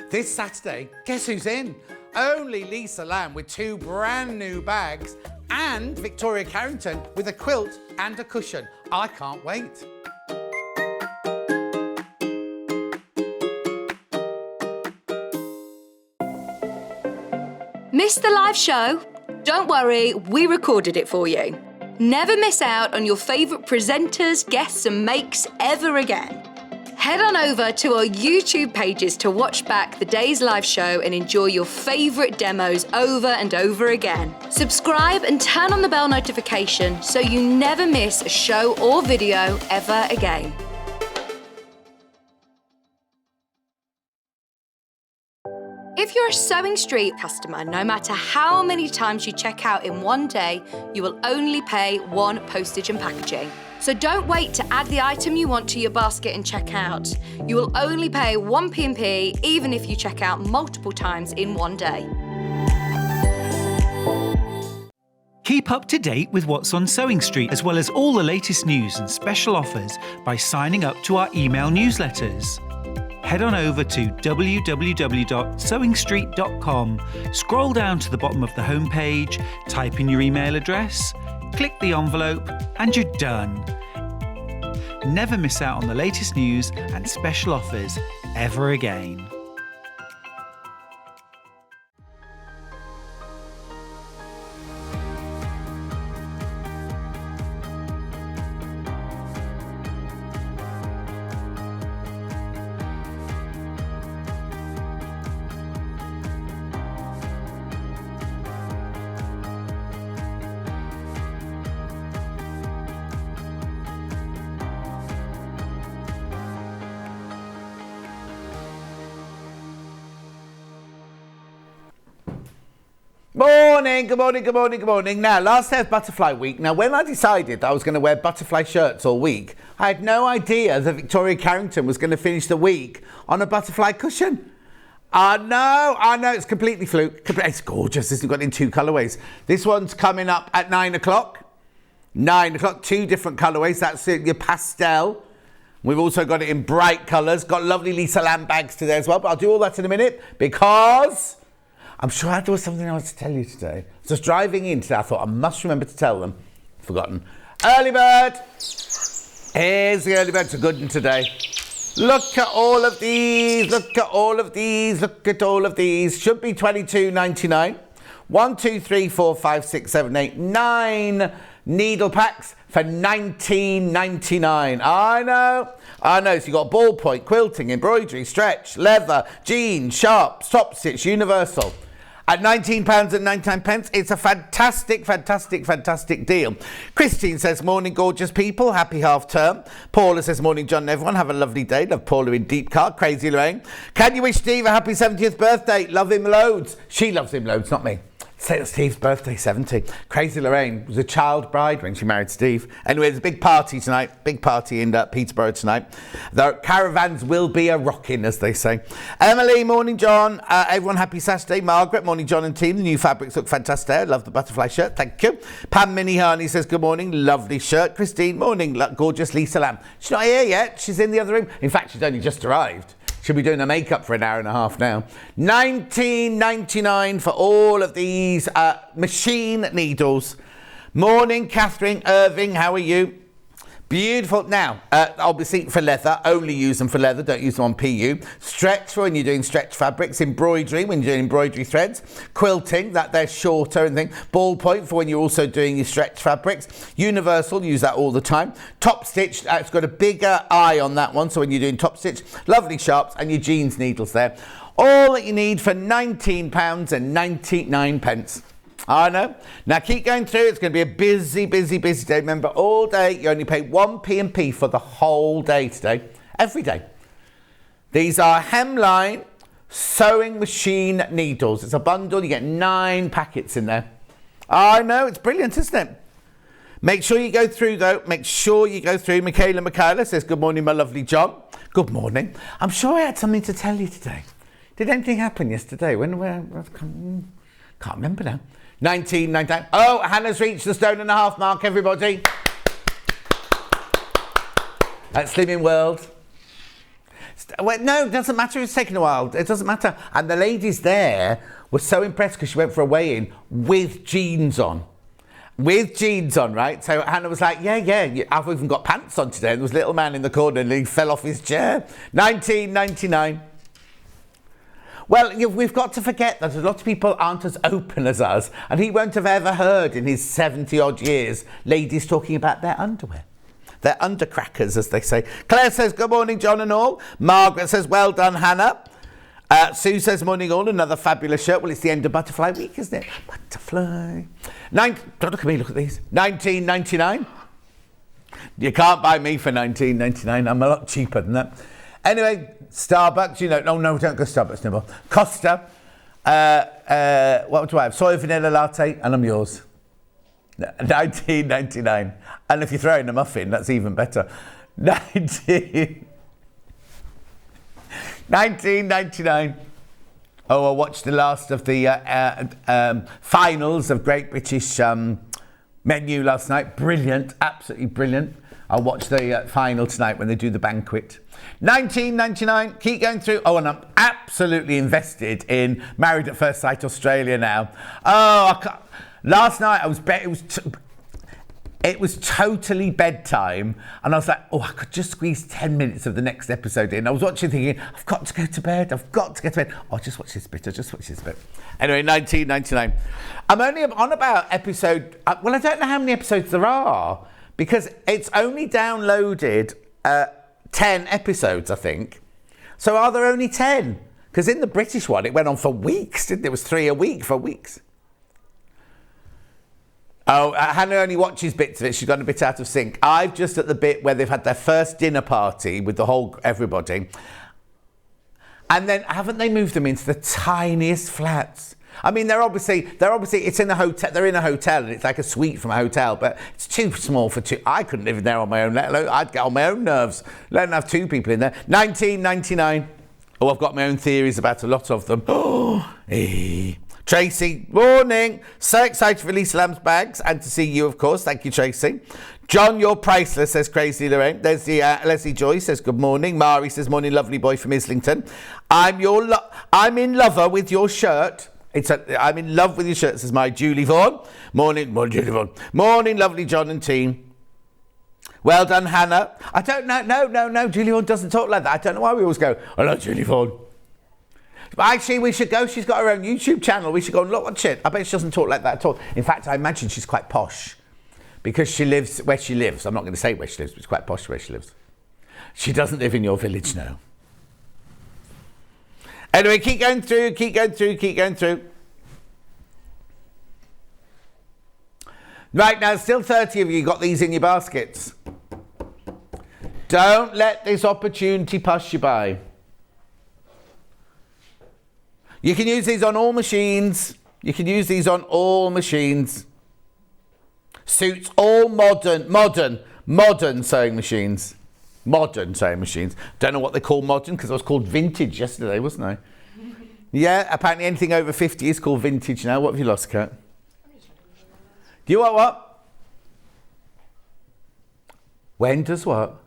This Saturday, guess who's in? Only Lisa Lamb with 2 brand new bags and Victoria Carrington with a quilt and a cushion. I can't wait. Missed the live show? Don't worry, we recorded it for you. Never miss out on your favourite presenters, guests and makes ever again. Head on over to our YouTube pages to watch back the day's live show and enjoy your favourite demos over and over again. Subscribe and turn on the bell notification so you never miss a show or video ever again. If you're a Sewing Street customer, no matter how many times you check out in one day, you will only pay 1 postage and packaging. So don't wait to add the item you want to your basket and check out. You will only pay 1 P&P even if you check out multiple times in one day. Keep up to date with what's on Sewing Street, as well as all the latest news and special offers by signing up to our email newsletters. Head on over to www.sewingstreet.com, scroll down to the bottom of the homepage, type in your email address, click the envelope, and you're done. Never miss out on the latest news and special offers ever again. Morning, good morning, good morning, good morning. Now, last day of Butterfly Week. Now, when I decided I was going to wear butterfly shirts all week, I had no idea that Victoria Carrington was going to finish the week on a butterfly cushion. I know, it's completely fluke. It's gorgeous. It's got it in 2 colourways. This one's coming up at 9 o'clock. 9 o'clock, 2 different colourways. That's your pastel. We've also got it in bright colours. Got lovely Lisa Lamb bags today as well, but I'll do all that in a minute because I'm sure there was something I wanted to tell you today. I was just driving in today. I thought I must remember to tell them. Forgotten. Early bird. Here's the early bird. It's a good one today. Look at all of these. Look at all of these. Look at all of these. Should be £22.99. 1, 2, 3, 4, 5, 6, 7, 8, 9 needle packs for £19.99. I know. So you've got ballpoint, quilting, embroidery, stretch, leather, jeans, sharp, top stitch, universal. At £19.99, it's a fantastic, fantastic, fantastic deal. Christine says, morning, gorgeous people. Happy half term. Paula says, morning, John and everyone. Have a lovely day. Love Paula in Deep Car. Crazy Lorraine. Can you wish Steve a happy 70th birthday? Love him loads. She loves him loads, not me. Say it's Steve's birthday, 70. Crazy Lorraine was a child bride when she married Steve. Anyway, there's a big party tonight. Big party in Peterborough tonight. The caravans will be a rocking, as they say. Emily, morning, John. Everyone, happy Saturday. Margaret, morning, John and team. The new fabrics look fantastic. I love the butterfly shirt. Thank you. Pam Minnie Harney says, good morning. Lovely shirt. Christine, morning. Gorgeous Lisa Lamb. She's not here yet. She's in the other room. In fact, she's only just arrived. She'll be doing her makeup for an hour and a half now. £19.99 for all of these machine needles. Morning, Catherine Irving. How are you? Beautiful. Now, obviously for leather, only use them for leather, don't use them on PU. Stretch for when you're doing stretch fabrics. Embroidery, when you're doing embroidery threads. Quilting, that they're shorter and things. Ballpoint for when you're also doing your stretch fabrics. Universal, use that all the time. Top stitch, it's got a bigger eye on that one, so when you're doing top stitch, lovely sharps, and your jeans needles there. All that you need for £19.99. I know. Now keep going through. It's going to be a busy, busy, busy day. Remember, all day you only pay 1 P&P for the whole day today. Every day. These are hemline sewing machine needles. It's a bundle. You get 9 packets in there. I know. It's brilliant, isn't it? Make sure you go through, though. Make sure you go through. Michaela says, good morning, my lovely John. Good morning. I'm sure I had something to tell you today. Did anything happen yesterday? Can't remember now. 1999. Oh, Hannah's reached the 1.5 stone mark, everybody. At Slimming World. Well, no, it doesn't matter. It's taken a while. It doesn't matter. And the ladies there were so impressed because she went for a weigh-in with jeans on. With jeans on, right? So Hannah was like, yeah, I've even got pants on today. And there was a little man in the corner and he fell off his chair. 1999. Well, we've got to forget that a lot of people aren't as open as us, and he won't have ever heard in his 70-odd years ladies talking about their underwear. Their undercrackers, as they say. Claire says, good morning, John and all. Margaret says, well done, Hannah. Sue says, morning all, another fabulous shirt. Well, it's the end of Butterfly Week, isn't it? Butterfly. Don't look at me, look at these. 1999. You can't buy me for 1999. I'm a lot cheaper than that. Anyway, Starbucks, no, don't go Starbucks anymore. Costa, what do I have? Soy vanilla latte, and I'm yours. 1999. And if you throw in a muffin, that's even better. 1999. Oh, I watched the last of the finals of Great British Menu last night. Brilliant, absolutely brilliant. I'll watch the final tonight when they do the banquet. 1999, keep going through. Oh, and I'm absolutely invested in Married at First Sight Australia now. Oh, last night it was totally bedtime, and I was like, oh, I could just squeeze 10 minutes of the next episode in. I was watching thinking, I've got to go to bed. Oh, I'll just watch this bit. Anyway, 1999. I'm only on about episode, well, I don't know how many episodes there are, because it's only downloaded 10 episodes, I think. So are there only 10? Because in the British one, it went on for weeks, didn't it? It was 3 a week for weeks. Oh, Hannah only watches bits of it. She's gone a bit out of sync. I've just at the bit where they've had their first dinner party with the whole everybody. And then haven't they moved them into the tiniest flats? I mean, they're obviously it's in a hotel. They're in a hotel and it's like a suite from a hotel, but it's too small for two. I couldn't live in there on my own. Let alone I'd get on my own nerves. Let alone have 2 people in there. 1999. Oh, I've got my own theories about a lot of them. Oh, Tracy, morning. So excited for Lisa Lamb's bags and to see you, of course. Thank you, Tracy. John, you're priceless, says Crazy Lorraine. There's the Leslie Joy says good morning. Mari says morning, lovely boy from Islington. I'm in lover with your shirt. I'm in love with your shirt, says my Julie Vaughan. Morning, Julie Vaughan. Morning, lovely John and team. Well done, Hannah. I don't know. No. Julie Vaughan doesn't talk like that. I don't know why we always go, I love Julie Vaughan. But actually, we should go. She's got her own YouTube channel. We should go and watch it. I bet she doesn't talk like that at all. In fact, I imagine she's quite posh because she lives where she lives. I'm not going to say where she lives, but it's quite posh where she lives. She doesn't live in your village now. Anyway, keep going through. Right, now, still 30 of you got these in your baskets. Don't let this opportunity pass you by. You can use these on all machines. Suits all modern sewing machines. Don't know what they call modern because I was called vintage yesterday, wasn't I? Yeah, apparently anything over 50 is called vintage now. What have you lost, Kat? Do you want what? When does what?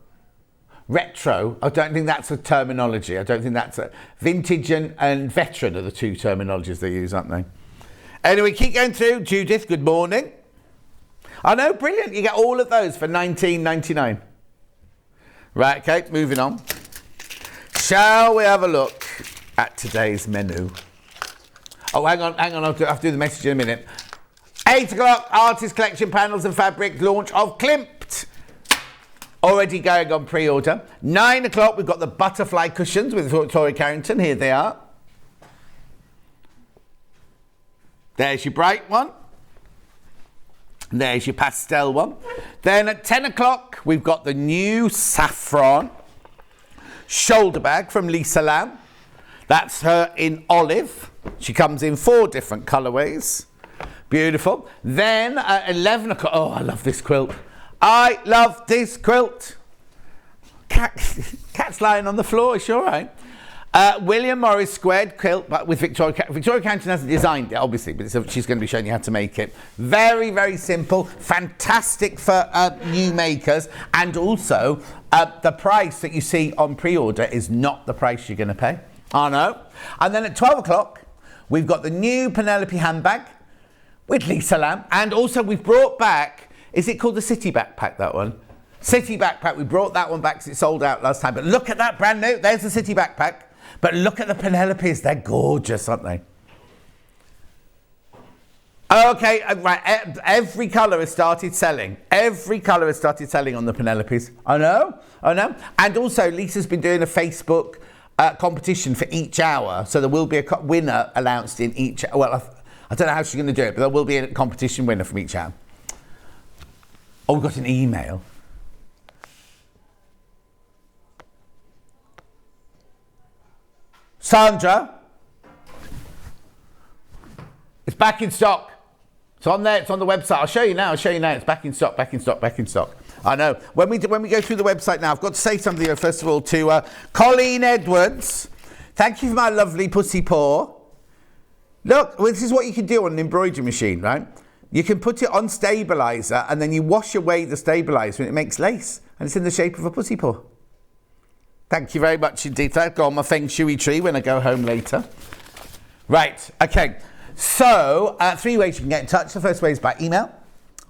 Retro, I don't think that's a terminology. I don't think that's a... Vintage and veteran are the 2 terminologies they use, aren't they? Anyway, keep going through. Judith, good morning. I know, brilliant. You get all of those for $19.99. Right, okay, moving on. Shall we have a look at today's menu? Oh, hang on. I'll have to do the message in a minute. 8 o'clock, artist collection panels and fabric launch of Klimt. Already going on pre-order. 9 o'clock, we've got the butterfly cushions with Victoria Carrington. Here they are. There's your bright one. There's your pastel one. Then at 10 o'clock, we've got the new Saffron shoulder bag from Lisa Lamb. That's her in olive. She comes in 4 different colourways. Beautiful. Then at 11 o'clock, oh, I love this quilt. Cat's lying on the floor, it's all right. William Morris squared quilt, but with Victoria Carrington hasn't designed it, obviously, but she's going to be showing you how to make it. Very, very simple, fantastic for new makers, and also the price that you see on pre-order is not the price you're going to pay. I know. And then at 12 o'clock, we've got the new Penelope handbag with Lisa Lamb, and also we've brought back, is it called the City Backpack, that one? City Backpack, we brought that one back because it sold out last time, but look at that, brand new, there's the City Backpack. But look at the Penelopes, they're gorgeous, aren't they? Okay, right, every colour has started selling. Every colour has started selling on the Penelopes. I know. And also, Lisa's been doing a Facebook competition for each hour, so there will be a winner announced in each, well, I don't know how she's going to do it, but there will be a competition winner from each hour. Oh, we've got an email. Sandra, it's back in stock. It's on there, it's on the website. I'll show you now, It's back in stock. I know. When we go through the website now, I've got to say something here, first of all, to Colleen Edwards. Thank you for my lovely pussy paw. Look, this is what you can do on an embroidery machine, right? You can put it on stabiliser and then you wash away the stabiliser and it makes lace. And it's in the shape of a pussy paw. Thank you very much indeed. I've got my feng shui tree when I go home later. Right, okay. So, 3 ways you can get in touch. The first way is by email,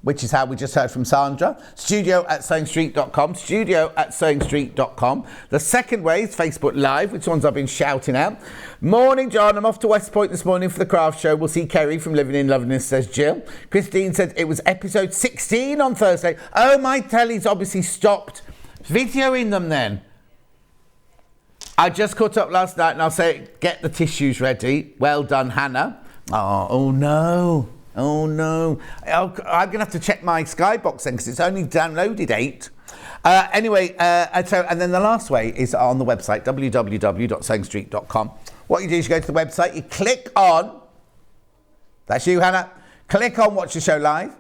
which is how we just heard from Sandra. studio@sewingstreet.com. The second way is Facebook Live, which ones I've been shouting out. Morning, John. I'm off to West Point this morning for the craft show. We'll see Kerry from Living in Loveliness, says Jill. Christine said it was episode 16 on Thursday. Oh, my telly's obviously stopped videoing them then. I just caught up last night and I'll say, get the tissues ready. Well done, Hannah. Oh no. I'm going to have to check my Skybox then because it's only downloaded 8. Anyway, and then the last way is on the website, www.sewingstreet.com. What you do is you go to the website, you click on, that's you, Hannah, click on Watch the Show Live.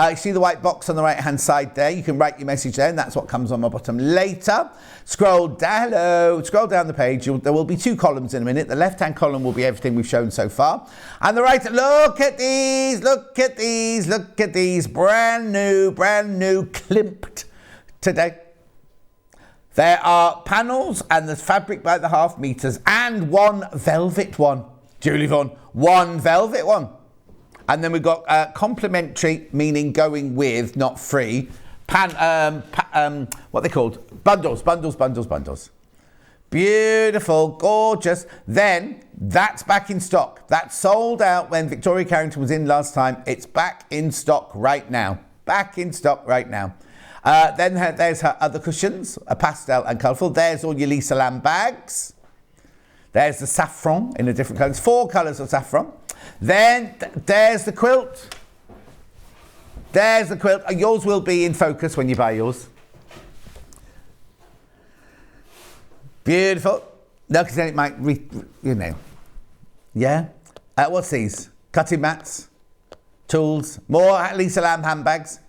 You see the white box on the right-hand side there. You can write your message there, and that's what comes on my bottom later. Scroll down the page. There will be 2 columns in a minute. The left-hand column will be everything we've shown so far. And the right, look at these. Brand new Klimt today. There are panels and there's fabric by the half meters and 1 velvet one. Julie Vaughan, 1 velvet one. And then we've got complimentary, meaning going with, not free, what are they called? Bundles. Beautiful, gorgeous. Then, that's back in stock. That sold out when Victoria Carrington was in last time. It's back in stock right now. Then there's her other cushions, a pastel and colourful. There's all your Lisa Lamb bags. There's the saffron in a different colour. There's 4 colours of saffron. Then there's the quilt. Yours will be in focus when you buy yours. Beautiful. No, because then it might, Yeah. What's these? Cutting mats, tools, more Lisa Lamb handbags.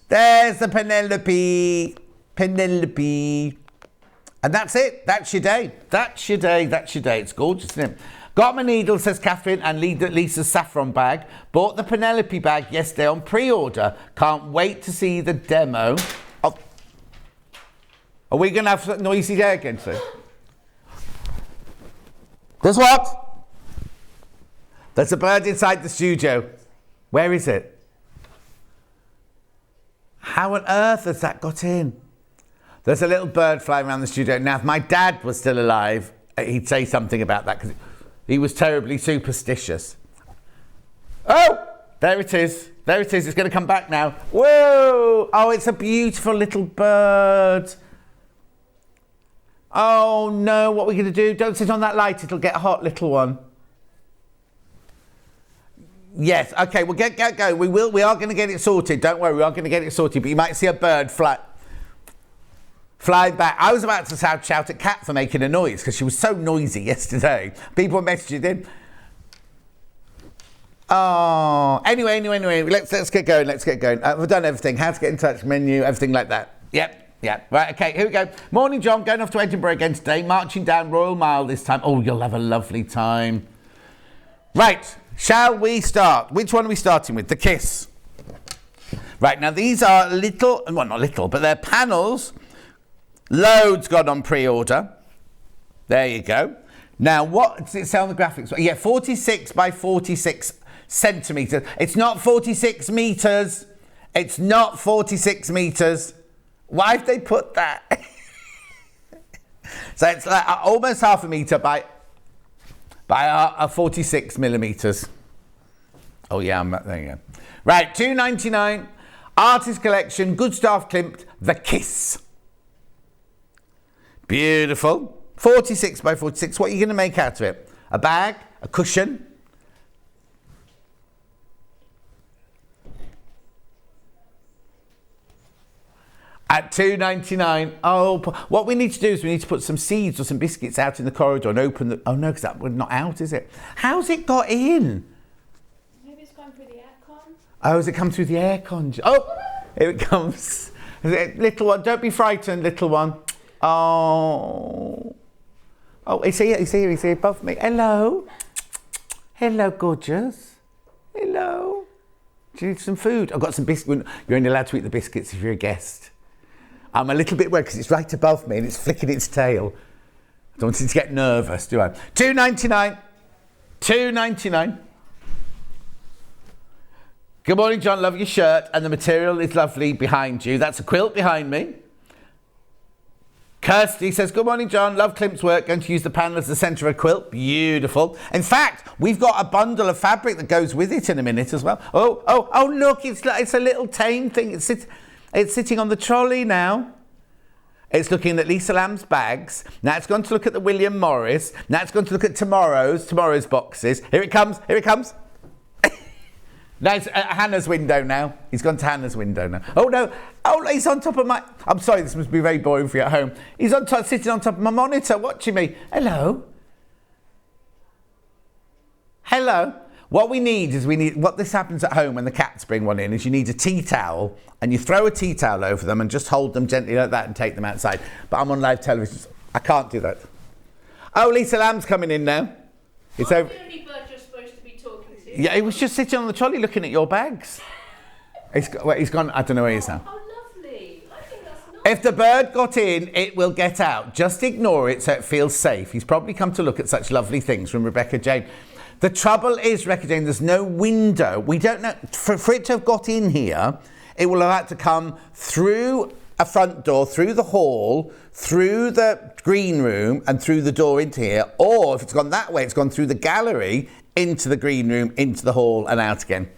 There's the Penelope. And that's it. That's your day. It's gorgeous, isn't it? Got my needle, says Catherine, and Lisa's saffron bag. Bought the Penelope bag yesterday on pre-order. Can't wait to see the demo. Oh. Are we going to have a noisy day again, sir? There's what? There's a bird inside the studio. Where is it? How on earth has that got in? There's a little bird flying around the studio. Now, if my dad was still alive, he'd say something about that because he was terribly superstitious. Oh, there it is. It's going to come back now. Whoa! Oh, it's a beautiful little bird. Oh, no, what are we going to do? Don't sit on that light. It'll get hot, little one. Yes, okay, we'll get going. We are going to get it sorted. Don't worry, we are going to get it sorted. But you might see a bird flying back. I was about to shout at Kat for making a noise because she was so noisy yesterday. People were messaging in. Oh, anyway, let's get going. We've done everything. How to get in touch, menu, everything like that. Yep. Yeah, right, okay, here we go. Morning, John. Going off to Edinburgh again today. Marching down Royal Mile this time. Oh, you'll have a lovely time. Right, shall we start? Which one are we starting with? The Kiss. Right, now these are little, well, not little, but they're panels. Loads gone on pre-order. There you go. Now, what does it say on the graphics? Yeah, 46 by 46 centimetres. It's not 46 metres. It's not 46 metres. Why have they put that? So it's like almost half a metre by 46 millimetres. Oh yeah, there you go. Right, $2.99. Artist collection, Good Stuff Klimt, The Kiss. Beautiful. 46 by 46. What are you going to make out of it? A bag? A cushion? At $2.99. Oh, what we need to do is we need to put some seeds or some biscuits out in the corridor and open the... Oh no, because that would not out, is it? How's it got in? Maybe it's gone through the aircon. Oh, has it come through the aircon? Oh, here it comes. Little one, don't be frightened, little one. Oh. Oh, he's here above me. Hello. Hello, gorgeous. Hello. Do you need some food? I've got some biscuits. You're only allowed to eat the biscuits if you're a guest. I'm a little bit worried because it's right above me and it's flicking its tail. I don't want it to get nervous, do I? $2.99. $2.99. Good morning, John. Love your shirt. And the material is lovely behind you. That's a quilt behind me. Kirsty says, good morning, John. Love Klimt's work. Going to use the panel as the centre of a quilt. Beautiful. In fact, we've got a bundle of fabric that goes with it in a minute as well. Oh, look, it's a little tame thing. It's sitting on the trolley now. It's looking at Lisa Lamb's bags. Now it's going to look at the William Morris. Now it's going to look at tomorrow's boxes. Here it comes. Now it's at Hannah's window now. He's gone to Hannah's window now. Oh no, he's on top of my... I'm sorry, this must be very boring for you at home. He's sitting on top of my monitor watching me. Hello. What we need is what this happens at home when the cats bring one in is you need a tea towel and you throw a tea towel over them and just hold them gently like that and take them outside. But I'm on live television, so I can't do that. Oh, Lisa Lamb's coming in now. It's over. The only bird you're supposed to be talking to. Yeah, he was just sitting on the trolley looking at your bags. He's gone, I don't know where he is now. Oh, lovely. I think that's nice. If the bird got in, it will get out. Just ignore it so it feels safe. He's probably come to look at such lovely things from Rebecca Jane. The trouble is, Rebecca Jane, there's no window. We don't know. For it to have got in here, it will have had to come through a front door, through the hall, through the green room, and through the door into here. Or if it's gone that way, it's gone through the gallery, into the green room, into the hall, and out again.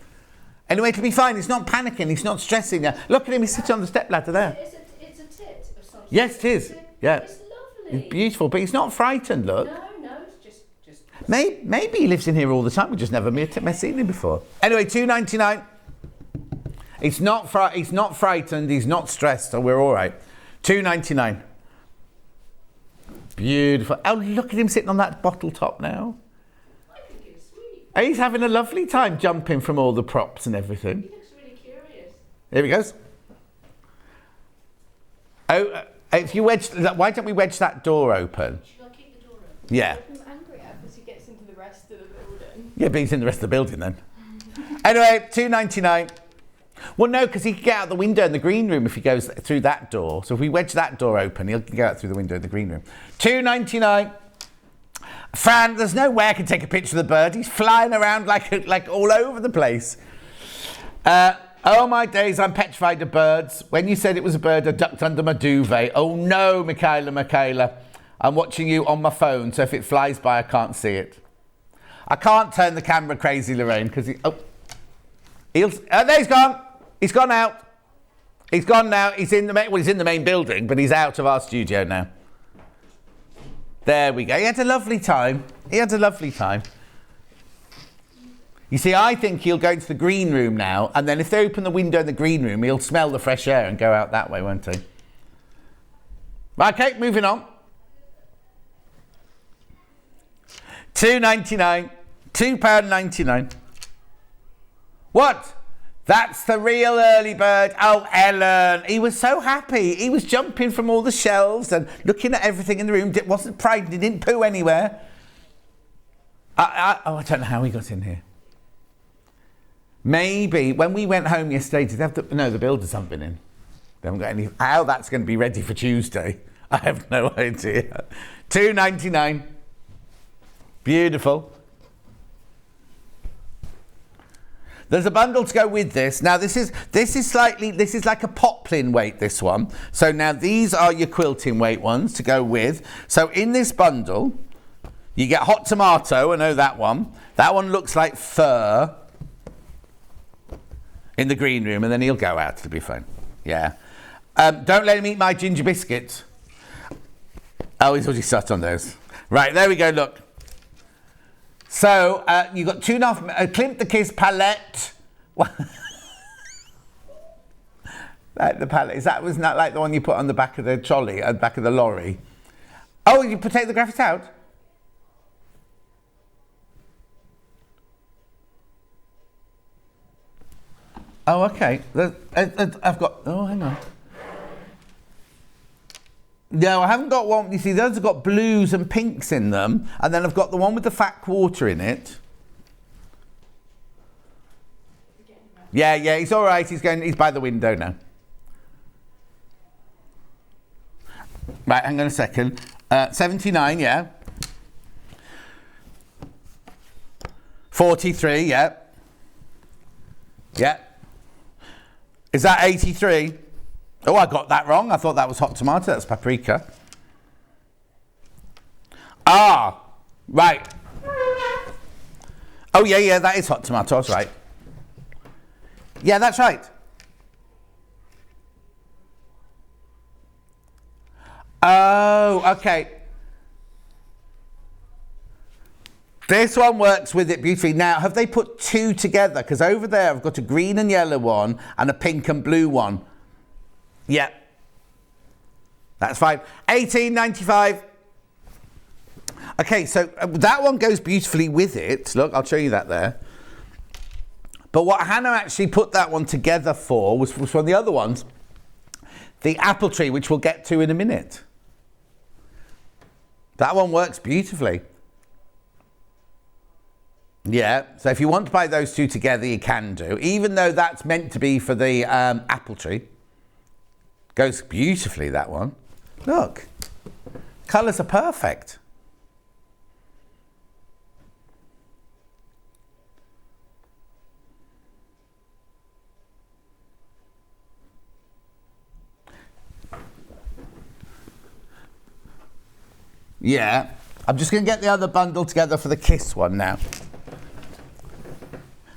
Anyway, it'll be fine. He's not panicking. He's not stressing now. Look at him. He's sitting on the stepladder there. It's a tit of some sort. Yes, it is. Yeah. It's lovely. It's beautiful, but he's not frightened, look. No, it's just... Maybe he lives in here all the time. We just never seen him before. Anyway, $2.99. He's not frightened. He's not stressed. So we're all right. $2.99. Beautiful. Oh, look at him sitting on that bottle top now. I think it's sweet. He's having a lovely time jumping from all the props and everything. He looks really curious. Here he goes. Oh, if you why don't we wedge that door open? Should I keep the door open? Yeah. I'm angry at because he gets into the rest of the building. Yeah, but he's in the rest of the building then. Anyway, $2.99. Well, no, because he can get out the window in the green room if he goes through that door. So if we wedge that door open, he'll go out through the window in the green room. $2.99. Fran, there's no way I can take a picture of the bird. He's flying around like all over the place. Oh, my days, I'm petrified of birds. When you said it was a bird, I ducked under my duvet. Oh, no, Michaela. I'm watching you on my phone, so if it flies by, I can't see it. I can't turn the camera crazy, Lorraine, because there he's gone. He's gone out. He's gone now. He's in the main building, but he's out of our studio now. There we go. He had a lovely time. You see, I think he'll go into the green room now, and then if they open the window in the green room, he'll smell the fresh air and go out that way, won't he? Okay, moving on. £2.99. £2.99. What? That's the real early bird. Oh, Ellen. He was so happy. He was jumping from all the shelves and looking at everything in the room. Wasn't frightened. He didn't poo anywhere. I don't know how he got in here. Maybe when we went home yesterday, did they have no, the builders haven't been in. They haven't got any. How that's going to be ready for Tuesday, I have no idea. $2.99. Beautiful. There's a bundle to go with this. Now this is like a poplin weight, this one. So now these are your quilting weight ones to go with. So in this bundle, you get hot tomato, I know that one. That one looks like fur in the green room, and then he'll go out, it'll be fine. Yeah. Don't let him eat my ginger biscuits. Oh, he's already sat on those. Right, there we go, look. So, you've got 2.5... Klimt the Kiss palette. Like the palette. Was not like the one you put on the back of the trolley, at the back of the lorry. Oh, you take the graphics out? Oh, okay. I've got... Oh, hang on. No, I haven't got one. You see, those have got blues and pinks in them. And then I've got the one with the fat quarter in it. Yeah, he's all right. He's by the window now. Right, hang on a second. 79, yeah. 43, yeah. Yeah. Is that 83? Oh, I got that wrong. I thought that was hot tomato. That's paprika. Ah, right. Oh, yeah, that is hot tomato. That's right. Yeah, that's right. Oh, okay. This one works with it beautifully. Now, have they put two together? Because over there, I've got a green and yellow one and a pink and blue one. Yeah, that's fine. $18.95. Okay, so that one goes beautifully with it. Look, I'll show you that there. But what Hannah actually put that one together for was one of the other ones, the apple tree, which we'll get to in a minute. That one works beautifully. Yeah, so if you want to buy those two together, you can do, even though that's meant to be for the apple tree. Goes beautifully, that one. Look, colours are perfect. Yeah, I'm just going to get the other bundle together for the Kiss one now.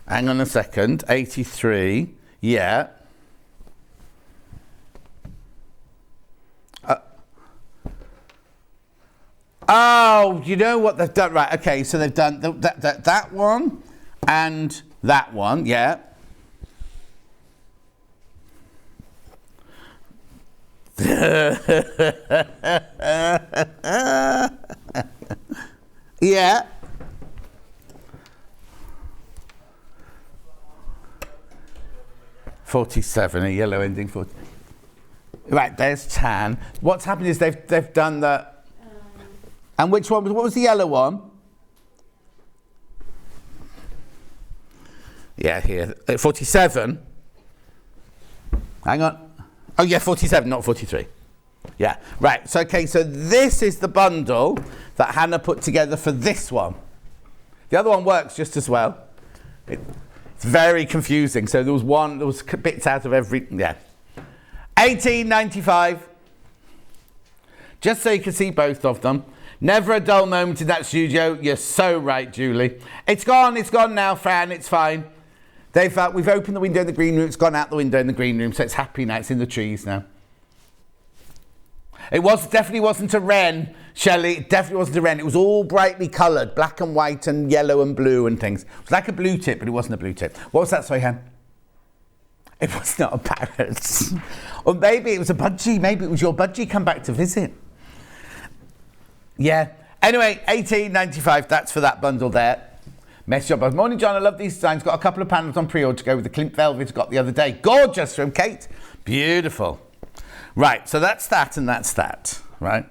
Hang on a second, 83, yeah. Oh, you know what they've done? Right, okay, so they've done that one and that one, yeah. Yeah. $47, a yellow ending 40. Right, there's tan. What's happened is they've done the... And which one? What was the yellow one? Yeah, here. 47. Hang on. Oh, yeah, 47, not 43. Yeah, right. So, okay, so this is the bundle that Hannah put together for this one. The other one works just as well. It's very confusing. So there was bits out of every... Yeah. $18.95. Just so you can see both of them. Never a dull moment in that studio. You're so right, Julie. It's gone now, Fran. It's fine. We've opened the window in the green room. It's gone out the window in the green room, so it's happy now. It's in the trees now. It definitely wasn't a wren, Shelley. It definitely wasn't a wren. It was all brightly coloured, black and white and yellow and blue and things. It was like a blue tip, but it wasn't a blue tip. What was that, sorry, Han? It was not a parrot. Or maybe it was a budgie. Maybe it was your budgie come back to visit. Yeah. Anyway, $18.95. That's for that bundle there. Message up. Morning, John. I love these designs. Got a couple of panels on pre-order to go with the Klimt velvet I got the other day. Gorgeous from Kate. Beautiful. Right, so that's that and that's that, right?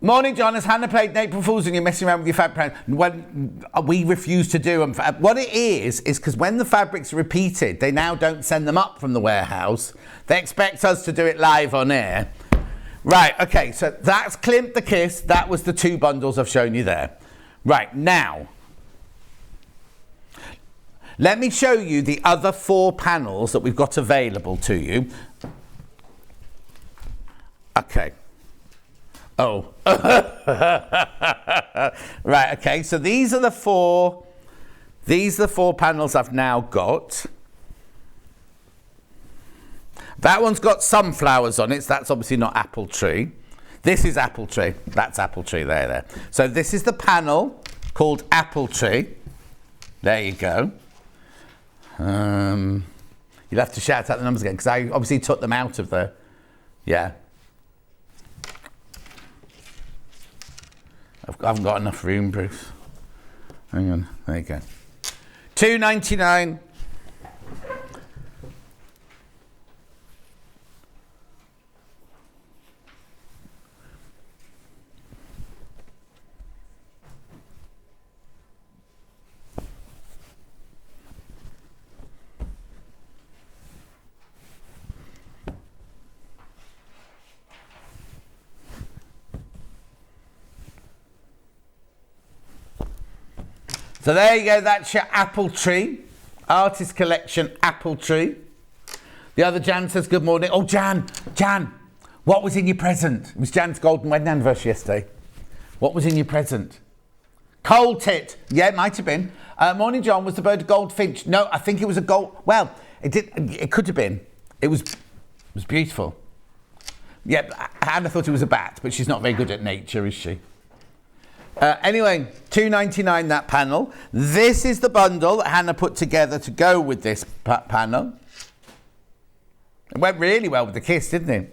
Morning, John. Has Hannah played April Fools and you're messing around with your fabric? When we refuse to do them. What it is because when the fabrics are repeated, they now don't send them up from the warehouse. They expect us to do it live on air. Right, okay, so that's Klimt the Kiss. That was the 2 bundles I've shown you there. Right, now, let me show you the other 4 panels that we've got available to you. Okay. Oh. Right, okay, so these are the 4 panels I've now got. That one's got sunflowers on it, so that's obviously not apple tree. This is apple tree. That's apple tree there. So this is the panel called apple tree. There you go. You'll have to shout out the numbers again because I obviously took them out of the... Yeah. I haven't got enough room, Bruce. Hang on. There you go. $2.99. So there you go, that's your apple tree. Artist collection apple tree. The other Jan says good morning. Oh, Jan, what was in your present? It was Jan's golden wedding anniversary yesterday. What was in your present? Cold tit. Yeah, it might have been. Morning, John. Was the bird a goldfinch? No, I think it was a gold... Well, it could have been. It was beautiful. Yeah, Hannah thought it was a bat, but she's not very good at nature, is she? Anyway, $2.99 that panel. This is the bundle that Hannah put together to go with this panel. It went really well with the kiss, didn't it?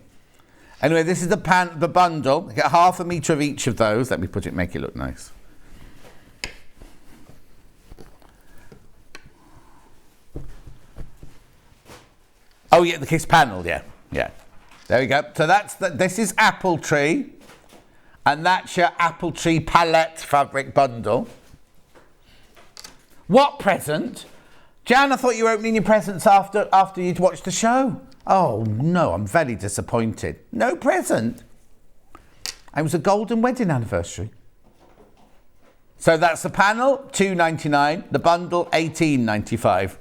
Anyway, this is the bundle. Get 1/2 metre of each of those. Let me put it, make it look nice. Oh yeah, the kiss panel. Yeah. There we go. So this is apple tree. And that's your apple tree palette fabric bundle. What present? Jan, I thought you were opening your presents after you'd watched the show. Oh, no, I'm very disappointed. No present. It was a golden wedding anniversary. So that's the panel, $2.99. The bundle, $18.95.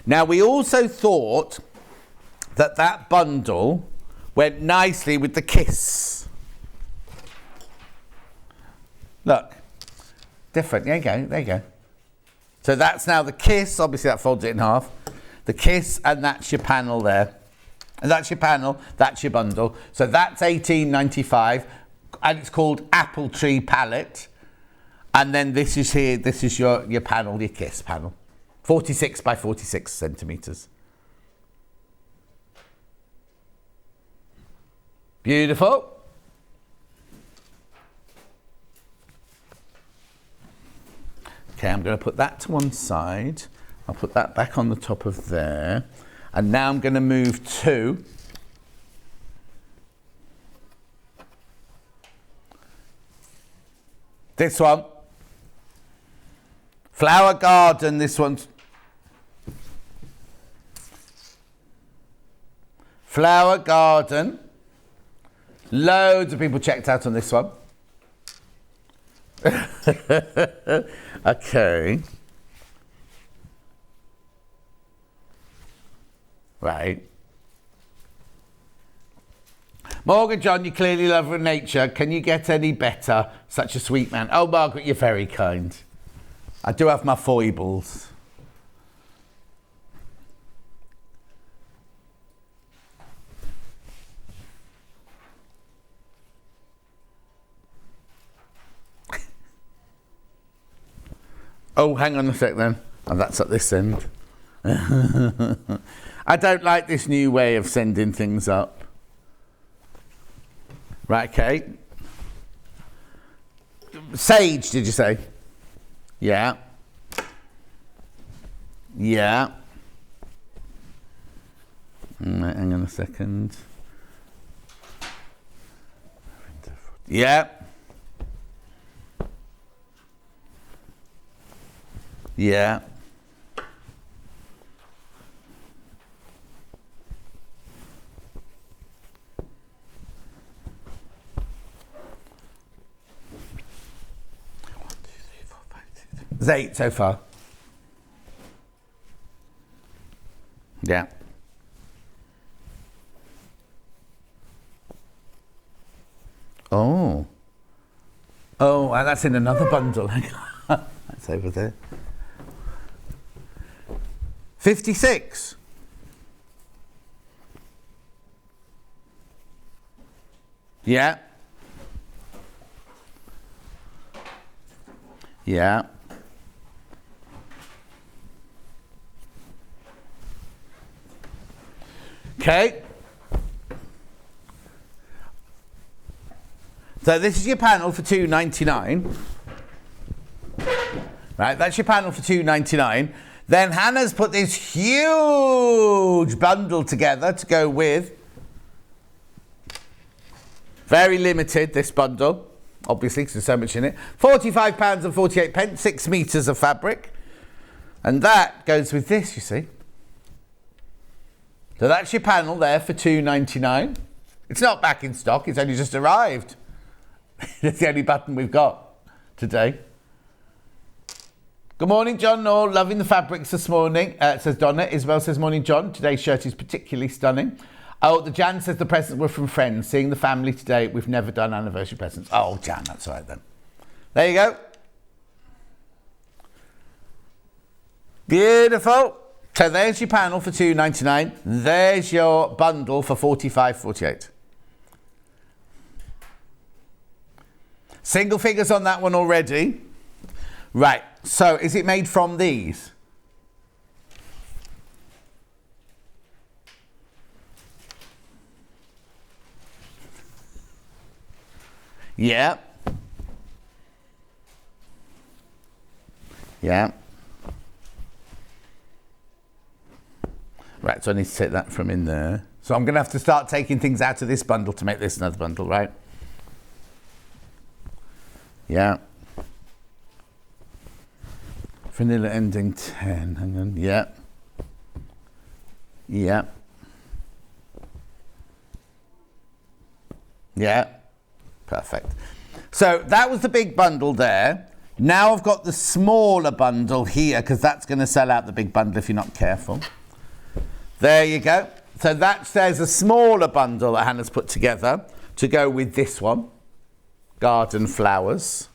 Now, we also thought that bundle went nicely with the kiss. Look, different. There you go. So that's now the kiss. Obviously, that folds it in half. The kiss, and that's your panel there. And that's your panel. That's your bundle. So that's $18.95, and it's called Apple Tree Palette. And then this is here. This is your panel, your kiss panel, 46 by 46 centimeters. Beautiful. Okay, I'm going to put that to one side. I'll put that back on the top of there. And now I'm going to move to this one. Flower Garden, this one's Flower Garden. Loads of people checked out on this one. Okay. Right. Morgan, John, you clearly love nature. Can you get any better? Such a sweet man. Oh, Margaret, you're very kind. I do have my foibles. Oh, hang on a sec then. Oh, that's at this end. I don't like this new way of sending things up. Right, okay. Sage, did you say? Yeah. Yeah. Hang on a second. Yeah. Yeah. There's 8 so far. Yeah. Oh. Oh, and that's in another bundle. That's over there. 56. Yeah. Yeah. Okay. So this is your panel for $2.99. Right, that's your panel for $2.99. Then Hannah's put this huge bundle together to go with. Very limited, this bundle, obviously, because there's so much in it. £45.48, 6 metres of fabric. And that goes with this, you see. So that's your panel there for $2.99. It's not back in stock, it's only just arrived. That's the only button we've got today. Good morning, John. No, loving the fabrics this morning, says Donna. Isabel says, morning, John. Today's shirt is particularly stunning. Oh, the Jan says the presents were from friends. Seeing the family today, we've never done anniversary presents. Oh, Jan, that's all right then. There you go. Beautiful. So there's your panel for $2.99. There's your bundle for $45.48. Single figures on that one already. Right, so is it made from these? Yeah. Yeah. Right, so I need to take that from in there. So I'm going to have to start taking things out of this bundle to make this another bundle, right? Yeah. Vanilla ending 10. Hang on. Yeah. Yeah. Yeah. Perfect. So that was the big bundle there. Now I've got the smaller bundle here because that's going to sell out the big bundle if you're not careful. There you go. So there's a smaller bundle that Hannah's put together to go with this one. Garden flowers.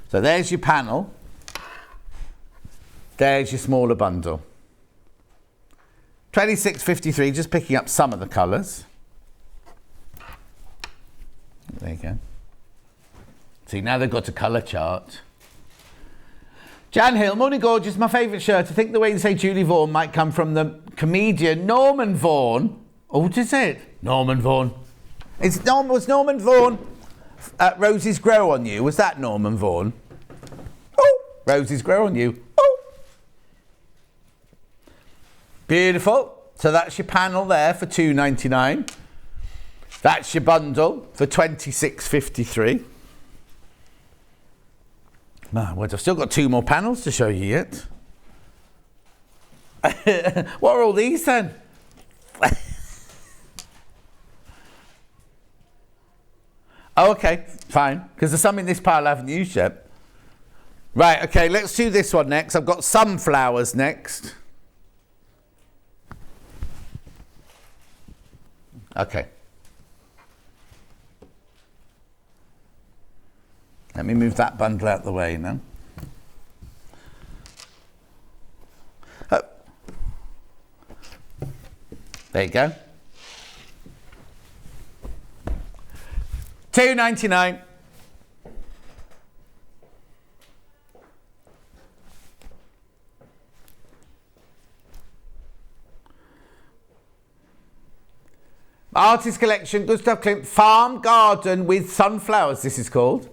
So there's your panel. There's your smaller bundle. $26.53, just picking up some of the colours. There you go. See, now they've got a colour chart. Jan Hill, morning gorgeous, my favourite shirt. I think the way you say Julie Vaughan might come from the comedian Norman Vaughan. Oh, what is it? Norman Vaughan. Was Norman Vaughan Roses Grow on You? Was that Norman Vaughan? Oh, Roses Grow on You. Oh. Beautiful. So that's your panel there for $2.99. That's your bundle for $26.53. My word, I've still got 2 more panels to show you yet. What are all these then? Oh, okay, fine, because there's some in this pile I haven't used yet. Right, okay, let's do this one next. I've got sunflowers next. Okay. Let me move that bundle out of the way now. Oh. There you go. $2.99. Artist collection, good stuff, Klimt. Farm garden with sunflowers, this is called.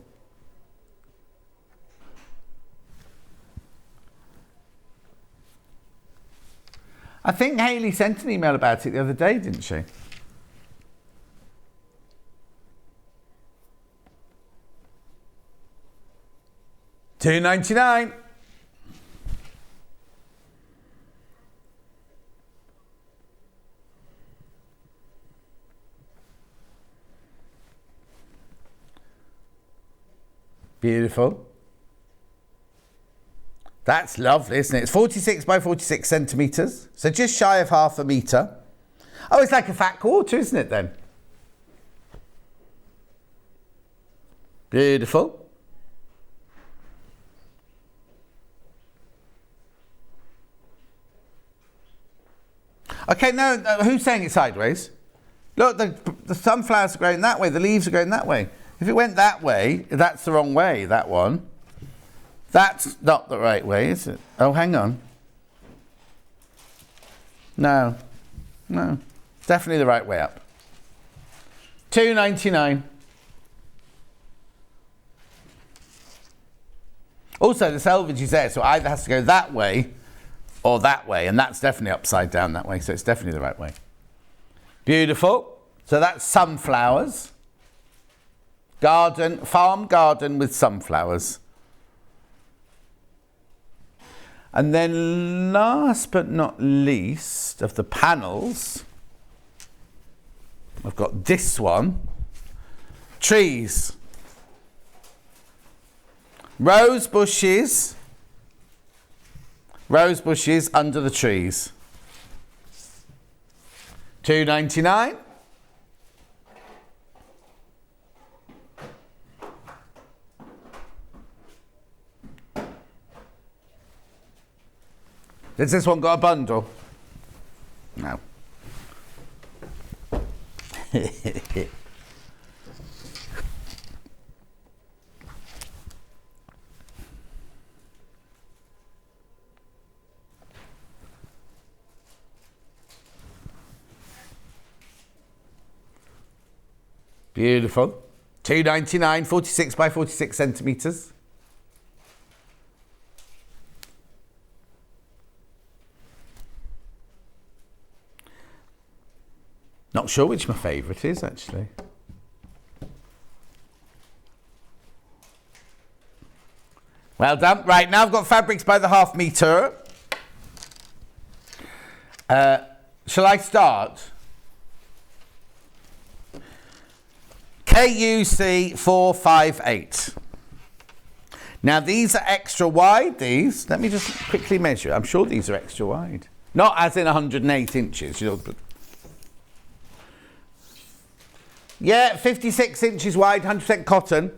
I think Hayley sent an email about it the other day, didn't she? $2.99. Beautiful. That's lovely, isn't it? It's 46 by 46 centimetres, so just shy of half a metre. Oh, it's like a fat quarter, isn't it then? Beautiful. Okay, no, who's saying it sideways? Look, the sunflowers are going that way, the leaves are going that way. If it went that way, that's the wrong way, that one. That's not the right way, is it? Oh, hang on. No. No. Definitely the right way up. $2.99. Also, the selvage is there, so it either has to go that way or that way, and that's definitely upside down that way, so it's definitely the right way. Beautiful. So that's sunflowers. Garden, farm garden with sunflowers. And then last but not least of the panels, I've got this one. Trees. Rose bushes. Rose bushes under the trees. $2.99. Has this one got a bundle? No. Beautiful. $2.99, 46 by 46 centimetres. Not sure which my favourite is, actually. Well done. Right, now I've got fabrics by the half metre. Shall I start? KUC 458. Now, these are extra wide, these. Let me just quickly measure. I'm sure these are extra wide. Not as in 108 inches, you know, but yeah, 56 inches wide, 100% cotton.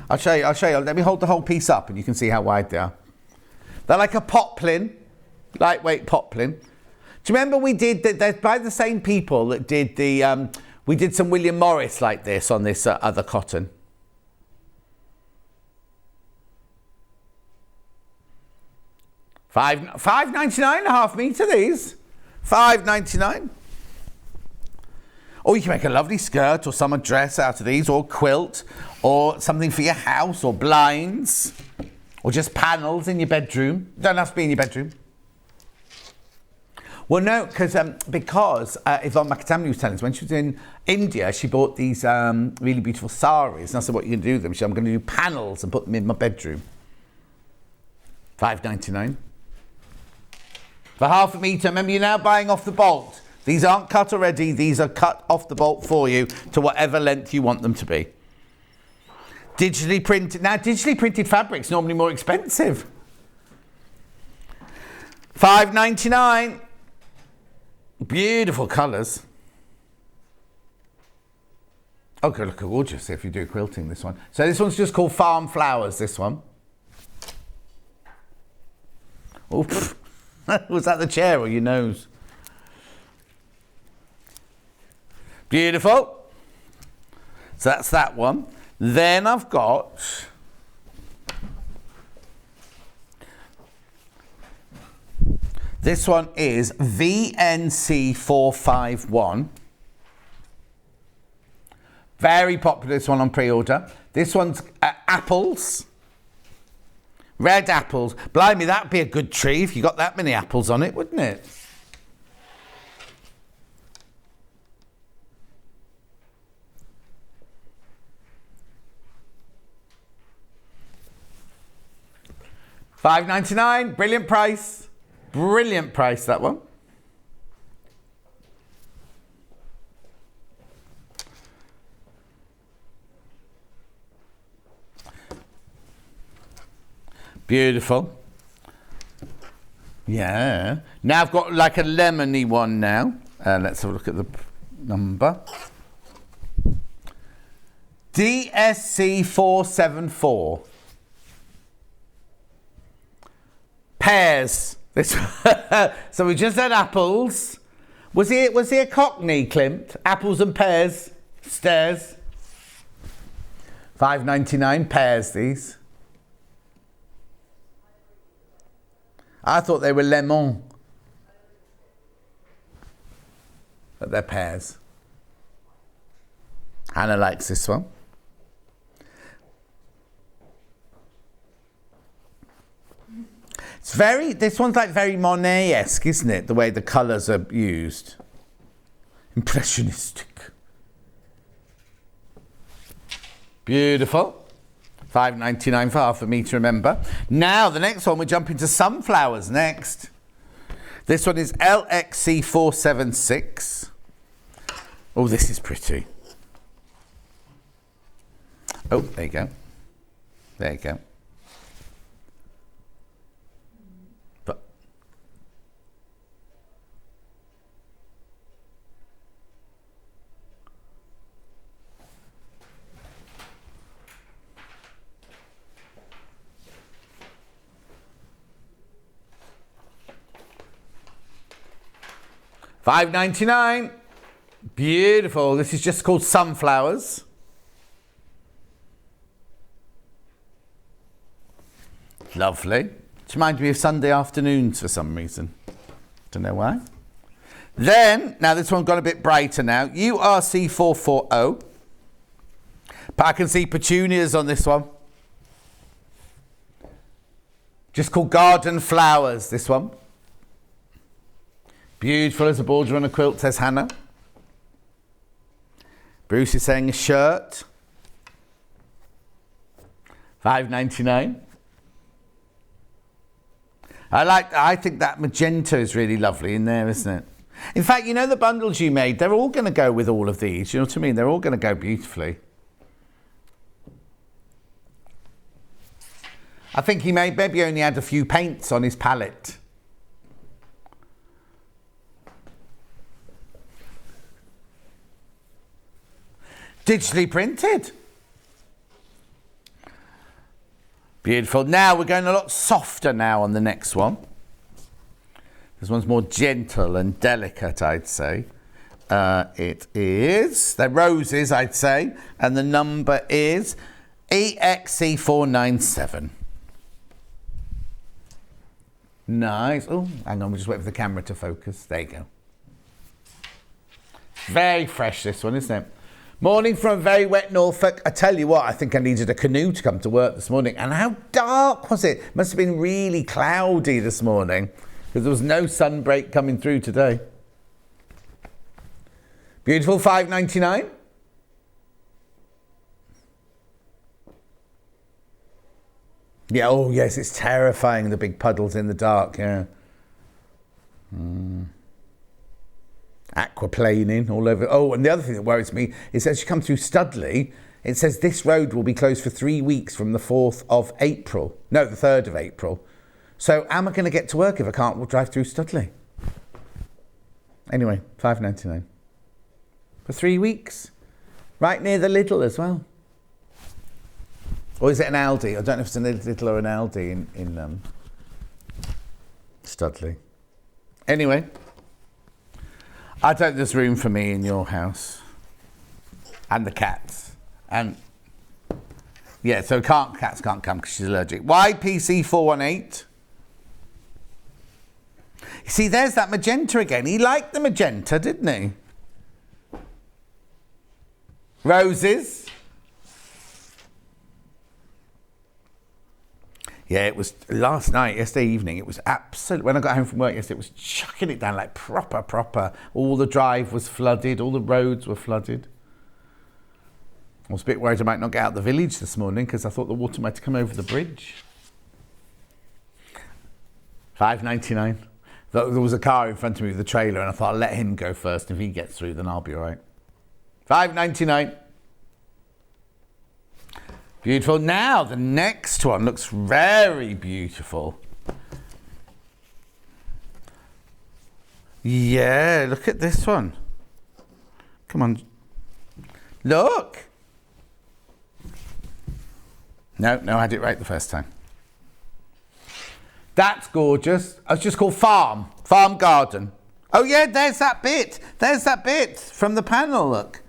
I'll show you. Let me hold the whole piece up and you can see how wide they are. They're like a poplin, lightweight poplin. Do you remember we did, they're by the same people that did the, we did some William Morris like this on this other cotton. $5.99 a half metre, these. $5.99. Or you can make a lovely skirt or summer dress out of these, or quilt, or something for your house, or blinds, or just panels in your bedroom. Don't have to be in your bedroom. Well, no, because Yvonne McAtamney was telling us when she was in India, she bought these really beautiful saris. And I said, what are you going to do with them? She said, I'm going to do panels and put them in my bedroom. $5.99. For half a metre. Remember, you're now buying off the bolt. These aren't cut already. These are cut off the bolt for you to whatever length you want them to be. Digitally printed. Now, digitally printed fabric's normally more expensive. $5.99. Beautiful colours. Okay, look gorgeous if you do quilting, this one. So this one's just called Farm Flowers, this one. Oh, was that the chair or your nose? Beautiful. So that's that one. Then I've got This one is VNC451. Very popular, this one on pre-order. This one's apples. Red apples. Blimey, that'd be a good tree if you got that many apples on it, wouldn't it? $5.99, brilliant price. Brilliant price, that one. Beautiful. Yeah. Now I've got like a lemony one now. Let's have a look at the number. DSC474. Pears. This so we just had apples. Was he a Cockney, Klimt? Apples and pears. Stairs. $5.99 pears, these. I thought they were lemon. But they're pears. Hannah likes this one. This one's like very Monet-esque, isn't it? The way the colours are used. Impressionistic. Beautiful. $5.99 for half a me to remember. Now, the next one, we jump into sunflowers next. This one is LXC476. Oh, this is pretty. Oh, there you go. There you go. But $5.99. Beautiful. This is just called sunflowers. Lovely. It reminds me of Sunday afternoons for some reason. Don't know why. Then, now this one got a bit brighter now. URC440. But I can see petunias on this one. Just called garden flowers, this one. Beautiful as a border on a quilt, says Hannah. Bruce is saying a shirt. $5.99. I think that magenta is really lovely in there, isn't it? In fact, you know the bundles you made, they're all going to go with all of these. You know what I mean? They're all going to go beautifully. I think he maybe only had a few paints on his palette. Digitally printed. Beautiful. Now we're going a lot softer now on the next one. This one's more gentle and delicate, I'd say. It is, they're roses, I'd say, and the number is EXC497. Nice. Oh, hang on, we'll just wait for the camera to focus. There you go. Very fresh, this one, isn't it? Morning from very wet Norfolk. I tell you what, I think I needed a canoe to come to work this morning. And how dark was it? Must have been really cloudy this morning because there was no sun break coming through today. Beautiful, $5.99. Yeah, oh yes, it's terrifying, the big puddles in the dark, yeah. Aquaplaning all over. Oh, and the other thing that worries me is as you come through Studley, it says this road will be closed for 3 weeks from the 4th of April. No, the 3rd of April. So am I going to get to work if I can't drive through Studley? Anyway, $5.99. For 3 weeks. Right near the Lidl as well. Or is it an Aldi? I don't know if it's a Lidl or an Aldi in Studley. Anyway. I don't think there's room for me in your house. And the cats. And yeah, so cats can't come because she's allergic. YPC418. See, there's that magenta again. He liked the magenta, didn't he? Roses. Yeah, it was yesterday evening, it was absolute. When I got home from work yesterday, it was chucking it down like proper. All the drive was flooded, all the roads were flooded. I was a bit worried I might not get out of the village this morning because I thought the water might come over the bridge. $5.99. There was a car in front of me with a trailer and I thought I'll let him go first. If he gets through, then I'll be all right. $5.99. Beautiful. Now, the next one looks very beautiful. Yeah, look at this one. Come on. Look. No, I had it right the first time. That's gorgeous. It's just called Farm Garden. Oh yeah, there's that bit. There's that bit from the panel, look.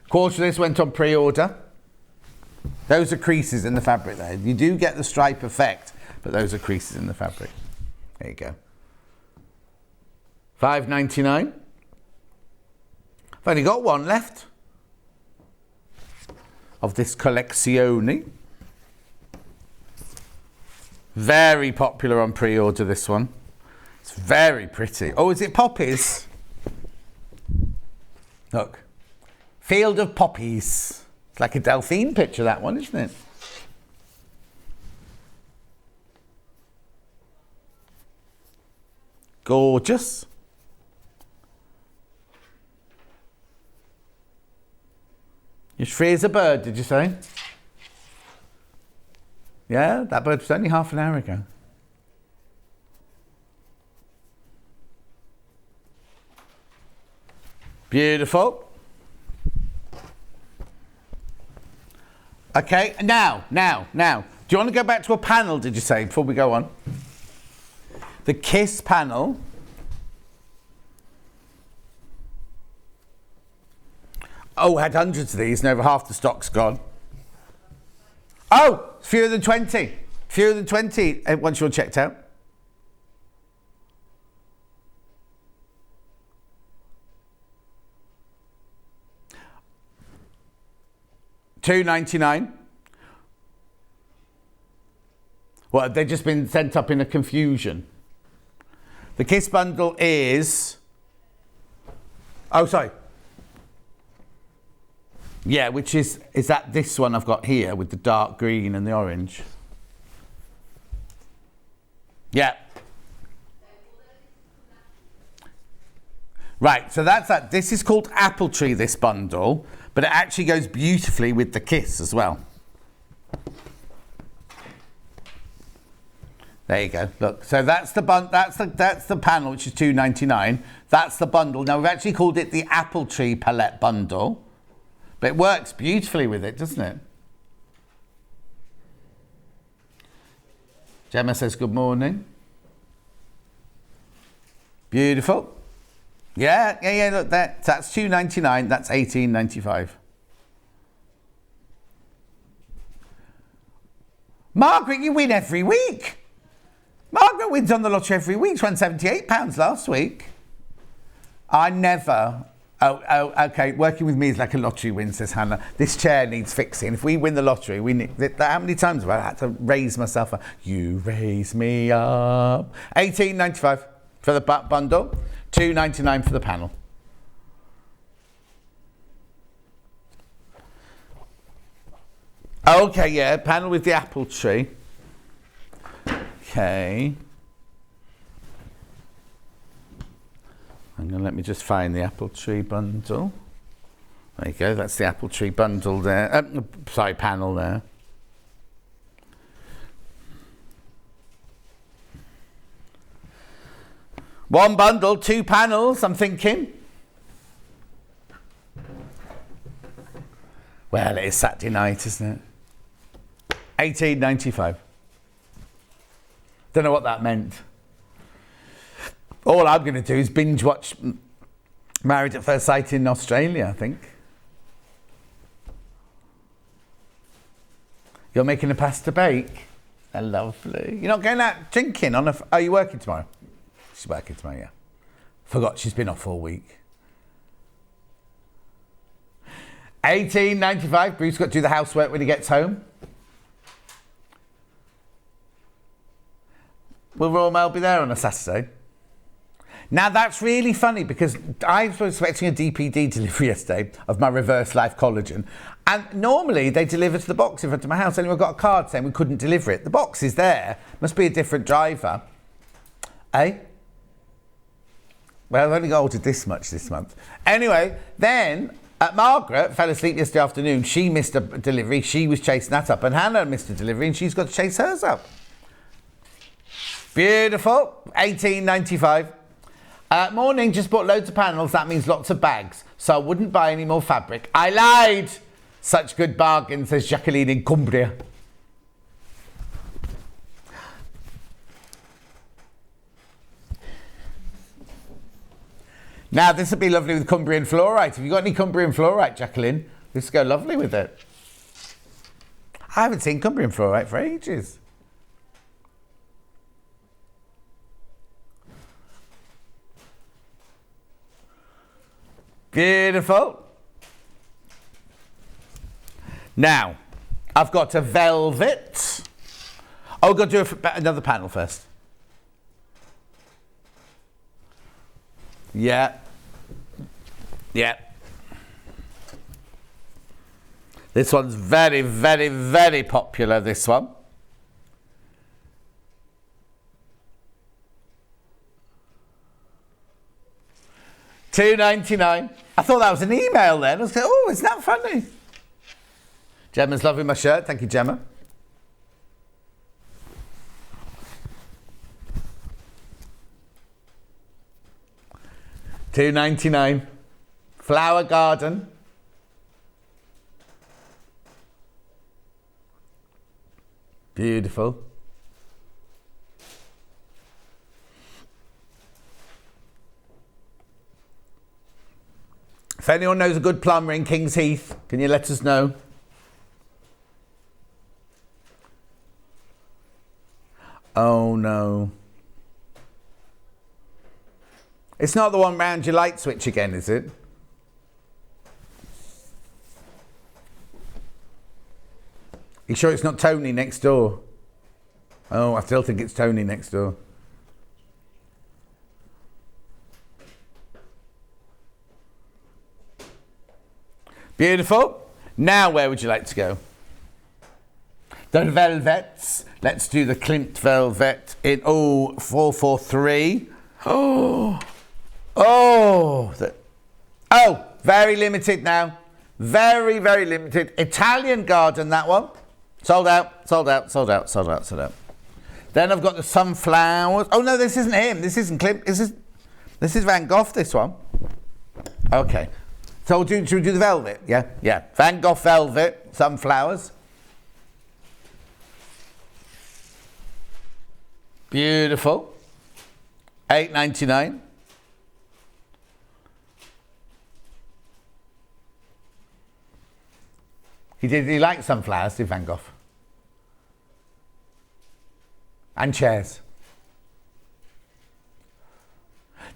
Quarter of this went on pre-order. Those are creases in the fabric there. You do get the stripe effect, but those are creases in the fabric. There you go. $5.99. I've only got one left of this collezione. Very popular on pre-order, this one. It's very pretty. Oh, is it poppies? Look. Field of poppies. It's like a Delphine picture, that one, isn't it? Gorgeous. You're free as a bird, did you say? Yeah, that bird was only half an hour ago. Beautiful. Okay, now. Do you want to go back to a panel, did you say, before we go on? The Kiss panel. Oh, had hundreds of these and over half the stock's gone. Oh, fewer than 20. Fewer than 20 once you're checked out. $2.99. Well, they've just been sent up in a confusion. The Kiss bundle is... Oh, sorry. Yeah, which is that this one I've got here with the dark green and the orange? Yeah. Right, so that's that. This is called Apple Tree, this bundle, but it actually goes beautifully with the Kiss as well. There you go. Look, so that's the that's the panel, which is $2.99. That's the bundle. Now we've actually called it the Apple Tree Palette Bundle, but it works beautifully with it, doesn't it? Gemma says good morning. Beautiful. Yeah. Look, that's $2.99. That's $18.95. Margaret, you win every week. Margaret wins on the lottery every week. She won £78 last week. I never. Oh, okay. Working with me is like a lottery win, says Hannah. This chair needs fixing. If we win the lottery, we need. How many times have I had to raise myself up? You raise me up. $18.95 for the bundle. $2.99 for the panel. Okay, yeah, panel with the apple tree. Okay. Hang on, let me just find the apple tree bundle. There you go, that's the apple tree bundle there. Sorry, panel there. One bundle, two panels, I'm thinking. Well, it is Saturday night, isn't it? $18.95. Don't know what that meant. All I'm going to do is binge watch Married at First Sight in Australia, I think. You're making a pasta bake? Lovely. You're not going out drinking on a... Are you working tomorrow? She's working tomorrow, yeah. Forgot she's been off all week. 18.95. Bruce got to do the housework when he gets home. Will Royal Mail be there on a Saturday? Now, that's really funny because I was expecting a DPD delivery yesterday of my Reverse Life Collagen. And normally they deliver to the box in front of my house. Anyway, I got a card saying we couldn't deliver it. The box is there. Must be a different driver. Eh? Well, I've only got ordered this much this month. Anyway, then Margaret fell asleep yesterday afternoon. She missed a delivery. She was chasing that up. And Hannah missed a delivery and she's got to chase hers up. Beautiful. 18.95. Morning, just bought loads of panels. That means lots of bags. So I wouldn't buy any more fabric. I lied. Such good bargain, says Jacqueline in Cumbria. Now, this would be lovely with Cumbrian fluorite. Have you got any Cumbrian fluorite, Jacqueline? This would go lovely with it. I haven't seen Cumbrian fluorite for ages. Beautiful. Now, I've got a velvet. Oh, I've got to do another panel first. Yeah. Yeah. This one's very, very, very popular, this one. £2.99. I thought that was an email then. I was going, oh, isn't that funny? Gemma's loving my shirt. Thank you, Gemma. £2.99. Flower garden. Beautiful. If anyone knows a good plumber in King's Heath, can you let us know? Oh no. It's not the one round your light switch again, is it? You sure it's not Tony next door? Oh, I still think it's Tony next door. Beautiful. Now, where would you like to go? The velvets. Let's do the Klimt velvet in 443. Oh, very limited now. Very, very limited. Italian garden, that one. Sold out, sold out, sold out, sold out, sold out. Then I've got the sunflowers. Oh no, this isn't him. This isn't Klimt. This is Van Gogh, this one. Okay. So should we do the velvet? Yeah, yeah. Van Gogh velvet, sunflowers. Beautiful. £8.99. He liked sunflowers, did Van Gogh? And chairs.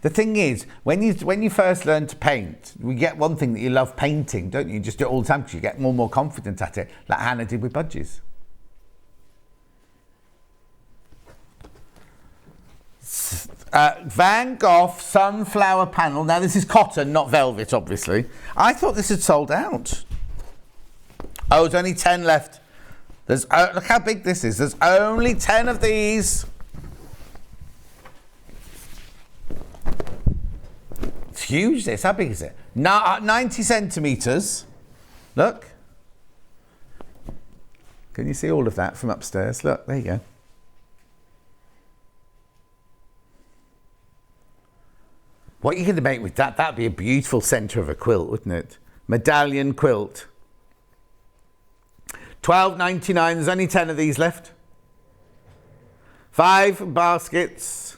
The thing is, when you first learn to paint, we get one thing that you love painting, don't you? You just do it all the time because you get more and more confident at it, like Hannah did with budgies. Van Gogh sunflower panel. Now this is cotton, not velvet, obviously. I thought this had sold out. Oh, there's only 10 left. Look how big this is. There's only 10 of these. It's huge, this. How big is it? 90 centimetres. Look. Can you see all of that from upstairs? Look, there you go. What are you going to make with that? That'd be a beautiful centre of a quilt, wouldn't it? Medallion quilt. $12.99. There's only 10 of these left. 5 baskets.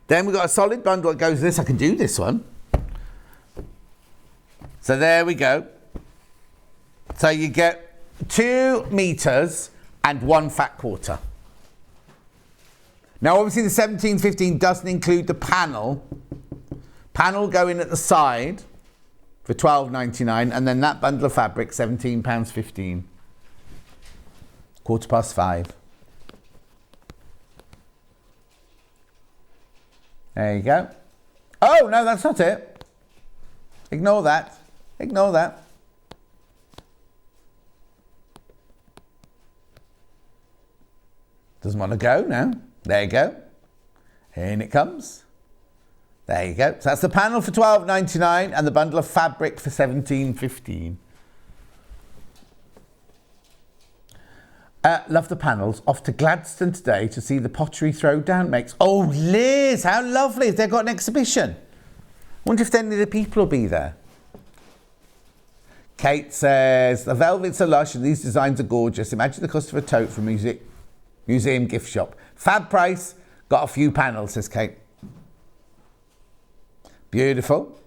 Then we've got a solid bundle that goes with this. I can do this one. So there we go. So you get 2 meters and 1 fat quarter. Now obviously the 17.15 doesn't include the panel. Panel going at the side for £12.99, and then that bundle of fabric, £17.15. 5:15. There you go. Oh, no, that's not it. Ignore that. Ignore that. Doesn't want to go now. There you go. In it comes. There you go. So that's the panel for £12.99 and the bundle of fabric for £17.15. Love the panels. Off to Gladstone today to see the pottery throwdown makes. Oh, Liz, how lovely. They've got an exhibition. Wonder if any of the people will be there. Kate says, the velvets are lush and these designs are gorgeous. Imagine the cost of a tote from museum gift shop. Fab price. Got a few panels, says Kate. Beautiful.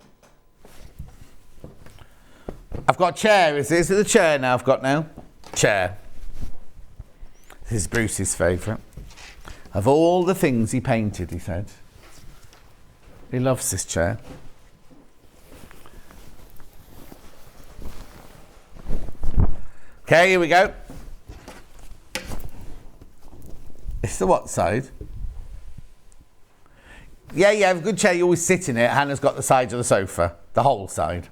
I've got a chair. Is it the chair now I've got now? Chair. This is Bruce's favourite. Of all the things he painted, he said. He loves this chair. Okay, here we go. It's the what side? Yeah, have a good chair. You always sit in it. Hannah's got the sides of the sofa. The whole side.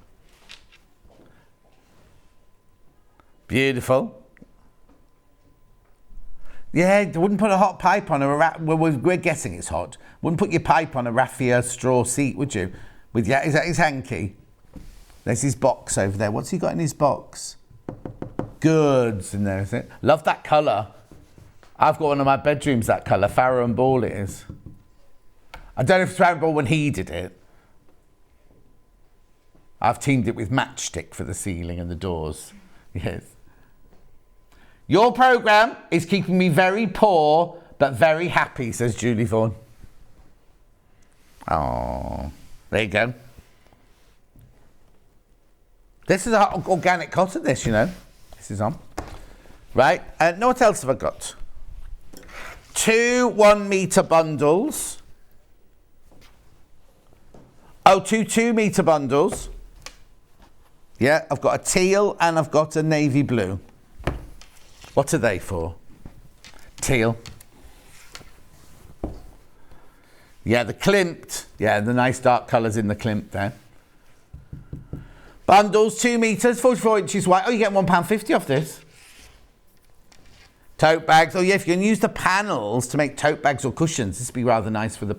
Beautiful. Yeah, wouldn't put a hot pipe on we're guessing it's hot. Wouldn't put your pipe on a raffia straw seat, would you? Is that his hanky? There's his box over there. What's he got in his box? Goods in there, is it? Love that colour. I've got one of my bedrooms, that colour. Farrow and Ball it is. I don't know if it's Farrow and Ball when he did it. I've teamed it with Matchstick for the ceiling and the doors. Yes. Your programme is keeping me very poor but very happy, says Julie Vaughan. Oh, there you go. This is organic cotton, this, you know. This is on. Right, now what else have I got? 2 1-metre bundles. Oh, 2 2-metre bundles. Yeah, I've got a teal and I've got a navy blue. What are they for? Teal. Yeah, the Klimt. Yeah, the nice dark colours in the Klimt there. Bundles, 2 metres, 44 inches wide. Oh, you get £1.50 off this. Tote bags. Oh, yeah, if you can use the panels to make tote bags or cushions, this would be rather nice for the...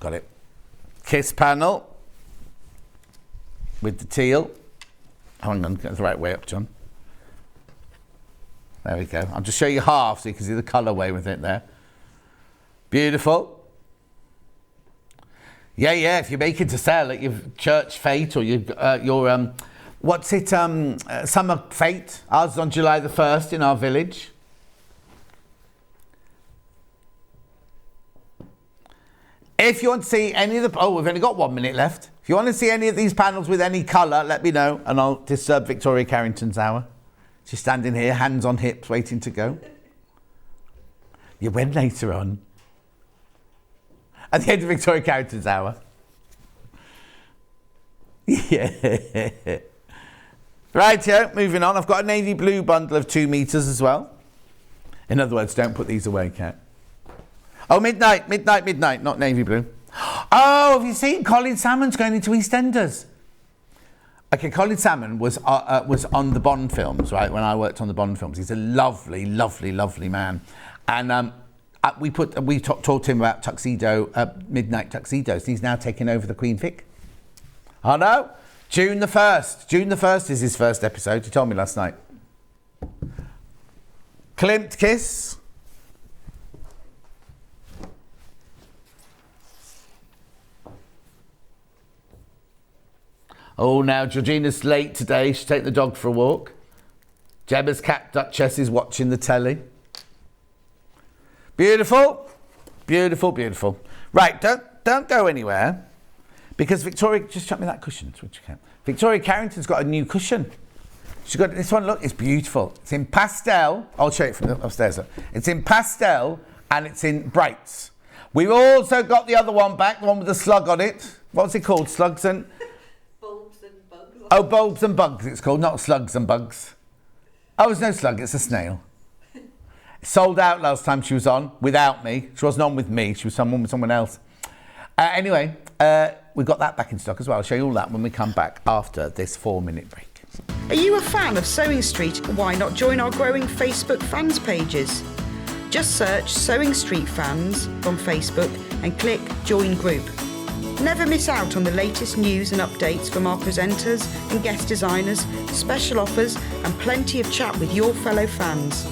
Got it. Kiss panel with the teal. Hang on, get the right way up, John. There we go. I'll just show you half so you can see the colourway with it there. Beautiful. Yeah, if you make it to sell at your church fete or your what's it, summer fete. Ours is on July the 1st in our village. If you want to see any of the... Oh, we've only got 1 minute left. If you want to see any of these panels with any colour, let me know and I'll disturb Victoria Carrington's hour. She's standing here, hands on hips, waiting to go. You went later on. At the end of Victoria Carrington's hour. Yeah. Right, yeah, moving on. I've got a navy blue bundle of 2 metres as well. In other words, don't put these away, Kat. Oh, midnight, not navy blue. Oh, have you seen Colin Salmon's going into EastEnders? Okay, Colin Salmon was on the Bond films, right, when I worked on the Bond films. He's a lovely, lovely, lovely man. And we taught him about midnight tuxedos. He's now taking over the Queen Vic. Oh, no. June the 1st. June the 1st is his first episode. He told me last night. Klimt Kiss. Oh, now Georgina's late today. She's taking the dog for a walk. Gemma's cat Duchess is watching the telly. Beautiful. Beautiful, beautiful. Right, don't go anywhere. Because Victoria, just chuck me that cushion, which you can. Victoria Carrington's got a new cushion. She's got this one, look, it's beautiful. It's in pastel. I'll show it from upstairs. Look. It's in pastel and it's in brights. We've also got the other one back, the one with the slug on it. What's it called? Slugs and... Bulbs and bugs. Oh, bulbs and bugs it's called, not slugs and bugs. Oh, it's no slug, it's a snail. Sold out last time she was on without me. She wasn't on with me, she was on with someone else. Anyway, we've got that back in stock as well. I'll show you all that when we come back after this 4-minute break. Are you a fan of Sewing Street? Why not join our growing Facebook fans pages? Just search Sewing Street Fans on Facebook and click Join Group. Never miss out on the latest news and updates from our presenters and guest designers, special offers and plenty of chat with your fellow fans.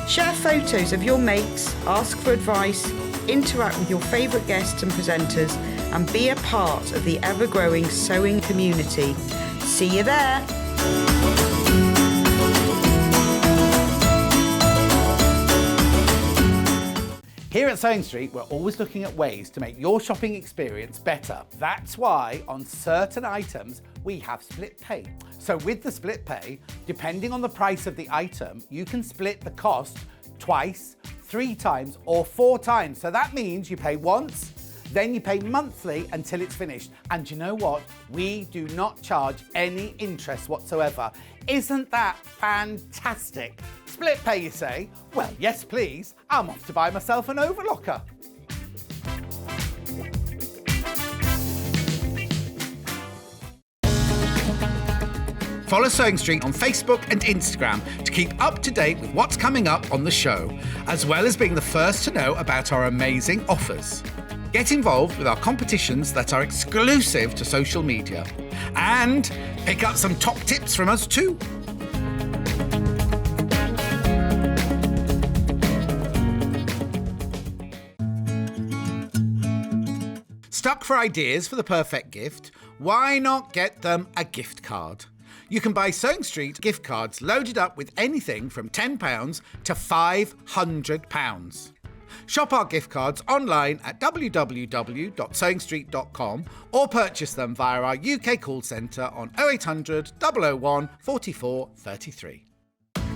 Share photos of your makes, ask for advice, interact with your favourite guests and presenters and be a part of the ever-growing sewing community. See you there! Here at Sewing Street, we're always looking at ways to make your shopping experience better. That's why on certain items, we have split pay. So with the split pay, depending on the price of the item, you can split the cost twice, 3 times, or 4 times. So that means you pay once, then you pay monthly until it's finished. And you know what? We do not charge any interest whatsoever. Isn't that fantastic? Split pay, you say? Well, yes, please. I'm off to buy myself an overlocker. Follow Sewing Street on Facebook and Instagram to keep up to date with what's coming up on the show, as well as being the first to know about our amazing offers. Get involved with our competitions that are exclusive to social media. And pick up some top tips from us too. Stuck for ideas for the perfect gift? Why not get them a gift card? You can buy Sewing Street gift cards loaded up with anything from £10 to £500. Shop our gift cards online at www.sewingstreet.com or purchase them via our UK call centre on 0800 001 44 33.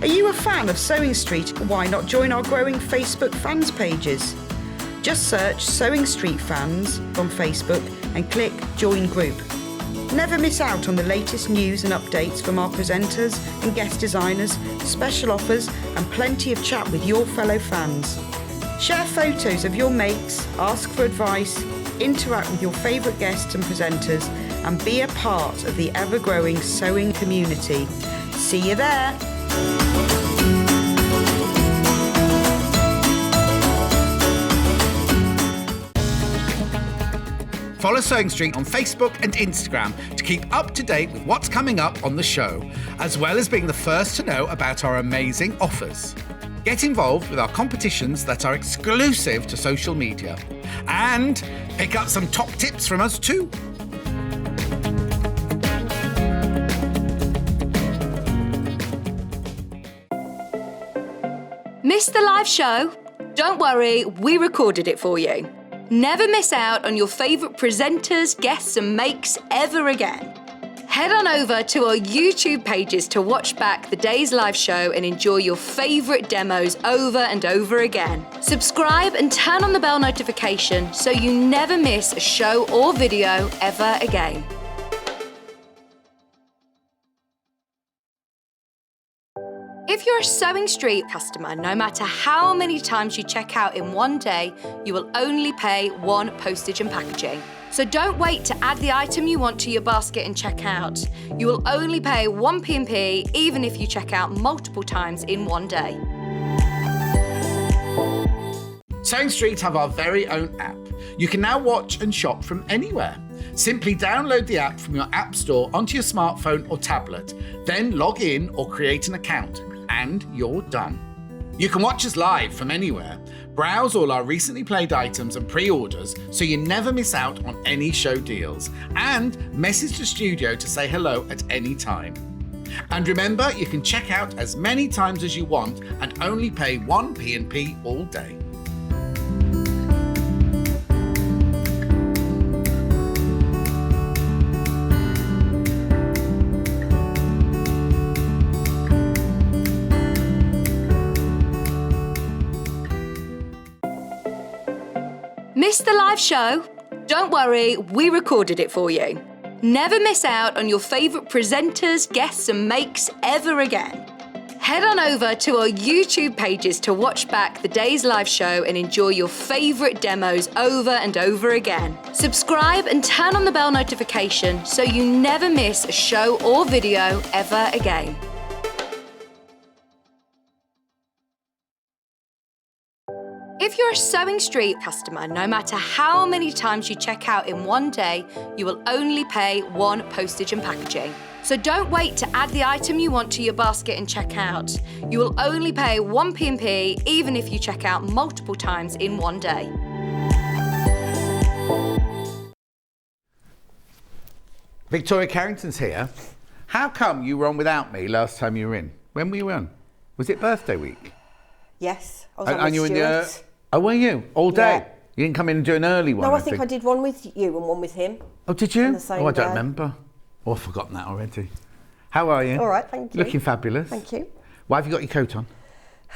Are you a fan of Sewing Street? Why not join our growing Facebook fans pages? Just search Sewing Street Fans on Facebook and click Join Group. Never miss out on the latest news and updates from our presenters and guest designers, special offers and plenty of chat with your fellow fans. Share photos of your makes, ask for advice, interact with your favourite guests and presenters and be a part of the ever-growing sewing community. See you there! Follow Sewing Street on Facebook and Instagram to keep up to date with what's coming up on the show, as well as being the first to know about our amazing offers. Get involved with our competitions that are exclusive to social media. And pick up some top tips from us too. Missed the live show? Don't worry, we recorded it for you. Never miss out on your favourite presenters, guests and makes ever again. Head on over to our YouTube pages to watch back the day's live show and enjoy your favourite demos over and over again. Subscribe and turn on the bell notification so you never miss a show or video ever again. If you're a Sewing Street customer, no matter how many times you check out in one day, you will only pay 1 postage and packaging. So don't wait to add the item you want to your basket and check out. You will only pay 1 P&P even if you check out multiple times in one day. Sewing Street have our very own app. You can now watch and shop from anywhere. Simply download the app from your app store onto your smartphone or tablet, then log in or create an account, and you're done. You can watch us live from anywhere, browse all our recently played items and pre-orders so you never miss out on any show deals, and message the studio to say hello at any time. And remember, you can check out as many times as you want and only pay 1 P&P all day. Missed the live show? Don't worry, we recorded it for you. Never miss out on your favourite presenters, guests and makes ever again. Head on over to our YouTube pages to watch back the day's live show and enjoy your favourite demos over and over again. Subscribe and turn on the bell notification so you never miss a show or video ever again. If you're a Sewing Street customer, no matter how many times you check out in one day, you will only pay one postage and packaging. So don't wait to add the item you want to your basket and check out. You will only pay one P&P even if you check out multiple times in one day. Victoria Carrington's here. How come you were on without me last time you were in? When were you on? Was it birthday week? Yes, I was on with you Stuart. Oh, were you? All day? Yeah. You didn't come in and do an early one? No, I think I did one with you and one with him. Oh, did you? On the same I don't day. remember. Oh, I've forgotten that already. How are you? All right, thank you. Looking fabulous. Thank you. Why have you got your coat on?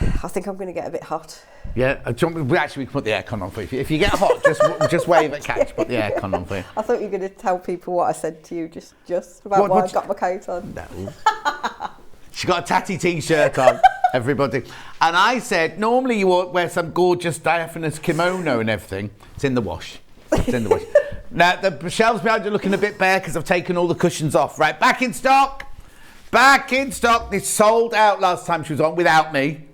I think I'm going to get a bit hot. Yeah, we can put the aircon on for you. If you get hot, just wave at Catch, put the aircon on for you. I thought you were going to tell people what I said to you just about why I got my coat on. No. She got a tatty t-shirt on, everybody. And I said, normally you wear some gorgeous diaphanous kimono and everything. It's in the wash. It's in the wash. Now, the shelves behind you are looking a bit bare because I've taken all the cushions off. Right, back in stock. Back in stock. This sold out last time she was on without me.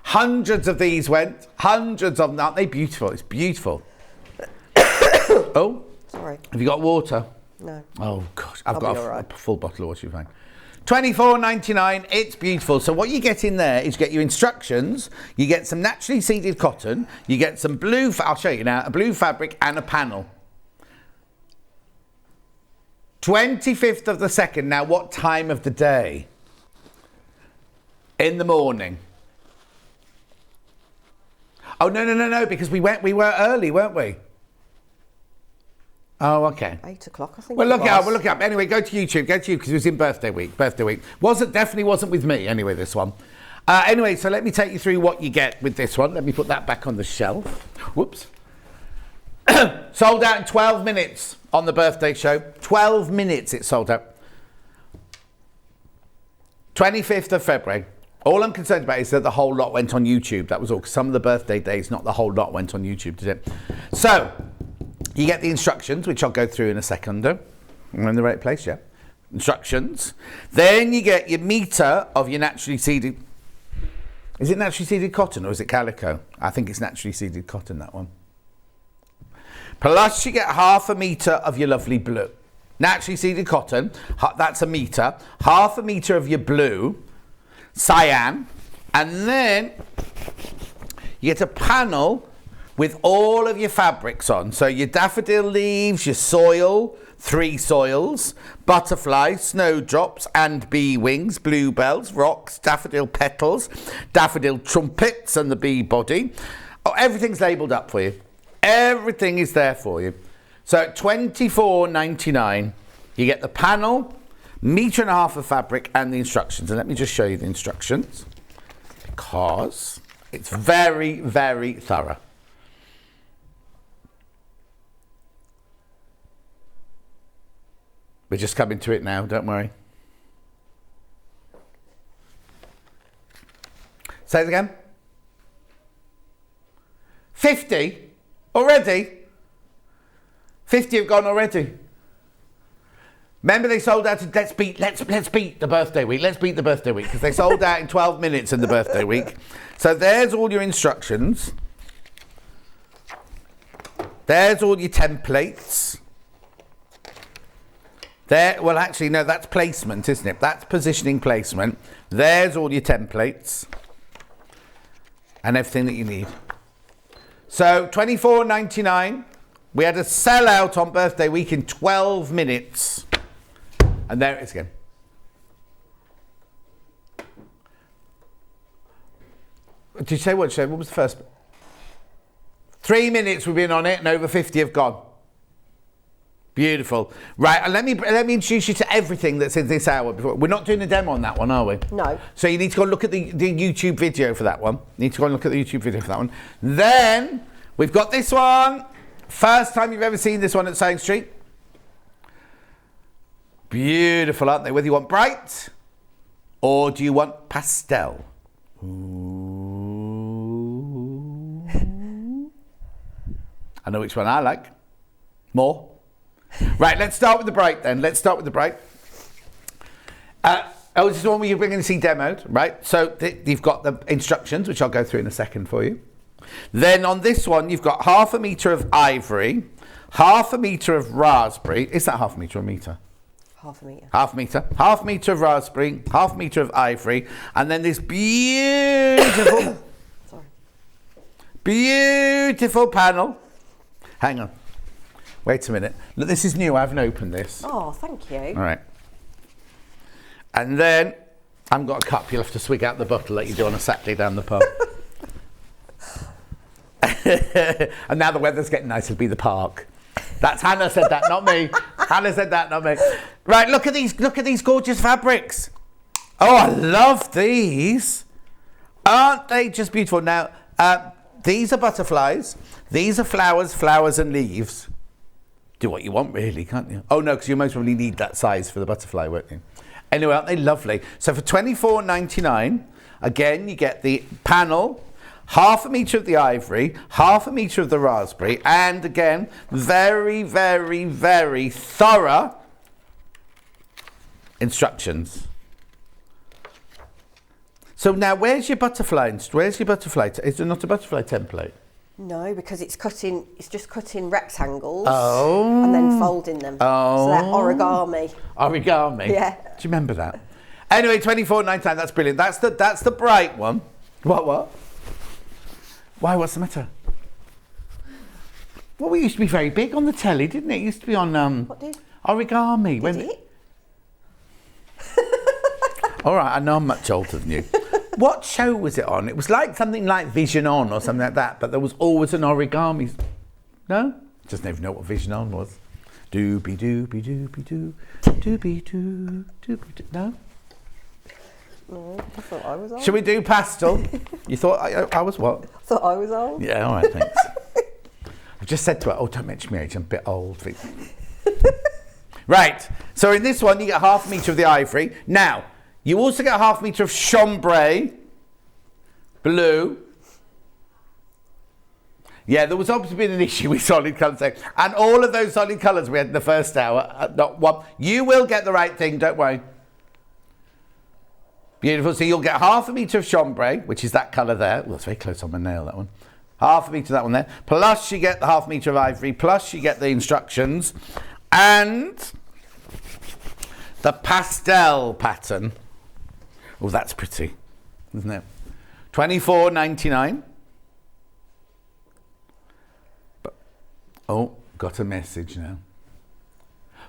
Hundreds of these went. Hundreds of them. Aren't they beautiful? It's beautiful. Oh. Sorry. Have you got water? No. Oh, gosh. I've got a full bottle of water. You're fine. $24.99. It's beautiful. So what you get in there is you get your instructions. You get some naturally seeded cotton. You get some blue. I'll show you now. A blue fabric and a panel. 25th of the 2nd. Now, what time of the day? In the morning. Oh, no, because we were early, weren't we? Oh, okay. 8 o'clock, I think. We'll look it up. Anyway, go to YouTube because it was in birthday week. Definitely wasn't with me anyway, this one. Anyway, so let me take you through what you get with this one. Let me put that back on the shelf. Whoops. Sold out in 12 minutes on the birthday show. 12 minutes it sold out. 25th of February. All I'm concerned about is that the whole lot went on YouTube. That was all. 'Cause some of the birthday days, not the whole lot, went on YouTube, did it? So, you get the instructions, which I'll go through in a second. I'm in the right place, yeah? Instructions. Then you get your metre of your naturally seeded... Is it naturally seeded cotton or is it calico? I think it's naturally seeded cotton, that one. Plus you get half a metre of your lovely blue. Naturally seeded cotton, that's a metre. Half a metre of your blue, cyan. And then you get a panel with all of your fabrics on. So your daffodil leaves, your soil, 3 soils, butterflies, snowdrops and bee wings, bluebells, rocks, daffodil petals, daffodil trumpets and the bee body. Oh, everything's labelled up for you. Everything is there for you. So at $24.99, you get the panel, metre and a half of fabric and the instructions. And let me just show you the instructions because it's very, very thorough. We're just coming to it now, don't worry. Say it again. 50 already? 50 have gone already. Remember they sold out to let's beat the birthday week. Let's beat the birthday week because they sold out in 12 minutes in the birthday week. So there's all your instructions. There's all your templates. There, well, actually, no, that's placement, isn't it? That's positioning placement. There's all your templates and everything that you need. So, $24.99. We had a sellout on birthday week in 12 minutes. And there it is again. Did you say what, Shane? What was the first? 3 minutes we've been on it and over 50 have gone. Beautiful. Right, and let me introduce you to everything that's in this hour. We're not doing a demo on that one, are we? No. So you need to go and look at the YouTube video for that one. You need to go and look at the YouTube video for that one. Then We've got this one. First time you've ever seen this one at Sewing Street. Beautiful, aren't they? Whether you want bright or do you want pastel? Ooh. I know which one I like more. Right, let's start with the bright then. Let's start with the bright. This is the one where you're going to see demoed, right? So you've got the instructions, which I'll go through in a second for you. Then on this one, you've got 1/2 metre of ivory, 1/2 metre of raspberry. Is that 1/2 metre or metre? 1/2 metre. 1/2 metre. 1/2 metre of raspberry, 1/2 metre of ivory, and then this beautiful, beautiful panel. Hang on. Wait a minute. Look, this is new. I haven't opened this. Oh, thank you. All right. And then, I haven't got a cup. You'll have to swig out the bottle like you do on a Saturday down the pub. And now the weather's getting nice. It'll be the park. That's Hannah said that, not me. Hannah said that, not me. Right, look at these gorgeous fabrics. Oh, I love these. Aren't they just beautiful? Now, these are butterflies. These are flowers and leaves. Do what you want, really, can't you? Oh, no, because you most probably need that size for the butterfly, won't you? Anyway, aren't they lovely? So for £24.99, again, you get the panel, 1/2 metre of the ivory, 1/2 metre of the raspberry, and again, very, very, very thorough instructions. So now, where's your butterfly? Is there not a butterfly template? No, because it's just cutting rectangles Oh. and then folding them. Oh. So they're origami. Origami? Yeah. Do you remember that? Anyway, £24.99, that's brilliant. That's the bright one. What? Why, what's the matter? Well, we used to be very big on the telly, didn't it? It used to be on What did? Origami. Did it? All right, I know I'm much older than you. What show was it on? It was like something like Vision On or something like that, but there was always an origami. No? Just never know what Vision On was. Doobie doobie doobie doo, doobie doo, doobie doo. No? No, I thought I was on. Shall we do pastel? You thought I was what? I thought I was on. Yeah, all right, thanks. I've just said to her, oh, don't mention my age, I'm a bit old. Right, so in this one, you get 1/2 metre of the ivory. Now, you also get 1/2 metre of chambray blue. Yeah, there was obviously been an issue with solid colours there. And all of those solid colours we had in the first hour, not one. You will get the right thing, don't worry. Beautiful. So you'll get 1/2 metre of chambray, which is that colour there. Well, it's very close on my nail, that one. 1/2 metre of that one there. Plus you get the 1/2 metre of ivory. Plus you get the instructions. And the pastel pattern. Oh, that's pretty, isn't it? £24.99. Oh, got a message now.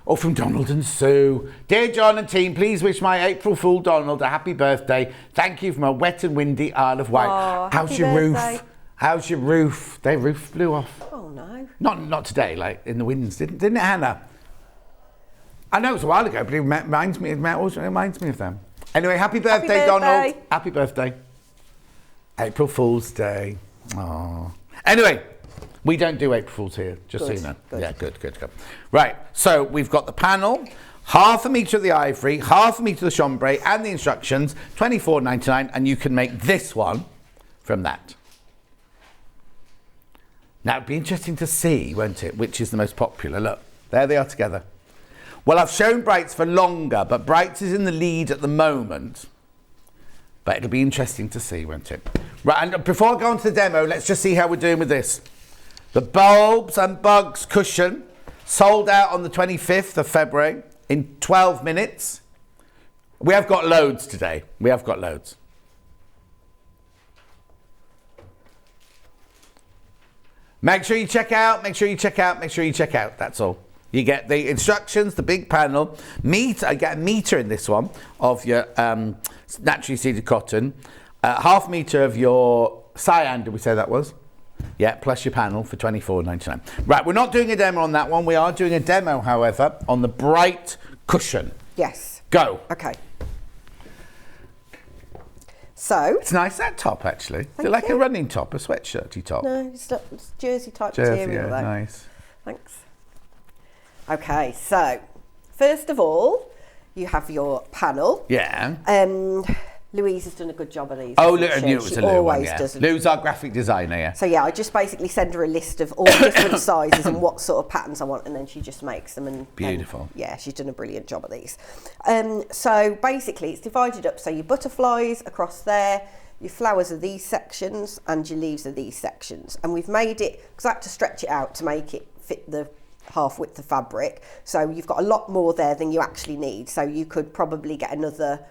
Oh, from Donald and Sue. Dear John and team, please wish my April Fool Donald a happy birthday. Thank you from a wet and windy Isle of Wight. Oh, how's your roof? How's your roof? Their roof blew off. Oh, no. Not today, like in the winds, didn't it, Hannah? I know it was a while ago, but it reminds me of them. Anyway, happy birthday, Donald. Happy birthday. April Fool's Day. Aww. Anyway, we don't do April Fools here, just so you know. Good. Yeah, good. Right, so we've got the panel, 1/2 metre of the ivory, 1/2 metre of the chambray, and the instructions, £24.99, and you can make this one from that. Now, it'd be interesting to see, won't it, which is the most popular. Look, there they are together. Well, I've shown Brights for longer, but Brights is in the lead at the moment. But it'll be interesting to see, won't it? Right, and before I go on to the demo, let's just see how we're doing with this. The Bulbs and Bugs cushion sold out on the 25th of February in 12 minutes. We have got loads today. We have got loads. Make sure you check out. That's all. You get the instructions, the big panel. I get a metre in this one of your naturally seeded cotton. 1/2 metre of your cyan, did we say that was? Yeah, plus your panel for £24.99. Right, we're not doing a demo on that one. We are doing a demo, however, on the Bright cushion. Yes. Go. Okay. So It's nice, that top, actually. Is it like a running top, a sweatshirty top? no, it's not, it's jersey type Jersey, material yeah, though. nice. Thanks. Okay, so first of all, you have your panel. Yeah. Louise has done a good job of these. Oh, hasn't I she? knew it was She a Lou one, always yeah. does. Lou's our graphic designer, yeah. So yeah, I just basically send her a list of all the different sizes and what sort of patterns I want, and then she just makes them. And Beautiful. Yeah, she's done a brilliant job of these. So basically, it's divided up. So your butterflies across there, your flowers are these sections, and your leaves are these sections. And we've made it because I had to stretch it out to make it fit the half width of fabric. So you've got a lot more there than you actually need. So you could probably get another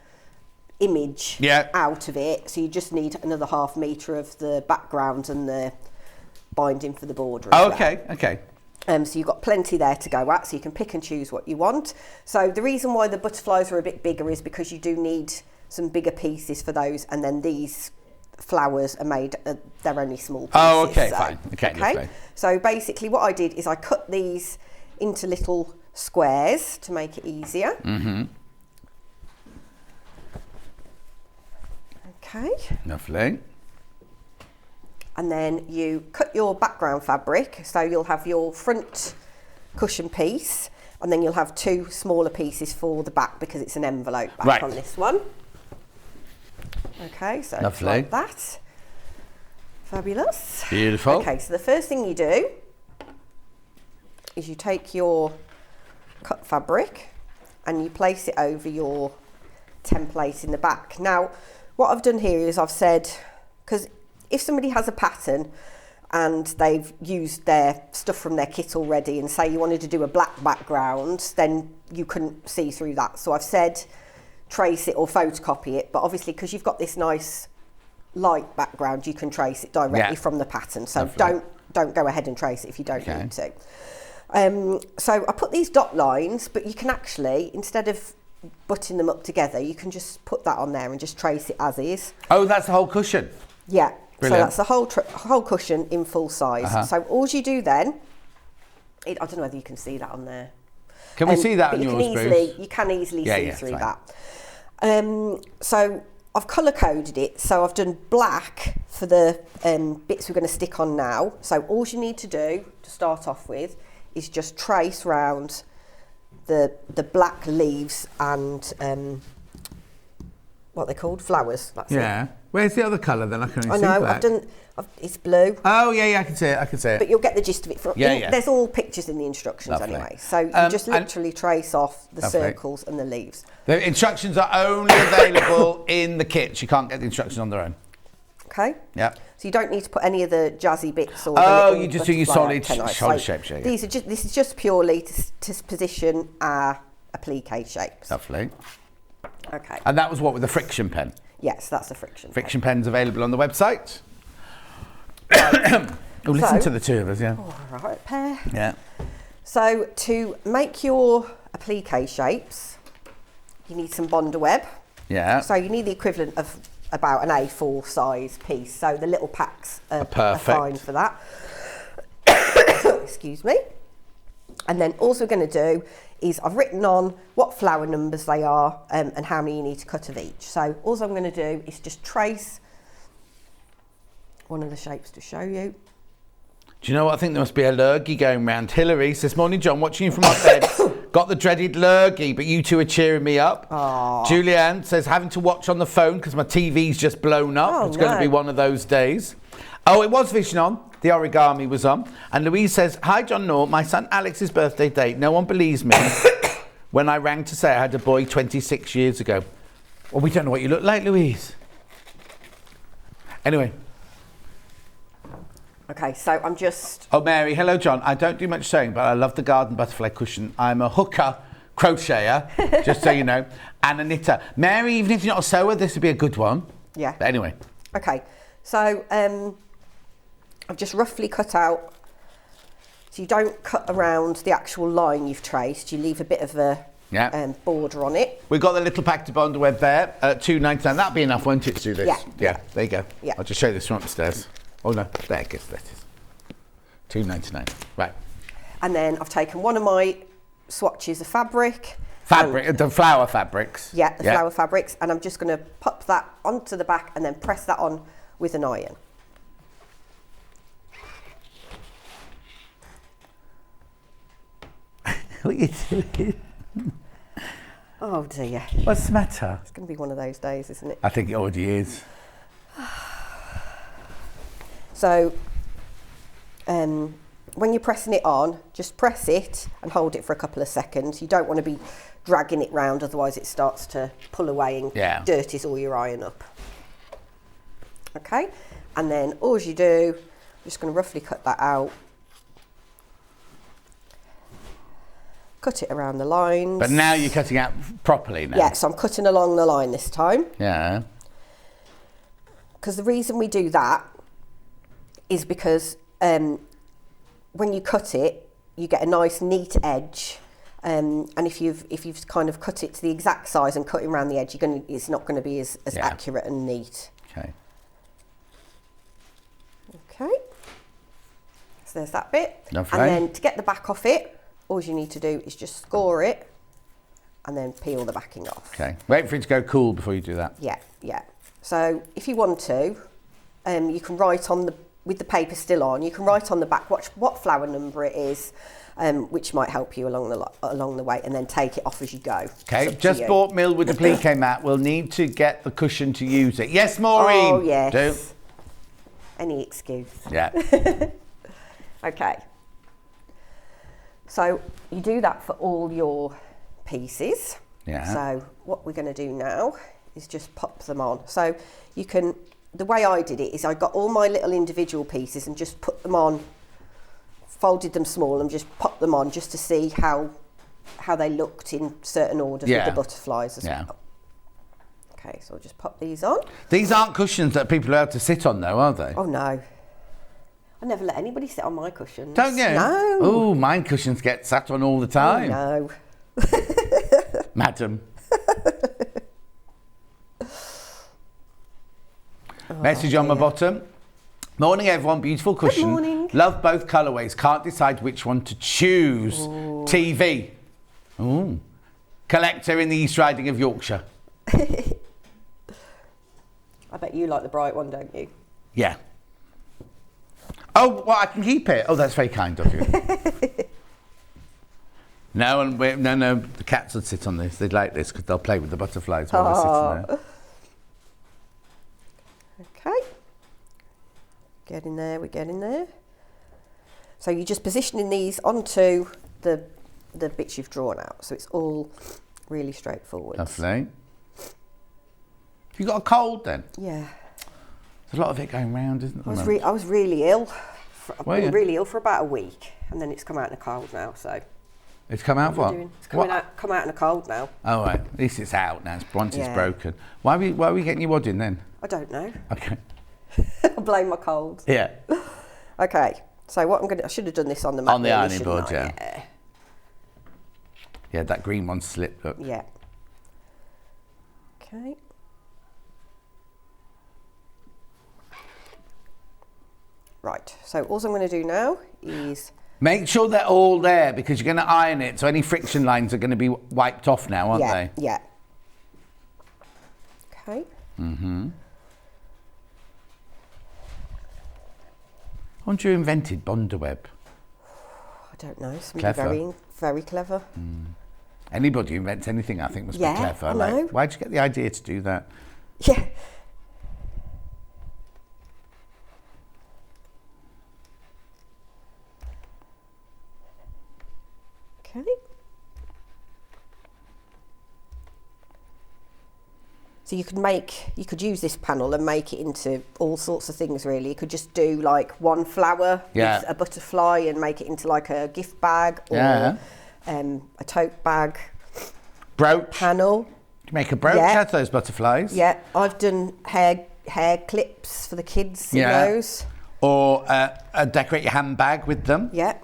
image out of it, so you just need another ½ metre of the background and the binding for the border. Okay. So you've got plenty there to go at, so you can pick and choose what you want. So the reason why the butterflies are a bit bigger is because you do need some bigger pieces for those, and then these flowers are made, they're only small pieces. Oh, okay, so, fine. Okay. So basically what I did is I cut these into little squares to make it easier. Mm-hmm. Okay. Lovely. And then you cut your background fabric, so you'll have your front cushion piece, and then you'll have 2 smaller pieces for the back because it's an envelope back on this one. Okay, so it's like that. Fabulous. Beautiful. Okay, so the first thing you do is you take your cut fabric and you place it over your template in the back. Now, what I've done here is I've said, because if somebody has a pattern and they've used their stuff from their kit already, and say you wanted to do a black background, then you couldn't see through that. So I've said trace it or photocopy it, but obviously because you've got this nice light background, you can trace it directly from the pattern. So don't go ahead and trace it if you don't need to. So I put these dot lines, but you can actually, instead of butting them up together, you can just put that on there and just trace it as is. Oh, that's the whole cushion? Yeah. Brilliant. So that's the whole cushion in full size. So all you do then, I don't know whether you can see that on there. Can we see that on yours, Bruce? You can easily see through fine. that. So I've colour coded it. So I've done black for the bits we're going to stick on now. So all you need to do to start off with is just trace round the black leaves and what they're called, flowers. That's it. Where's the other colour then? I can only see black. It's blue. Oh yeah, I can see it. But you'll get the gist of it. There's all pictures in the instructions anyway. So you just literally trace off the circles and the leaves. The instructions are only available in the kits. You can't get the instructions on their own. Okay. Yeah. So you don't need to put any of the jazzy bits or. You just do your solid shapes. This is just purely to position our applique shapes. Lovely. Okay. And that was what with the friction pen? Yes, that's the friction. Friction pen's available on the website. Listen to the two of us, yeah. All right, pair. Yeah. So to make your applique shapes, you need some Bonder web. Yeah. So you need the equivalent of about an A4 size piece. So the little packs are fine for that. Excuse me. And then all we're going to do is I've written on what flower numbers they are and how many you need to cut of each. So all I'm going to do is just trace one of the shapes to show you. Do you know what? I think there must be a lurgy going round. Hillary says, morning John, watching you from my bed. Got the dreaded lurgy, but you two are cheering me up. Aww. Julianne says, having to watch on the phone because my TV's just blown up. It's going to be one of those days. Oh, it was vision on. The origami was on. And Louise says, hi John Nor, my son Alex's birthday date. No one believes me when I rang to say I had a boy 26 years ago. Well, we don't know what you look like, Louise. Anyway. Okay, so I'm just... Oh, Mary, hello, John. I don't do much sewing, but I love the garden butterfly cushion. I'm a hooker crocheter, just so you know, and a knitter. Mary, even if you're not a sewer, this would be a good one. Yeah. But anyway. Okay, so I've just roughly cut out, so you don't cut around the actual line you've traced, you leave a bit of a border on it. We've got the little pack to Bonder web there at $2.99. That'll be enough, won't it, to do this? Yeah, there you go. Yeah. I'll just show you this from upstairs. Oh no, there it goes, that is. $2.99, right. And then I've taken one of my swatches of fabric Fabric, the flower fabrics. Yeah, the flower fabrics. And I'm just going to pop that onto the back and then press that on with an iron. What are you doing? Oh dear. What's the matter? It's going to be one of those days, isn't it? I think it already is. So, when you're pressing it on, just press it and hold it for a couple of seconds. You don't want to be dragging it round, otherwise it starts to pull away and dirties all your iron up. Okay, and then all you do, I'm just going to roughly cut that out. Cut it around the lines. But now you're cutting out properly now. Yeah, so I'm cutting along the line this time. Yeah. Because the reason we do that is because when you cut it, you get a nice neat edge. And if you've kind of cut it to the exact size and cutting around the edge, it's not going to be as accurate and neat. Okay. Okay. So there's that bit. Lovely. And then to get the back off it, all you need to do is just score it and then peel the backing off. Okay. Wait for it to go cool before you do that. Yeah, yeah. So if you want to, you can write on with the paper still on, you can write on the back what flower number it is, which might help you along the way, and then take it off as you go. Okay, just bought Millwood applique mat. We'll need to get the cushion to use it. Yes, Maureen? Oh, yes. Do. Any excuse. Yeah. Okay. So you do that for all your pieces. Yeah. So what we're going to do now is just pop them on. So you can, the way I did it is I got all my little individual pieces and just put them on, folded them small and just popped them on just to see how they looked in certain orders with the butterflies as well. Okay, so I'll just pop these on. These aren't cushions that people are able to sit on though, are they? Oh no. I never let anybody sit on my cushions. Don't you? No. Oh, mine cushions get sat on all the time. Oh, no. Madam. Message on my bottom. Morning everyone, beautiful cushion. Good morning. Love both colourways, can't decide which one to choose. Ooh. TV. Ooh. Collector in the East Riding of Yorkshire. I bet you like the bright one, don't you? Yeah. Oh, well, I can keep it. Oh, that's very kind of you. No, the cats would sit on this. They'd like this because they'll play with the butterflies while they're sitting there. Okay. Getting there, we're getting there. So you're just positioning these onto the bits you've drawn out. So it's all really straightforward. Lovely. Have you got a cold then? Yeah. There's a lot of it going round, isn't there? I was really ill. I've been really ill for about a week, and then it's come out in a cold now. So it's come out what? It's come out in a cold now. Oh right, at least it's out now. Once it's broken. Why are we getting you wadding then? I don't know. Okay. I blame my cold. Yeah. Okay. So what I should have done this on the mat. On the ironing board, yeah. Yeah, that green one slipped. Look. Yeah. Okay. Right, so all I'm going to do now is... Make sure they're all there because you're going to iron it, so any friction lines are going to be wiped off now, aren't they? Yeah. Okay. Mm-hmm. I wonder who invented Bonderweb. I don't know, somebody very, very clever. Mm. Anybody who invents anything, I think, must be clever. I know. Like, why'd you get the idea to do that? Yeah. Okay. So you could use this panel and make it into all sorts of things really. You could just do like one flower with a butterfly and make it into like a gift bag or a tote bag. Brooch. Panel. You make a brooch out of those butterflies. Yeah, I've done hair clips for the kids in those. Or decorate your handbag with them. Yeah.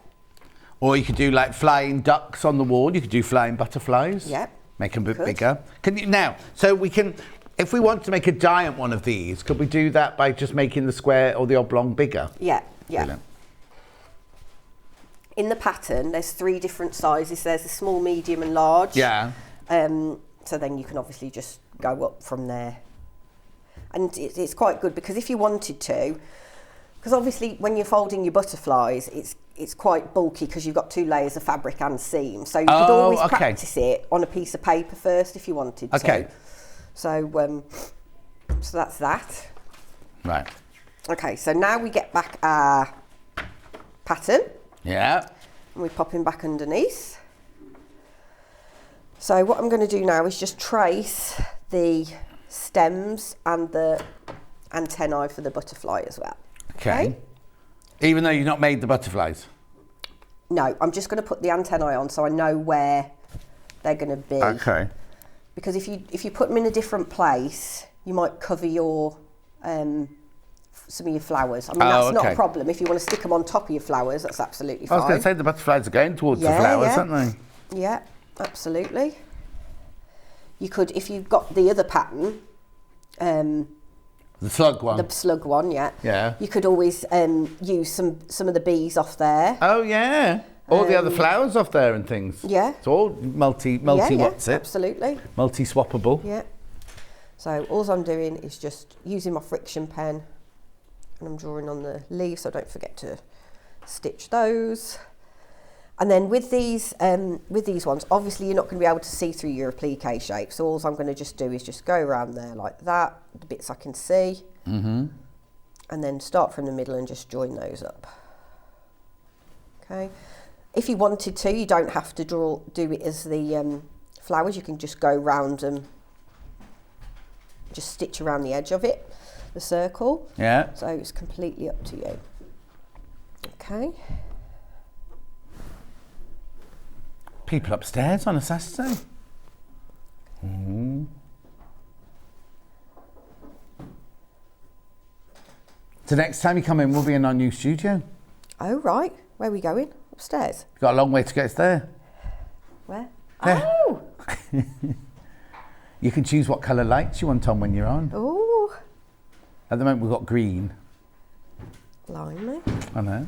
Or you could do like flying ducks on the wall. You could do flying butterflies. Yeah. Make them a bit bigger. Can you now? So we can, if we want to make a giant one of these, could we do that by just making the square or the oblong bigger? Yeah. Yeah. Brilliant. In the pattern, there's 3 different sizes. There's a small, medium, and large. Yeah. So then you can obviously just go up from there. And it's quite good because if you wanted to, because obviously when you're folding your butterflies, it's quite bulky because you've got 2 layers of fabric and seam. So you could always practice it on a piece of paper first if you wanted to. Okay. So, so that's that. Right. Okay, so now we get back our pattern. Yeah. And we pop him back underneath. So what I'm going to do now is just trace the stems and the antennae for the butterfly as well. Okay. Even though you've not made the butterflies? No, I'm just going to put the antennae on so I know where they're going to be. Okay. Because if you put them in a different place, you might cover your some of your flowers. I mean, that's not a problem. If you want to stick them on top of your flowers, that's absolutely fine. I was going to say the butterflies are going towards the flowers, aren't they? Yeah, absolutely. You could, if you've got the other pattern, the slug one. The slug one, yeah. Yeah. You could always use some of the bees off there. Oh yeah. All the other flowers off there and things. Yeah. It's all what's it? Absolutely. Multi-swappable. Yeah. So all I'm doing is just using my friction pen and I'm drawing on the leaves so don't forget to stitch those. And then with these ones, obviously you're not going to be able to see through your applique shape. So all I'm going to just do is just go around there like that, the bits I can see. Mm-hmm. And then start from the middle and just join those up. Okay. If you wanted to, you don't have to do it as the flowers. You can just go round them, just stitch around the edge of it, the circle. Yeah. So it's completely up to you. Okay. People upstairs on a Saturday. Mm. So next time you come in, we'll be in our new studio. Oh, right. Where are we going? Upstairs? We've got a long way to get there. Where? There. Oh! You can choose what colour lights you want on when you're on. Oh! At the moment, we've got green. Blimey. I know.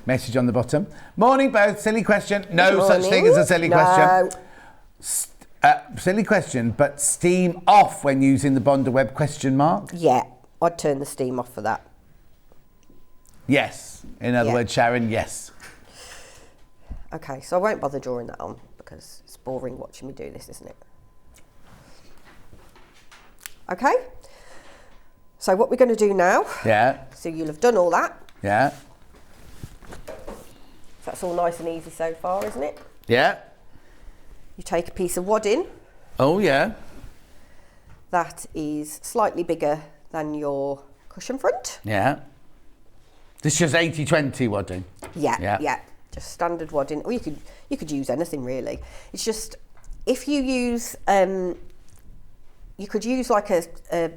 Message on the bottom. Morning, both. Silly question. No such thing as a silly question. Silly question, but steam off when using the Bonder Web question mark? Yeah, I'd turn the steam off for that. Yes. In other words, Sharon, yes. Okay, so I won't bother drawing that on because it's boring watching me do this, isn't it? Okay. So what we're going to do now. Yeah. So you'll have done all that. Yeah. That's all nice and easy so far, isn't it? Yeah. You take a piece of wadding. Oh, yeah. That is slightly bigger than your cushion front. Yeah. This is just 80-20 wadding. Yeah. Just standard wadding. Or you could use anything really. It's just if you use you could use like a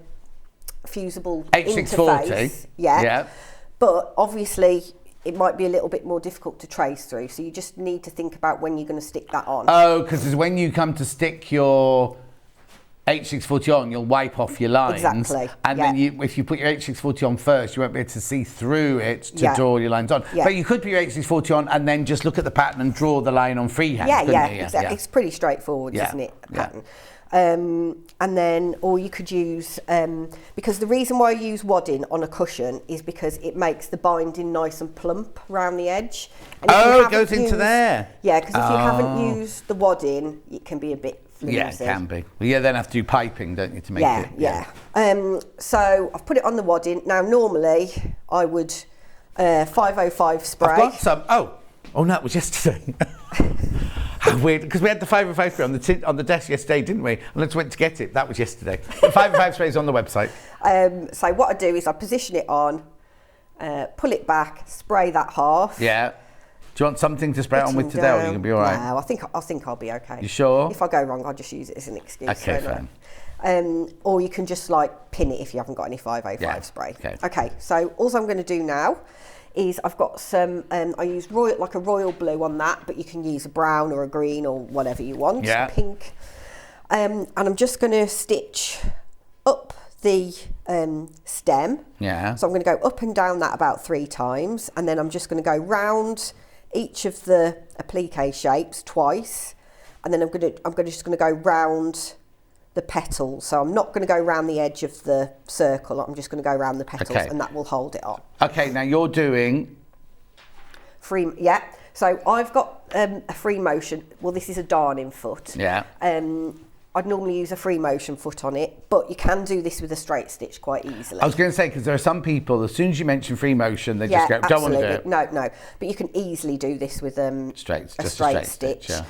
fusible H640. interface. Yeah. But obviously it might be a little bit more difficult to trace through. So you just need to think about when you're going to stick that on. Oh, because when you come to stick your H640 on, you'll wipe off your lines. Exactly. And then if you put your H640 on first, you won't be able to see through it to draw your lines on. But you could put your H640 on and then just look at the pattern and draw the line on freehand. Exactly. It's pretty straightforward, isn't it? A pattern. And then, or you could use, because the reason why I use wadding on a cushion is because it makes the binding nice and plump around the edge. And it goes into there. Yeah, because if you haven't used the wadding, it can be a bit flimsy. Yeah, it can be. Well, then have to do piping, don't you, to make it? Yeah. So I've put it on the wadding. Now, normally I would 505 spray. I've got some. Oh, no, it was yesterday. How weird, because we had the 505 spray on the desk yesterday, didn't we? And I just went to get it. That was yesterday. The 505 spray is on the website. So what I do is I position it on, pull it back, spray that half. Yeah. Do you want something to spray it on with today, or are you going to be all right? No, I think I'll be okay. You sure? If I go wrong, I'll just use it as an excuse. Okay, fine. Or you can just like pin it if you haven't got any 505 spray. Okay, so all I'm going to do now is I've got some, I use like a royal blue on that, but you can use a brown or a green or whatever you want, pink. And I'm just going to stitch up the stem. Yeah. So I'm going to go up and down that about 3 times, and then I'm just going to go round each of the applique shapes twice, and then I'm just going to go round the petal. So I'm not going to go around the edge of the circle. I'm just going to go around the petals, and that will hold it up. Okay, now you're doing free. Yeah. So I've got a free motion. Well, this is a darning foot. Yeah. I'd normally use a free motion foot on it, but you can do this with a straight stitch quite easily. I was going to say, because there are some people, as soon as you mention free motion, they just go, don't want to do it. No. But you can easily do this with a straight stitch. Yeah.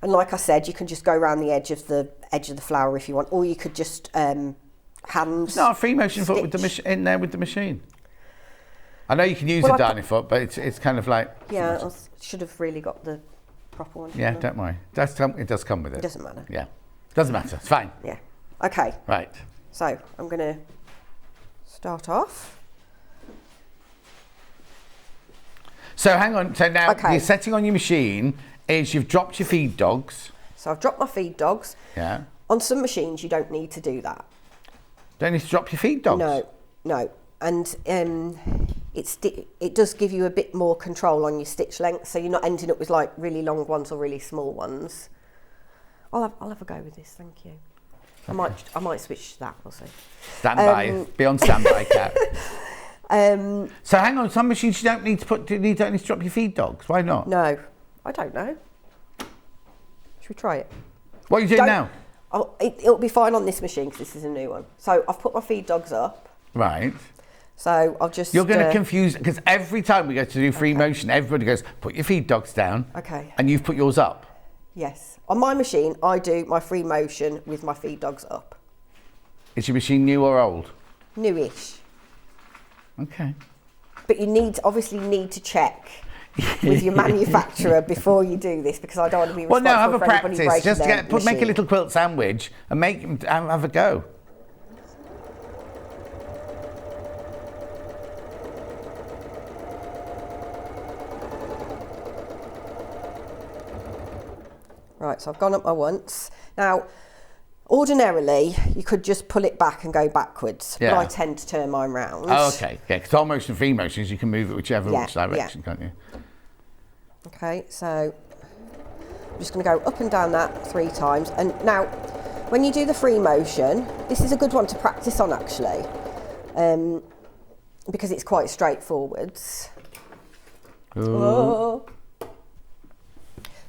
And like I said, you can just go around the edge of the flower if you want, or you could just hand. No, a free motion foot with the in there with the machine. I know you can use a darning foot, but it's kind of like. Yeah, I should have really got the proper one. Yeah, don't worry. It does come with it. It doesn't matter. Yeah. Doesn't matter. It's fine. Yeah. Okay. Right. So I'm going to start off. So hang on. So now the setting on your machine is you've dropped your feed dogs. So I've dropped my feed dogs. Yeah. On some machines, you don't need to do that. Don't need to drop your feed dogs? No. And it does give you a bit more control on your stitch length, so you're not ending up with like really long ones or really small ones. I'll have a go with this, thank you. Okay. I might switch to that, we'll see. Stand by, be on standby, Kat. So hang on, some machines you don't need to drop your feed dogs. Why not? No, I don't know. Should we try it? What are you doing now? It'll be fine on this machine because this is a new one. So I've put my feed dogs up. Right. So I'll just. You're going to confuse, because every time we go to do free motion, everybody goes, put your feed dogs down. Okay. And you've put yours up. Yes. On my machine, I do my free motion with my feed dogs up. Is your machine new or old? Newish. Okay. But you obviously need to check with your manufacturer before you do this, because I don't want to be responsible have a for anybody practice. breaking Just make a little quilt sandwich and have a go. Right, so I've gone up my once. Now, ordinarily, you could just pull it back and go backwards, but I tend to turn mine round. Oh, okay. Yeah, because all motion, free motions, you can move it which direction, can't you? Okay, so I'm just going to go up and down that 3 times. And now, when you do the free motion, this is a good one to practice on, actually, because it's quite straightforward. Oh.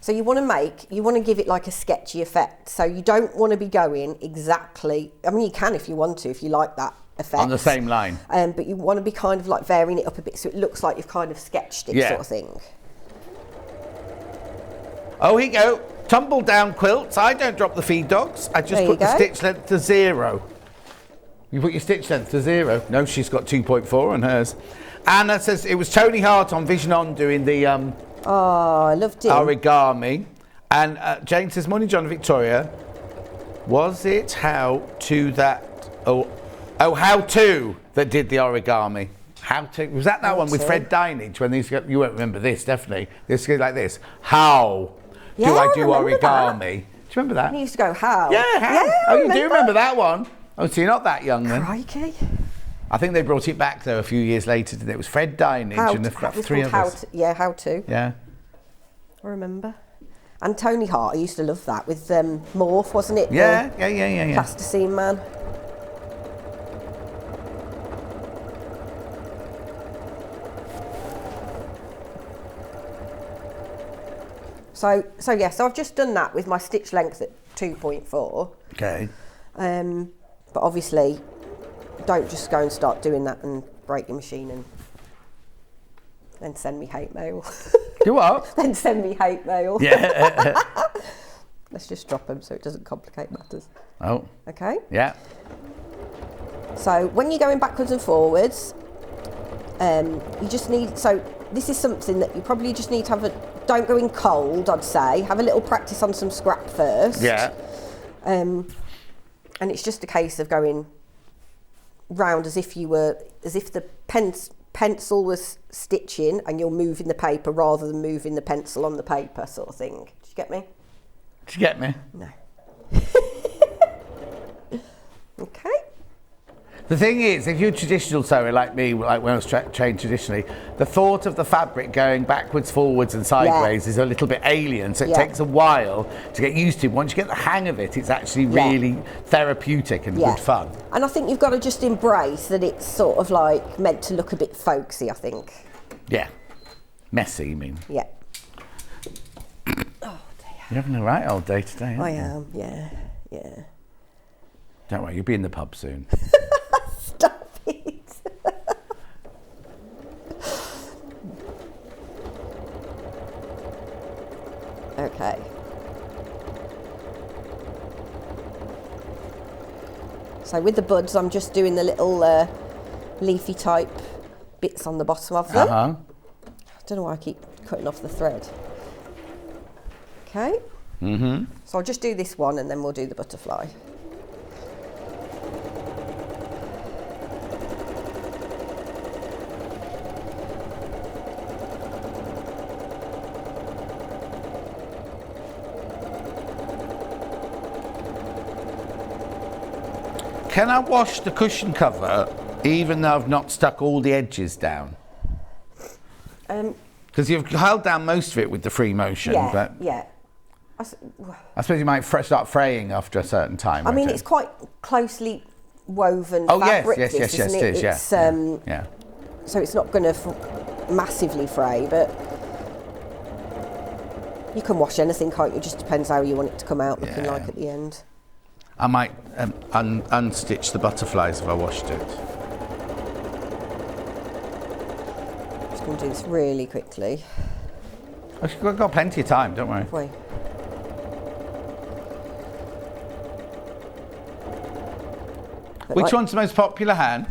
So you want to give it like a sketchy effect. So you don't want to be going exactly, I mean, you can if you want to, if you like that effect. On the same line. But you want to be kind of like varying it up a bit so it looks like you've kind of sketched it, sort of thing. Oh, here you go. Tumble down quilts. I don't drop the feed dogs. I just put the stitch length to 0. You put your stitch length to 0. No, she's got 2.4 on hers. Anna says it was Tony Hart on Vision On doing the oh, I loved it. Origami. And Jane says, morning, John and Victoria. Was it how to that that did the origami? How to was that one with Fred Dinage when these you won't remember this definitely. This goes like this. How do I do origami? That. Do you remember that? You used to go how? Yeah, how? Yeah, oh, you do remember that one? Oh, so you're not that young then. Crikey. I think they brought it back though a few years later. It was Fred Dinage and the 3 of us. How to. Yeah. I remember. And Tony Hart, I used to love that with Morph, wasn't it? Yeah. Plasticine Man. So I've just done that with my stitch length at 2.4. Okay. But obviously, don't just go and start doing that and break your machine and then send me hate mail. Do what? Then send me hate mail. Yeah. Let's just drop them so it doesn't complicate matters. Oh. Okay. Yeah. So when you're going backwards and forwards, you just need, so this is something that you probably just need to don't go in cold, I'd say. Have a little practice on some scrap first. Yeah. And it's just a case of going round as if the pencil was stitching and you're moving the paper rather than moving the pencil on the paper, sort of thing. Did you get me? Did you get me? No. Okay. The thing is, if you're a traditional sewer like me, like when I was trained traditionally, the thought of the fabric going backwards, forwards and sideways is a little bit alien, so it takes a while to get used to. Once you get the hang of it, it's actually really therapeutic and good fun. And I think you've got to just embrace that it's sort of like meant to look a bit folksy, I think. Yeah. Messy, you mean? Yeah. Oh, dear. You're having a right old day today, aren't I you? am, yeah. Don't worry, you'll be in the pub soon. Stop it. Okay. So with the buds, I'm just doing the little leafy type bits on the bottom of them. I don't know why I keep cutting off the thread. Okay. So I'll just do this one and then we'll do the butterfly. Can I wash the cushion cover even though I've not stuck all the edges down? Because you've held down most of it with the free motion. But I suppose you might start fraying after a certain time. I mean, it's quite closely woven fabric. Yes, it is. Yeah. So it's not going to massively fray, but you can wash anything, can't you? It just depends how you want it to come out looking like at the end. I might unstitch the butterflies if I washed it. Just going to do this really quickly. I've got plenty of time, don't worry. Wait. Which one's the most popular hand?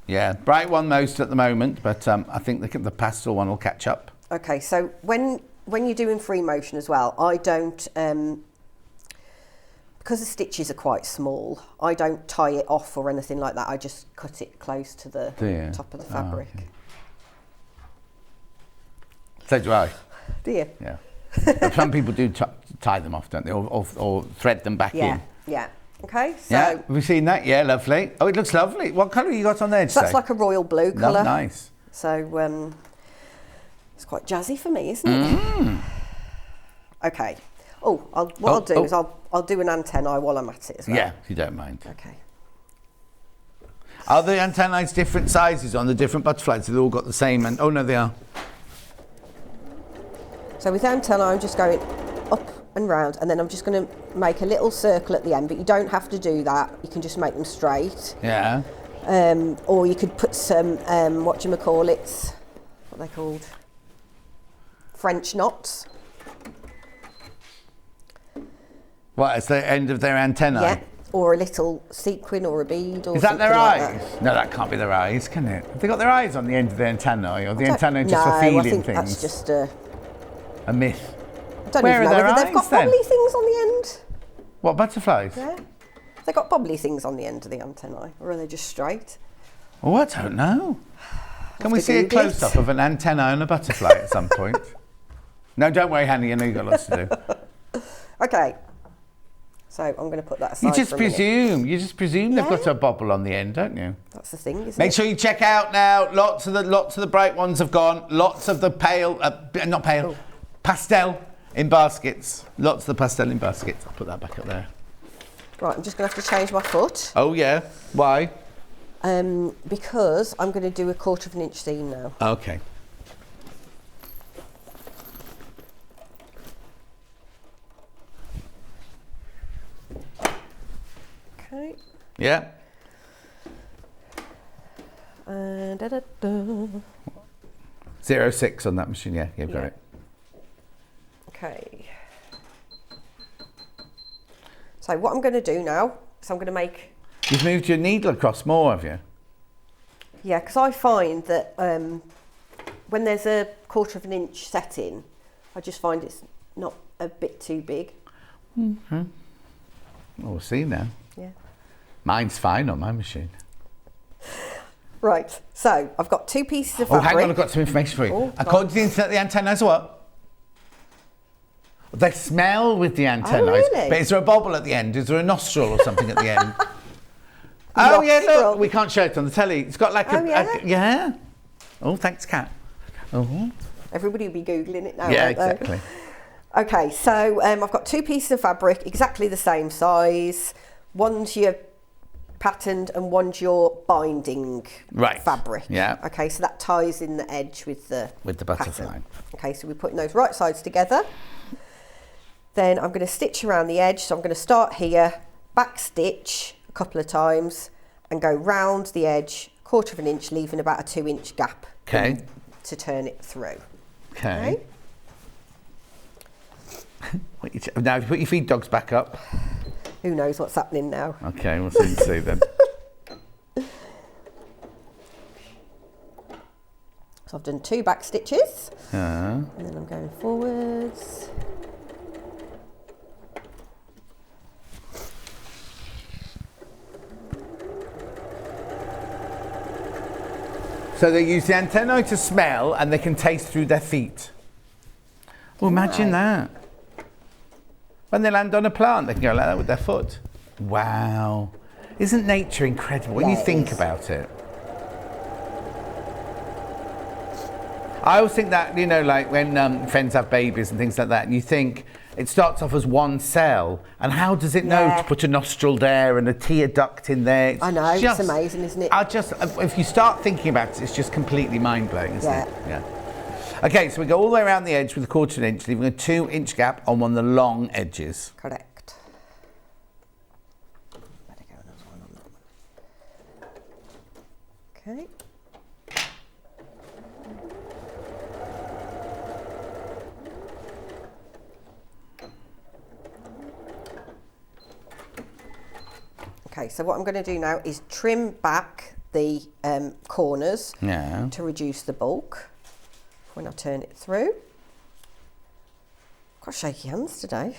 Yeah, bright one most at the moment, but I think the pastel one will catch up. Okay, so when you're doing free motion as well, I don't, because the stitches are quite small, I don't tie it off or anything like that. I just cut it close to the top of the fabric. Okay. So do I. Do you? Yeah. Some people do tie them off, don't they? Or thread them back in. Yeah. Okay, so... Yeah, have we seen that? Yeah, lovely. Oh, it looks lovely. What colour you got on there today? That's like a royal blue colour. Nice. So, it's quite jazzy for me, isn't it? Okay. Oh, I'll do is I'll do an antennae while I'm at it as well. Yeah, if you don't mind. Okay. Are the antennae different sizes on the different butterflies? They've all got the same, and oh no, they are. So with antennae, I'm just going up and round, and then I'm just going to make a little circle at the end, but you don't have to do that. You can just make them straight. Yeah. Or you could put some, whatchamacallits, what are they called? French knots. What, it's the end of their antennae? Yeah, or a little sequin or a bead or Is that their like eyes? that. No, that can't be their eyes, can it? Have they got their eyes on the end of the antennae, or the antennae just for feeling I think things? that's just a myth. I don't Where even are know their whether they've got eyes, then? bobbly things on the end. What, butterflies? Yeah. They've got bobbly things on the end of the antennae, or are they just straight? Oh, I don't know. Can we to see a Google it. close-up of an antenna and a butterfly at some point? No, don't worry, Hannah, I know you've got lots to do. Okay. So I'm going to put that aside You just for a minute. presume they've got a bobble on the end, don't you? That's the thing, isn't it? Make sure you check out now. Lots of the bright ones have gone. Lots of the pastel in baskets. Lots of the pastel in baskets. I'll put that back up there. Right, I'm just going to have to change my foot. Oh yeah, why? Because I'm going to do a 1/4 of an inch seam now. Okay. Okay. Yeah. Da-da-da. 0.6 on that machine. Yeah, you've got it. Okay. So what I'm going to do now is I'm going to make... You've moved your needle across more, have you? Yeah, because I find that when there's a 1/4 of an inch setting, I just find it's not a bit too big. Mm-hmm. Well, we'll see now. Yeah. Mine's fine on my machine. Right, so I've got 2 pieces of Oh, fabric. hang on, I've got some information for you. Oh, According to the internet, the antennas are what? They smell with the antennae. Oh, really? But is there a bobble at the end? Is there a nostril or something at the end? Oh, yeah, Nostril. look. We can't show it on the telly. It's got like yeah? Oh, thanks, Kat. Oh. Everybody will be Googling it now, Yeah, won't they? exactly. Okay, so I've got 2 pieces of fabric, exactly the same size. One's your patterned and one's your binding fabric. Yeah. Okay, so that ties in the edge with the butterfly. pattern. Okay, so we're putting those right sides together. Then I'm going to stitch around the edge. So I'm going to start here, back stitch a couple of times and go round the edge, 1/4 of an inch, leaving about a 2-inch gap. Okay. To turn it through. Okay. Now, if you put your feed dogs back up. Who knows what's happening now? Okay, we'll soon see then. So I've done 2 back stitches. Uh-huh. And then I'm going forwards. So they use the antennae to smell and they can taste through their feet. Well, imagine that. When they land on a plant, they can go like that with their foot. Wow. Isn't nature incredible when you think about it? I always think that, you know, like when friends have babies and things like that, and you think it starts off as one cell, and how does it know to put a nostril there and a tear duct in there? I know, it's amazing, isn't it? If you start thinking about it, it's just completely mind-blowing, isn't it? Yeah. Okay, so we go all the way around the edge with a 1/4 of an inch, leaving a 2-inch gap on one of the long edges. Correct. Okay. Okay, so what I'm going to do now is trim back the corners to reduce the bulk when I turn it through. Got shaky hands today.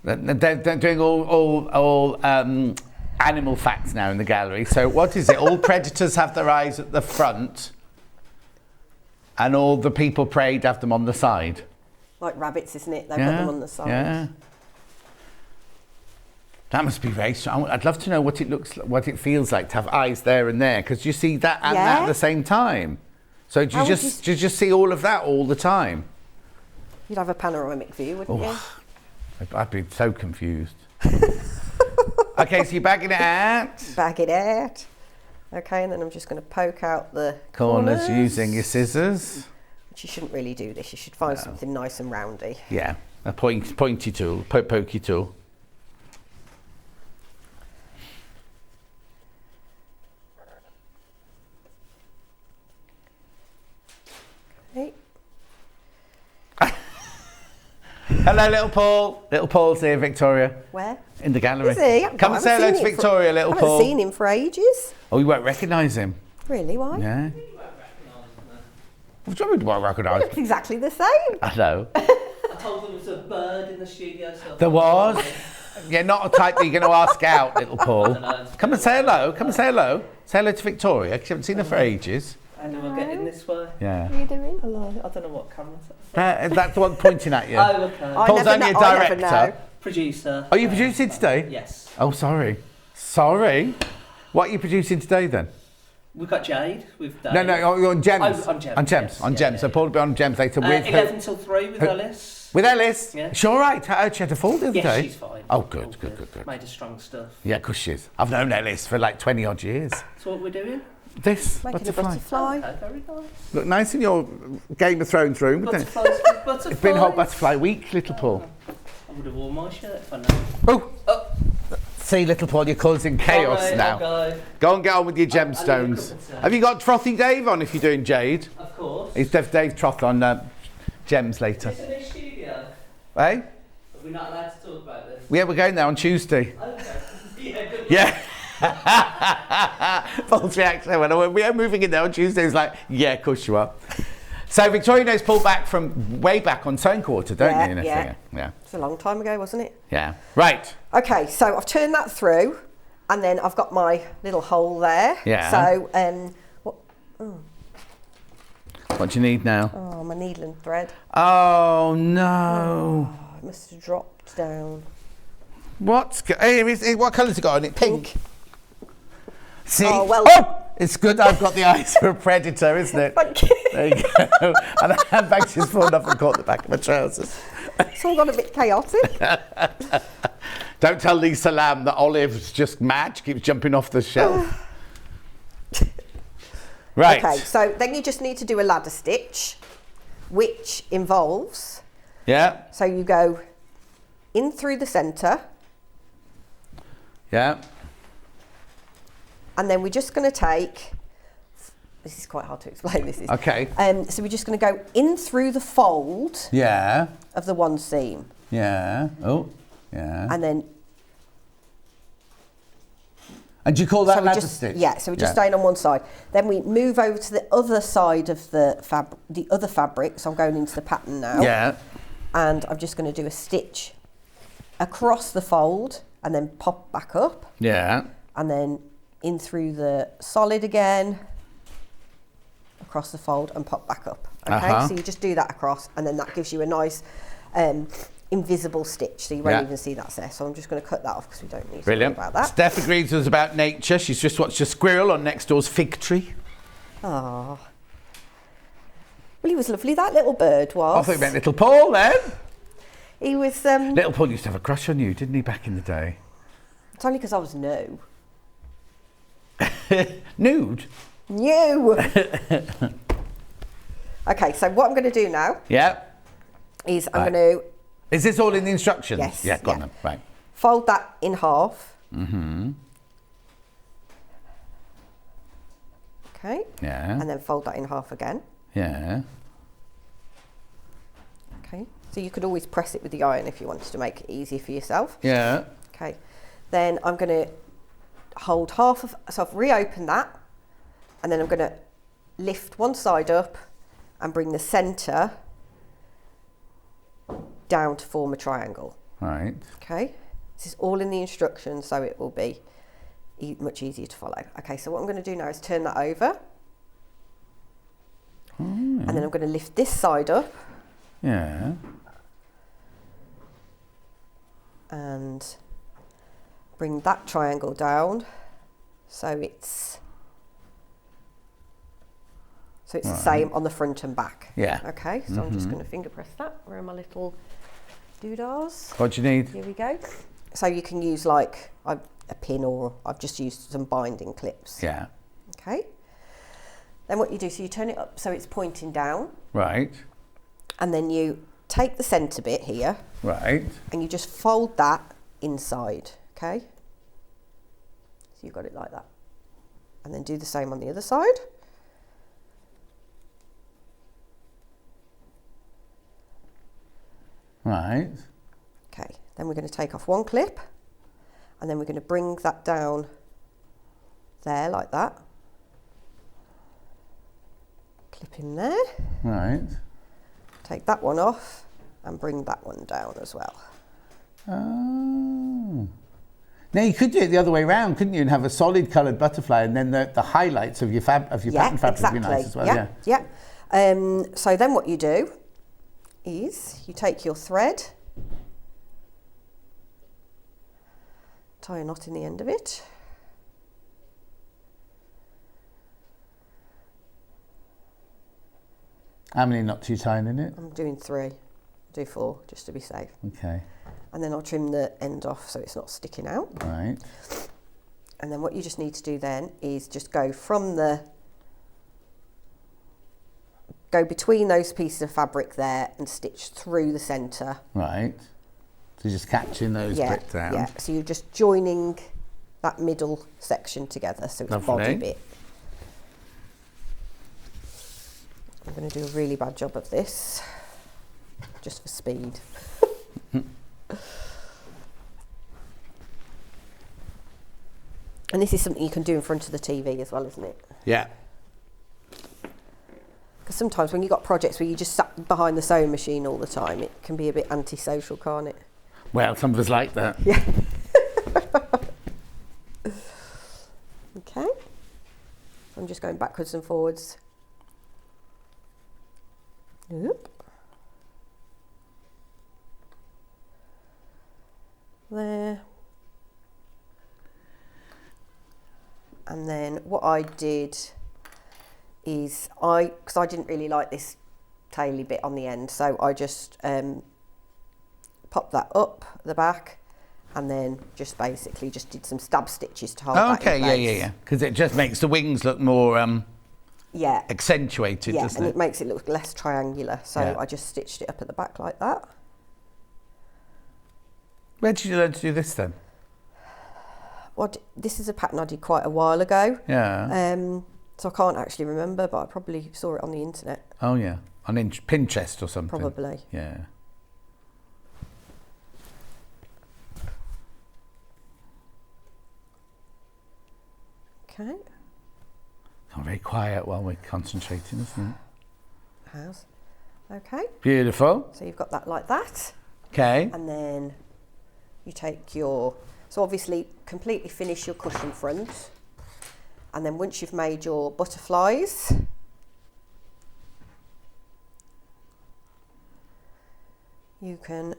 They're doing all animal facts now in the gallery. So what is it? All predators have their eyes at the front, and all the people preyed have them on the side. Like rabbits, isn't it? They've got them on the side. Yeah. That must be very strong. I'd love to know what it looks, what it feels like to have eyes there and there, because you see that and that at the same time. So do you just see all of that all the time? You'd have a panoramic view, wouldn't you? I'd be so confused. Okay, so you're bagging it out. Bag it out. Okay, and then I'm just going to poke out the corners using your scissors. But you shouldn't really do this. You should find something nice and roundy. Yeah, a pointy tool, pokey tool. Okay. Hello, little Paul. Little Paul's here, Victoria. Where? In the gallery. Is he? Come and say hello to Victoria, little Paul. I haven't seen him for ages. Oh, you won't recognise him. Really? Why? Yeah. What do you mean, won't recognise him? It's exactly the same. I know. I told them there was a bird in the studio. So there was? Yeah, not a type that you're going to ask out, little Paul. Come and say hello. Come and say hello. Say hello to Victoria, because you haven't seen her for ages. I know we're getting this way. Yeah. What are you doing? Hello. I don't know what camera's That's the one pointing at you. Oh, okay. Paul's only a director. Producer. Are you producing today? Yes. Oh, sorry. Sorry. What are you producing today then? We've got Jade with Dave. No, you're on Gems. Oh, on Gems. On Gems. Yes. On Gems. So Paul will be on Gems later with 11 till 3 with Ellis. With Ellis? Yeah. She all right? She had a fall the other day? Yes, she's fine. Oh, good. Made her strong stuff. Yeah, of course she is. I've known Ellis for like 20 odd years. So what we're doing? This Making butterfly. a butterfly. Okay, very nice. Look nice in your Game of Thrones room, wouldn't it? Butterflies. It's been Hot Butterfly Week, little Paul. I would have worn my shirt if I know. Oh! See, little Paul, you're causing chaos All right, now. I'll go. Go and get on with your gemstones. Have you got Frothy Dave on if you're doing Jade? Of course. It's Dave Troth on Gems later. Is it in the studio? Eh? Are we not allowed to talk about this? Yeah, we're going there on Tuesday. Okay. Yeah, good. Yeah. Paul's reaction when we are moving in there on Tuesday is like, yeah, of course you are. So Victoria knows Paul back from way back on Sewing Quarter, don't you? Yeah. It's a long time ago, wasn't it? Yeah. Right. Okay, so I've turned that through, and then I've got my little hole there. Yeah. So what What do you need now? Oh, my needle and thread. Oh no! Oh, it must have dropped down. What colour's it got on it? Pink. See? Oh, well. Oh! It's good I've got the eyes for a predator, isn't it? Thank you. There you go. And the handbag's just fallen off and caught the back of my trousers. It's all gone a bit chaotic. Don't tell Lisa Lamb that Olive's just mad. She keeps jumping off the shelf. Right. Okay, so then you just need to do a ladder stitch, which involves, Yeah. so you go in through the centre, Yeah. and then we're just going to take, this is quite hard to explain, this is. Okay. So we're just going to go in through the fold Yeah. of the one seam, Yeah. Oh. Yeah. and then And do you call that so ladder stitch? Yeah, so we're just staying on one side. Then we move over to the other side of the other fabric. So I'm going into the pattern now. Yeah. And I'm just going to do a stitch across the fold and then pop back up. Yeah. And then in through the solid again, across the fold and pop back up. Okay, so you just do that across, and then that gives you a nice invisible stitch, so you won't even see that's there. So I'm just going to cut that off because we don't need to worry about that. Steph agrees with us about nature. She's just watched a squirrel on next door's fig tree. Oh. Well, he was lovely, that little bird was. I thought you meant little Paul then. He was... Little Paul used to have a crush on you, didn't he, back in the day? It's only because I was new. Nude? New! Okay, so what I'm going to do now is I'm going to... Is this all in the instructions? Yes. Yeah, got them. Right. Fold that in half. Mm-hmm. Okay. Yeah. And then fold that in half again. Yeah. Okay. So you could always press it with the iron if you wanted to make it easy for yourself. Yeah. Okay. Then I'm going to hold half of... So I've reopened that. And then I'm going to lift one side up and bring the centre down to form a triangle. Right. Okay. This is all in the instructions, so it will be much easier to follow. Okay, so what I'm going to do now is turn that over. And then I'm going to lift this side up. Yeah. And bring that triangle down. So it's the same on the front and back. Yeah. Okay, so I'm just going to finger press that. Where are my little doodahs? What do you need? Here we go. So you can use like a pin, or I've just used some binding clips. Yeah. Okay. Then what you do, so you turn it up so it's pointing down. Right. And then you take the centre bit here. Right. And you just fold that inside. Okay. So you've got it like that. And then do the same on the other side. Right. Okay, then we're going to take off one clip, and then we're going to bring that down there like that. Clip in there. Right. Take that one off and bring that one down as well. Oh. Now you could do it the other way around, couldn't you? And have a solid coloured butterfly, and then the highlights of your pattern fabric would be nice as well. Yeah. So then what you do is you take your thread, tie a knot in the end of it. How many knots are you tying in it? I'm doing 3, do 4 just to be safe. Okay. And then I'll trim the end off so it's not sticking out. Right. And then what you just need to do then is just go from the... Go between those pieces of fabric there and stitch through the centre. Right. So just catching those bits down. Yeah, so you're just joining that middle section together so it's a body bit. I'm going to do a really bad job of this, just for speed. And this is something you can do in front of the TV as well, isn't it? Yeah. Because sometimes when you've got projects where you just sat behind the sewing machine all the time, it can be a bit antisocial, can't it? Well, some of us like that. Yeah. Okay. I'm just going backwards and forwards. Oop. There. And then what I did is because I didn't really like this taily bit on the end, so I just popped that up the back and then just basically just did some stab stitches to hold that in place. Yeah. Because it just makes the wings look more accentuated, doesn't and it? it makes it look less triangular. So I just stitched it up at the back like that. Where did you learn to do this then? Well, this is a pattern I did quite a while ago. Yeah. So I can't actually remember, but I probably saw it on the internet. Oh yeah, on Pinterest or something. Probably. Yeah. Okay. Not very quiet while we're concentrating, isn't it? Has. Okay. Beautiful. So you've got that like that. Okay. And then you take your, so obviously completely finish your cushion front. And then once you've made your butterflies, you can,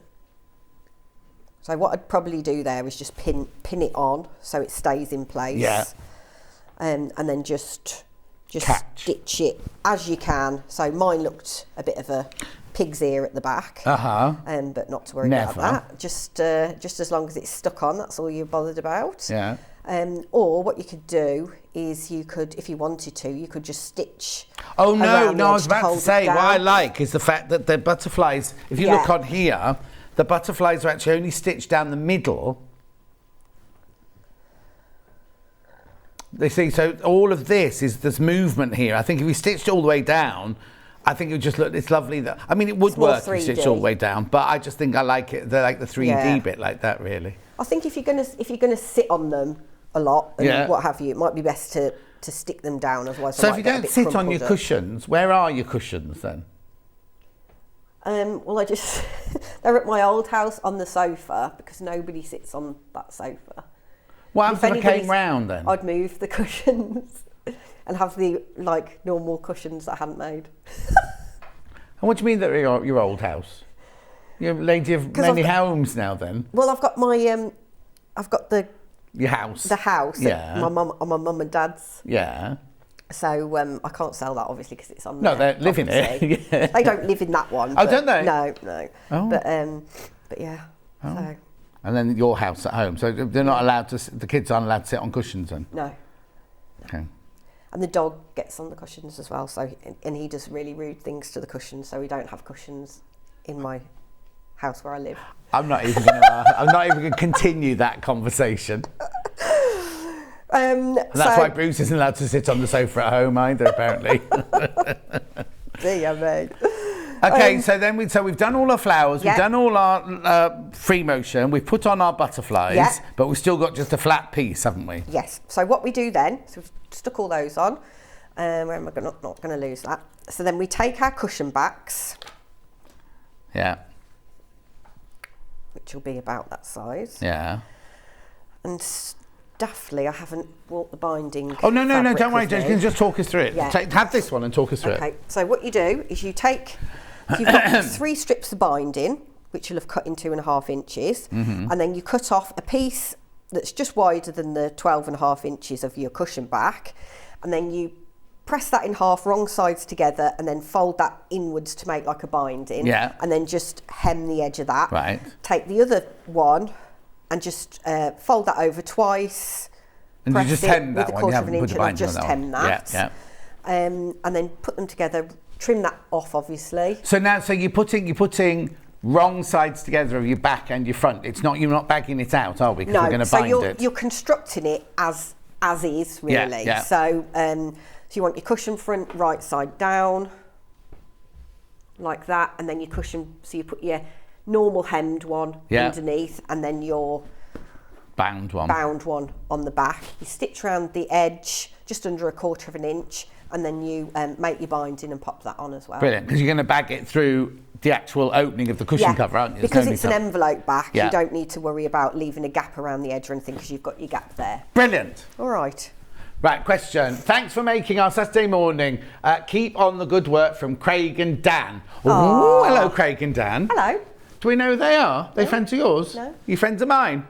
so what I'd probably do there is just pin it on so it stays in place. Yeah. And then just Catch. stitch it as you can. So mine looked a bit of a pig's ear at the back. But not to worry about that. Just as long as it's stuck on, that's all you're bothered about. Yeah. Or what you could do is you could, if you wanted to, you could just stitch. Oh no, around the I edge was about to hold it say, what I down. like is the fact that the butterflies, if you look on here, the butterflies are actually only stitched down the middle. They see, so all of this is this movement here. I think if we stitched all the way down, I think it would just look, it's lovely. That, I mean, it would work if you stitched all the way down, but I just think I like it, like the 3D bit like that, really. I think if you're gonna sit on them a lot and what have you, it might be best to stick them down, otherwise. So if you don't sit on your cushions, where are your cushions then? Well, they're at my old house on the sofa because nobody sits on that sofa. What happens if I came round then? I'd move the cushions and have the normal cushions that I hadn't made. And what do you mean that your old house? You're a lady of many homes now then? Well, I've got my, I've got your house. The house. Yeah. My mum and dad's. Yeah. So I can't sell that obviously because it's on. No, there, they live in it. Yeah. They don't live in that one. Oh, don't they? No. Oh. But yeah. Oh. So. And then your house at home. So they're not allowed to. The kids aren't allowed to sit on cushions then. No. Okay. And the dog gets on the cushions as well. So and he does really rude things to the cushions. So we don't have cushions in my house where I live. I'm not even going to continue that conversation. And that's why Bruce isn't allowed to sit on the sofa at home either, apparently. Dear me. Okay, so we've done all our flowers, we've done all our free motion, we've put on our butterflies, but we've still got just a flat piece, haven't we? Yes. So what we do then, so we've stuck all those on. Where am I not going to lose that? So then we take our cushion backs. Yeah. Which will be about that size. Yeah. And daftly, I haven't brought the binding. Oh, no, don't worry, you can just talk us through it. Yeah. Have this one and talk us through it. Okay, so what you do is you've got 3 strips of binding, which you'll have cut in 2.5 inches, and then you cut off a piece that's just wider than the 12.5 inches of your cushion back, and then you press that in half, wrong sides together, and then fold that inwards to make like a binding, and then just hem the edge of that. Right. Take the other one and just fold that over twice. And you just hem that with one, a you quarter of an haven't put inch, the and I'll binding on just that hem one. that. Yeah. And then put them together, trim that off, obviously. So you're putting wrong sides together of your back and your front. You're not bagging it out, are we? Because we're going to bind it. You're constructing it as is, really. Yeah. So you want your cushion front right side down, like that, and then your cushion, so you put your normal hemmed one underneath, and then your bound one on the back. You stitch around the edge, just under a quarter of an inch, and then you make your binding and pop that on as well. Brilliant, because you're going to bag it through the actual opening of the cushion cover, aren't you? Because it's an envelope back, you don't need to worry about leaving a gap around the edge or anything because you've got your gap there. Brilliant. All right. Right, question. Thanks for making our Saturday morning. Keep on the good work from Craig and Dan. Oh, hello, Craig and Dan. Hello. Do we know who they are? They friends of yours? No. You friends of mine?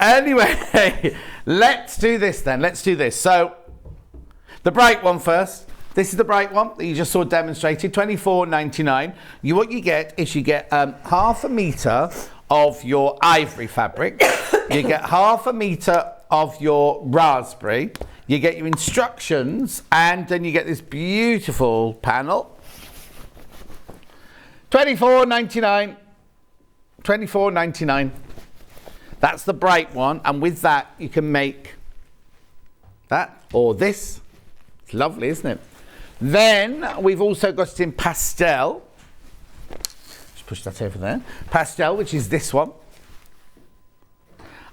Anyway, let's do this then. Let's do this. So, the bright one first. This is the bright one that you just saw demonstrated, $24.99. What you get is you get half a metre of your ivory fabric. You get half a metre of your raspberry. You get your instructions, and then you get this beautiful panel. $24.99. $24.99. That's the bright one, and with that you can make that or this. It's lovely, isn't it? Then we've also got it in pastel. Just push that over there. Pastel, which is this one.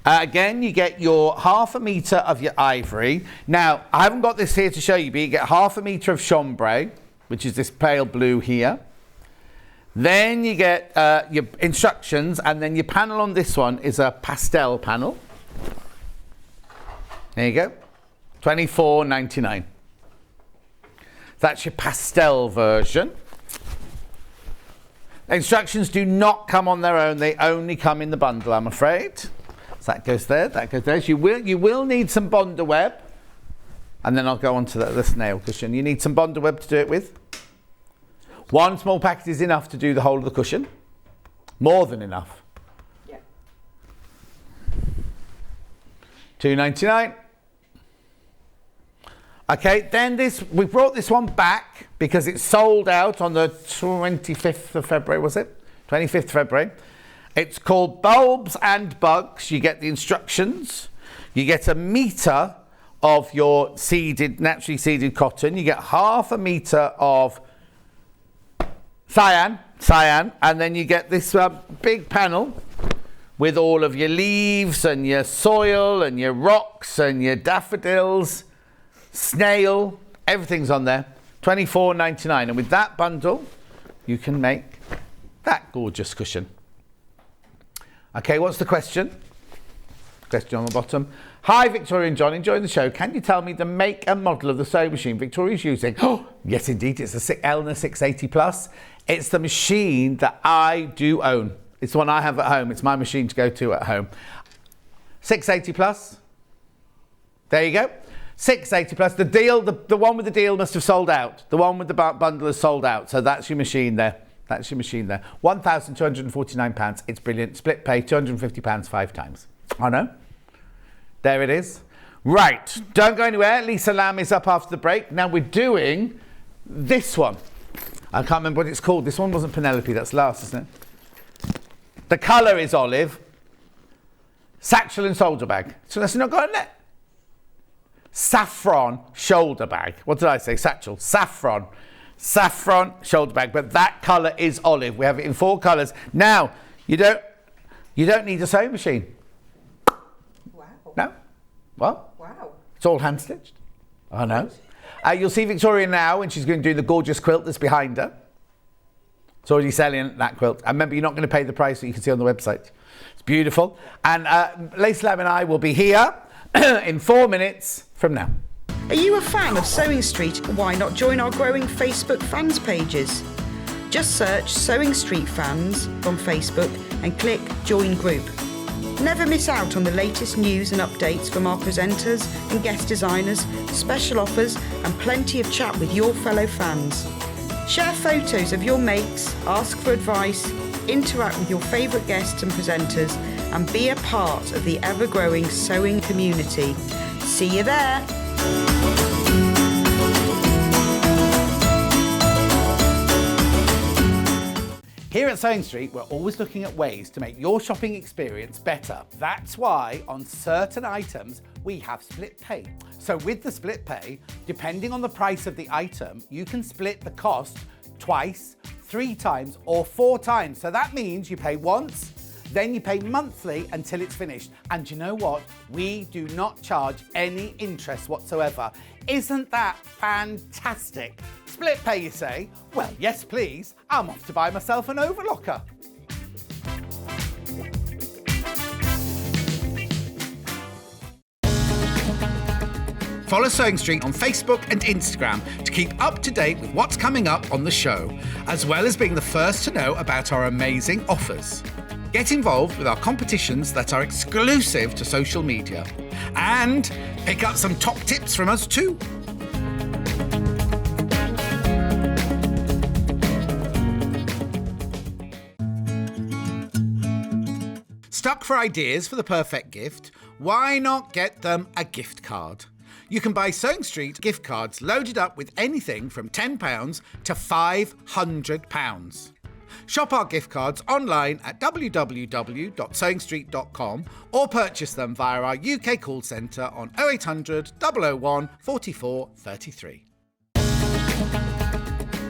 Again, you get your half a metre of your ivory. Now, I haven't got this here to show you, but you get half a metre of chambray, which is this pale blue here. Then you get your instructions, and then your panel on this one is a pastel panel. There you go. $24.99. That's your pastel version. Instructions do not come on their own. They only come in the bundle, I'm afraid. So that goes there, that goes there. So you will need some Bonder web. And then I'll go on to the snail cushion. You need some Bonder web to do it with. One small packet is enough to do the whole of the cushion. More than enough. Yeah. $2.99. Okay, then we brought this one back because it sold out on the 25th of February, was it? 25th February. It's called Bulbs and Bugs. You get the instructions. You get a metre of your naturally seeded cotton. You get half a metre of cyan, and then you get this big panel with all of your leaves and your soil and your rocks and your daffodils, snail, everything's on there. $24.99, and with that bundle you can make that gorgeous cushion. Okay, what's the question? Question on the bottom. Hi, Victoria and John, enjoying the show. Can you tell me the make and model of the sewing machine Victoria's using? Oh, yes, indeed. It's a Elna 680 Plus. It's the machine that I do own. It's the one I have at home. It's my machine to go to at home. 680 Plus. There you go. 680 Plus. The deal, the one with the deal must have sold out. The one with the bundle has sold out. So that's your machine there. That's your machine there. £1,249. It's brilliant. Split pay, £250 5 times. I know. There it is. Right. Don't go anywhere. Lisa Lamb is up after the break. Now we're doing this one. I can't remember what it's called. This one wasn't Penelope. That's last, isn't it? The colour is olive. Satchel and shoulder bag. So that's not got in it. Saffron shoulder bag. What did I say? Satchel. Saffron. Saffron shoulder bag, but that colour is olive. We have it in 4 colours. Now, you don't need a sewing machine. Wow. No? What? Wow. It's all hand stitched. I know. You'll see Victoria now, and she's going to do the gorgeous quilt that's behind her. It's already selling that quilt. And remember, you're not going to pay the price that you can see on the website. It's beautiful. And Lacey Lamb and I will be here in 4 minutes from now. Are you a fan of Sewing Street? Why not join our growing Facebook fans pages? Just search Sewing Street Fans on Facebook and click Join Group. Never miss out on the latest news and updates from our presenters and guest designers, special offers and plenty of chat with your fellow fans. Share photos of your makes, ask for advice, interact with your favourite guests and presenters, and be a part of the ever-growing sewing community. See you there! Here at Sewing Street, we're always looking at ways to make your shopping experience better. That's why on certain items, we have split pay. So with the split pay, depending on the price of the item, you can split the cost twice, 3 times, or 4 times. So that means you pay once, then you pay monthly until it's finished. And you know what? We do not charge any interest whatsoever. Isn't that fantastic? Split pay, you say? Well, yes, please. I'm off to buy myself an overlocker. Follow Sewing Street on Facebook and Instagram to keep up to date with what's coming up on the show, as well as being the first to know about our amazing offers. Get involved with our competitions that are exclusive to social media. And pick up some top tips from us too. Stuck for ideas for the perfect gift? Why not get them a gift card? You can buy Sewing Street gift cards loaded up with anything from £10 to £500. Shop our gift cards online at www.sewingstreet.com or purchase them via our UK call centre on 0800 001 44 33.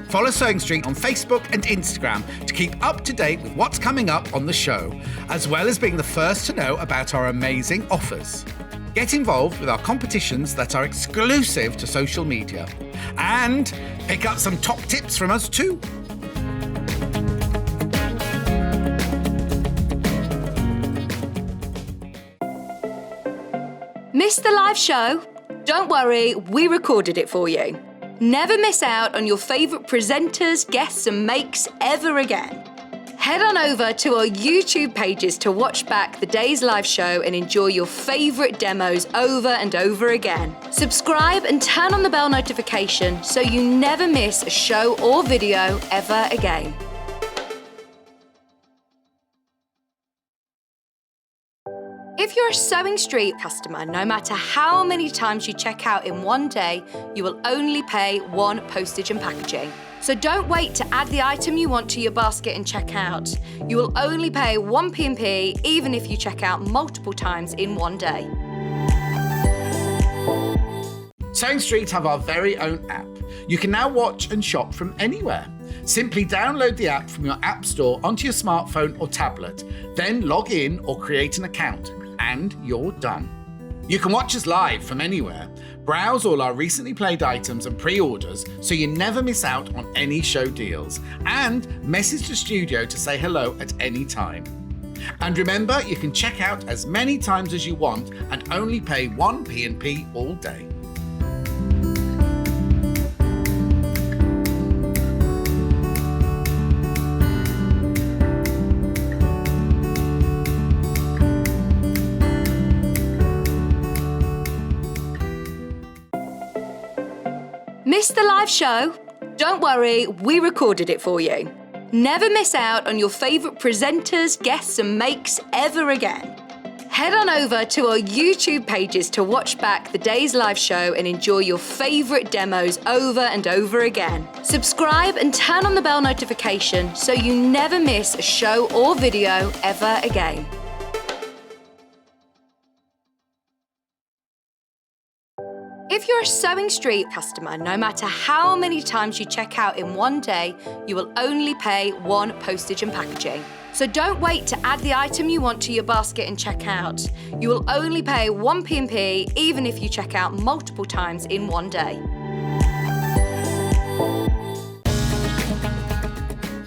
Follow Sewing Street on Facebook and Instagram to keep up to date with what's coming up on the show, as well as being the first to know about our amazing offers. Get involved with our competitions that are exclusive to social media. And pick up some top tips from us too. Missed the live show? Don't worry, we recorded it for you. Never miss out on your favourite presenters, guests and makes ever again. Head on over to our YouTube pages to watch back the day's live show and enjoy your favourite demos over and over again. Subscribe and turn on the bell notification so you never miss a show or video ever again. If you're a Sewing Street customer, no matter how many times you check out in one day, you will only pay one postage and packaging. So don't wait to add the item you want to your basket and check out. You will only pay one P&P even if you check out multiple times in one day. Sewing Street have our very own app. You can now watch and shop from anywhere. Simply download the app from your app store onto your smartphone or tablet, then log in or create an account, and you're done. You can watch us live from anywhere, browse all our recently played items and pre-orders so you never miss out on any show deals, and message the studio to say hello at any time. And remember, you can check out as many times as you want and only pay one P&P all day. Missed the live show? Don't worry, we recorded it for you. Never miss out on your favourite presenters, guests and makes ever again. Head on over to our YouTube pages to watch back the day's live show and enjoy your favourite demos over and over again. Subscribe and turn on the bell notification so you never miss a show or video ever again. If you're a Sewing Street customer, no matter how many times you check out in one day, you will only pay one postage and packaging. So don't wait to add the item you want to your basket and check out. You will only pay one P&P even if you check out multiple times in one day.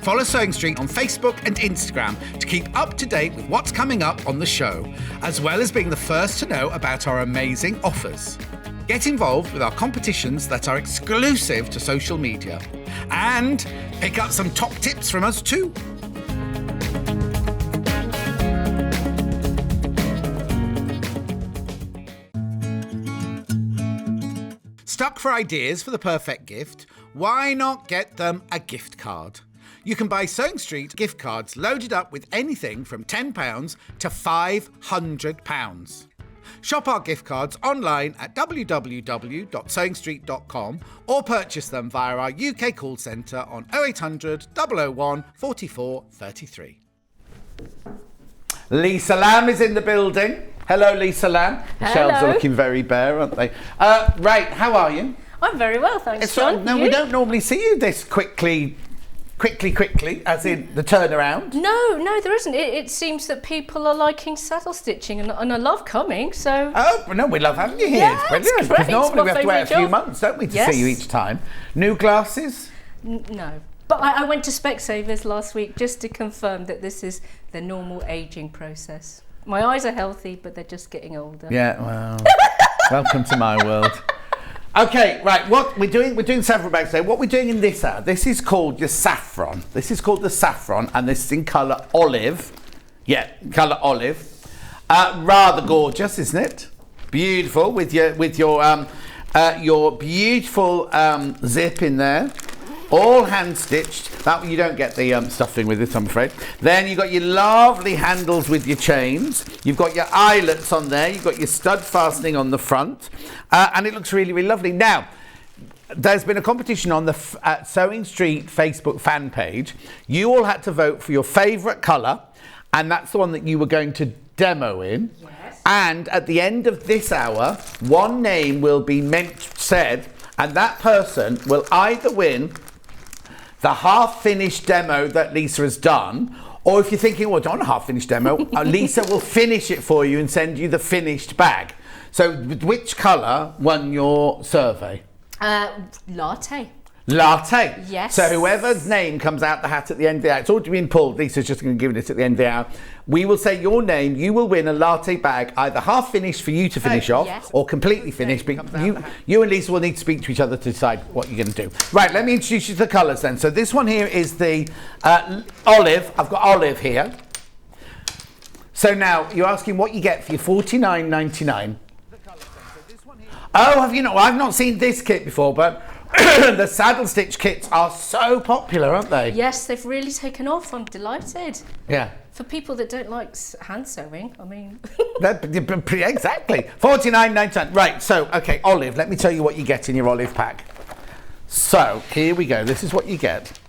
Follow Sewing Street on Facebook and Instagram to keep up to date with what's coming up on the show, as well as being the first to know about our amazing offers. Get involved with our competitions that are exclusive to social media. And pick up some top tips from us too. Stuck for ideas for the perfect gift? Why not get them a gift card? You can buy Sewing Street gift cards loaded up with anything from £10 to £500. Shop our gift cards online at www.sewingstreet.com or purchase them via our UK call centre on 0800 001 44 33. Lisa Lamb is in the building. Hello, Lisa Lamb. The shelves are looking very bare, aren't they? Right, how are you? I'm very well, thanks, John. No, we don't normally see you this quickly, as in the turnaround. No, there isn't. It seems that people are liking saddle stitching, and I love coming, so... Oh, no, we love having you here. Yeah, it's brilliant. it's great. Because normally we have to wait a few job. months, don't we, to Yes. see you each time. New glasses? No. But I went to Specsavers last week just to confirm that this is the normal ageing process. My eyes are healthy, but they're just getting older. Yeah, well, welcome to my world. Okay, right. What we're doing several bags today. What we're doing in this hour, this is called your Saffron. This is called the Saffron, and this is in colour olive. Yeah, colour olive. Rather gorgeous, isn't it? Beautiful with your beautiful zip in there. All hand stitched. That you don't get the stuffing with it, I'm afraid. Then you've got your lovely handles with your chains. You've got your eyelets on there. You've got your stud fastening on the front, and it looks really, really lovely. Now, there's been a competition on the Sewing Street Facebook fan page. You all had to vote for your favourite colour, and that's the one that you were going to demo in. Yes. And at the end of this hour, one name will be said, and that person will either win the half-finished demo that Lisa has done, or if you're thinking, well, I don't want a half-finished demo, Lisa will finish it for you and send you the finished bag. So which colour won your survey? Latte. Latte. Yes. So whoever's name comes out the hat at the end of the hour, it's already been pulled. Lisa's just going to give it at the end of the hour. We will say your name. You will win a latte bag, either half finished for you to finish off, yes, or completely finished. But you and Lisa will need to speak to each other to decide what you're going to do. Right. Let me introduce you to the colours then. So this one here is the olive. I've got olive here. So now you're asking what you get for your $49.99. Oh, have you not? Well, I've not seen this kit before, but the saddle stitch kits are so popular, aren't they? Yes, they've really taken off. I'm delighted. Yeah. For people that don't like hand sewing, I mean... Exactly. $49.99. Right, so, okay, olive. Let me tell you what you get in your olive pack. So, here we go. This is what you get.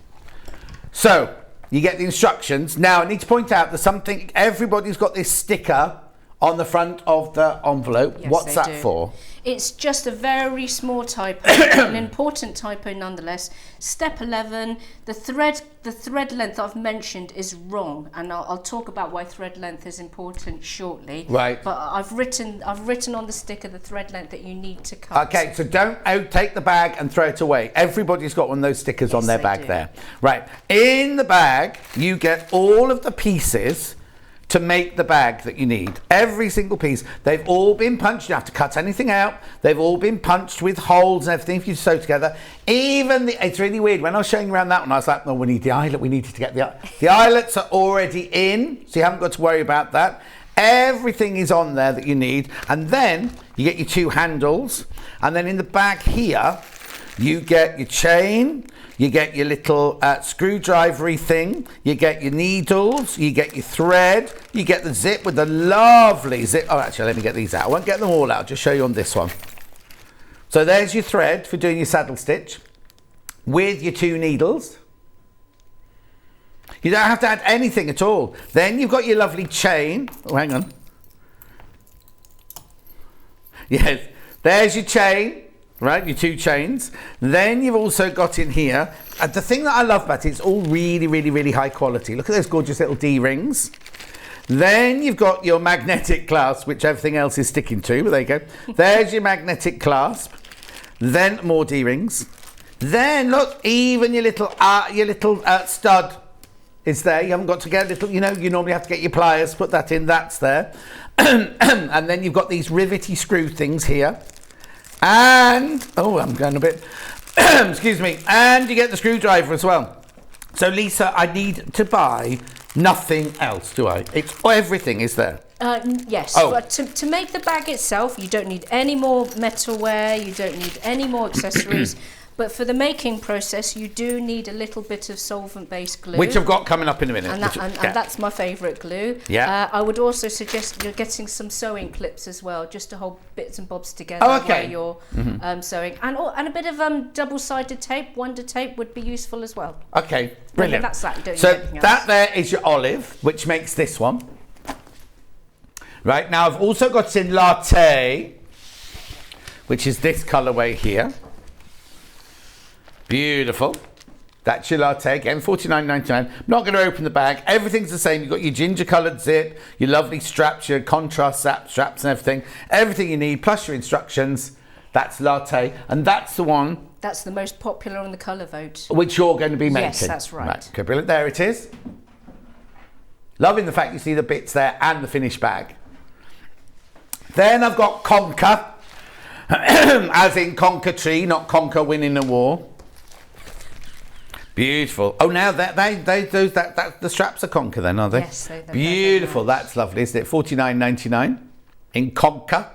So, you get the instructions. Now, I need to point out that everybody's got this sticker on the front of the envelope. Yes, What's they that do. for? It's just a very small typo, an important typo nonetheless. Step 11, the thread length I've mentioned is wrong, and I'll talk about why thread length is important shortly. Right. But I've written on the sticker the thread length that you need to cut. Okay, so don't take the bag and throw it away. Everybody's got one of those stickers on their they bag do. there. Right. In the bag, you get all of the pieces to make the bag that you need. Every single piece. They've all been punched. You don't have to cut anything out. They've all been punched with holes and everything for you to sew together. It's really weird. When I was showing around that one, I was like, no, we need the eyelet. We needed to get the eyelets are already in, so you haven't got to worry about that. Everything is on there that you need. And then you get your two handles. And then in the bag here, you get your chain, you get your little screwdrivery thing, you get your needles, you get your thread, you get the zip with the lovely zip. Oh, actually, let me get these out. I won't get them all out, just show you on this one. So there's your thread for doing your saddle stitch with your two needles. You don't have to add anything at all. Then you've got your lovely chain. Oh, hang on. Yes, there's your chain. Right, your two chains. Then you've also got in here, the thing that I love about it, it's all really, really, really high quality. Look at those gorgeous little D-rings. Then you've got your magnetic clasp, which everything else is sticking to, but there you go. There's your magnetic clasp. Then more D-rings. Then look, even your little stud is there. You haven't got to get a little, you normally have to get your pliers, put that in, that's there. And then you've got these rivety screw things here. And, I'm going a bit, excuse me, and you get the screwdriver as well. So Lisa, I need to buy nothing else, do I? Everything is there. Yes, Oh. but to make the bag itself, you don't need any more metalware, you don't need any more accessories. But for the making process, you do need a little bit of solvent-based glue. Which I've got coming up in a minute. And that's my favourite glue. Yeah. I would also suggest you're getting some sewing clips as well, just to hold bits and bobs together Oh, okay. while you're sewing. And a bit of double-sided tape, Wonder tape would be useful as well. Okay, brilliant. That's that, you don't need So anything else. that there is your olive, which makes this one. Right, now I've also got in latte, which is this colourway here. Beautiful. That's your latte, again, $49.99. I'm not going to open the bag. Everything's the same. You've got your ginger-coloured zip, your lovely straps, your contrast straps and everything. Everything you need, plus your instructions. That's latte. And that's the one... That's the most popular on the colour vote. Which you're going to be making. Yes, that's right. Okay, brilliant. There it is. Loving the fact you see the bits there and the finished bag. Then I've got Conquer. As in conquer tree, not conquer winning a war. Beautiful. Oh, now the straps are conquer then, are they? Yes, they're beautiful. very nice. That's lovely, isn't it? $49.99 in conquer.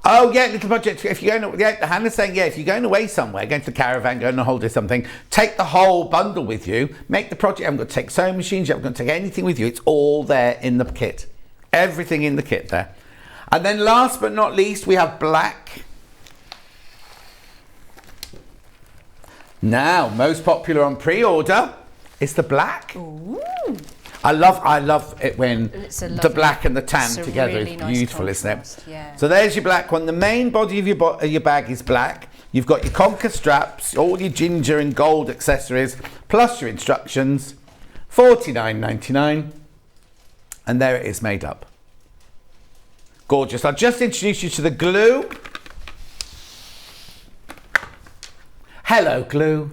Oh yeah, little project. If you're going, Hannah's saying if you're going away somewhere, going to the caravan, going on holiday, something, take the whole bundle with you. Make the project. You haven't got to take sewing machines. You haven't got to take anything with you. It's all there in the kit. Everything in the kit there. And then last but not least, we have black. Now, most popular on pre-order is the black. Ooh. I love it when It's the black and the tan it's a together. really It's nice beautiful, contrast, isn't it? yeah. So there's your black one. The main body of your bag is black. You've got your conquer straps, all your ginger and gold accessories, plus your instructions. $49.99. And there it is made up. Gorgeous. I'll just introduce you to the glue. Hello, glue.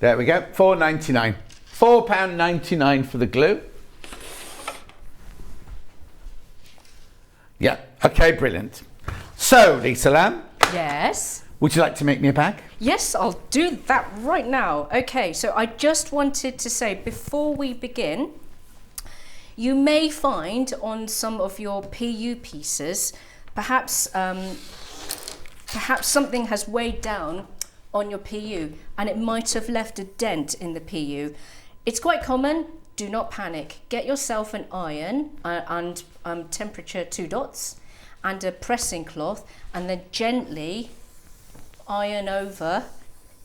There we go, $4.99. £4.99 for the glue. Yeah, okay, brilliant. So, Lisa Lamb, Yes. would you like to make me a bag? Yes, I'll do that right now. Okay, so I just wanted to say before we begin, you may find on some of your PU pieces, perhaps something has weighed down on your PU and it might have left a dent in the PU. It's quite common. Do not panic. Get yourself an iron and temperature 2 dots and a pressing cloth, and then gently iron over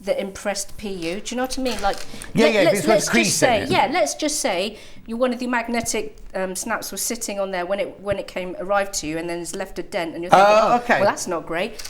the impressed PU. Do you know what I mean? Like, let's just say one of the magnetic snaps was sitting on there when it arrived to you, and then it's left a dent, and you're thinking, okay. Well, that's not great.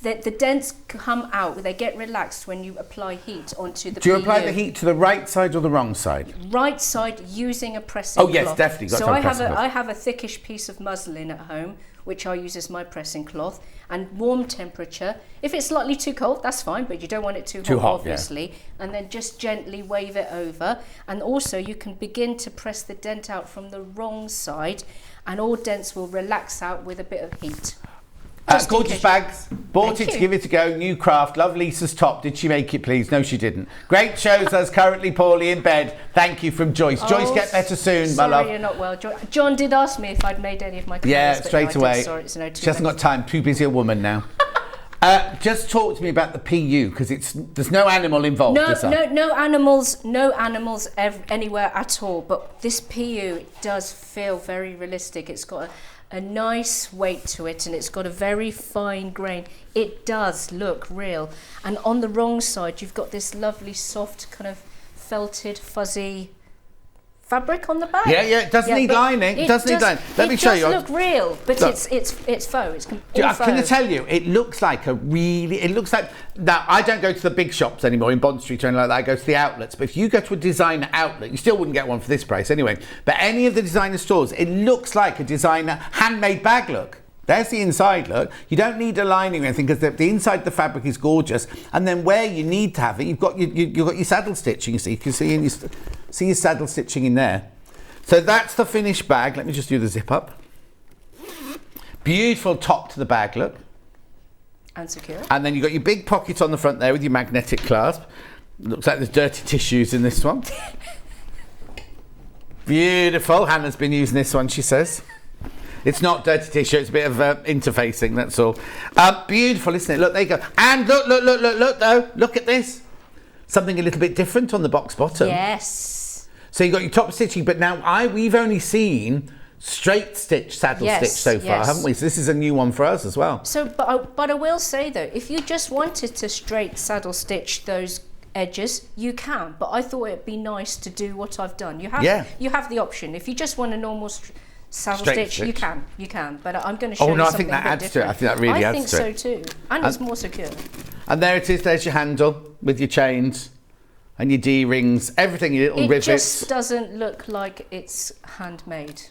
The dents come out, they get relaxed when you apply heat onto the PU. Do you apply the heat to the right side or the wrong side? Right side, using a pressing cloth. Oh yes, definitely. So I have a thickish piece of muslin at home, which I use as my pressing cloth, and warm temperature. If it's slightly too cold, that's fine, but you don't want it too hot, obviously. Yeah. And then just gently wave it over. And also you can begin to press the dent out from the wrong side, and all dents will relax out with a bit of heat. Gorgeous bags. Bought it to give it a go. New craft. Love Lisa's top. Did she make it, please? No, she didn't. Great shows us currently poorly in bed. Thank you from Joyce. Joyce, get better soon, my love. Sorry, you're not well. John did ask me if I'd made any of my clothes. Yeah, straight away. Sorry, it's no too she hasn't got time. Too busy a woman now. Just talk to me about the PU, because there's no animal involved. No animals anywhere at all. But this PU does feel very realistic. It's got a nice weight to it, and it's got a very fine grain. It does look real. And on the wrong side, you've got this lovely soft kind of felted fuzzy fabric on the back. Yeah, it doesn't need lining. It doesn't need lining. Let me show you. It does look real, but look. It's faux. It's all faux. Can I tell you, it looks like now I don't go to the big shops anymore in Bond Street or anything like that. I go to the outlets. But if you go to a designer outlet, you still wouldn't get one for this price anyway. But any of the designer stores, it looks like a designer handmade bag look. There's the inside look. You don't need a lining or anything, because the inside of the fabric is gorgeous. And then where you need to have it, you've got your saddle stitching. You can see your saddle stitching in there. So that's the finished bag. Let me just do the zip up. Beautiful top to the bag look. And secure. And then you've got your big pocket on the front there with your magnetic clasp. Looks like there's dirty tissues in this one. Beautiful. Hannah's been using this one, she says. It's not dirty tissue, it's a bit of interfacing, that's all. Beautiful, isn't it? Look, there you go. And look, though. Look at this. Something a little bit different on the box bottom. Yes. So you've got your top stitching, but now we've only seen straight stitch saddle stitch so far, haven't we? So this is a new one for us as well. So, but I will say though, if you just wanted to straight saddle stitch those edges, you can. But I thought it'd be nice to do what I've done. You have the option. If you just want a normal saddle stitch, you can. But I'm going to show you something I think that adds to it. I think that really adds to it. I think so too. And it's more secure. And there it is. There's your handle with your chains and your D-rings, everything, your little rivets. It just doesn't look like it's handmade.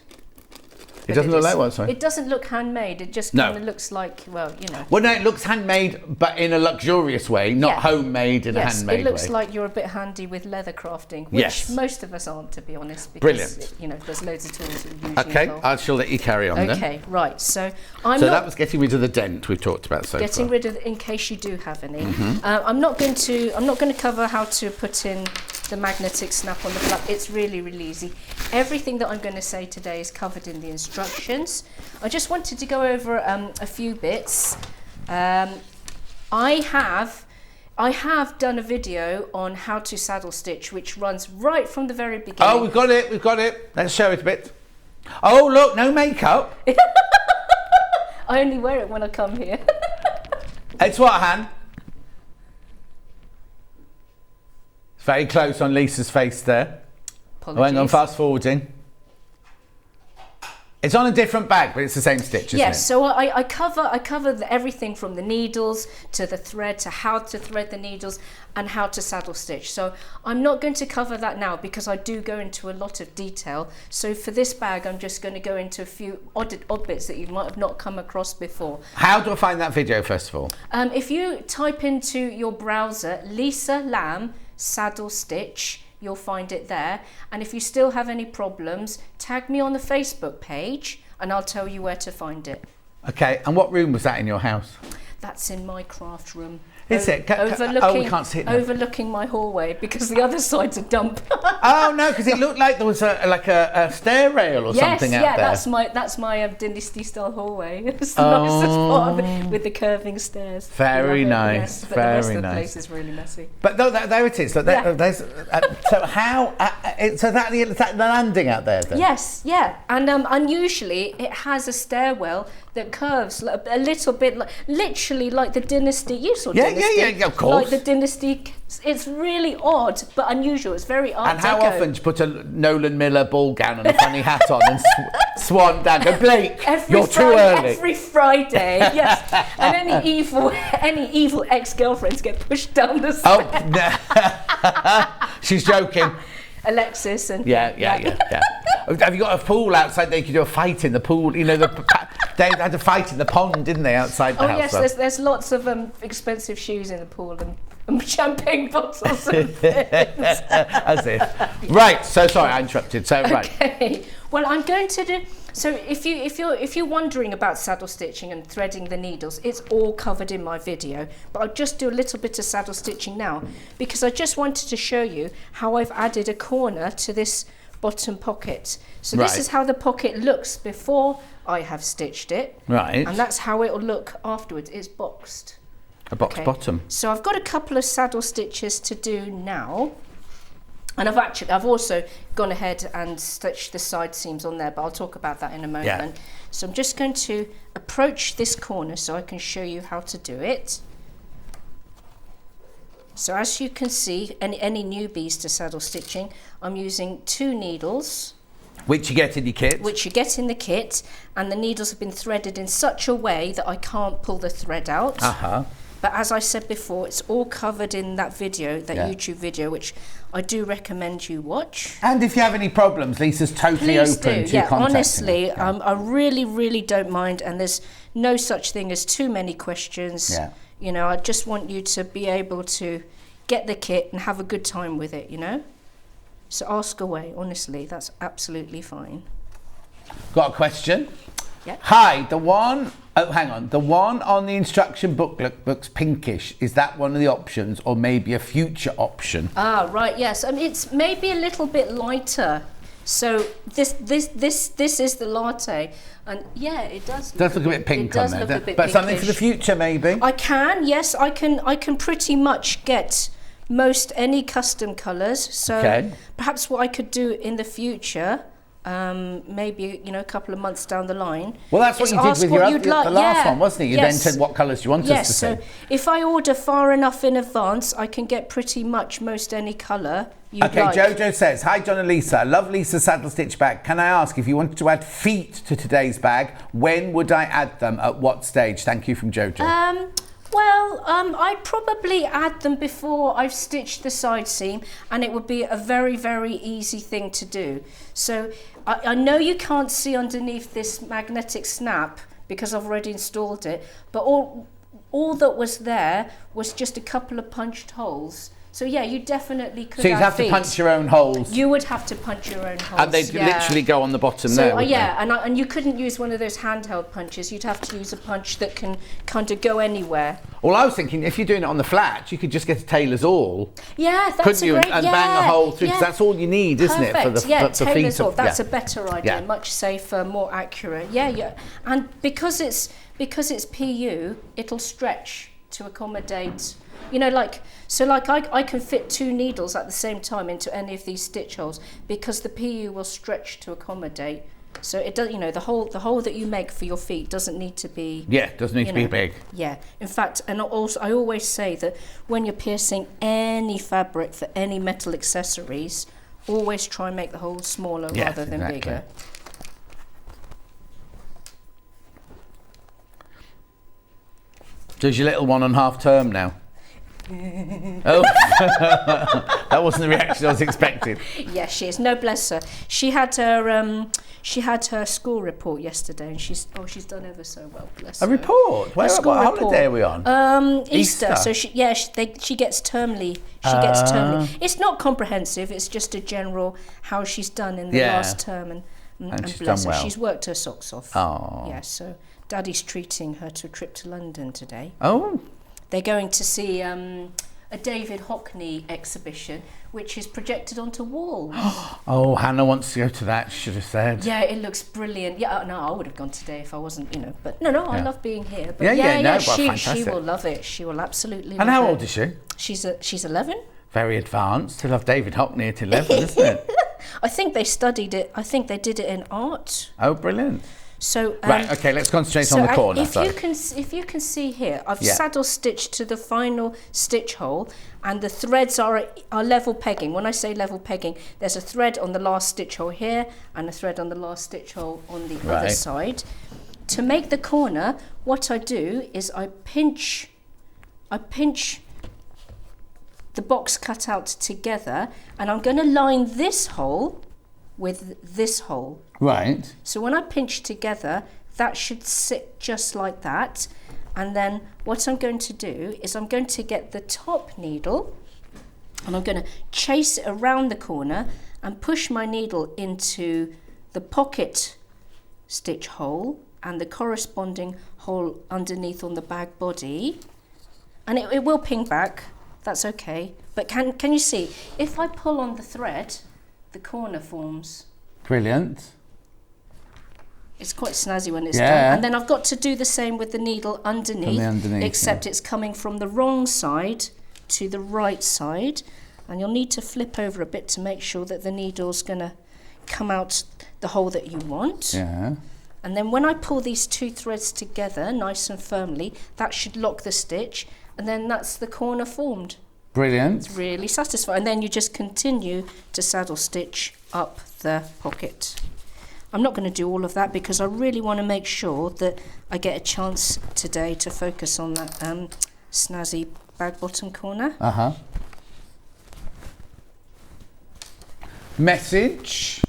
It doesn't look like what, sorry? It doesn't look handmade. It just No. kind of looks like, well, you know. Well, no, it looks handmade, but in a luxurious way, not Yeah. homemade in a Yes, handmade it looks way. like you're a bit handy with leather crafting, which Yes. most of us aren't, to be honest. Because, Brilliant. you know, there's loads of tools that usually Okay, involved. I shall let you carry on then. Okay, right. So I'm So not that was getting rid of the dent we've talked about so getting far. rid of, in case you do have any. Mm-hmm. I'm not going to cover how to put in the magnetic snap on the flap. It's really, really easy. Everything that I'm going to say today is covered in the instructions. I just wanted to go over a few bits. I have done a video on how to saddle stitch, which runs right from the very beginning. Oh, we've got it. Let's show it a bit. Oh, look, no makeup. I only wear it when I come here. It's what, Han? It's very close on Lisa's face there. Oh, hang on, Apologies. fast forwarding. It's on a different bag, but it's the same stitch, isn't Yes, it? so I cover everything from the needles to the thread to how to thread the needles and how to saddle stitch. So I'm not going to cover that now because I do go into a lot of detail. So for this bag, I'm just going to go into a few odd bits that you might have not come across before. How do I find that video, first of all? If you type into your browser Lisa Lamb saddle stitch, you'll find it there. And if you still have any problems, tag me on the Facebook page and I'll tell you where to find it. Okay, and what room was that in your house? That's in my craft room. Is it? Oh, we can't see it now. Overlooking my hallway because the other side's a dump. Oh no, because it looked like there was a stair rail or something out there. That's my dynasty style hallway. It's the nicest part of it with the curving stairs. Very Love it, nice, yes, but the rest very of the nice. place is really messy. But no, there it is. Look, there, Yeah. there's, so how? So is that the landing out there then? Yes, yeah, and unusually it has a stairwell that curves a little bit, literally like the dynasty. You saw Yeah, dynasty, yeah, of course. Like the dynasty. It's really odd but unusual. It's very Art And how Deco. often do you put a Nolan Miller ball gown and a funny hat on and swan down? Go, Blake, you're too early. Every Friday, yes. And any evil ex-girlfriends get pushed down the stairs. Oh, no. She's joking. Alexis and Yeah. Have you got a pool outside there? You could do a fight in the pool. You know, they had a fight in the pond, didn't they, outside the house? Oh yes, there's lots of expensive shoes in the pool and champagne bottles and things. As if. Right. So sorry, I interrupted. So right. Okay. Well, I'm going to do. So if you're wondering about saddle stitching and threading the needles, it's all covered in my video. But I'll just do a little bit of saddle stitching now because I just wanted to show you how I've added a corner to this bottom pocket. So this Right. is how the pocket looks before I have stitched it. Right. And that's how it will look afterwards. It's boxed. A box Okay. bottom. So I've got a couple of saddle stitches to do now. And I've also gone ahead and stitched the side seams on there, but I'll talk about that in a moment. Yeah. So I'm just going to approach this corner so I can show you how to do it. So as you can see, any newbies to saddle stitching, I'm using 2 needles, Which you get in your kit. which you get in the kit, and the needles have been threaded in such a way that I can't pull the thread out. Uh-huh. But as I said before, it's all covered in that video, that Yeah. YouTube video, which I do recommend you watch. And if you have any problems, Lisa's totally Please open do. to Yeah, contacting honestly, her. Yeah. I really, really don't mind, and there's no such thing as too many questions. Yeah. You know, I just want you to be able to get the kit and have a good time with it, you know? So ask away, honestly, that's absolutely fine. Got a question? Yeah. Hi, the one on the instruction booklet looks pinkish. Is that one of the options or maybe a future option? Ah, right, yes. It's maybe a little bit lighter. So this is the latte, and yeah, it does. Does look a bit pink it does on there. look a bit But something for the pinkish. future maybe? I can, yes, I can pretty much get most any custom colours. So Okay. perhaps what I could do in the future, maybe a couple of months down the line. Well, that's what is you did ask with what your you'd the last yeah. one, wasn't it? You Yes. then said what colours you want Yes, us to so see. if I order far enough in advance, I can get pretty much most any colour you'd Okay, like. Jojo says, hi John and Lisa, I love Lisa's saddle stitch bag. Can I ask if you wanted to add feet to today's bag, when would I add them, at what stage? Thank you from Jojo. Well, I'd probably add them before I've stitched the side seam, and it would be a very, very easy thing to do. So I know you can't see underneath this magnetic snap because I've already installed it, but all that was there was just a couple of punched holes. So yeah, you definitely could. So you'd have to punch your own holes. You would have to punch your own holes. And they'd literally go on the bottom there. Yeah, and you couldn't use one of those handheld punches. You'd have to use a punch that can kind of go anywhere. Well, I was thinking if you're doing it on the flat, you could just get a tailor's awl. Yeah, that's couldn't you? a great, and bang a hole through, because that's all you need, isn't it? For the tailor's feet awl. That's a better idea, Yeah. much safer, more accurate. Yeah. And because it's PU, it'll stretch to accommodate. You know, I can fit 2 needles at the same time into any of these stitch holes because the PU will stretch to accommodate. So it does, you know, the hole that you make for your feet doesn't need to be. Yeah, doesn't need to be big. Yeah, in fact, and also I always say that when you're piercing any fabric for any metal accessories, always try and make the hole smaller rather than bigger. Does your little one on half term now? Oh, that wasn't the reaction I was expecting. Yes, she is. No, bless her. She had her school report yesterday, and she's done ever so well. Bless her. A report? What holiday are we on? Easter. So she gets termly. It's not comprehensive. It's just a general how she's done in the last term, and she's bless done her. well. She's worked her socks off. Oh. Yeah. So Daddy's treating her to a trip to London today. Oh. They're going to see a David Hockney exhibition, which is projected onto walls. Oh, Hannah wants to go to that, should have said. Yeah, it looks brilliant. Yeah, no, I would have gone today if I wasn't, but no, I love being here. But she will love it. She will absolutely love it. And how old is she? She's 11. Very advanced to love David Hockney at 11, isn't it? I think they studied it. I think they did it in art. Oh, brilliant. So right, okay, let's concentrate on the corner. If you can see here, I've saddle stitched to the final stitch hole, and the threads are level pegging. When I say level pegging, there's a thread on the last stitch hole here and a thread on the last stitch hole on the other side. To make the corner, what I do is I pinch the box cutout together, and I'm going to line this hole with this hole. Right. So when I pinch together, that should sit just like that. And then what I'm going to do is I'm going to get the top needle and I'm going to chase it around the corner and push my needle into the pocket stitch hole and the corresponding hole underneath on the bag body. And it will ping back, that's okay. But can you see, if I pull on the thread, the corner forms. Brilliant. It's quite snazzy when it's done. And then I've got to do the same with the needle underneath, except it's coming from the wrong side to the right side. And you'll need to flip over a bit to make sure that the needle's going to come out the hole that you want. Yeah. And then when I pull these 2 threads together nice and firmly, that should lock the stitch. And then that's the corner formed. Brilliant. It's really satisfying. And then you just continue to saddle stitch up the pocket. I'm not going to do all of that because I really want to make sure that I get a chance today to focus on that snazzy bag bottom corner. Message.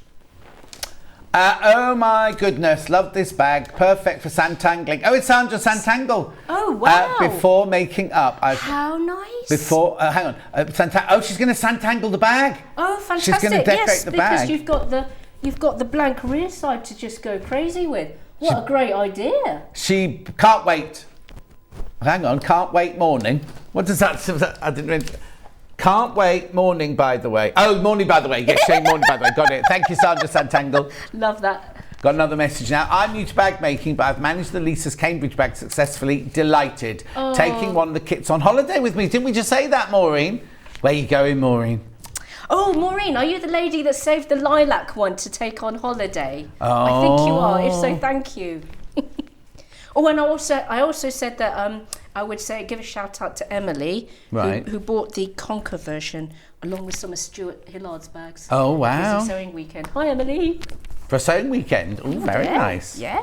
Oh my goodness, love this bag. Perfect for santangling. Oh, it's Sandra Santangle. Oh, wow. Before making up. How nice. Before, hang on. She's going to santangle the bag. Oh, fantastic. She's going to decorate the bag. Because you've got the blank rear side to just go crazy with. What a great idea. She can't wait. Hang on, can't wait morning. What does that, I didn't really... Can't wait morning, by the way. Oh, morning, by the way. Yes, saying morning, by the way. Got it. Thank you, Sandra Santangle. Love that. Got another message now. I'm new to bag making, but I've managed the Lisa's Cambridge bag successfully. Delighted. Oh. Taking one of the kits on holiday with me. Didn't we just say that, Maureen? Where you going, Maureen? Oh, Maureen, are you the lady that saved the lilac one to take on holiday? Oh. I think you are. If so, thank you. Oh, and I also said that I would give a shout out to Emily, who bought the Conquer version along with some of Stuart Hillard's bags. Oh, wow. Busy sewing weekend. Hi, Emily. For a sewing weekend? Oh, very nice. Yeah.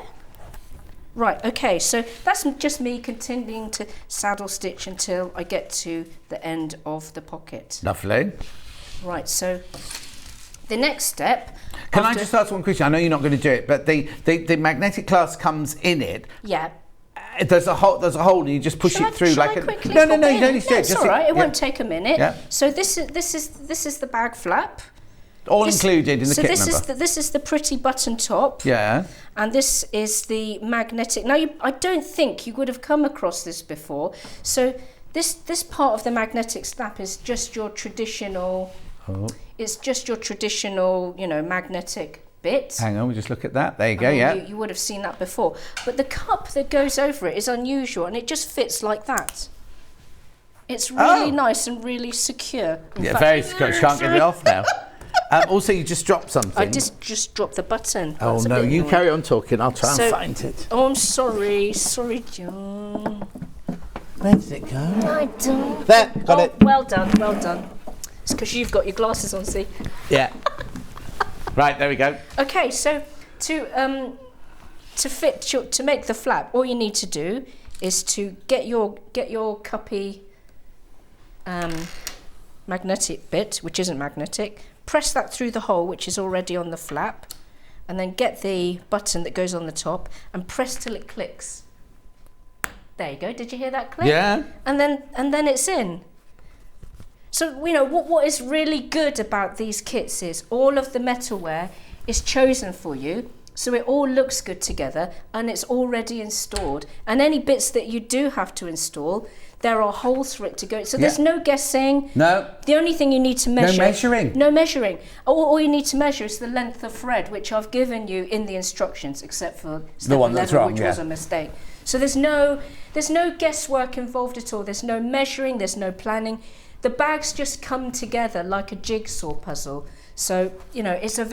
Right, okay, so that's just me continuing to saddle stitch until I get to the end of the pocket. Lovely. Right, so the next step... Can I just ask one question? I know you're not going to do it, but the magnetic clasp comes in it. Yeah. There's a hole and you just push it through like a... quickly No, pop you in? don't need to do it. It's Just all right, it yeah. won't take a minute. Yeah. So this is the bag flap. All included in the kit, So this is the pretty button top. Yeah. And this is the magnetic. Now, I don't think you would have come across this before. So this part of the magnetic snap is just your traditional... Oh. It's just your traditional, magnetic bit. Hang on, we just look at that. There you go, yeah. You would have seen that before. But the cup that goes over it is unusual, and it just fits like that. It's really nice and really secure. In fact, very secure. You can't get it off now. Also, you just dropped something. I just dropped the button. Oh, That's a no, bit you annoying. carry on talking. I'll try and find it. Oh, I'm sorry. Sorry, John. Where did it go? I don't. There, got it. Well done, well done. It's because you've got your glasses on, see? Yeah. Right, there we go. Okay, so to make the flap, all you need to do is to get your cuppy magnetic bit, which isn't magnetic, press that through the hole which is already on the flap, and then get the button that goes on the top and press till it clicks. There you go. Did you hear that click? Yeah. And then it's in. So, what is really good about these kits is all of the metalware is chosen for you, so it all looks good together and it's already installed. And any bits that you do have to install, there are holes for it to go. So there's no guessing. No. The only thing you need to measure... No measuring. No measuring. All you need to measure is the length of thread, which I've given you in the instructions, except for step one that's 11, wrong, which yeah. was a mistake. So there's no guesswork involved at all. There's no measuring, there's no planning. The bags just come together like a jigsaw puzzle. So, they're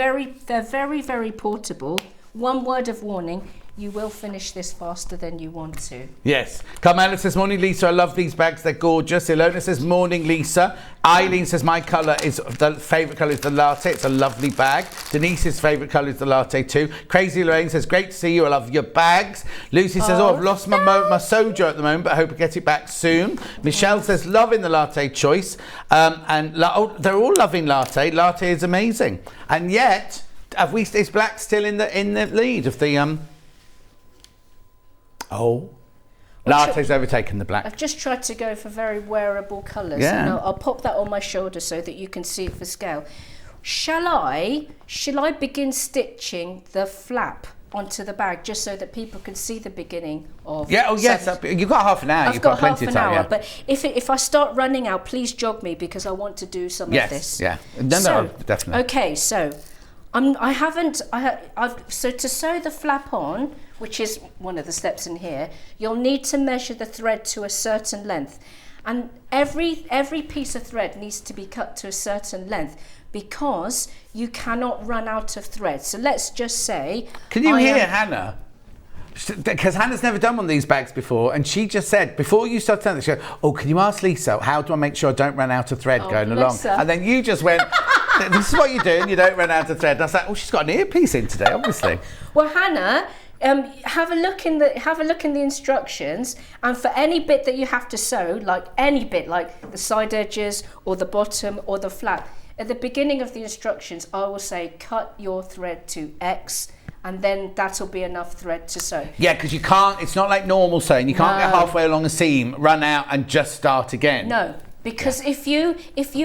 very, very portable. One word of warning, you will finish this faster than you want to. Yes. Carmela says, morning, Lisa. I love these bags. They're gorgeous. Ilona says, morning, Lisa. Eileen says, my favourite colour is the latte. It's a lovely bag. Denise's favourite colour is the latte too. Crazy Lorraine says, great to see you. I love your bags. Lucy says, I've lost my sojo at the moment, but I hope I get it back soon. Michelle says, loving the latte choice. They're all loving latte. Latte is amazing. And yet, is black still in the lead of the... Latte's overtaken the black. I've just tried to go for very wearable colours. Yeah. And I'll pop that on my shoulder so that you can see it for scale. Shall I begin stitching the flap onto the bag just so that people can see the beginning of... Yeah, yes, you've got half an hour. I've got plenty half of an time, hour, yeah. but if I start running out, please jog me because I want to do some of this. Yes, yeah. No, definitely. Okay, so so to sew the flap on, which is one of the steps in here, you'll need to measure the thread to a certain length. And every piece of thread needs to be cut to a certain length because you cannot run out of thread. So let's just say... Can you hear Hannah? Because Hannah's never done one of these bags before, and she just said, before you started telling this, she goes, can you ask Lisa, how do I make sure I don't run out of thread going along? Her. And then you just went, this is what you're doing, you don't run out of thread. And I was like, she's got an earpiece in today, obviously. Well, Hannah... have a look in the instructions, and for any bit that you have to sew, like any bit, like the side edges or the bottom or the flap, at the beginning of the instructions I will say cut your thread to X, and then that'll be enough thread to sew. Yeah, because you can't, it's not like normal sewing, you can't get halfway along a seam, run out and just start again. No, because if you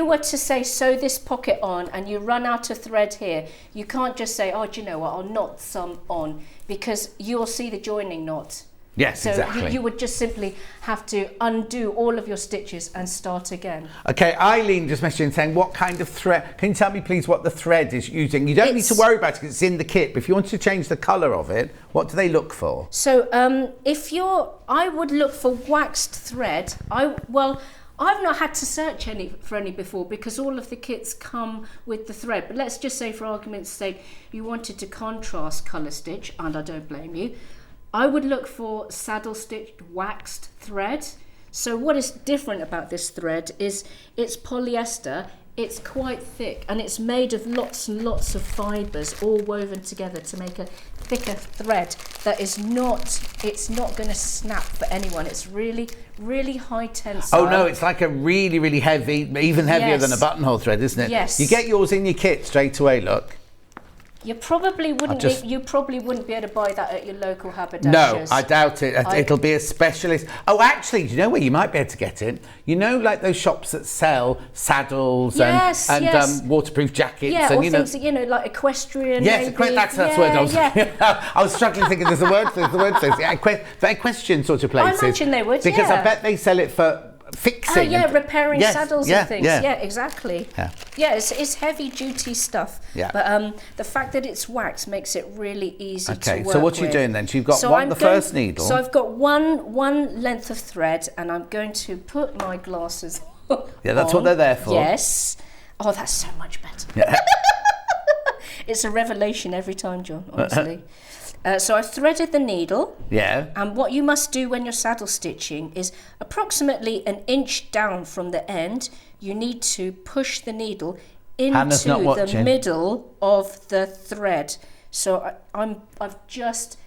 were to say sew this pocket on and you run out of thread here, you can't just say, do you know what, I'll knot some on, because you will see the joining knot. Yes, so exactly. You would just simply have to undo all of your stitches and start again. Okay, Eileen just messaged in saying, what kind of thread, can you tell me please what the thread is using? You don't need to worry about it because it's in the kit, but if you want to change the colour of it, what do they look for? So I would look for waxed thread. I've not had to search for any before because all of the kits come with the thread. But let's just say, for argument's sake, you wanted to contrast colour stitch, and I don't blame you. I would look for saddle stitched waxed thread. So what is different about this thread is it's polyester. It's quite thick, and it's made of lots and lots of fibres all woven together to make a thicker thread that is not, it's not going to snap for anyone. It's really, really high tensile. Oh no, it's like a really, really heavy, even heavier than a buttonhole thread, isn't it? Yes. You get yours in your kit straight away, look. You probably wouldn't. You probably wouldn't be able to buy that at your local haberdashers. No, I doubt it. It'll be a specialist. Oh, actually, do you know where you might be able to get it? You know, like those shops that sell saddles and waterproof jackets. Yeah, and, or you things know, that, you know, like equestrian. yes, maybe. that's the word I was. I was struggling thinking. There's a word. There's the word. The equestrian sort of places. I imagine they would. Because yeah. I bet they sell it for fixing. Oh yeah, repairing saddles and things. Yeah, exactly. Yeah. It's heavy duty stuff. Yeah. But the fact that it's wax makes it really easy to work with. Okay, so what are you doing then? So you've got the first needle. So I've got one length of thread, and I'm going to put my glasses on. Yeah, that's what they're there for. Yes. Oh, that's so much better. Yeah. It's a revelation every time, John, honestly. So I've threaded the needle. Yeah. And what you must do when you're saddle stitching is approximately an inch down from the end, you need to push the needle into the middle of the thread. So I've just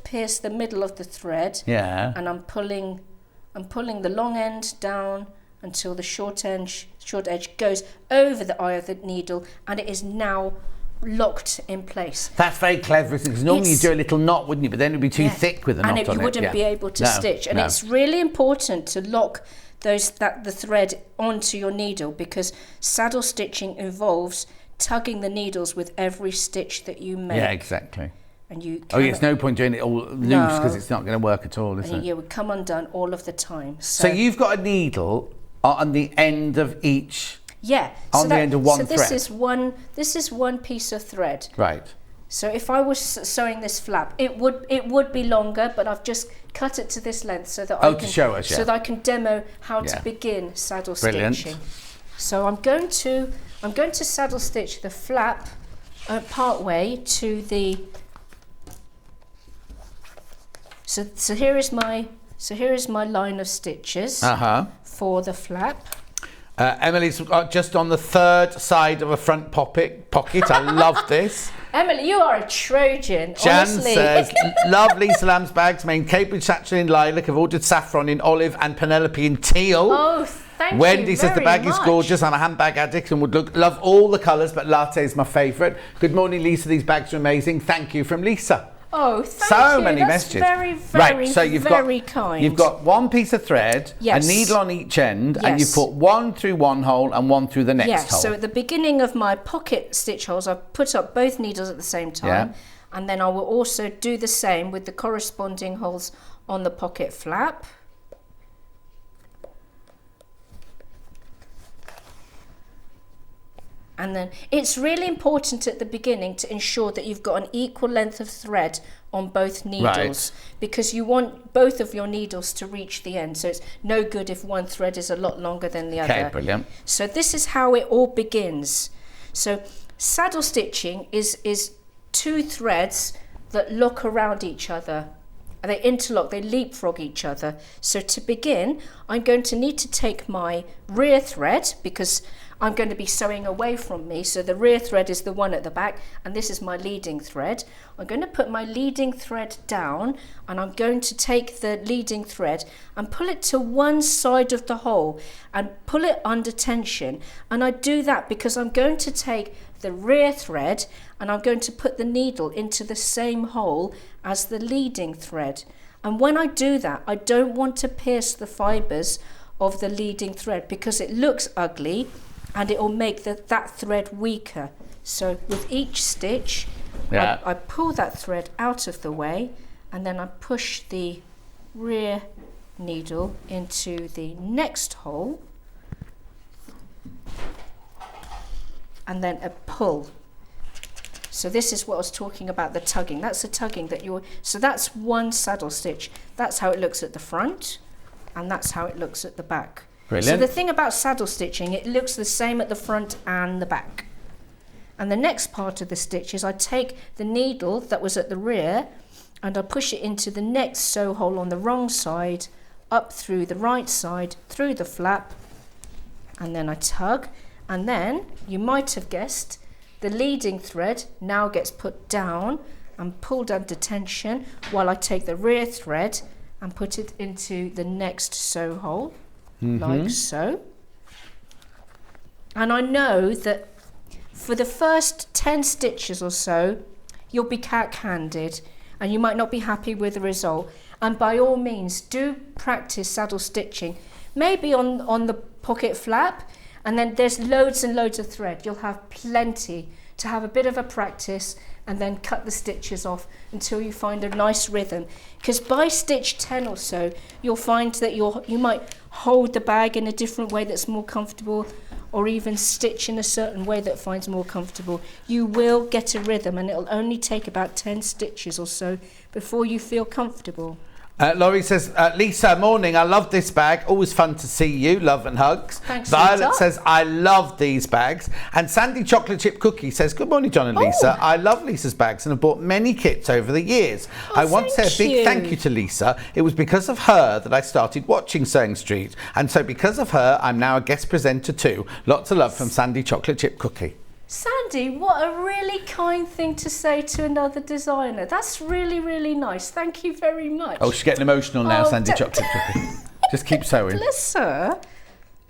pierced the middle of the thread. Yeah. And I'm pulling the long end down until the short edge goes over the eye of the needle, and it is now locked in place. That's very clever, because normally you do a little knot, wouldn't you? But then it would be too thick with a knot on it. And you wouldn't be able to stitch. And it's really important to lock the thread onto your needle, because saddle stitching involves tugging the needles with every stitch that you make. Yeah, exactly. And you it's no point doing it all loose, because it's not going to work at all, is it? And it would come undone all of the time. So you've got a needle on the end of each. Yeah. On the end of one thread. So this is one piece of thread. Right. So if I was sewing this flap, it would be longer, but I've just cut it to this length so that to show us, so that I can demo how to begin saddle stitching. So I'm going to saddle stitch the flap part way to the. So here is my line of stitches for the flap. Emily's just on the third side of a front pocket. I love this. Emily, you are a Trojan, Jan honestly. says, love Lisa Lamb's bags, made Cambridge Satchel in lilac. I've ordered Saffron in olive and Penelope in teal. Oh, thank Wendy you says the bag much. is gorgeous. I'm a handbag addict and would love all the colours, but latte is my favourite. Good morning, Lisa. These bags are amazing. Thank you, from Lisa. Oh, thank you. So many That's messages. Very kind. You've got one piece of thread, Yes. a needle on each end, and Yes. you put one through one hole and one through the next hole. So at the beginning of my pocket stitch holes, I put up both needles at the same time, and then I will also do the same with the corresponding holes on the pocket flap. And then it's really important at the beginning to ensure that you've got an equal length of thread on both needles, because you want both of your needles to reach the end. So it's no good if one thread is a lot longer than the other. Okay, brilliant. So this is how it all begins. So saddle stitching is two threads that lock around each other. They interlock, they leapfrog each other. So to begin, I'm going to need to take my rear thread, because I'm going to be sewing away from me. So the rear thread is the one at the back, and this is my leading thread. I'm going to put my leading thread down, and I'm going to take the leading thread and pull it to one side of the hole and pull it under tension. And I do that because I'm going to take the rear thread and I'm going to put the needle into the same hole as the leading thread. And when I do that, I don't want to pierce the fibres of the leading thread, because it looks ugly and it will make that thread weaker. So with each stitch, I pull that thread out of the way, and then I push the rear needle into the next hole, and then a pull. So this is what I was talking about, the tugging. That's the tugging that so that's one saddle stitch. That's how it looks at the front, and that's how it looks at the back. Brilliant. So the thing about saddle stitching, it looks the same at the front and the back. And the next part of the stitch is I take the needle that was at the rear and I push it into the next sew hole on the wrong side, up through the right side, through the flap, and then I tug. And then, you might have guessed, the leading thread now gets put down and pulled under tension while I take the rear thread and put it into the next sew hole, like so. And I know that for the first 10 stitches or so, you'll be cat-handed and you might not be happy with the result. And by all means, do practice saddle stitching, maybe on the pocket flap, and then there's loads and loads of thread. You'll have plenty to have a bit of a practice and then cut the stitches off until you find a nice rhythm. Because by stitch 10 or so, you'll find that you might hold the bag in a different way that's more comfortable, or even stitch in a certain way that finds more comfortable. You will get a rhythm, and it'll only take about 10 stitches or so before you feel comfortable. Laurie says, Lisa, morning, I love this bag. Always fun to see you. Love and hugs. Thanks, Violet Lisa. says, I love these bags. And Sandy Chocolate Chip Cookie says, good morning, John and Lisa. I love Lisa's bags and have bought many kits over the years. I want to say a big thank you to Lisa. It was because of her that I started watching Sewing Street. And so because of her, I'm now a guest presenter too. Lots of love from Sandy Chocolate Chip Cookie. Sandy, what a really kind thing to say to another designer. That's really, really nice. Thank you very much. Oh, she's getting emotional now, Oh, Sandy Chocolate Cookie. Just keep sewing. Bless her.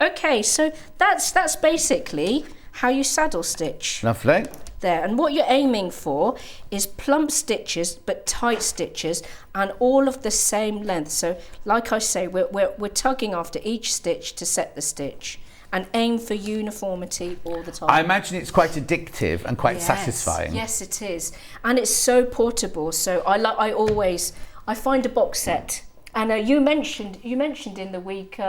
Okay, so that's basically how you saddle stitch. Lovely. There, and what you're aiming for is plump stitches but tight stitches and all of the same length. So like I say, we're tugging after each stitch to set the stitch, and aim for uniformity all the time. I imagine it's quite addictive and quite satisfying. Yes, it is, and it's so portable. So I find a box set, and you mentioned in the week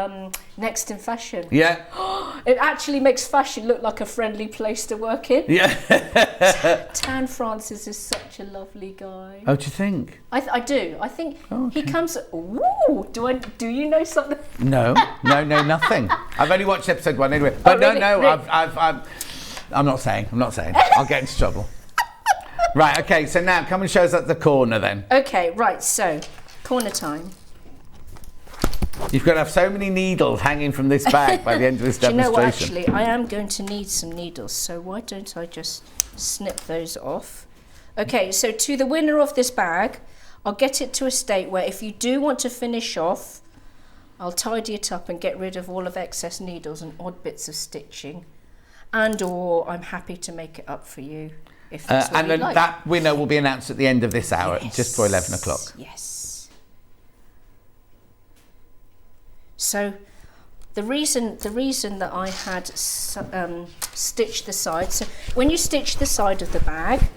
Next in Fashion. Yeah. It actually makes fashion look like a friendly place to work in. Yeah. Tan Francis is such a lovely guy. Oh, do you think? I do. I think okay. he comes. Ooh, do you know something? No, nothing. I've only watched episode 1 anyway. But really? I'm not saying. I'll get into trouble. Right, okay, so now come and show us at the corner then. Okay, right, so corner time. You've got to have so many needles hanging from this bag by the end of this Do you know demonstration. what, actually, I am going to need some needles, so why don't I just snip those off? Okay, so to the winner of this bag, I'll get it to a state where if you do want to finish off, I'll tidy it up and get rid of all of excess needles and odd bits of stitching, and or I'm happy to make it up for you if that's what and you then like. that winner will be announced at the end of this hour, just before 11 o'clock. Yes. So the reason that I had stitched the side, so when you stitch the side of the bag,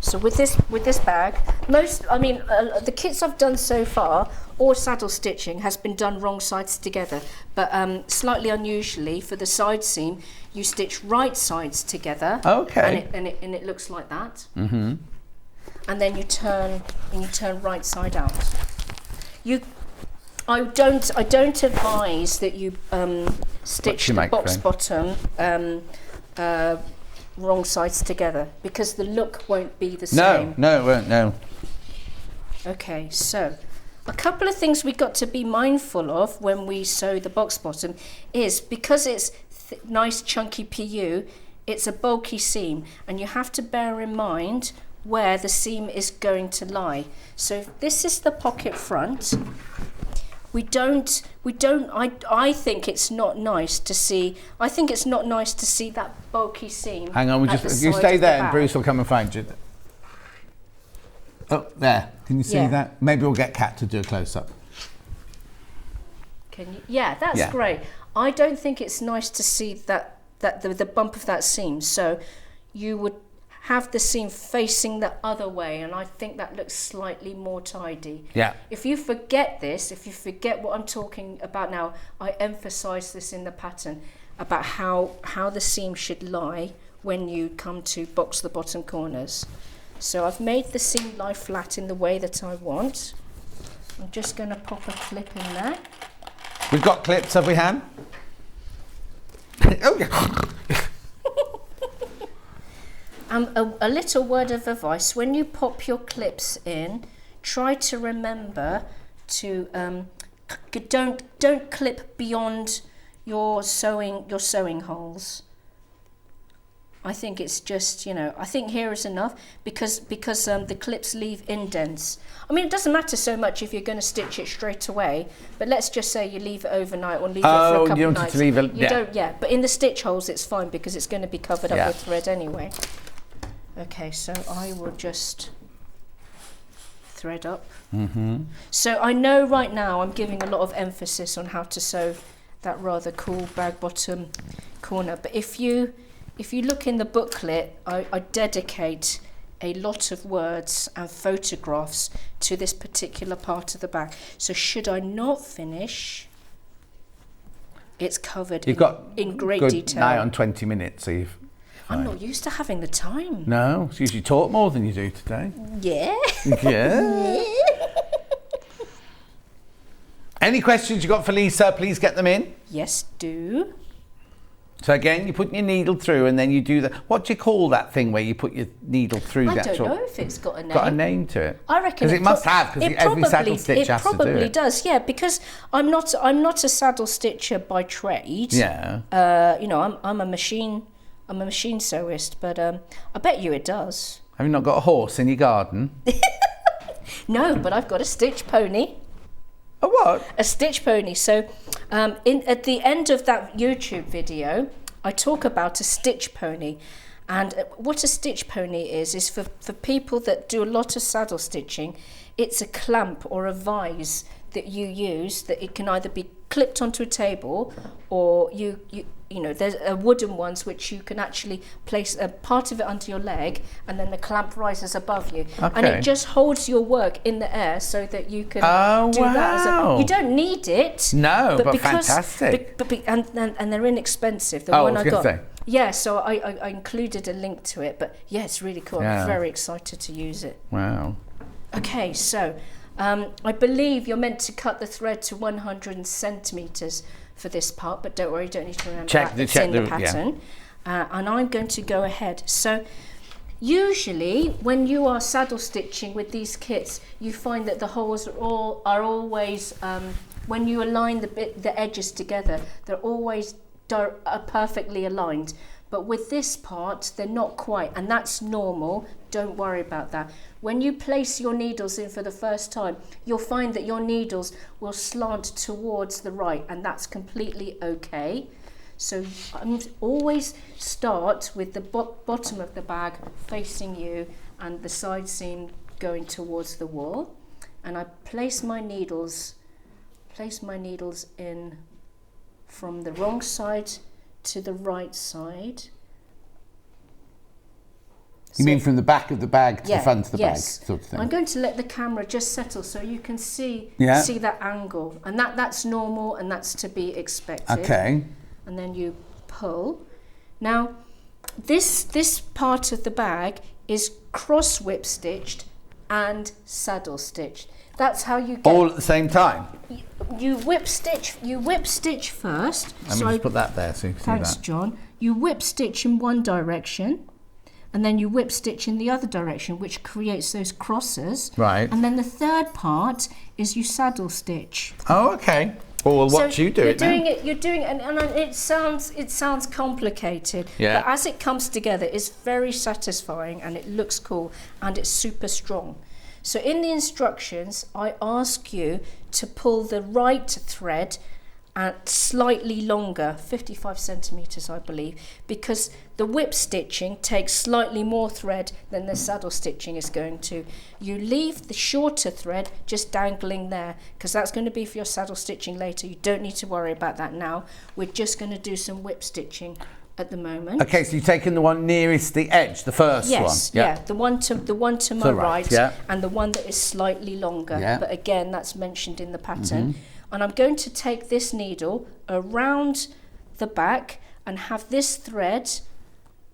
so with this bag, the kits I've done so far, all saddle stitching has been done wrong sides together, but slightly unusually for the side seam, you stitch right sides together. Okay. And it looks like that. Mm-hmm. And then you turn right side out. I don't advise that you stitch the box bottom wrong sides together, because the look won't be the same. No, it won't, no. Okay, so a couple of things we've got to be mindful of when we sew the box bottom is, because it's nice chunky PU, it's a bulky seam, and you have to bear in mind where the seam is going to lie. So if this is the pocket front, I think it's not nice to see that bulky seam. Hang on, you stay there and Bruce will come and find you. Oh, there. Can you see that? Maybe we'll get Kat to do a close-up. Can you? Yeah, that's great. I don't think it's nice to see that the bump of that seam. So you would have the seam facing the other way, and I think that looks slightly more tidy. Yeah. If you forget what I'm talking about now, I emphasize this in the pattern about how the seam should lie when you come to box the bottom corners. So I've made the seam lie flat in the way that I want. I'm just going to pop a clip in there. We've got clips, have we, Han? Oh, yeah. A little word of advice: when you pop your clips in, try to remember to don't clip beyond your sewing holes. I think it's just, you know, I think here is enough because the clips leave indents. I mean, it doesn't matter so much if you're going to stitch it straight away, but let's just say you leave it overnight or leave it for a couple you of wanted nights. to leave it, You don't, yeah. But in the stitch holes, it's fine because it's going to be covered up with thread anyway. Okay, so I will just thread up. So I know right now I'm giving a lot of emphasis on how to sew that rather cool bag bottom corner, but if you look in the booklet, I dedicate a lot of words and photographs to this particular part of the bag. So should I not finish, it's covered in great detail. Nigh on 20 minutes, so you've... I'm not used to having the time. No, it's usually talk more than you do today. Yeah. Yeah. Any questions you got for Lisa, please get them in. Yes, do. So again, you put your needle through and then you do the... What do you call that thing where you put your needle through? I don't know if it's got a name. Got a name to it? I reckon because it must have, because every saddle stitch has to do it. It probably does, yeah, because I'm not a saddle stitcher by trade. Yeah. You know, I'm a machine sewist, but I bet you it does. Have you not got a horse in your garden? No, but I've got a stitch pony. A what? A stitch pony. So at the end of that YouTube video, I talk about a stitch pony. And what a stitch pony is for people that do a lot of saddle stitching, it's a clamp or a vise that you use that it can either be clipped onto a table or you know, there's wooden ones which you can actually place a part of it under your leg and then the clamp rises above you. Okay. And it just holds your work in the air so that you can do that. You don't need it. No, but because, fantastic. And they're inexpensive. The one I got. Yeah, so I included a link to it, but yeah, it's really cool. Yeah. I'm very excited to use it. Wow. Okay, so I believe you're meant to cut the thread to 100 centimetres for this part, but don't worry, you don't need to remember that. It's in the pattern. Yeah. And I'm going to go ahead. So usually when you are saddle stitching with these kits, you find that the holes are always, when you align the edges together, they're always perfectly aligned. But with this part, they're not quite, and that's normal. Don't worry about that. When you place your needles in for the first time, you'll find that your needles will slant towards the right, and that's completely okay. So always start with the bottom of the bag facing you and the side seam going towards the wall. And I place my needles in from the wrong side to the right side. You mean from the back of the bag to the front of the bag, yes. sort of thing? I'm going to let the camera just settle so you can see that angle, and that's normal and that's to be expected. Okay. And then you pull. Now, this part of the bag is cross whip stitched and saddle stitched. That's how you get all at the same time. You whip stitch first. Let me just put that there so you can see that. Thanks, John. You whip stitch in one direction, and then you whip stitch in the other direction, which creates those crosses. Right. And then the third part is you saddle stitch. Oh, okay. Well, watch you do it now. You're doing it, and it sounds complicated. Yeah. But as it comes together, it's very satisfying, and it looks cool, and it's super strong. So in the instructions, I ask you to pull the right thread at slightly longer, 55 centimetres, I believe, because the whip stitching takes slightly more thread than the saddle stitching is going to. You leave the shorter thread just dangling there, because that's going to be for your saddle stitching later. You don't need to worry about that now. We're just going to do some whip stitching at the moment. Okay, so you're taking the one nearest the edge, the first one. Yes, yeah, the one to my right, and the one that is slightly longer. Yeah. But again, that's mentioned in the pattern. And I'm going to take this needle around the back and have this thread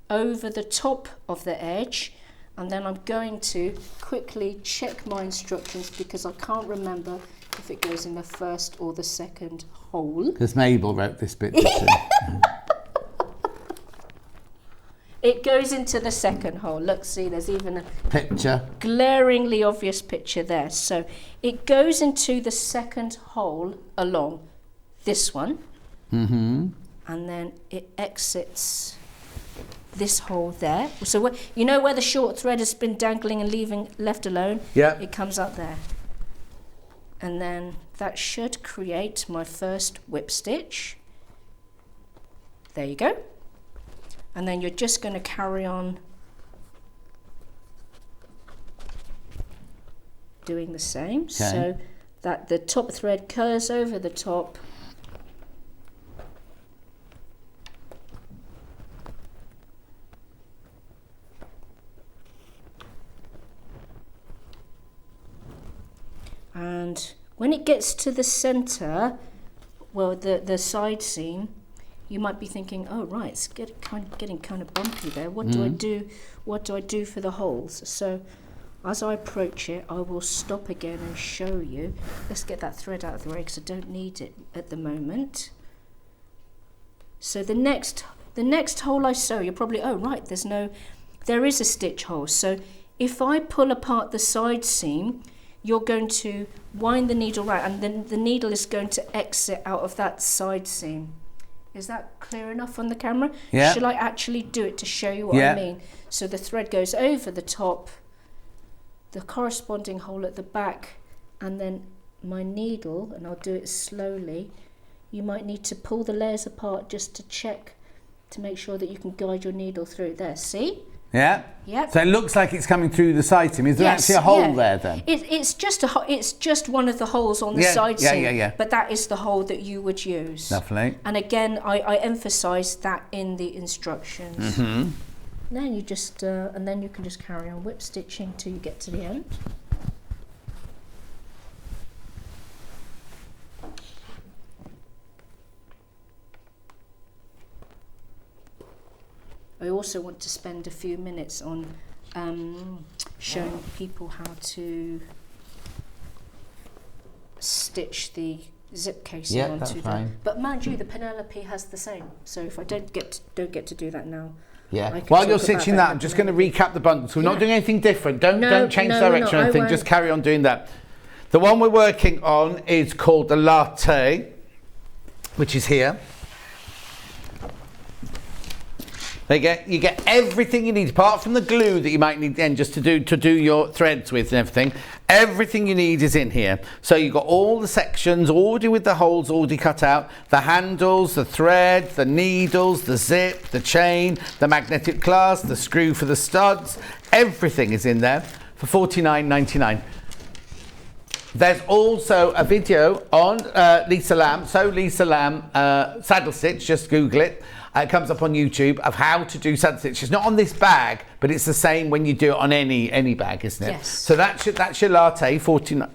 over the top of the edge, and then I'm going to quickly check my instructions because I can't remember if it goes in the first or the second hole. Because Mabel wrote this bit, didn't she? It goes into the second hole. Look, see, there's even a picture. Glaringly obvious picture there. So it goes into the second hole along this one. And then it exits this hole there. So you know where the short thread has been dangling and left alone? Yeah. It comes up there. And then that should create my first whip stitch. There you go. And then you're just going to carry on doing the same. Okay. So that the top thread curves over the top. And when it gets to the center, well, the side seam, you might be thinking, oh right, it's getting kind of bumpy there. What do I do? What do I do for the holes? So as I approach it, I will stop again and show you. Let's get that thread out of the way because I don't need it at the moment. So the next hole I sew, you're probably, oh right, there is a stitch hole. So if I pull apart the side seam, you're going to wind the needle round, and then the needle is going to exit out of that side seam. Is that clear enough on the camera? Yeah. Shall I actually do it to show you what I mean? So the thread goes over the top, the corresponding hole at the back, and then my needle, and I'll do it slowly. You might need to pull the layers apart just to check, to make sure that you can guide your needle through. There, see? Yeah. Yep. So it looks like it's coming through the side seam. Is there actually a hole there then? It's just one of the holes on the side seam. Yeah. But that is the hole that you would use. Lovely. And again, I emphasise that in the instructions. Mm-hmm. Then you just and then you can just carry on whip stitching till you get to the end. I also want to spend a few minutes on showing people how to stitch the zip casing onto them. But mind you, the Penelope has the same. So if I don't get to do that now. Yeah. While you're stitching that, I'm just going to recap the bundles. We're not doing anything different. Don't change direction or anything. Just carry on doing that. The one we're working on is called the Latte, which is here. You get everything you need, apart from the glue that you might need then just to do your threads with and everything. Everything you need is in here. So you've got all the sections already with the holes already cut out, the handles, the thread, the needles, the zip, the chain, the magnetic clasp, the screw for the studs. Everything is in there for $49.99. There's also a video on Lisa Lamb, saddle stitch, just Google it. It comes up on YouTube of how to do saddle stitch. It's not on this bag, but it's the same when you do it on any bag, isn't it? Yes. So that's your Latte, 49.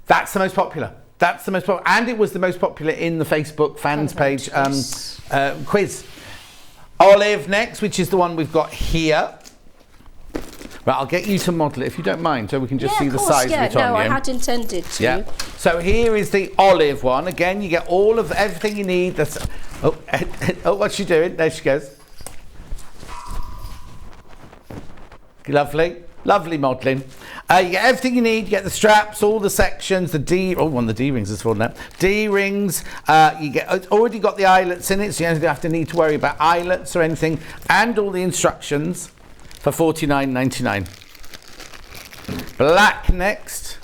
That's the most popular. That's the most popular, and it was the most popular in the Facebook fans page quiz. Olive next, which is the one we've got here. Right, I'll get you to model it if you don't mind, so we can just see the size of it on you. No, I had intended to. Yeah. So here is the olive one. Again, you get all of everything you need. That's what's she doing? There she goes. Lovely, lovely modelling. You get everything you need. You get the straps, all the sections, the D. Oh, one of the D rings is fallen out. D rings. You get already got the eyelets in it, so you don't have to need to worry about eyelets or anything, and all the instructions. For $49.99. Black next.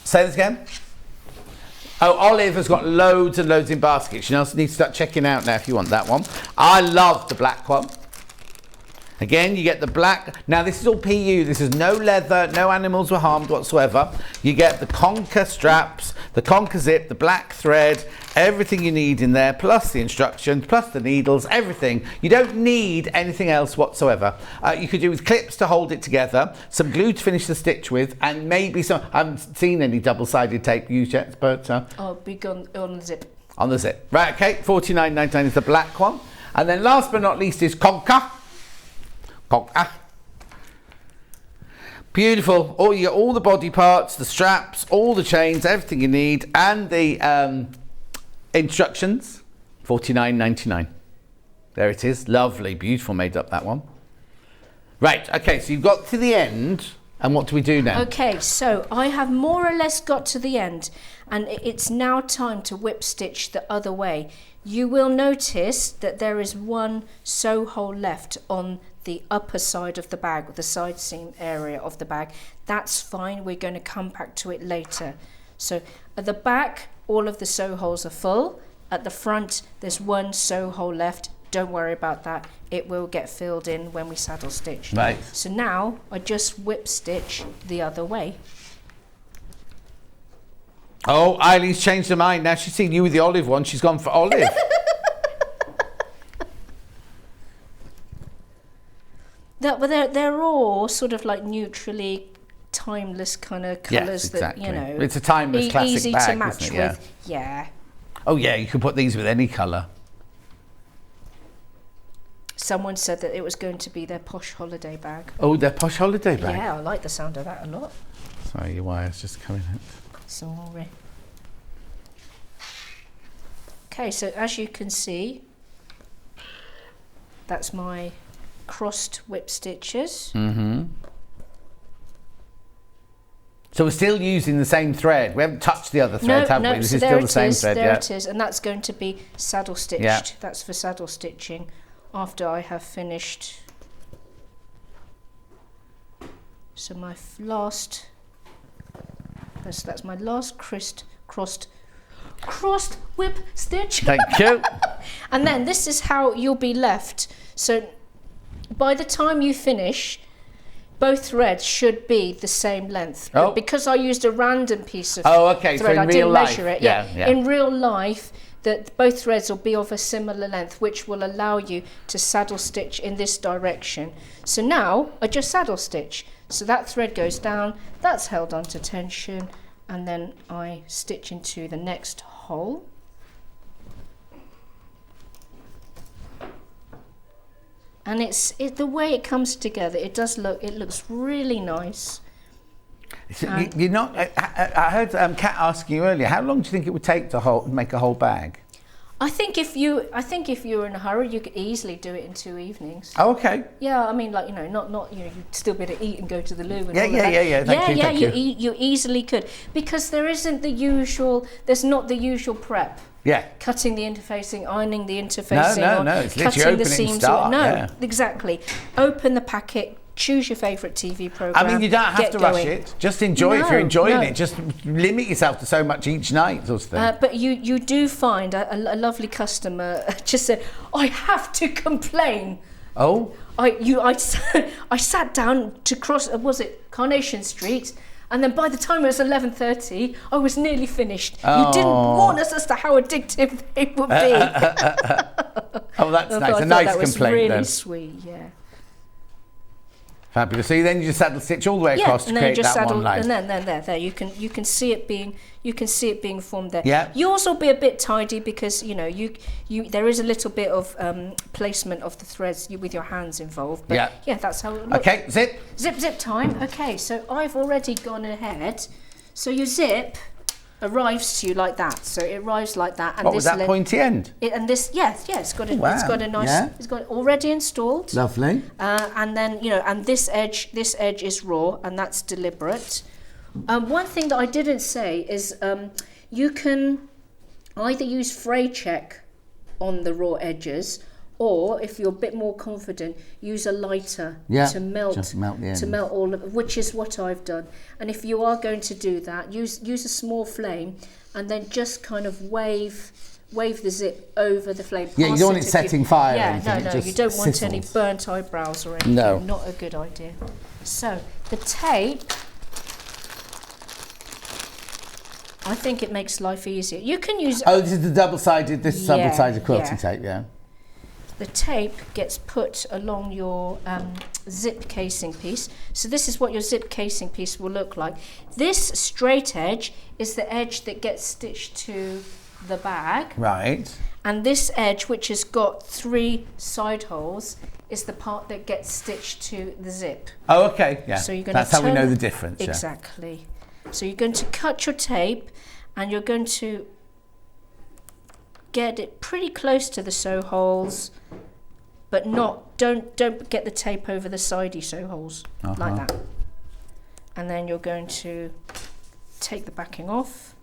Say this again. Oh, Olive has got loads and loads in baskets. You need to start checking out now if you want that one. I love the black one. Again, you get the black. Now, this is all PU. This is no leather. No animals were harmed whatsoever. You get the conker straps, the conker zip, the black thread, everything you need in there, plus the instructions, plus the needles, everything. You don't need anything else whatsoever. You could do with clips to hold it together, some glue to finish the stitch with, and maybe some. I haven't seen any double-sided tape used yet, but I'll be on the zip. On the zip. Right, okay, $49.99 is the black one. And then last but not least is conker. Beautiful. You get all the body parts, the straps, all the chains, everything you need, and the instructions. $49.99. There it is. Lovely, beautiful, made up that one. Right. Okay. So you've got to the end And what do we do now? Okay, so I have more or less got to the end, and it's now time to whip stitch the other way. You will notice that there is one sew hole left on the upper side of the bag, the side seam area of the bag. That's fine, we're going to come back to it later. So at the back, all of the sew holes are full. At the front, there's one sew hole left. Don't worry about that. It will get filled in when we saddle stitch. Right. So now I just whip stitch the other way. Oh, Eileen's changed her mind. Now she's seen you with the olive one. She's gone for olive. They're all sort of like neutrally timeless kind of colours exactly. that, you know. It's a timeless classic easy bag, to match isn't it? with. Yeah. Oh yeah, you could put these with any colour. Someone said that it was going to be their posh holiday bag. Oh, their posh holiday bag. Yeah, I like the sound of that a lot. Sorry, your wire's just coming out. Sorry. Okay, so as you can see, that's my crossed whip stitches. Mm-hmm. So we're still using the same thread. We haven't touched the other thread, have we? This so is there still it the same is, thread, there yeah. it is, and that's going to be saddle stitched. Yeah. That's for saddle stitching after I have finished. So my last, that's my last crossed whip stitch. Thank you. And then this is how you'll be left. So by the time you finish, both threads should be the same length. Oh. But because I used a random piece of Okay, so thread, in I real didn't life, measure it. yeah. In real life, that both threads will be of a similar length, which will allow you to saddle stitch in this direction. So now I just saddle stitch. So that thread goes down, that's held onto tension, and then I stitch into the next hole. And the way it comes together, it looks really nice. So you're not. I heard Kat asking you earlier. How long do you think it would take to make a whole bag? I think if you were in a hurry, you could easily do it in 2 evenings. Oh, okay. Yeah, I mean, like, you know, not you'd still be able to eat and go to the loo and Yeah, all yeah, of that. yeah. Thank you. You easily could, because there's not the usual prep. Yeah. Cutting the interfacing, ironing the interfacing. No. It's cutting literally the open it seams. and start. No, yeah. Exactly. Open the packet. Choose your favourite TV programme. I mean, you don't have to rush it. Just enjoy it. If you're enjoying it, just limit yourself to so much each night, sort of thing. But you do find a lovely customer just said, I have to complain. Oh? I sat down to cross, Carnation Street, and then by the time it was 11:30, I was nearly finished. Oh. You didn't warn us as to how addictive they would be. Oh, that's nice. I A nice that was complaint really then. sweet, yeah. Fabulous. So then you just saddle stitch all the way across to create that one line. And then there. You can see it being formed there. Yeah. Yours will be a bit tidy because you know there is a little bit of placement of the threads with your hands involved. But yeah, that's how it looks. Okay, zip. Zip time. Okay, so I've already gone ahead. So your zip arrives to you like that. So it arrives like that. And What was that pointy end? It's got a nice. Yeah. It's got it already installed. Lovely. And then and this edge is raw, and that's deliberate. One thing that I didn't say is you can either use fray check on the raw edges, or if you're a bit more confident, use a lighter to melt the ends. to melt all of it, which is what I've done. And if you are going to do that, use a small flame, and then just kind of wave the zip over the flame. Yeah, you don't want it setting fire. Yeah, no, you don't want any burnt eyebrows or anything. No. Not a good idea. So the tape, I think it makes life easier. You can use. Oh, this is the double-sided quilting tape, yeah. The tape gets put along your zip casing piece. So this is what your zip casing piece will look like. This straight edge is the edge that gets stitched to the bag. Right. And this edge, which has got 3 side holes, is the part that gets stitched to the zip. Oh, okay, yeah. So you're going That's to how we know the difference. Exactly. So you're going to cut your tape, and you're going to get it pretty close to the sew holes, but don't get the tape over the sidey sew holes like that. and then you're going to take the backing off.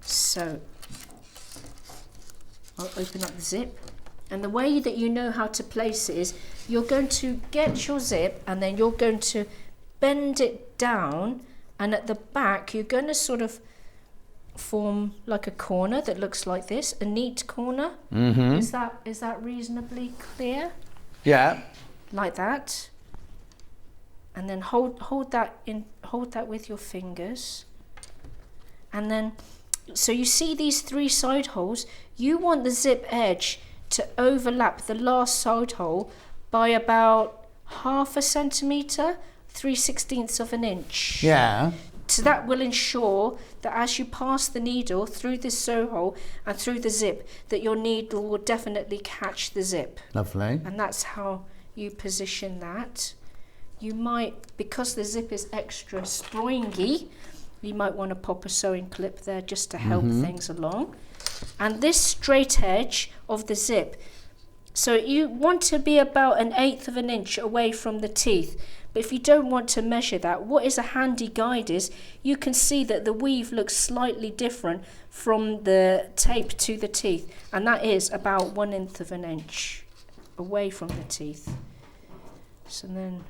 So I'll open up the zip, and the way that you know how to place it is you're going to get your zip and then you're going to bend it down, and at the back you're going to sort of form like a corner that looks like this, a neat corner. Is that reasonably clear? Yeah. Like that. And then hold that with your fingers. And then, so you see these 3 side holes, you want the zip edge to overlap the last side hole by about 1/2 centimetre, 3/16 of an inch. Yeah. So that will ensure that as you pass the needle through this sew hole and through the zip, that your needle will definitely catch the zip. Lovely. And that's how you position that. You might, because the zip is extra springy, you might want to pop a sewing clip there just to help things along. And this straight edge of the zip, so you want to be about 1/8 of an inch away from the teeth. But if you don't want to measure that, what is a handy guide is you can see that the weave looks slightly different from the tape to the teeth, and that is about 1/8 of an inch away from the teeth. So then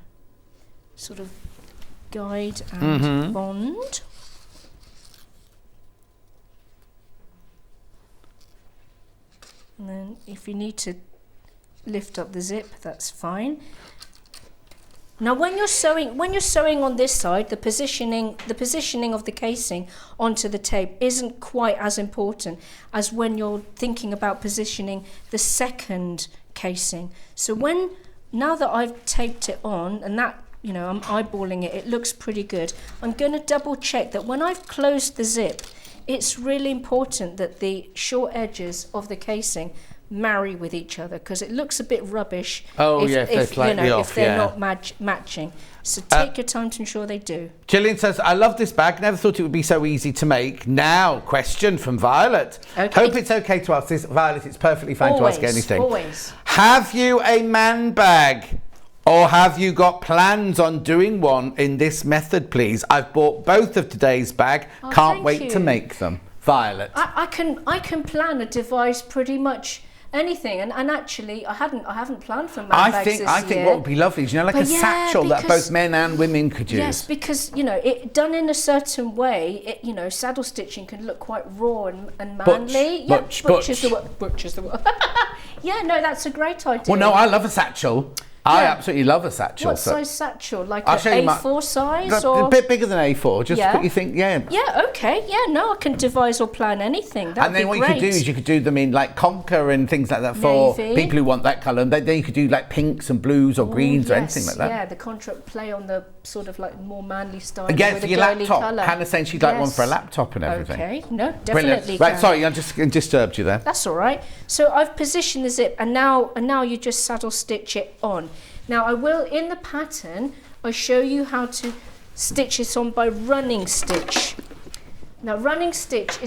sort of guide and bond. And then if you need to lift up the zip, that's fine. Now when you're sewing on this side, the positioning of the casing onto the tape isn't quite as important as when you're thinking about positioning the second casing. So now that I've taped it on, and that, you know, I'm eyeballing it, it looks pretty good. I'm going to double check that when I've closed the zip, it's really important that the short edges of the casing marry with each other, because it looks a bit rubbish if they're not matching. So take your time to ensure they do. Gillian says, I love this bag. Never thought it would be so easy to make. Now, question from Violet. Okay. Hope it's okay to ask this. Violet, it's perfectly fine to ask anything. Always. Have you a man bag? Or have you got plans on doing one in this method, please? I've bought both of today's bag. Can't wait to make them. Violet. I can plan a device pretty much anything, and actually I haven't planned for man bags this year. I think what would be lovely is, you know, like a satchel that both men and women could use. Yes, because, you know, it done in a certain way, you know, saddle stitching can look quite raw and manly. Butch is the word. Yeah, no, that's a great idea. Well, no, I love a satchel. I absolutely love a satchel. What size satchel? Like an A4 size? A bit bigger than A4, just what you think, Yeah, okay. Yeah, no, I can devise or plan anything. That'd and then what you could do is you could do them in like Conker and things like that for people who want that colour. And then you could do like pinks and blues or greens or anything like that. Yeah, the Contra play on the sort of like more manly style. Again, with for a your laptop. Colour. Hannah saying she'd like one for a laptop and everything. Okay, no, definitely. Brilliant. Right, sorry, I just disturbed you there. That's all right. So I've positioned the zip, and now you just saddle stitch it on. Now I will, in the pattern, I show you how to stitch it on by running stitch. Now running stitch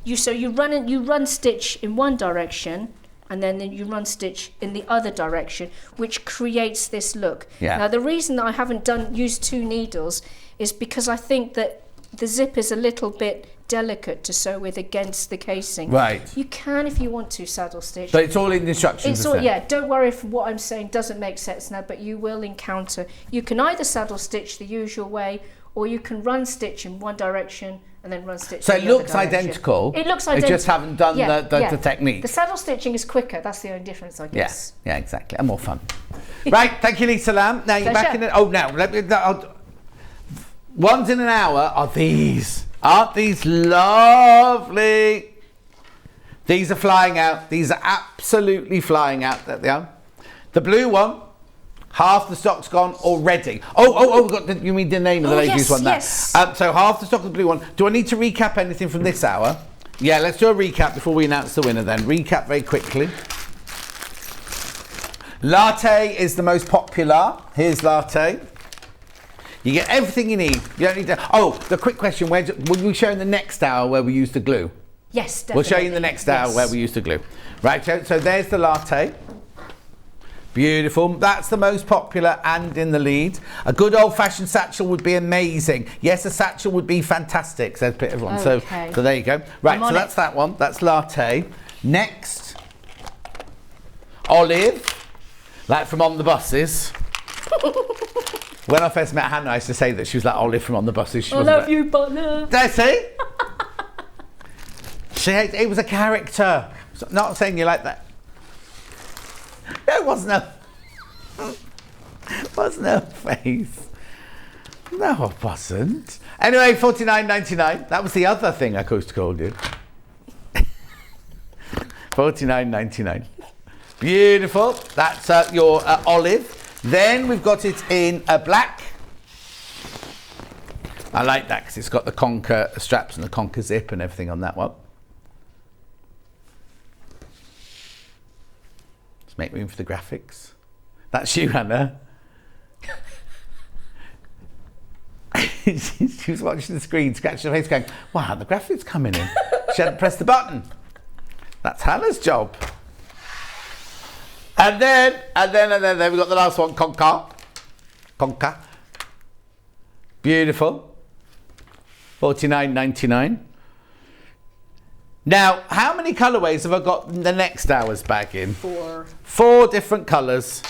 you run stitch in one direction, and then you run stitch in the other direction, which creates this look. Yeah. Now the reason that I haven't used 2 needles is because I think that the zip is a little bit delicate to sew with against the casing. Right. You can, if you want to, saddle stitch. But it's all in the instructions. It's all, yeah, don't worry if what I'm saying doesn't make sense now, but you will encounter, you can either saddle stitch the usual way, or you can run stitch in one direction and then run stitch so in the it looks other direction. identical. It looks identical. You just haven't done the technique. The saddle stitching is quicker, that's the only difference, I guess. Yeah, exactly, and more fun. Right, thank you, Lisa Lamb. Now you're back in it. Oh, now, ones in an hour are these. Aren't these lovely? These are flying out. These are absolutely flying out. There they are. The blue one, half the stock's gone already. You mean the name of the lady who's won that? So half the stock of the blue one. Do I need to recap anything from this hour? Yeah, let's do a recap before we announce the winner then. Recap very quickly. Latte is the most popular. Here's Latte. You get everything you need. You don't need to. Oh, the quick question: will we show in the next hour where we use the glue? Yes, definitely. We'll show you in the next hour where we use the glue. Right. So there's the latte. Beautiful. That's the most popular and in the lead. A good old-fashioned satchel would be amazing. Yes, a satchel would be fantastic, says everyone. Okay. So there you go. Right, so on that's that one. That's latte. Next, olive, like from On the Buses. When I first met Hannah, I used to say that she was like Olive from On the Buses. She I love you, butler. Did I say? It was a character. Not saying you like that. No, it wasn't her face. No, it wasn't. Anyway, $49.99. That was the other thing I could have called you. $49.99. Beautiful. That's your olive. Then we've got it in a black. I like that because it's got the conker straps and the conker zip and everything on that one. Let's make room for the graphics. That's you, Hannah. She was watching the screen, scratching her face, going, wow, the graphics coming in. She hadn't pressed the button. That's Hannah's job. And then we've got the last one, conker. Beautiful. $49.99. Now, how many colourways have I got in the next hour's bag in? 4. 4 different colours.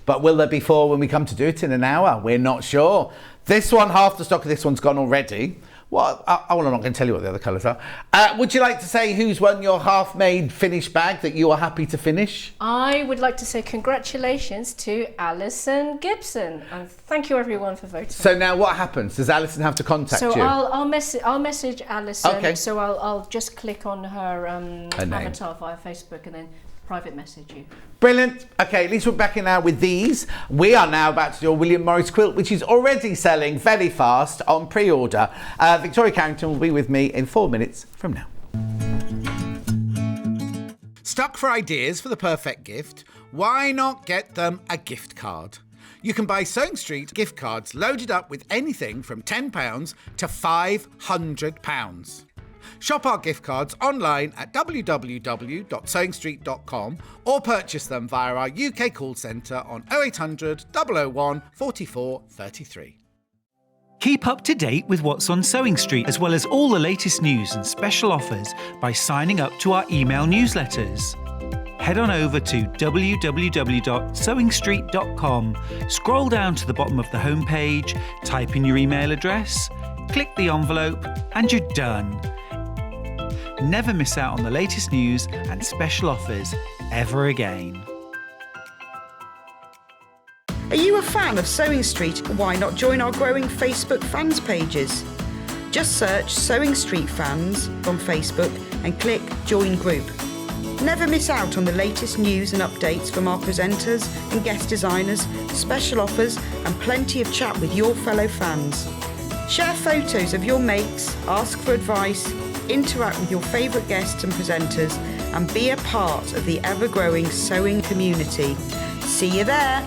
But will there be 4 when we come to do it in an hour? We're not sure. This one, half the stock of this one's gone already. Well, I'm not going to tell you what the other colours are. Would you like to say who's won your half-made finished bag that you are happy to finish? I would like to say congratulations to Alison Gibson, and thank you everyone for voting. So now what happens? Does Alison have to contact you? So I'll message Alison. Okay. So I'll just click on her name. avatar via Facebook and then private message you. Brilliant. Okay, at least we're back in now with these. We are now about to do a William Morris quilt, which is already selling very fast on pre-order. Victoria Carrington will be with me in 4 minutes from now. Stuck for ideas for the perfect gift? Why not get them a gift card? You can buy Sewing Street gift cards loaded up with anything from £10 to £500. Shop our gift cards online at www.sewingstreet.com or purchase them via our UK call centre on 0800 001 44 33. Keep up to date with what's on Sewing Street, as well as all the latest news and special offers by signing up to our email newsletters. Head on over to www.sewingstreet.com, scroll down to the bottom of the homepage, type in your email address, click the envelope, and you're done. Never miss out on the latest news and special offers ever again. Are you a fan of Sewing Street? Why not join our growing Facebook fans pages? Just search Sewing Street Fans on Facebook and click Join Group. Never miss out on the latest news and updates from our presenters and guest designers, special offers and plenty of chat with your fellow fans. Share photos of your makes, ask for advice, interact with your favourite guests and presenters and be a part of the ever-growing sewing community. See you there!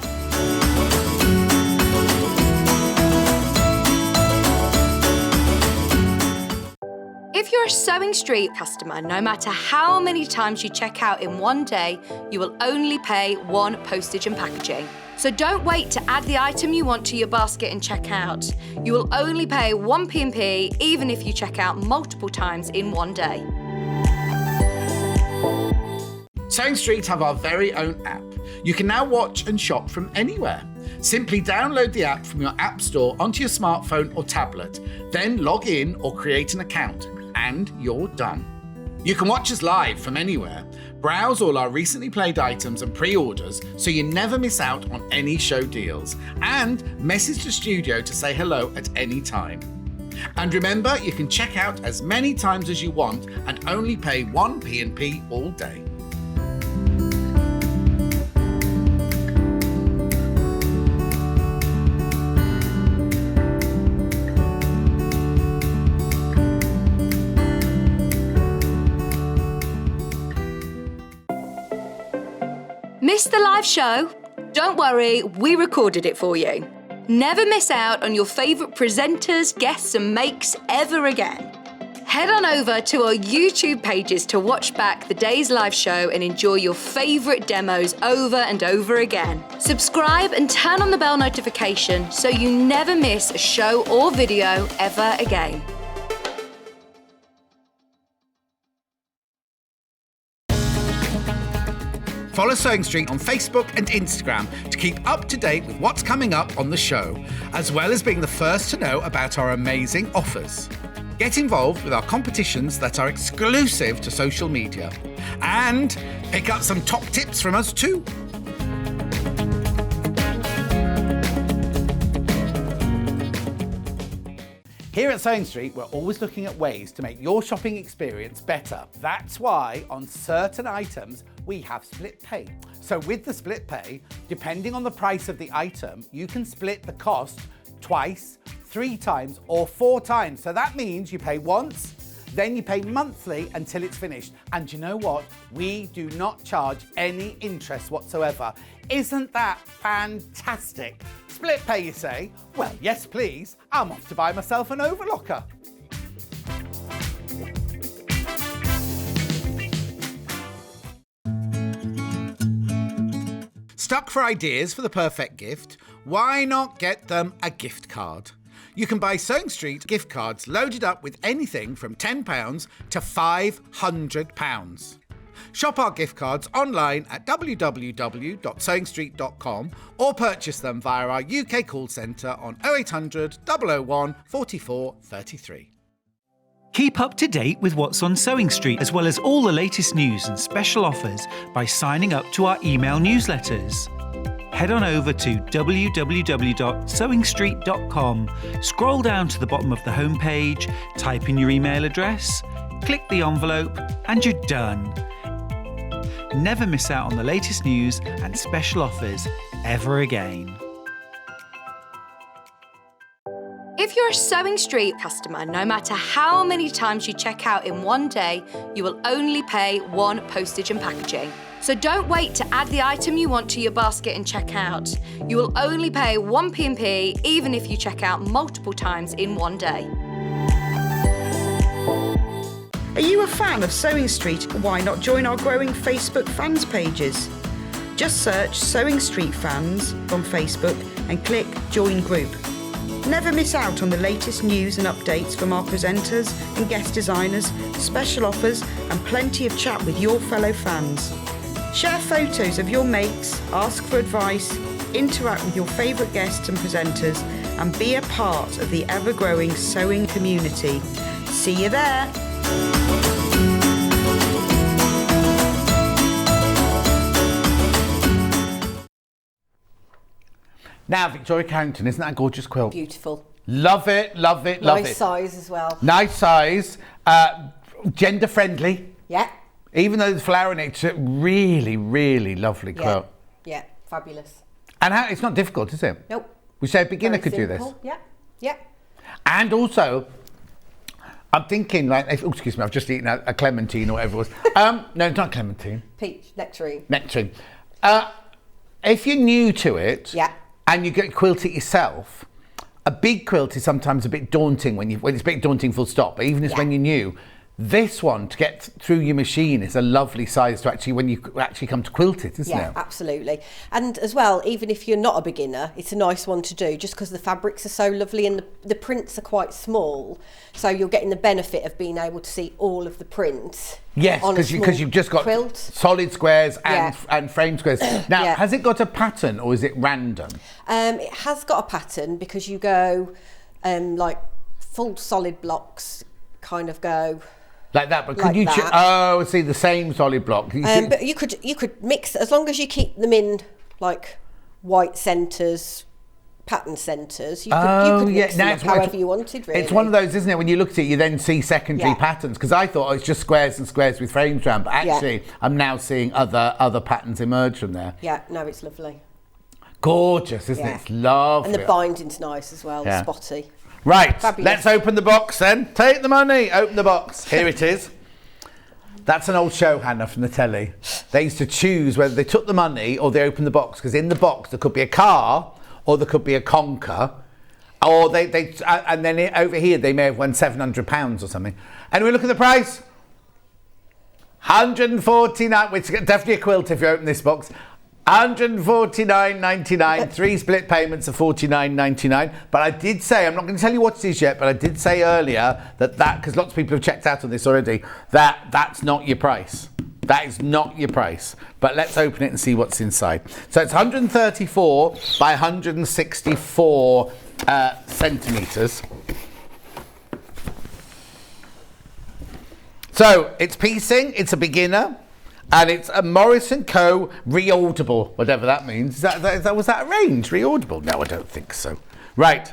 If you're a Sewing Street customer, no matter how many times you check out in one day, you will only pay 1 postage and packaging. So don't wait to add the item you want to your basket and check out. You will only pay 1 P&P even if you check out multiple times in one day. Sewing Street have our very own app. You can now watch and shop from anywhere. Simply download the app from your app store onto your smartphone or tablet, then log in or create an account, and you're done. You can watch us live from anywhere, browse all our recently played items and pre-orders so you never miss out on any show deals, and message the studio to say hello at any time. And remember, you can check out as many times as you want and only pay 1 P&P all day. Missed the live show? Don't worry, we recorded it for you. Never miss out on your favourite presenters, guests and makes ever again. Head on over to our YouTube pages to watch back the day's live show and enjoy your favourite demos over and over again. Subscribe and turn on the bell notification so you never miss a show or video ever again. Follow Sewing Street on Facebook and Instagram to keep up to date with what's coming up on the show, as well as being the first to know about our amazing offers. Get involved with our competitions that are exclusive to social media. And pick up some top tips from us too. Here at Sewing Street, we're always looking at ways to make your shopping experience better. That's why on certain items, we have split pay. So with the split pay, depending on the price of the item, you can split the cost twice, 3 times, or 4 times. So that means you pay once, then you pay monthly until it's finished. And you know what? We do not charge any interest whatsoever. Isn't that fantastic? Split pay, you say? Well, yes, please. I'm off to buy myself an overlocker. Stuck for ideas for the perfect gift? Why not get them a gift card? You can buy Sewing Street gift cards loaded up with anything from £10 to £500. Shop our gift cards online at www.sewingstreet.com or purchase them via our UK call centre on 0800 001 44 33. Keep up to date with what's on Sewing Street, as well as all the latest news and special offers by signing up to our email newsletters. Head on over to www.sewingstreet.com, scroll down to the bottom of the homepage, type in your email address, click the envelope, and you're done. Never miss out on the latest news and special offers ever again. If you're a Sewing Street customer, no matter how many times you check out in one day, you will only pay 1 postage and packaging. So don't wait to add the item you want to your basket and check out. You will only pay 1 P&P even if you check out multiple times in one day. Are you a fan of Sewing Street? Why not join our growing Facebook fans pages? Just search Sewing Street Fans on Facebook and click Join Group. Never miss out on the latest news and updates from our presenters and guest designers, special offers, and plenty of chat with your fellow fans. Share photos of your makes, ask for advice, interact with your favourite guests and presenters, and be a part of the ever-growing sewing community. See you there! Now, Victoria Carrington, isn't that a gorgeous quilt? Beautiful. Love it, love it, love it. Nice size as well. Nice size, gender friendly. Yeah. Even though the flower in it, it's a really, really lovely quilt. Yeah, fabulous. And it's not difficult, is it? Nope. We say a beginner Very could do simple. this. Yeah, yeah. And also, I'm thinking, like, excuse me, I've just eaten a clementine or whatever it was. No, it's not clementine. Peach, nectarine. Nectarine. If you're new to it, Yeah. and you quilt it yourself, a big quilt is sometimes a bit daunting when it's a bit daunting full stop, but even if when you're new, this one to get through your machine is a lovely size to actually, when you actually come to quilt it, isn't it? Yeah, absolutely. And as well, even if you're not a beginner, it's a nice one to do just because the fabrics are so lovely and the prints are quite small. So you're getting the benefit of being able to see all of the prints. Yes, because you've just got quilt. solid squares and frame squares. Now, has it got a pattern or is it random? It has got a pattern because you go like full solid blocks, kind of go like that. But could like you? that. See the same solid block. But you could mix as long as you keep them in like white centres. Pattern centres, you could mix them up however you wanted, really. It's one of those, isn't it? When you look at it, you then see secondary patterns. Because I thought it's just squares and squares with frames around, but actually, I'm now seeing other patterns emerge from there. Yeah, no, it's lovely. Gorgeous, isn't it? It's lovely. And the binding's nice as well, spotty. Right, Fabulous. let's open the box then. Take the money, open the box. Here it is. That's an old show, Hannah, from the telly. They used to choose whether they took the money or they opened the box, because in the box there could be a car or there could be a conker, Or and then over here they may have won £700 or something. Anyway, look at the price. 149, which is definitely a quilt if you open this box. 149.99, 3 split payments of 49.99. But I did say, I'm not going to tell you what it is yet, but I did say earlier that because lots of people have checked out on this already, that's not your price. That is not your price. But let's open it and see what's inside. So it's 134 by 164 centimetres. So it's piecing, it's a beginner, and it's a Morris & Co. reorderable, whatever that means. Was that a range? Reorderable? No, I don't think so. Right.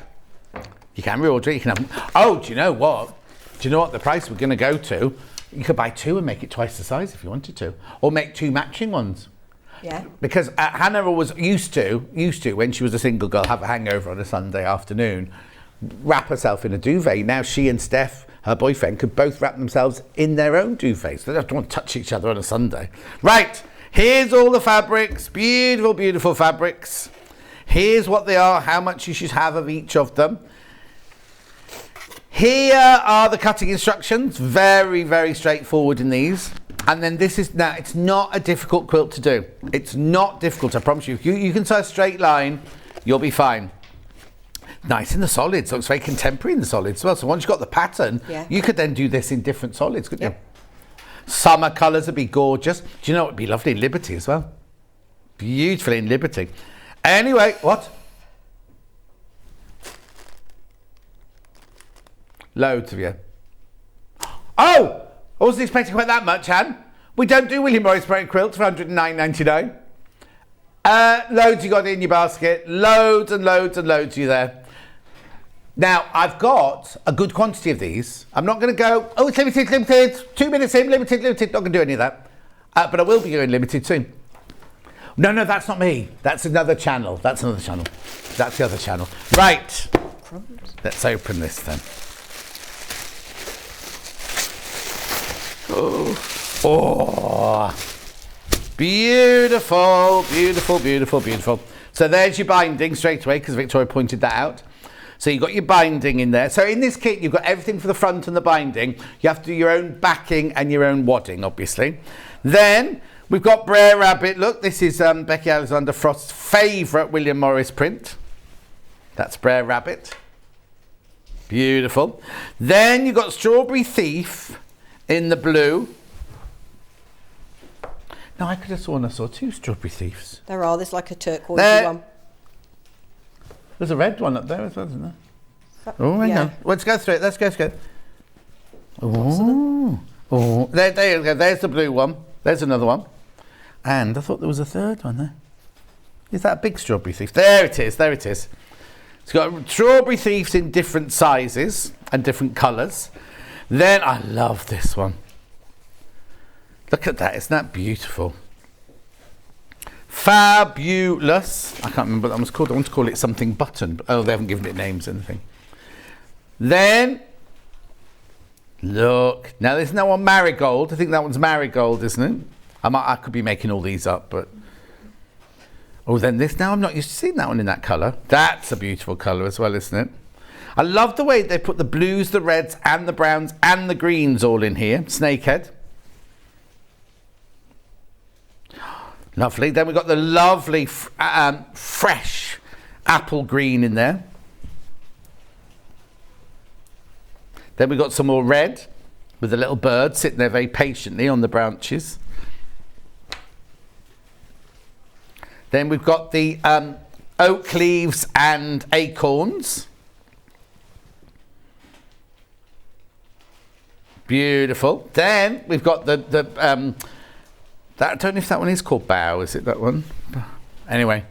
You can reorder it. You can have. Oh, do you know what? Do you know what the price we're going to go to? You could buy 2 and make it twice the size if you wanted to, or make 2 matching ones. Yeah. Because Hannah was used to when she was a single girl, have a hangover on a Sunday afternoon, wrap herself in a duvet. Now she and Steph, her boyfriend, could both wrap themselves in their own duvets. They don't want to touch each other on a Sunday. Right, here's all the fabrics, beautiful, beautiful fabrics. Here's what they are, how much you should have of each of them. Here are the cutting instructions, very, very straightforward in these. And then this is, now it's not a difficult quilt to do. It's not difficult, I promise you. You can sew a straight line, you'll be fine. Nice in the solids, looks very contemporary in the solids as well. So once you've got the pattern, you could then do this in different solids, couldn't you? Summer colours would be gorgeous. Do you know what would be lovely in Liberty as well? Beautiful in Liberty. Anyway, what? Loads of you. Oh! I wasn't expecting quite that much, Anne. We don't do William Morris brand quilts for £109.99. Loads you got in your basket. Loads and loads and loads you there. Now, I've got a good quantity of these. I'm not going to go, oh, it's limited, limited. 2 minutes in, limited, limited. Not going to do any of that. But I will be going limited soon. No, that's not me. That's another channel. That's another channel. That's the other channel. Right. Let's open this then. Oh, beautiful, beautiful, beautiful, beautiful. So there's your binding straight away, because Victoria pointed that out. So you've got your binding in there. So in this kit, you've got everything for the front and the binding. You have to do your own backing and your own wadding, obviously. Then we've got Brer Rabbit. Look, this is Becky Alexander Frost's favourite William Morris print. That's Brer Rabbit. Beautiful. Then you've got Strawberry Thief in the blue. Now, I could have sworn I saw 2 Strawberry Thieves. There's like a turquoise one. There's a red one up there as well, isn't there? Oh, hang on. Let's go through it. Let's go. Oh, there you go. There's the blue one. There's another one. And I thought there was a third one there. Is that a big Strawberry Thief? There it is. There it is. It's got Strawberry Thieves in different sizes and different colours. Then I love this one. Look at that. Isn't that beautiful? Fabulous. I can't remember what that was called. I want to call it something button. Oh, they haven't given it names or anything. Then, look. Now, there's no one Marigold. I think that one's Marigold, isn't it? I could be making all these up, but... Oh, then this. Now, I'm not used to seeing that one in that colour. That's a beautiful colour as well, isn't it? I love the way they put the blues, the reds, and the browns, and the greens all in here. Snakehead. Lovely. Then we've got the lovely fresh apple green in there. Then we've got some more red with a little bird sitting there very patiently on the branches. Then we've got the oak leaves and acorns. Beautiful. Then we've got the I don't know if that one is called Bow, is it that one? Anyway,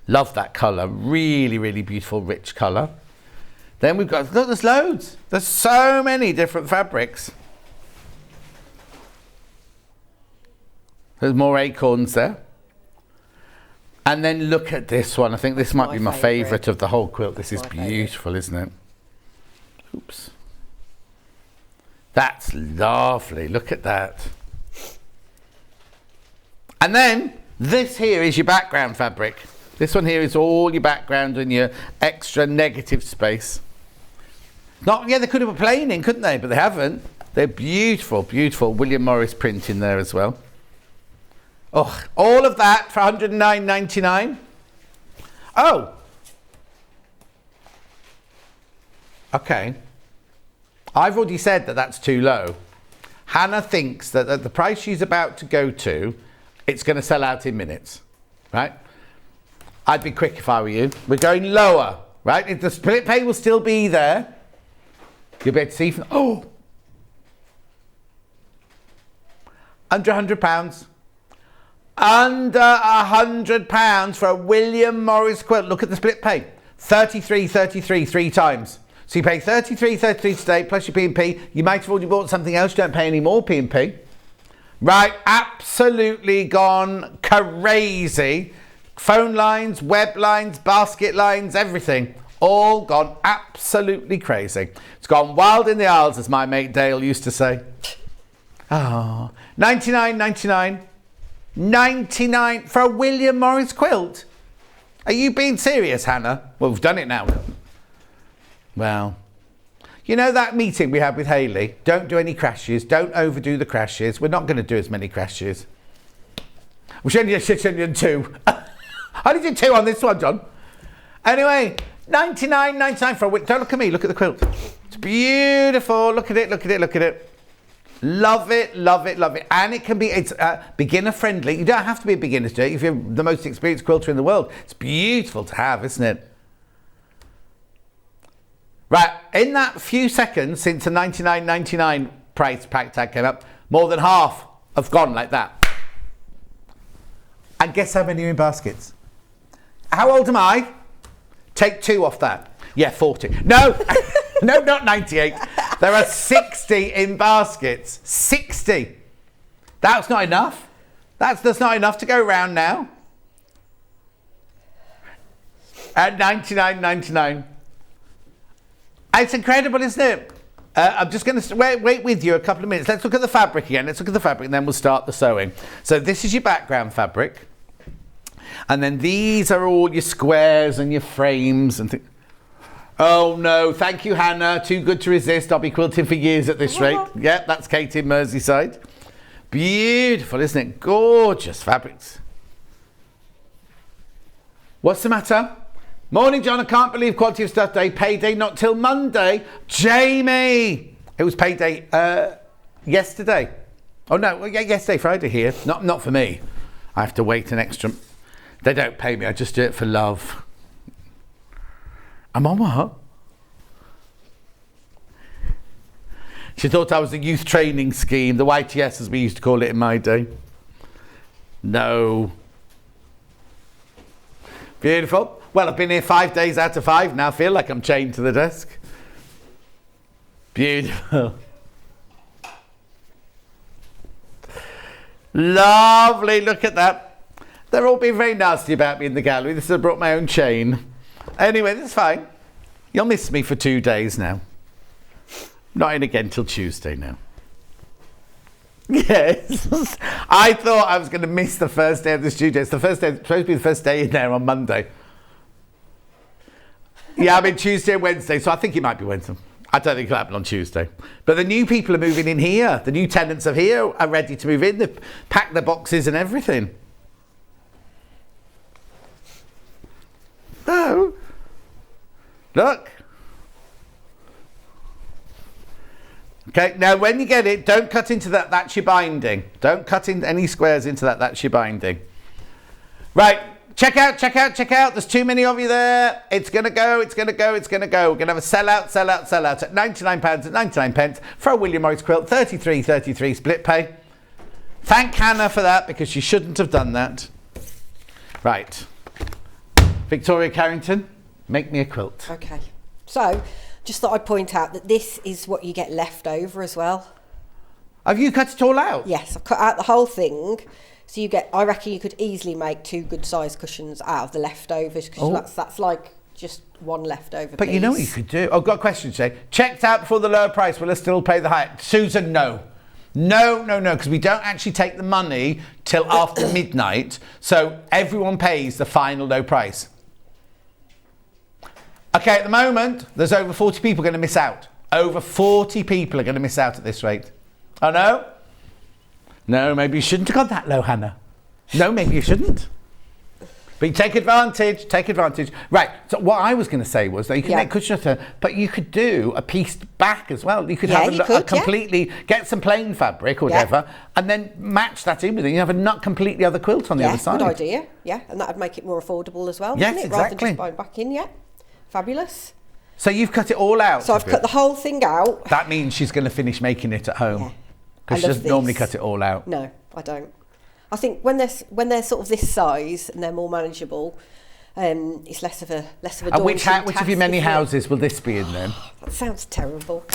love that colour. Really, really beautiful, rich colour. Then we've got, look, there's loads. There's so many different fabrics. There's more acorns there. And then look at this one. I think this might be my favourite of the whole quilt. This is beautiful, isn't it? Oops. That's lovely. Look at that. And then this here is your background fabric. This one here is all your background and your extra negative space. Yeah, they could have put plain in, couldn't they? But they haven't. They're beautiful, beautiful William Morris print in there as well. Oh, all of that for £109.99. Oh. Okay. I've already said that that's too low. Hannah thinks that at the price she's about to go to, it's going to sell out in minutes, right? I'd be quick if I were you. We're going lower, right? If the split pay will still be there, you'll be able to see from, under £100. Under £100 for a William Morris quilt. Look at the split pay. 33, 3 times. So you pay 33 today plus your P&P. You might have already bought something else. You don't pay any more P&P. Right, absolutely gone crazy. Phone lines, web lines, basket lines, everything. All gone absolutely crazy. It's gone wild in the aisles, as my mate Dale used to say. Oh, $99.99. 99 for a William Morris quilt. Are you being serious, Hannah? Well, we've done it now. Well, you know that meeting we had with Hayley? Don't do any crashes. Don't overdo the crashes. We're not going to do as many crashes. We should only do 2. I only did 2 on this one, John. Anyway, $99.99 for a quilt. Don't look at me. Look at the quilt. It's beautiful. Look at it. Look at it. Look at it. Love it, love it, love it. And it can be, it's beginner friendly. You don't have to be a beginner to do it if you're the most experienced quilter in the world. It's beautiful to have, isn't it? Right, in that few seconds since the $99.99 price pack tag came up, more than half have gone like that. And guess how many are in baskets? How old am I? Take 2 off that. Yeah, 40. No, no, not 98. There are 60 in baskets. 60. That's not enough. That's not enough to go round now. At $99.99. It's incredible, isn't it? I'm just going to wait with you a couple of minutes. Let's look at the fabric again. Let's look at the fabric and then we'll start the sewing. So this is your background fabric. And then these are all your squares and your frames and things. Oh no, thank you, Hannah. Too good to resist. I'll be quilting for years at this rate. Yeah, that's Kate in Merseyside. Beautiful, isn't it? Gorgeous fabrics. What's the matter? Morning, John. I can't believe Quality of Stuff Day. Payday not till Monday. Jamie! It was payday yesterday. Oh no, yeah, yesterday, Friday here. Not for me. I have to wait an extra. They don't pay me. I just do it for love. I'm on what? She thought I was a youth training scheme, the YTS as we used to call it in my day. No. Beautiful. Well, I've been here 5 days out of 5 now. I feel like I'm chained to the desk. Beautiful. Lovely. Look at that. They're all being very nasty about me in the gallery. This is I brought my own chain. Anyway, that's fine. You'll miss me for 2 days now. Not in again till Tuesday now. Yes. I thought I was going to miss the first day of the studio. It's the first day, supposed to be the first day in there on Monday. Yeah, I'm in Tuesday and Wednesday, so I think it might be Wednesday. I don't think it'll happen on Tuesday. But the new people are moving in here. The new tenants of here are ready to move in. They've packed their boxes and everything. Oh. Look. Okay, now when you get it, don't cut into that. That's your binding. Don't cut in any squares into that. That's your binding. Right, check out. There's too many of you there. It's going to go. We're going to have a sell out at £99 and 99 pence for a William Morris quilt, 33 split pay. Thank Hannah for that because she shouldn't have done that. Right. Victoria Carrington, make me a quilt. Okay, so just thought I'd point out that this is what you get left over as well. Have you cut it all out? Yes, I've cut out the whole thing. So you get, I reckon you could easily make 2 good sized cushions out of the leftovers because that's like just one leftover But piece. you know what you could do? I've got a question today. Checked out before the lower price, will I still pay the higher? Susan, no. No, because we don't actually take the money till after midnight. So everyone pays the final low price. Okay, at the moment, there's over 40 people going to miss out. Over 40 people are going to miss out at this rate. Oh, no? No, maybe you shouldn't have gone that low, Hannah. No, maybe you shouldn't. But you take advantage. Right, so what I was going to say was that you can make cushion return, but you could do a pieced back as well. You could have a completely, get some plain fabric or whatever, and then match that in with it. You have a not completely other quilt on the other side. Good idea, and that would make it more affordable as well, yes, wouldn't it? Exactly. Rather than just buying back in, Fabulous. So you've cut it all out? So I've cut the whole thing out. That means she's going to finish making it at home. Because she doesn't normally cut it all out. No, I don't. I think when they're sort of this size and they're more manageable, it's less of a daunting which of your many task, houses will this be in then? That sounds terrible.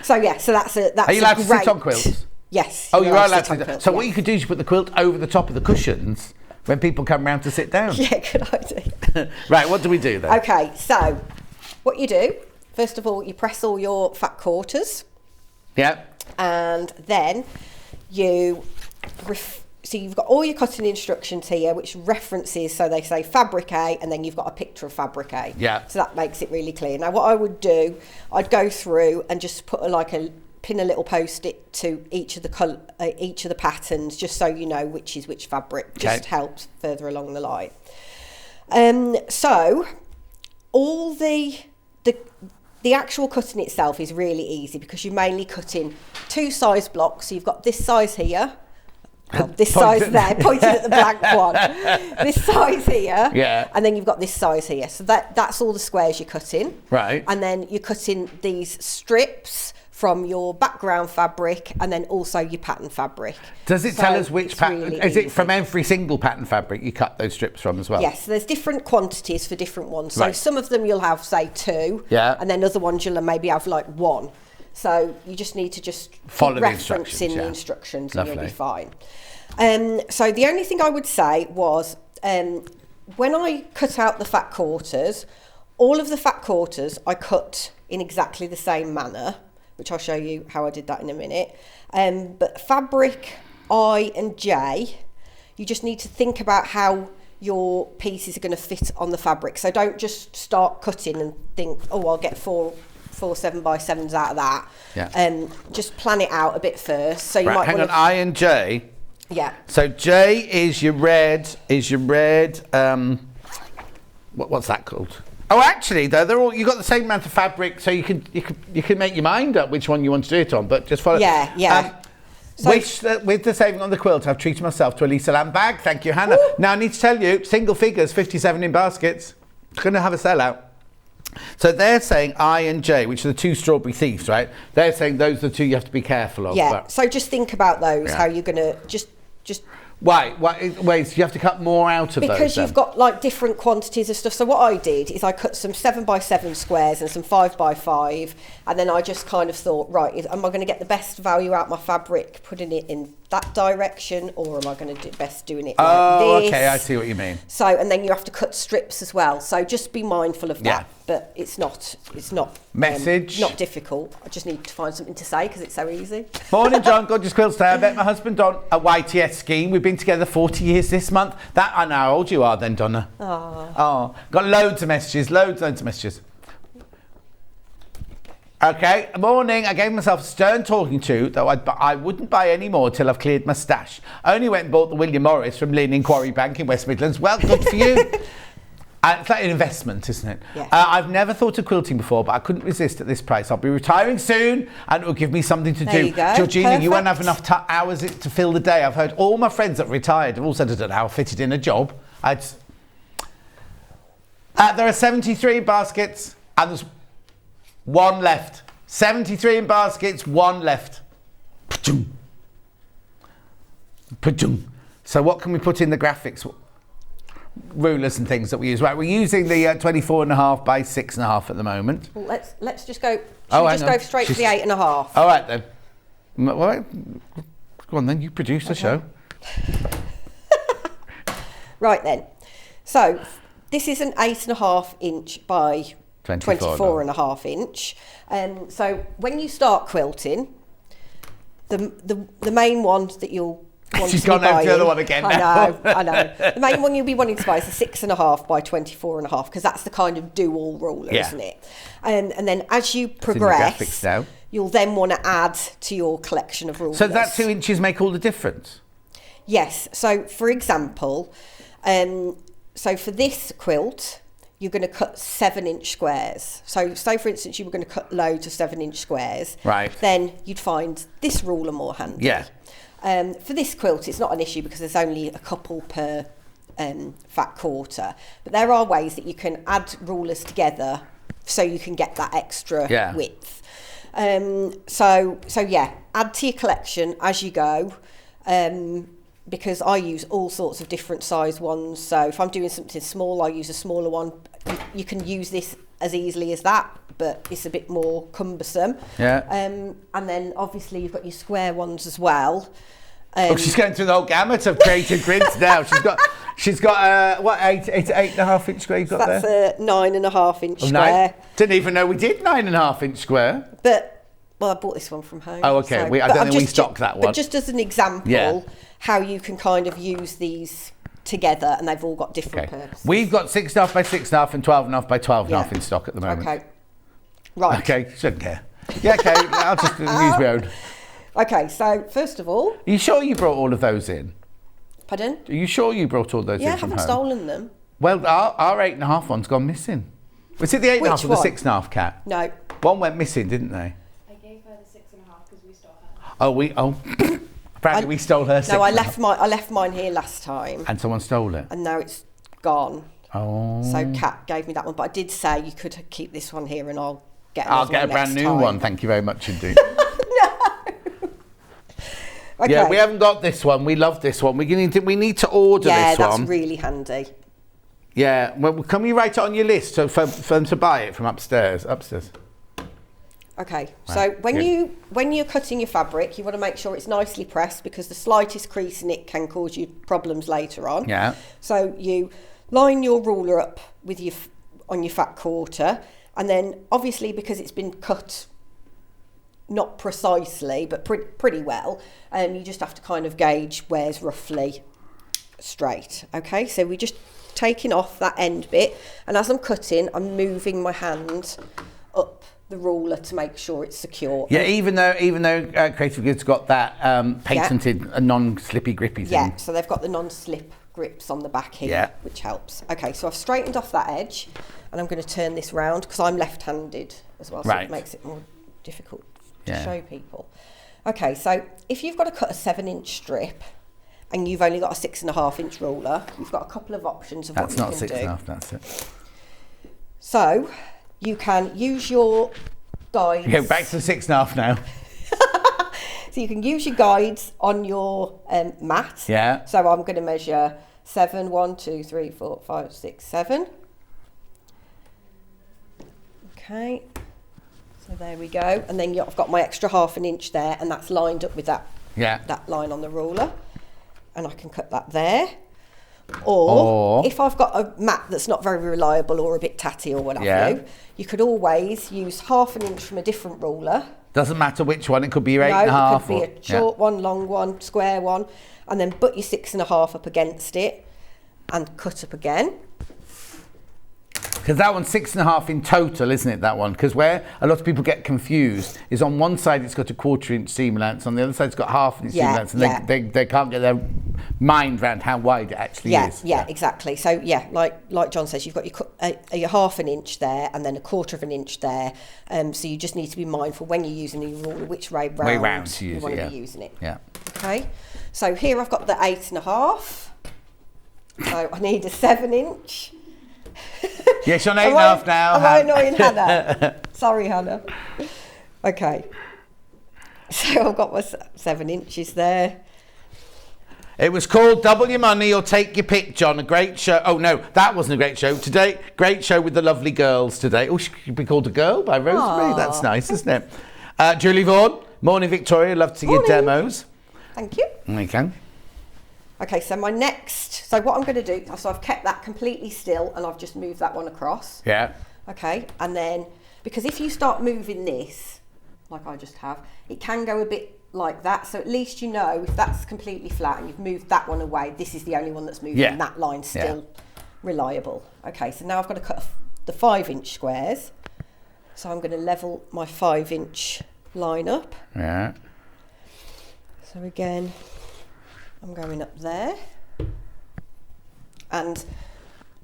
So that's Are you allowed to sit on quilts? Yes. Oh, you are allowed to sit on quilts. So what you could do is you put the quilt over the top of the cushions when people come round to sit down. Yeah, good idea. Right, what do we do then? Okay, so what you do, first of all, you press all your fat quarters. Yeah. And then so you've got all your cutting instructions here, which references, so they say fabric A, and then you've got a picture of fabric A. Yeah. So that makes it really clear. Now, what I would do, I'd go through and just put pin a little post-it to each of the patterns, just so you know which is which fabric. Just helps further along the line. So all the actual cutting itself is really easy because you're mainly cutting two size blocks. So you've got this size here, this size there, pointing at the blank one, this size here, and then you've got this size here. So that's all the squares you're cutting. Right. And then you're cutting these strips from your background fabric and then also your pattern fabric. Does it tell us which pattern? Really is easy. it from every single pattern fabric you cut those strips from as well? Yes, there's different quantities for different ones. So some of them you'll have, say, 2, and then other ones you'll maybe have like 1. So you just need to just follow the instructions Lovely. and you'll be fine. So the only thing I would say was when I cut out the fat quarters, all of the fat quarters I cut in exactly the same manner, which I'll show you how I did that in a minute. But fabric I and J, you just need to think about how your pieces are going to fit on the fabric. So don't just start cutting and think, oh, I'll get four 7x7s out of that. Yeah. Just plan it out a bit first. So you might hang on, I and J. Yeah. So J is your red. What's that called? Oh, actually, though, they're all, you've got the same amount of fabric, so you can make your mind up which one you want to do it on, but just follow. Yeah. So with the saving on the quilt, I've treated myself to a Lisa Lamb bag. Thank you, Hannah. Ooh. Now, I need to tell you, single figures, 57 in baskets. It's going to have a sellout. So they're saying I and J, which are the two strawberry thieves, right? They're saying those are the two you have to be careful of. Yeah, but, so just think about those, how you're going to just... Why? Wait, so you have to cut more out of those? Because you've got like different quantities of stuff. So what I did is I cut some 7x7 squares and some 5x5, and then I just kind of thought, right, am I going to get the best value out of my fabric putting it in that direction, or am I going to do best doing it like this? Okay, I see what you mean. So, and then you have to cut strips as well. So just be mindful of that. Yeah. But it's not Message. not difficult. I just need to find something to say because it's so easy. Morning, John. Gorgeous Quilt Day. I met my husband on a YTS scheme. We've been together 40 years this month. I know how old you are then, Donna. Oh, got loads of messages. Loads of messages. Okay, morning. I gave myself a stern talking to, though I wouldn't buy any more till I've cleared my stash. Only went and bought the William Morris from Lynn in Quarry Bank in West Midlands. Well, good for you. It's like an investment, isn't it? Yeah. I've never thought of quilting before, but I couldn't resist at this price. I'll be retiring soon, and it will give me something to There do. you go. Georgina, you won't have Perfect. enough hours to fill the day. I've heard all my friends that have retired have all said I don't know how I fitted in a job. There are 73 baskets, and there's one left. 73 in baskets, one left. Pa-chung. Pa-chung. So what can we put in the graphics? Rulers and things that we use. Right, we're using the 24.5 by 6.5 at the moment. Well, let's just go. Should we just go straight to the 8.5? All right then. Well, go on then. You produce the show. Right then. So this is an 8.5 inch by 24.5 inch. So when you start quilting, the main one that you'll want She's to be gone over buying, to the other one again I now. know, I know. The main one you'll be wanting to buy is a 6.5 by 24.5 because that's the kind of do-all ruler, Yeah. isn't it? And then as you in the progress, graphics now. you'll then want to add to your collection of rulers. So that 2 inches make all the difference? Yes. So, for example, so for this quilt, you're going to cut 7-inch squares. So, say for instance, you were going to cut loads of 7-inch squares. Right. Then you'd find this ruler more handy. Yeah. For this quilt, it's not an issue because there's only a couple per fat quarter. But there are ways that you can add rulers together so you can get that extra width. So yeah, add to your collection as you go. Because I use all sorts of different size ones. So if I'm doing something small, I use a smaller one. You can use this as easily as that, but it's a bit more cumbersome. Yeah. And then obviously you've got your square ones as well. She's going through the whole gamut of creative grids now. She's got what 8.5 inch square you've got That's there? a 9.5 inch square. Didn't even know we did 9.5 inch square. But I bought this one from home. Oh, okay. So, I but don't I'm think we just- stocked that one. But just as an example, how you can kind of use these together, and they've all got different purposes. We've got 6.5 by 6.5 and 12.5 by 12.5 Yeah. in stock at the moment. Okay. Right. Okay, shouldn't care. Yeah, okay, I'll just use my own. Okay, so first of all, Are you sure you brought all of those in? pardon? Are you sure you brought all those Yeah, I in from haven't home? stolen them. Well, our 8.5 one's gone missing. Was it the 8.5 Which or the one? 6.5 cat? No. One went missing, didn't they? I gave her the 6.5 because we stole her. Apparently we stole her 6.5. No, I left mine here last time, And someone stole it. and now it's gone. Oh. So Kat gave me that one, but I did say you could keep this one here, and I'll get. I'll another get a one brand next new time. one. Thank you very much indeed. Okay. Yeah, we haven't got this one. We love this one. We need to order Yeah, this that's one. really handy. Yeah. Well, can we write it on your list so for them to buy it from upstairs? Okay, so Right, when you're cutting your fabric, you want to make sure it's nicely pressed because the slightest crease in it can cause you problems later on. Yeah. So you line your ruler up with on your fat quarter, and then obviously because it's been cut not precisely but pretty well, you just have to kind of gauge where's roughly straight. Okay, so we're just taking off that end bit, and as I'm cutting, I'm moving my hand up the ruler to make sure it's secure. Yeah, even though Creative Goods got that patented non-slippy grippy thing. Yeah, so they've got the non-slip grips on the back here, Yeah. which helps. Okay, so I've straightened off that edge, and I'm going to turn this round because I'm left-handed as well, so Right. it makes it more difficult to Yeah. show people. Okay, so if you've got to cut a 7-inch strip and you've only got a 6.5 inch ruler, you've got a couple of options of That's what not you can do. 6.5. That's it. So you can use your guides. Go back to 6.5 now. So you can use your guides on your mat. Yeah. So I'm going to measure 7, 1, 2, 3, 4, 5, 6, 7. Okay. So there we go. And then I've got my extra 1/2 inch there, and that's lined up with that Yeah. line on the ruler. And I can cut that there. Or if I've got a mat that's not very reliable or a bit tatty or what have you could always use 1/2 inch from a different ruler. Doesn't matter which one. It could be your 8.5. It could be a short one, long one, square one, and then put your 6.5 up against it and cut up again. Because that one's 6.5 in total, isn't it, that one? Because where a lot of people get confused is on one side it's got a 1/4 inch seam allowance, on the other side it's got 1/2 inch seam allowance, and they can't get their mind around how wide it actually is. Yeah, exactly. So like John says, you've got your 1/2 inch there and then a 1/4 inch there. So you just need to be mindful when you're using your ruler which way round you want to it, be using it. Yeah. Okay. So here I've got the 8.5. So I need a 7 inch. Yes, you're on 8.5 now. Am I annoying Hannah? Sorry, Hannah. Okay. So I've got my 7 inches there. It was called Double Your Money or Take Your Pick, John. A great show. Oh, no, that wasn't a great show. Today, great show with the lovely girls today. Oh, she could be called a girl by Rosemary. Aww. That's nice, isn't it? Julie Vaughan. Morning, Victoria. Love to see your demos. Thank you. There you go. Okay, so what I'm going to do, so I've kept that completely still and I've just moved that one across. Yeah. Okay, and then, because if you start moving this, like I just have. It can go a bit like that, so at least you know if that's completely flat and you've moved that one away, this is the only one that's moving. Yeah. That line's still reliable. Okay, so now I've got to cut the 5-inch squares. So I'm going to level my 5-inch line up. Yeah. So again, I'm going up there. And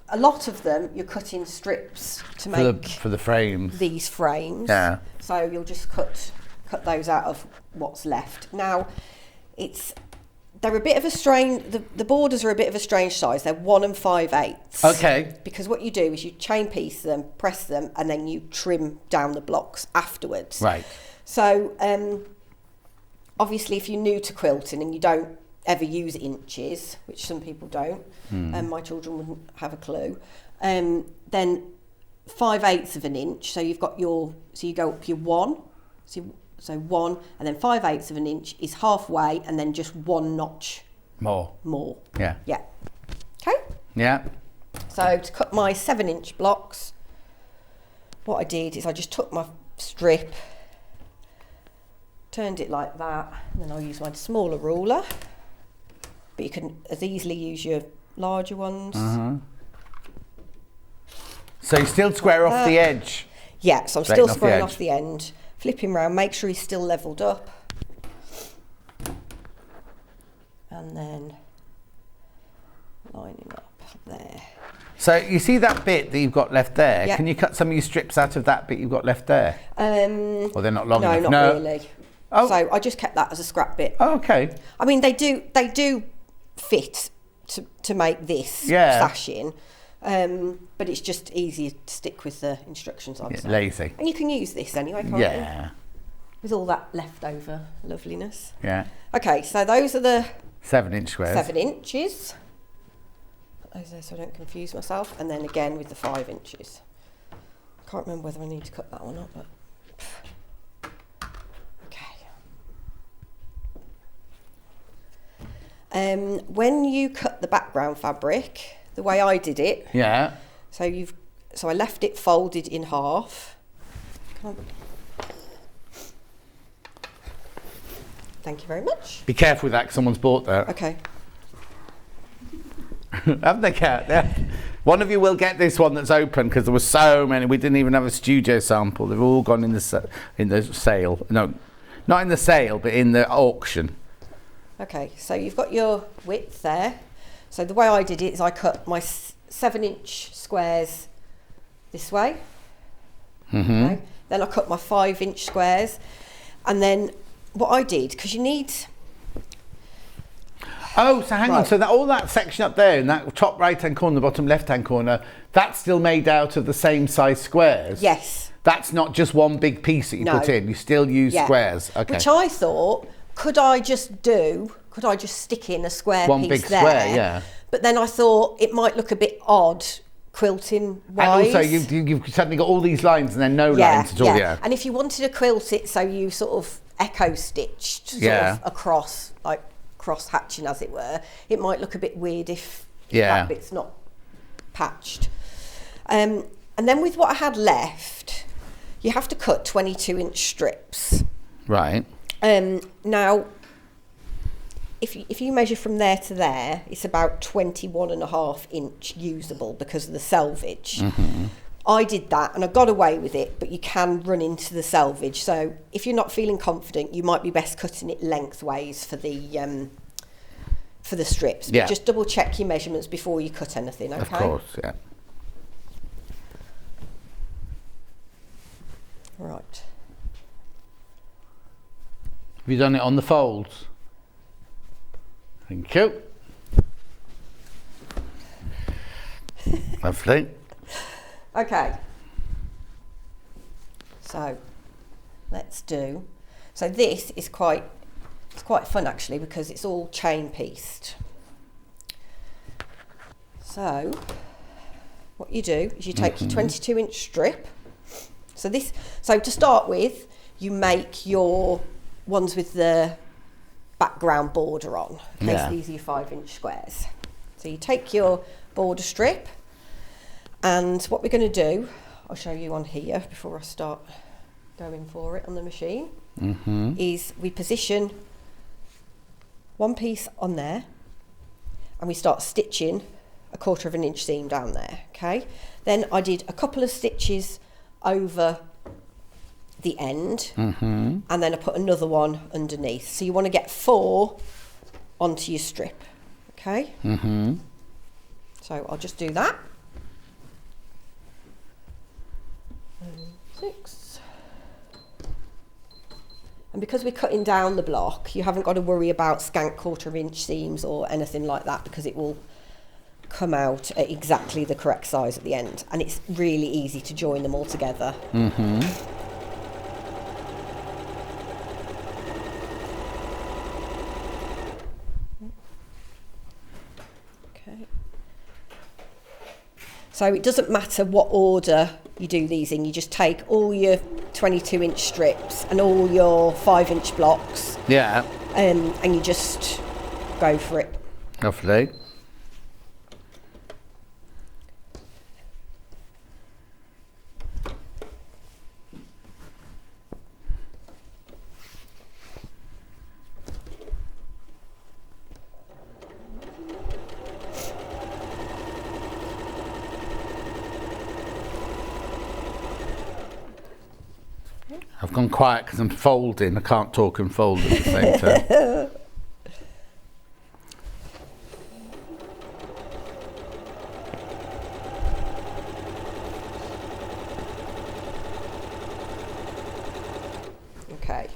a lot of them you're cutting strips to make For the frames. these frames. Yeah. So you'll just cut those out of what's left. Now, they're a bit of a strange, the borders are a bit of a strange size. They're 1 5/8. Okay. Because what you do is you chain piece them, press them, and then you trim down the blocks afterwards. Right. So, obviously, if you're new to quilting and you don't ever use inches, which some people don't, and my children wouldn't have a clue, then 5/8 of an inch. So you've got so you go up your 1. So 1, and then 5/8 of an inch is halfway, and then just 1 notch More. Yeah. Yeah. Okay. Yeah. So to cut my 7-inch blocks, what I did is I just took my strip, turned it like that, and then I'll use my smaller ruler. But you can as easily use your larger ones. So you still square off the edge. Yeah, so I'm Straighten still off the squaring edge. off the end, flipping round, make sure he's still levelled up. And then lining up there. So you see that bit that you've got left there? Yeah. Can you cut some of your strips out of that bit you've got left there? Or they're not long No, enough? not really. Oh. So I just kept that as a scrap bit. Oh, okay. I mean, they do fit to make this Yeah. sashing, but it's just easier to stick with the instructions I've said. Lazy. And you can use this anyway, can't you? Yeah. With all that leftover loveliness. Yeah. Okay, so those are the 7-inch squares. 7 inches. Put those there so I don't confuse myself. And then again with the 5 inches. Can't remember whether I need to cut that one up, but okay. When you cut the background fabric, the way I did it, Yeah. so I left it folded in half. Thank you very much. Be careful with that 'cause someone's bought that. Okay. Haven't they, Kat? Yeah. One of you will get this one that's open because there were so many. We didn't even have a studio sample. They've all gone in the sale. No, not in the sale, but in the auction. Okay, so you've got your width there. So the way I did it is I cut my 7-inch squares this way. Okay. Then I cut my 5-inch squares. And then what I did, because you need... Oh, so hang on. Right. So that all that section up there in that top right-hand corner, the bottom left-hand corner, that's still made out of the same size squares? Yes. That's not just one big piece that you No. put in. You still use squares. Okay. Which I thought, could I just stick in a square One piece big there? square, yeah. But then I thought it might look a bit odd quilting wise. And also, you've suddenly got all these lines and then no lines at all. Yeah. And if you wanted to quilt it so you sort of echo stitched sort of across, like cross hatching as it were, it might look a bit weird if that bit's not patched. And then with what I had left, you have to cut 22-inch strips. Right. Now, if you measure from there to there, it's about 21.5 inch usable because of the selvage. I did that and I got away with it, but you can run into the selvage. So if you're not feeling confident, you might be best cutting it lengthways for the strips. But just double check your measurements before you cut anything, okay? Of course, yeah. Right. Have you done it on the folds? Thank you. Lovely. Okay. So let's do. So this is quite fun actually because it's all chain pieced. So what you do is you take your 22-inch strip. So to start with, you make your ones with the background border on. Okay, so these are your 5-inch squares. So you take your border strip, and what we're going to do, I'll show you on here before I start going for it on the machine is we position one piece on there and we start stitching a 1/4 of an inch seam down there, okay? Then I did a couple of stitches over the end and then I put another one underneath. So you want to get 4 onto your strip, okay? So I'll just do that. 6. And because we're cutting down the block, you haven't got to worry about scant 1/4 inch seams or anything like that, because it will come out at exactly the correct size at the end. And it's really easy to join them all together. Okay. So it doesn't matter what order you do these in, you just take all your 22-inch strips and all your 5-inch blocks. Yeah. And you just go for it. Lovely. I've gone quiet because I'm folding. I can't talk and fold at the same time. Okay.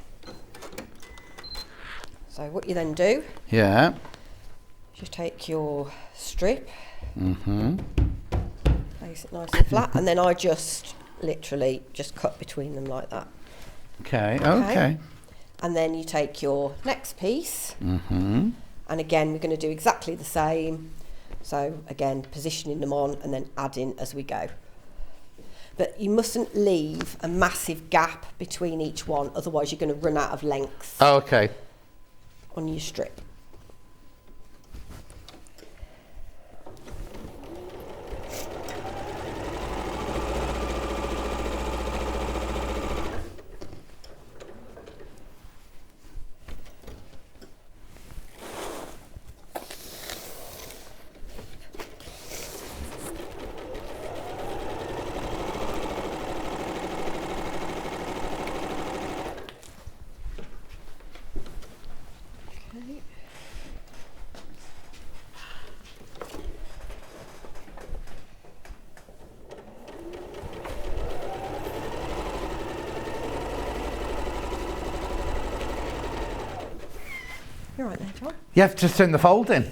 So what you then do, Yeah. just take your strip, place it nice and flat, and then I just literally just cut between them like that. Okay. Okay. And then you take your next piece, and again we're going to do exactly the same. So again, positioning them on and then adding as we go. But you mustn't leave a massive gap between each one, otherwise you're going to run out of length Oh, okay. on your strip. You're right there, John. You have to just turn the fold in.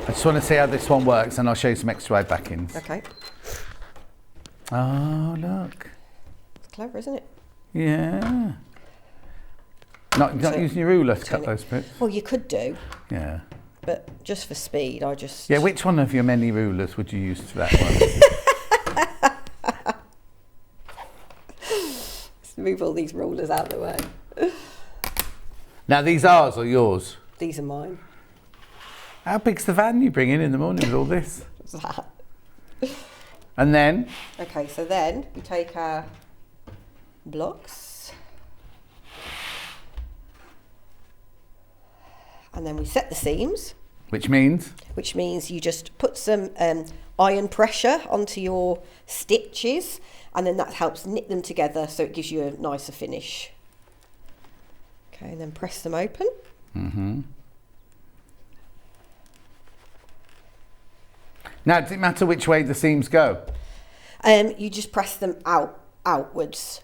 I just want to see how this one works, and I'll show you some extra wide backings. Okay. Oh, look. It's clever, isn't it? Yeah. Not using your ruler to cut those bits. Well, you could do, Yeah. but just for speed, I just... Yeah, which one of your many rulers would you use for that one? Let's move all these rulers out of the way. Now, these ours or yours? These are mine. How big's the van you bring in the morning with all this? What's that? And then? Okay, so then we take our blocks and then we set the seams. Which means? Which means you just put some iron pressure onto your stitches, and then that helps knit them together so it gives you a nicer finish. Okay, and then press them open. Now, does it matter which way the seams go? You just press them outwards.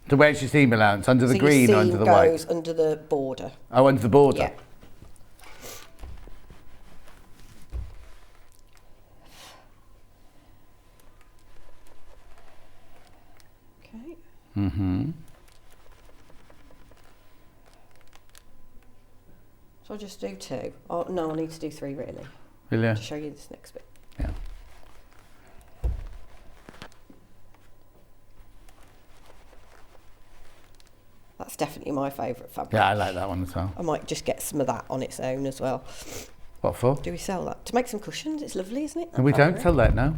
So where's your seam allowance? Under the So green your or seam under the goes white? under the border. Oh, under the border. Yeah. Okay. So I'll just do 2. Oh no, I need to do 3 really. Really? To show you this next bit. Yeah. That's definitely my favourite fabric. Yeah, I like that one as well. I might just get some of that on its own as well. What for? Do we sell that? To make some cushions? It's lovely, isn't it? And we don't sell that now.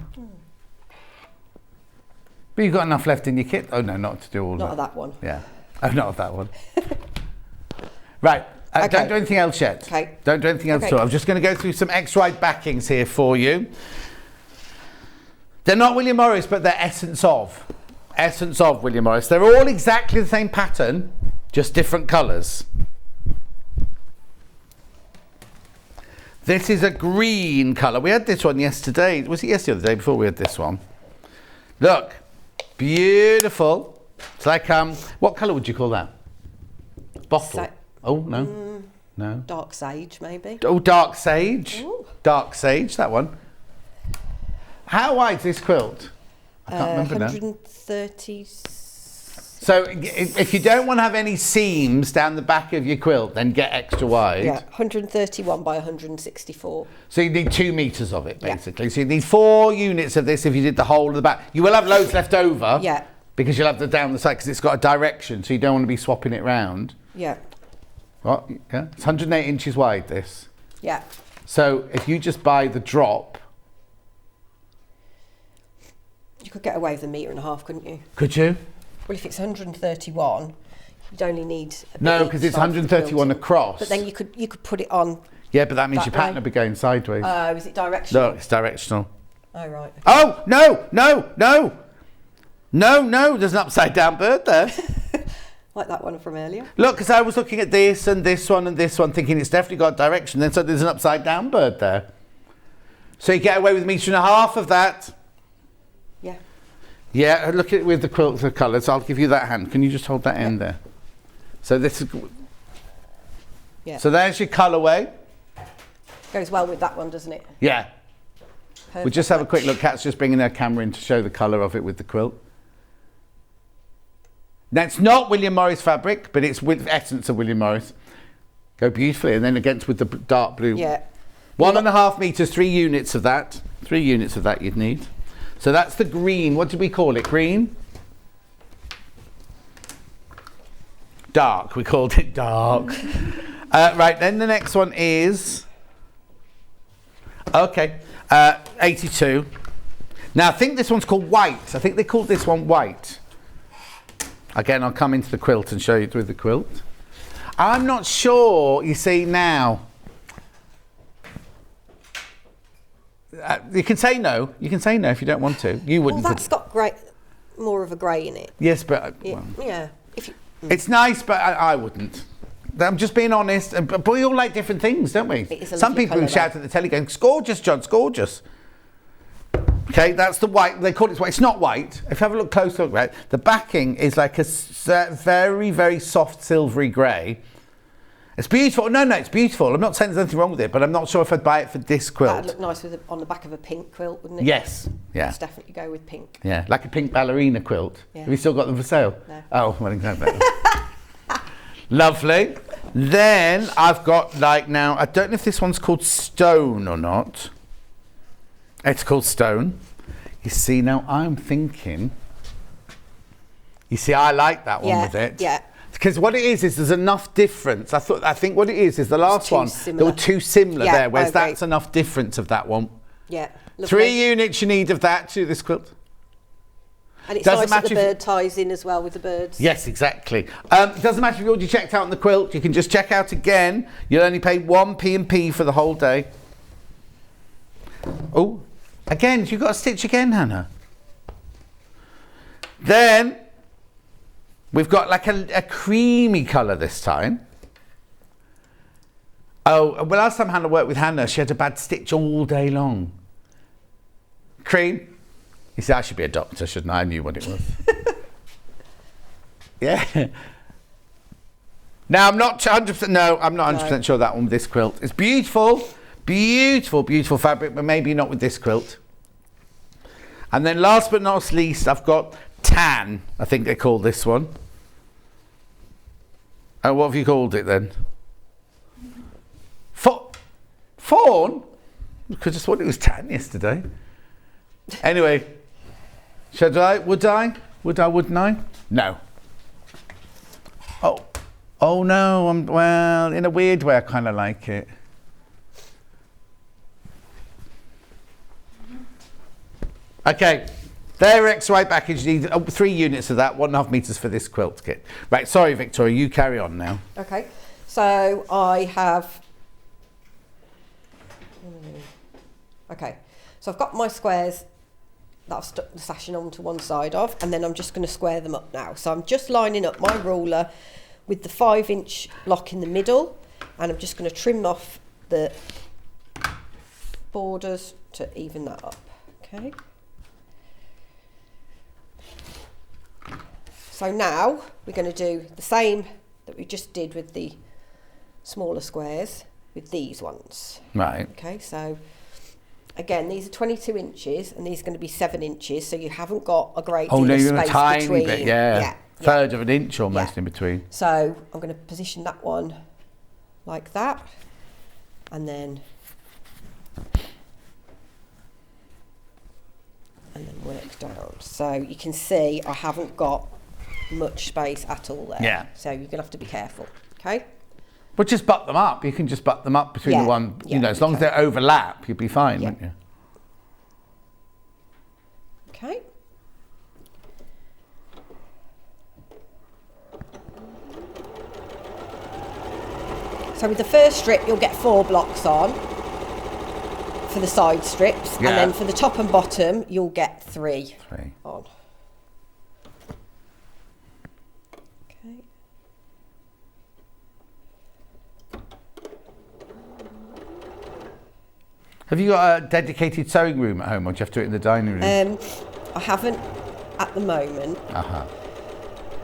But you've got enough left in your kit. Oh no, not to do all Not that. of that one. Yeah. Oh, not of that one. Right. Okay. Don't do anything else yet. Okay. Don't do anything else Okay. at all. I'm just going to go through some X-Ride backings here for you. They're not William Morris, but they're Essence of. Essence of William Morris. They're all exactly the same pattern, just different colours. This is a green colour. We had this one yesterday. Was it yesterday or the day before we had this one? Look. Beautiful. It's like, what colour would you call that? Bottle. Oh, no. No. Dark sage, maybe. Oh, dark sage. Ooh. Dark sage, that one. How wide's this quilt? I can't remember now. 130. So if you don't want to have any seams down the back of your quilt, then get extra wide. Yeah, 131 by 164. So you need 2 metres of it, basically. So you need 4 units of this if you did the whole of the back. You will have loads left over. Yeah. Because you'll have the down the side, because it's got a direction, so you don't want to be swapping it round. Yeah. What? Yeah. It's 108 inches wide, this. Yeah. So if you just buy the drop... You could get away with 1.5 meters, couldn't you? Could you? Well, if it's 131, you'd only need a bit No, each because it's side of the 131 quilt. across. But then you could put it on. Yeah, but that means that your pattern way. will be going sideways. Oh, is it directional? No, it's directional. Oh, right. Okay. Oh, no, no, no. No, no, there's an upside down bird there. Like that one from earlier. Look, because I was looking at this and this one and this one, thinking it's definitely got direction. Then so there's an upside down bird there. So you get away with 1.5 meters of that. Yeah. Yeah, look at it with the quilt, the colours. I'll give you that hand. Can you just hold that end there? So this is... Yeah. So there's your colourway. Goes well with that one, doesn't it? Yeah. Perfect We'll just have a match. quick look. Kat's just bringing her camera in to show the colour of it with the quilt. Now, it's not William Morris fabric, but it's with essence of William Morris. Go beautifully. And then against with the dark blue. Yeah. 1.5 meters, 3 units of that. 3 units of that you'd need. So that's the green. What did we call it? Green? Dark. We called it dark. Right, then the next one is... Okay. 82. Now, I think this one's called white. I think they called this one white. Again, I'll come into the quilt and show you through the quilt. I'm not sure, you see, now. You can say no. You can say no if you don't want to. You Well, wouldn't. that's got grey, more of a grey in it. Yes, but... Yeah. well, Yeah. If you, it's nice, but I wouldn't. I'm just being honest. But we all like different things, don't we? It is a Some lovely people who colour, shout at the telly going, "It's gorgeous, John, it's gorgeous." Okay, that's the white. They call it white. It's not white. If you have a look closer, right, the backing is like a very, very soft silvery grey. It's beautiful. No, it's beautiful. I'm not saying there's anything wrong with it, but I'm not sure if I'd buy it for this quilt. that'd look nice with on the back of a pink quilt, wouldn't it? Yes. Yeah. Let's definitely go with pink. Yeah, like a pink ballerina quilt. Yeah. Have you still got them for sale? No. Oh, well, exactly. Lovely. Then I've got like now, I don't know if this one's called Stone or not. It's called Stone. You see, now I'm thinking, you see, I like that one with it. Yeah. Because what it is there's enough difference. I think what it is the last too one, similar. they were too similar Yeah, there, whereas I agree. that's enough difference of that one. Yeah. 3 units you need of that to this quilt. And it's Doesn't nice that matter the if- bird ties in as well with the birds. Yes, exactly. It doesn't matter if you already checked out on the quilt. You can just check out again. You'll only pay 1 P&P for the whole day. Oh, again, you've got to stitch again, Hannah. Then we've got like a creamy colour this time. Oh, well, last time Hannah worked with Hannah, she had a bad stitch all day long. Cream. You see, I should be a doctor, shouldn't I? I knew what it was. Yeah. Now, I'm not 100%, no, I'm not 100% sure that one with this quilt. It's beautiful, beautiful, beautiful fabric, but maybe not with this quilt. And then last but not least, I've got tan, I think they call this one. Oh, what have you called it then? Fawn? Because I just thought it was tan yesterday. Anyway, should I? Would I? Wouldn't I? No. Oh, Oh no, well, in a weird way, I kind of like it. Okay, their XY package needs 3 units of that, 1.5 meters for this quilt kit. Right, sorry, Victoria, you carry on now. Okay, so I have. Okay, so I've got my squares that I've stuck the sashing onto one side of, and then I'm just going to square them up now. So I'm just lining up my ruler with the 5-inch block in the middle, and I'm just going to trim off the borders to even that up. Okay. So now we're going to do the same that we just did with the smaller squares with these ones. Right. Okay, so again, these are 22 inches and these are going to be 7 inches, so you haven't got a great deal of you're space a tiny between. bit, yeah. Third of an inch almost in between. So I'm going to position that one like that, and then work down. So you can see I haven't got much space at all there. Yeah. So you're going to have to be careful. Okay. But just butt them up. You can just butt them up between the one, as long as they overlap, you'll be fine, won't you? Okay. So with the first strip, you'll get 4 blocks on for the side strips, and then for the top and bottom, you'll get 3 on. Okay. Have you got a dedicated sewing room at home, or do you have to do it in the dining room? I haven't at the moment.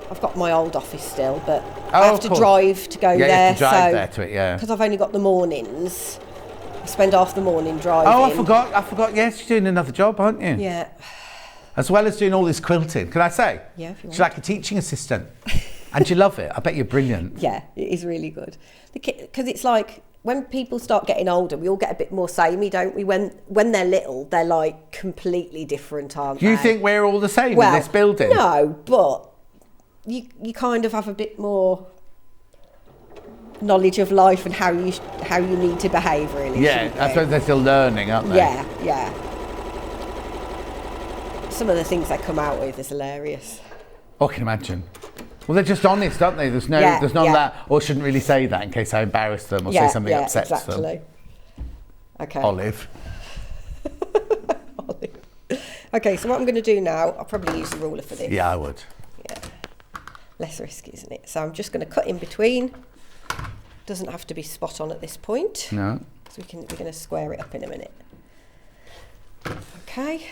I've got my old office still, but I have to drive to go there. You have to drive there to it, because I've only got the mornings. I spend half the morning driving. Oh, I forgot. Yes, you're doing another job, aren't you? Yeah. As well as doing all this quilting, can I say? Yeah, if you want. She's like a teaching assistant, and you love it. I bet you're brilliant. Yeah, it is really good. Because it's like, when people start getting older, we all get a bit more samey, don't we? When they're little, they're like completely different, aren't they? Do you think we're all the same in this building? No, but you kind of have a bit more knowledge of life and how you need to behave, really. Yeah, I suppose they're still learning, aren't they? Yeah. Some of the things they come out with is hilarious. I can imagine. Well, they're just honest, aren't they? There's none of that, or shouldn't really say that in case I embarrass them or say something upsets them. Okay. Olive. Okay, so what I'm going to do now, I'll probably use the ruler for this. Yeah, I would. Yeah. Less risky, isn't it? So I'm just going to cut in between. Doesn't have to be spot on at this point. No. So we're going to square it up in a minute. Okay.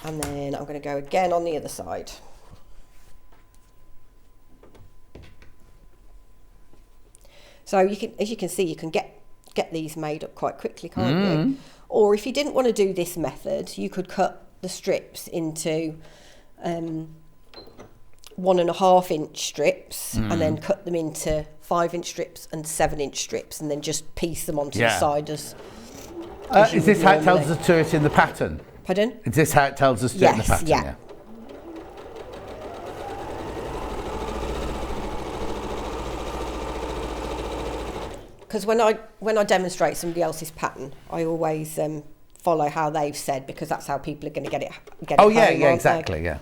And then I'm going to go again on the other side. So you can, as you can see, you can get these made up quite quickly, can't you? Or if you didn't want to do this method, you could cut the strips into 1.5 inch strips and then cut them into 5-inch strips and 7-inch strips, and then just piece them onto the side as is this how it tells us to do it in the pattern? Pardon? Is this how it tells us to do it in the pattern? Yeah. Because when I demonstrate somebody else's pattern, I always follow how they've said, because that's how people are going to get it. Oh yeah, exactly, yeah.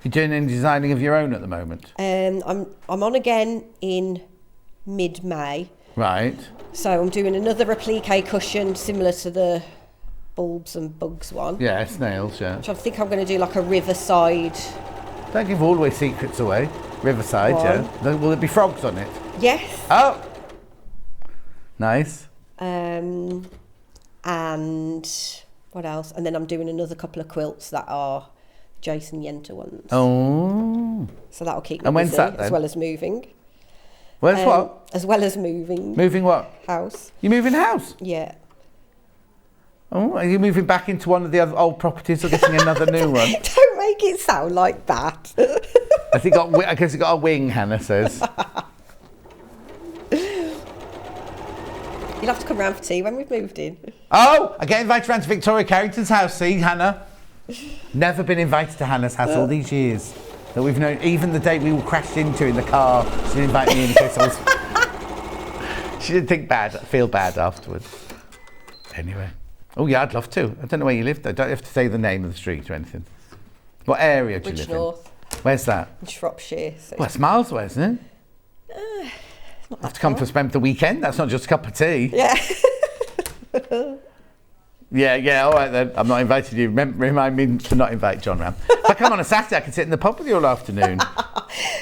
You're doing any designing of your own at the moment? I'm on again in mid-May. Right. So I'm doing another applique cushion similar to the bulbs and bugs one. Yeah, snails, yeah. Which I think I'm going to do like a riverside. Don't give all the way secrets away. Riverside, yeah. Will there be frogs on it? Yes. Oh! Nice. And what else? And then I'm doing another couple of quilts that are Jason Yenter ones. Oh. So that'll keep me and when's busy, that then? as well as moving. Where's what? As well as moving. Moving what? House. You moving house? Yeah. Oh, are you moving back into one of the other old properties or getting another new one? Don't make it sound like that. I guess it got a wing, Hannah says. You'll have to come round for tea when we've moved in. Oh, I get invited round to Victoria Carrington's house, see, Hannah? Never been invited to Hannah's house all these years that we've known. Even the day we were crashed into in the car, she didn't invite me in case I was... She didn't feel bad afterwards. Anyway. Oh yeah, I'd love to. I don't know where you live though. Don't have to say the name of the street or anything. What area do you live North. in? Where's that? In Shropshire. So Well, it's miles away, isn't it? not I have to come for spend the weekend. That's not just a cup of tea. Yeah. Yeah, all right then. I'm not inviting you. Remind me to not invite John round. If I come on a Saturday, I can sit in the pub with you all afternoon.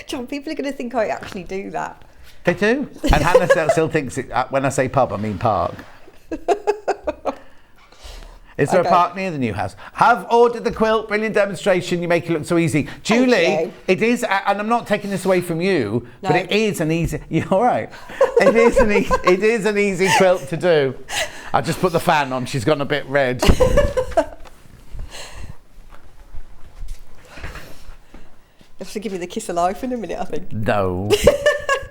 John, people are going to think I actually do that. They do. And Hannah still thinks when I say pub, I mean park. Is there a park near the new house? Have ordered the quilt. Brilliant demonstration. You make it look so easy. Julie, it is, and I'm not taking this away from you, but it is an easy, you're all right. It is an easy quilt to do. I just put the fan on. She's gone a bit red. You have to give me the kiss of life in a minute, I think. No.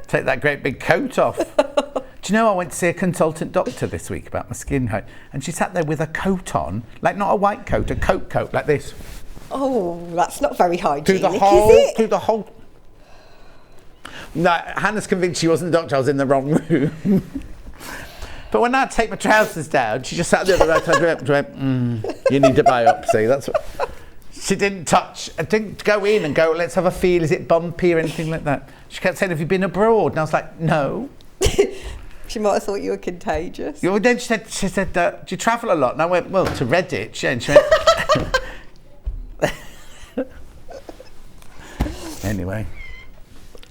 Take that great big coat off. Do you know, I went to see a consultant doctor this week about my skin height, and she sat there with a coat on, like not a white coat, a coat, like this. Oh, that's not very hygienic, Through the whole. No, Hannah's convinced she wasn't the doctor, I was in the wrong room. But when I take my trousers down, she just sat there at the right time, went, you need a biopsy. That's what. She didn't go in and go, let's have a feel, is it bumpy or anything like that. She kept saying, have you been abroad? And I was like, no. She might have thought you were contagious. Well, then she said, do you travel a lot? And I went, well, to Redditch. Yeah, and she went, anyway.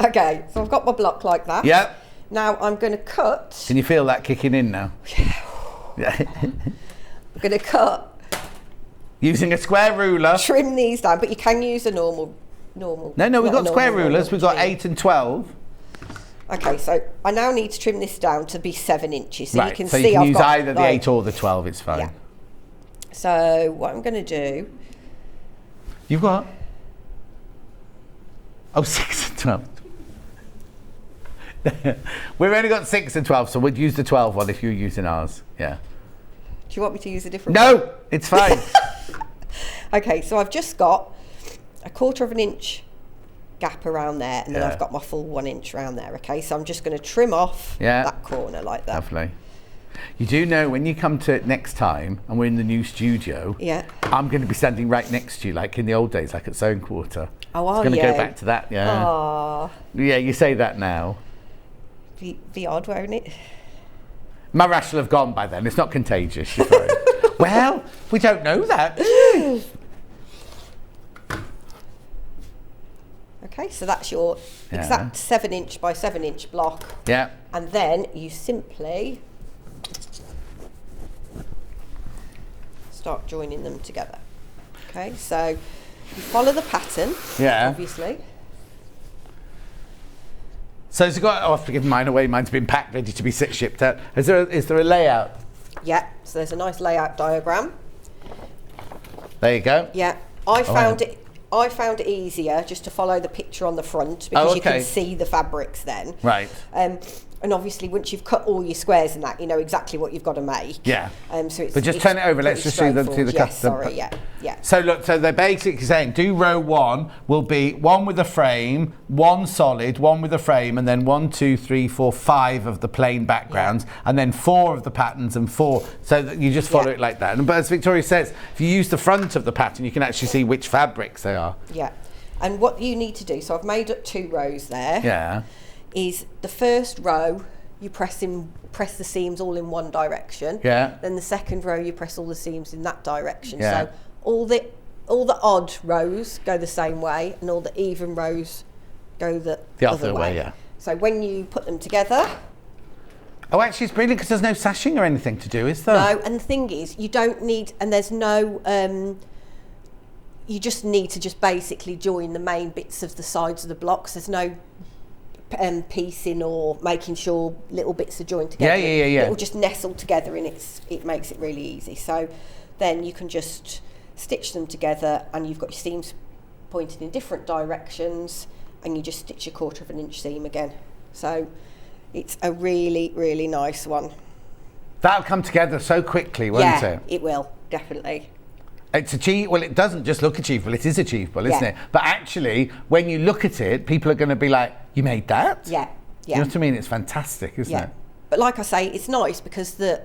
Okay, so I've got my block like that. Yep. Now I'm going to cut. Can you feel that kicking in now? Yeah. I'm going to cut. Using a square ruler. Trim these down, but you can use a normal. No, we've got square rulers. We've got 8 and 12. Okay, so I now need to trim this down to be 7 inches. So right, you can so see you can I've use got, either the 8 or the 12, it's fine. Yeah. So what I'm going to do... You've got? Oh, 6 and 12. We've only got 6 and 12, so we'd use the 12 one if you're using ours. Yeah. Do you want me to use a different one? No, it's fine. Okay, so I've just got a 1/4 inch gap around there, and then I've got my full 1 inch around there. Okay, so I'm just going to trim off that corner like that. Lovely. You do know when you come to it next time and we're in the new studio, I'm going to be standing right next to you like in the old days, like at Sewing Quarter. Oh, are you? It's going to go back to that, yeah. Aww. Yeah, you say that now. Be odd, won't it? My rash will have gone by then. It's not contagious. You're fine. Well, we don't know that. Okay, so that's your exact 7 inch by 7 inch block. Yeah. And then you simply start joining them together. Okay, so you follow the pattern. Yeah. Obviously. So it's got. Oh, I've given mine away. Mine's been packed, ready to be shipped out. Is there a layout? Yeah. So there's a nice layout diagram. There you go. Yeah. I found it easier just to follow the picture on the front because you can see the fabrics then. Right. And obviously, once you've cut all your squares and that, you know exactly what you've got to make. Yeah. So it's, but just turn it over. Let's just see the custom. Sorry. Yeah. So look. So they're basically saying do row 1 will be 1 with a frame, 1 solid, 1 with a frame, and then 1, 2, 3, 4, 5 of the plain backgrounds, and then 4 of the patterns and 4. So that you just follow it like that. And but as Victoria says, if you use the front of the pattern, you can actually see which fabrics they are. Yeah. And what you need to do. So I've made up 2 rows there. Yeah. Is the first row you press the seams all in one direction. Yeah. Then the second row you press all the seams in that direction. Yeah. So all the odd rows go the same way, and all the even rows go the other way. Yeah. So when you put them together. Oh, actually, it's brilliant because there's no sashing or anything to do, is there? No, and the thing is, you don't need, and there's no. You just need to just basically join the main bits of the sides of the blocks. There's no piecing or making sure little bits are joined together. Yeah. It will just nestle together, and it makes it really easy. So then you can just stitch them together, and you've got your seams pointed in different directions, and you just stitch your 1/4 inch seam again. So it's a really, really nice one. That'll come together so quickly, won't it? Yeah, it will, definitely. It's achievable. Well, it doesn't just look achievable, it is achievable, isn't Yeah. it? But actually, when you look at it, people are going to be like, you made that? Yeah, You know what I mean? It's fantastic, isn't it? But like I say, it's nice because the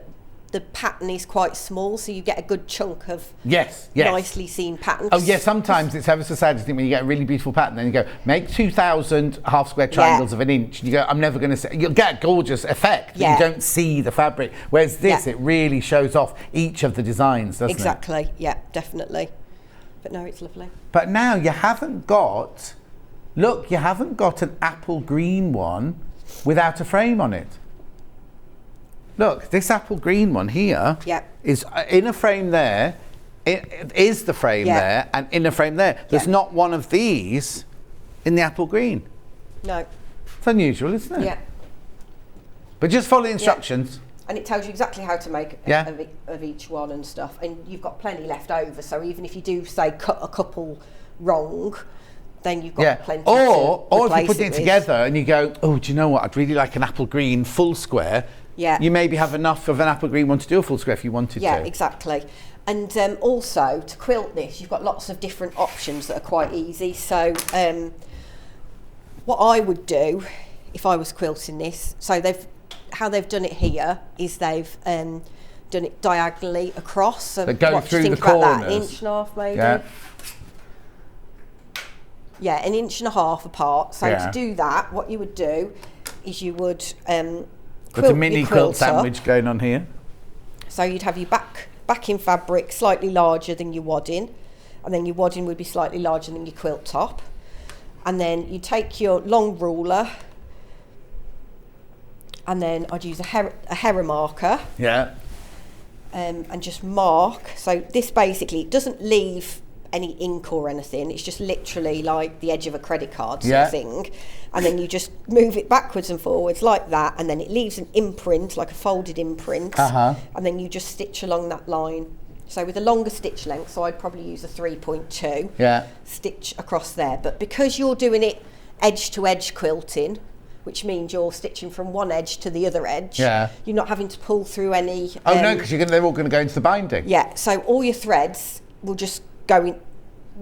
pattern is quite small, so you get a good chunk of Yes. nicely seen pattern. Oh, yeah, sometimes it's ever so sad, isn't it, when you get a really beautiful pattern, then you go, make 2,000 half square triangles of an inch, and you go, I'm never going to see, you'll get a gorgeous effect, but you don't see the fabric. Whereas this, it really shows off each of the designs, doesn't it? Exactly, yeah, definitely. But no, it's lovely. But now you haven't got, look, you haven't got an apple green one without a frame on it. Look, this apple green one here is in a frame there. It is the frame there, and in a frame there. There's not one of these in the apple green. No. It's unusual, isn't it? Yeah. But just follow the instructions. And it tells you exactly how to make of each one and stuff. And you've got plenty left over, so even if you do, say, cut a couple wrong, then you've got plenty or if you put it with. together and you go, oh, do you know what? I'd really like an apple green full square. Yeah. You maybe have enough of an apple green one to do a full square if you wanted to. Yeah, exactly. And also, to quilt this, you've got lots of different options that are quite easy. So what I would do if I was quilting this, so how they've done it here is they've done it diagonally across. So they go what do you through think the about corners. that? An inch and a half maybe? Yeah. Yeah, an inch and a half apart. So to do that, what you would do is you would Got a mini quilt sandwich going on here. So you'd have your backing fabric slightly larger than your wadding, and then your wadding would be slightly larger than your quilt top. And then you take your long ruler, and then I'd use a Hera marker. Yeah. And just mark. So this basically doesn't leave any ink or anything. It's just literally like the edge of a credit card sort of thing. And then you just move it backwards and forwards like that, and then it leaves an imprint, like a folded imprint. And then you just stitch along that line. So with a longer stitch length, so I'd probably use a 3.2. Yeah. Stitch across there. But because you're doing it edge to edge quilting, which means you're stitching from one edge to the other edge, you're not having to pull through any... Oh no, because they're all going to go into the binding. Yeah, so all your threads will just go in,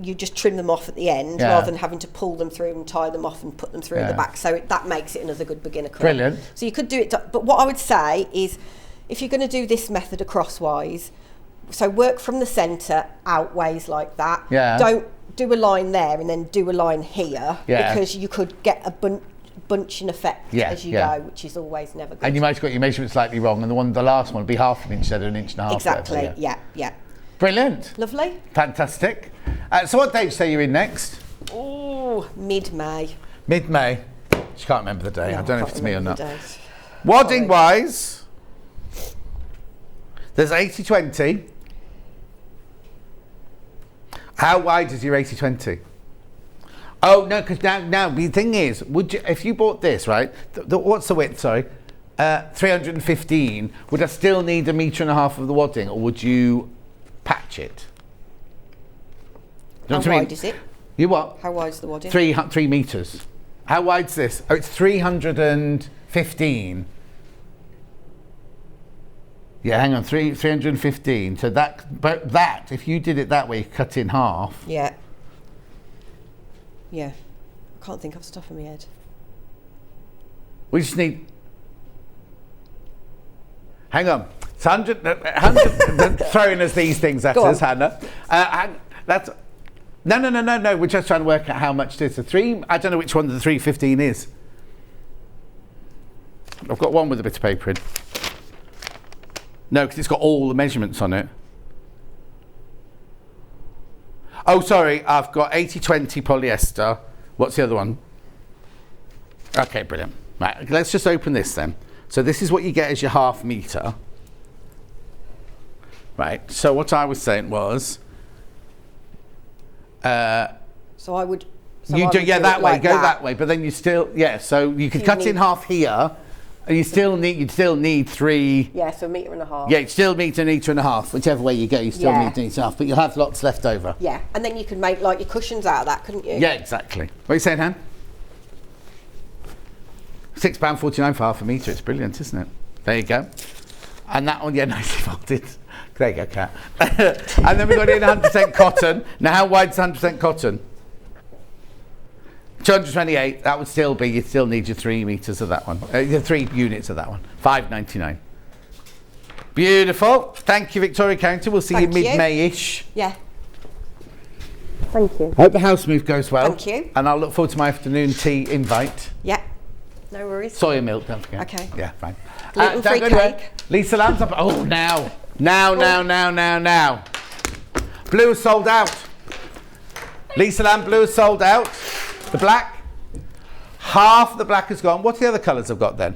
you just trim them off at the end rather than having to pull them through and tie them off and put them through at the back. So that makes it another good beginner quilt. Brilliant. So you could do it, but what I would say is if you're going to do this method acrosswise, so work from the centre outways like that. Yeah. Don't do a line there and then do a line here because you could get a bunching effect as you go, which is always never good. And you might have got your measurement slightly wrong, and the last one would be half an inch instead of an inch and a half. Exactly, whatever, yeah. Brilliant. Lovely. Fantastic. So what date say you're in next? Oh, mid-May. Mid-May. She can't remember the day. No, I don't know if can't it's me or remember not. the date. Wadding wise, there's 80-20. How wide is your 80-20? Oh no, because now the thing is, would you, if you bought this, right? What's the width? Sorry, 315. Would I still need 1.5 meters of the wadding, or would you patch it? How wide is it? You what? How wide is the wadding? 3 meters. How wide's this? Oh, it's 315. Yeah, hang on, 315. So that, if you did it that way, cut in half. Yeah. I can't think off the top of my head. We just need. Hang on. It's 100 throwing us these things at us, Hannah. That's. No. We're just trying to work out how much it is. The 3. I don't know which one the 315 is. I've got one with a bit of paper in. No, because it's got all the measurements on it. Oh, sorry, I've got 80-20 polyester. What's the other one? Okay, brilliant. Right, let's just open this then. So this is what you get as your half meter. Right, so what I was saying was... So I would... that way, go that way, but then you still... Yeah, so you could cut in half here, and you'd still need 3... Yeah, so 1.5 meters. Yeah, you'd still need 1.5 meters. Whichever way you go, you still need 1.5 meters, but you'll have lots left over. Yeah, and then you could make like your cushions out of that, couldn't you? Yeah, exactly. What are you saying, Han? £6.49 for half a metre. It's brilliant, isn't it? There you go. And that one, nicely folded. There you go, Kat. And then we've got in 100% cotton. Now, how wide is 100% cotton? 228. That would still be, you'd still need your 3 meters of that one. Your 3 units of that one. $5.99. Beautiful. Thank you, Victoria Carrington. We'll see you mid-May-ish. Yeah. Thank you. Hope the house move goes well. Thank you. And I'll look forward to my afternoon tea invite. Yeah. No worries. Soya milk, don't forget. Okay. Yeah, fine. Gluten-free don't go anywhere. cake. Lisa Lamb's up. Oh, now. Now. Blue is sold out. Lisa Lamb, blue is sold out. The black. Half the black is gone. What are the other colours I've got then?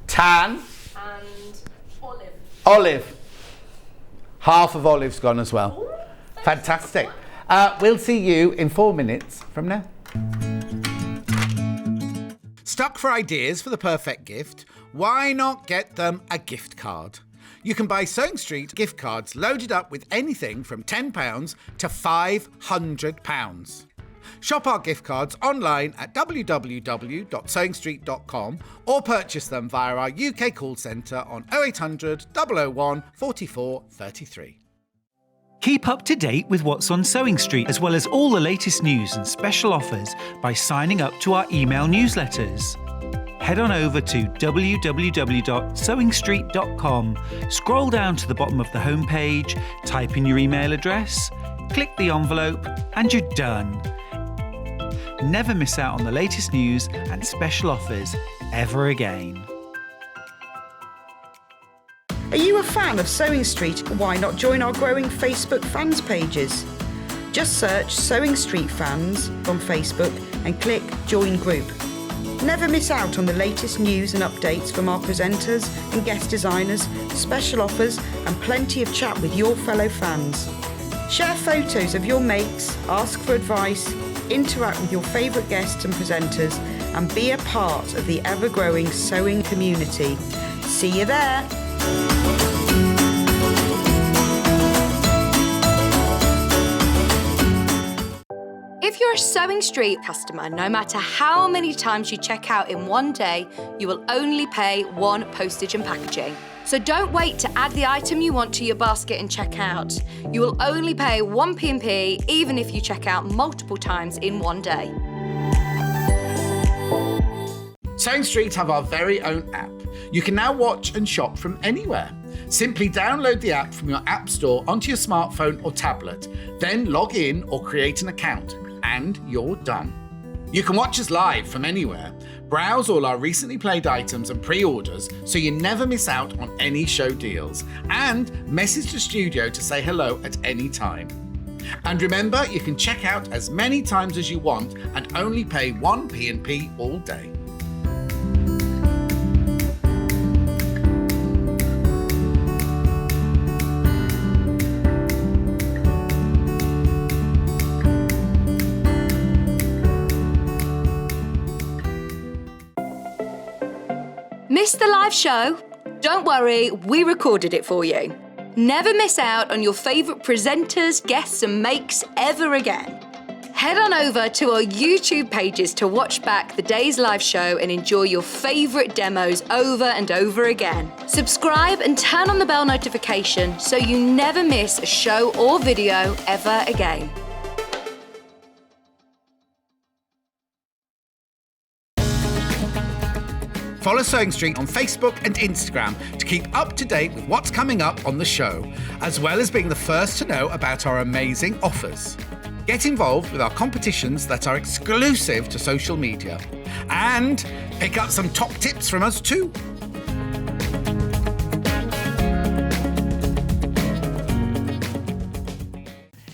Tan. And olive. Olive. Half of olive's gone as well. Fantastic. We'll see you in 4 minutes from now. Stuck for ideas for the perfect gift? Why not get them a gift card? You can buy Sewing Street gift cards loaded up with anything from £10 to £500. Shop our gift cards online at www.sewingstreet.com or purchase them via our UK call centre on 0800 001 44 33. Keep up to date with what's on Sewing Street, as well as all the latest news and special offers by signing up to our email newsletters. Head on over to www.sewingstreet.com, scroll down to the bottom of the homepage, type in your email address, click the envelope, and you're done. Never miss out on the latest news and special offers ever again. Are you a fan of Sewing Street? Why not join our growing Facebook fans pages? Just search Sewing Street Fans on Facebook and click Join Group. Never miss out on the latest news and updates from our presenters and guest designers, special offers and plenty of chat with your fellow fans. Share photos of your makes, ask for advice, interact with your favourite guests and presenters and be a part of the ever-growing sewing community. See you there! If you're a Sewing Street customer, no matter how many times you check out in one day, you will only pay one postage and packaging. So don't wait to add the item you want to your basket and check out. You will only pay one P&P even if you check out multiple times in one day. Sewing Street have our very own app. You can now watch and shop from anywhere. Simply download the app from your app store onto your smartphone or tablet, then log in or create an account, and you're done. You can watch us live from anywhere, browse all our recently played items and pre-orders so you never miss out on any show deals, and message the studio to say hello at any time. And remember, you can check out as many times as you want and only pay one P&P all day. Missed the live show? Don't worry, we recorded it for you. Never miss out on your favourite presenters, guests and makes ever again. Head on over to our YouTube pages to watch back the day's live show and enjoy your favourite demos over and over again. Subscribe and turn on the bell notification so you never miss a show or video ever again. Follow Sewing Street on Facebook and Instagram to keep up to date with what's coming up on the show, as well as being the first to know about our amazing offers. Get involved with our competitions that are exclusive to social media. And pick up some top tips from us too.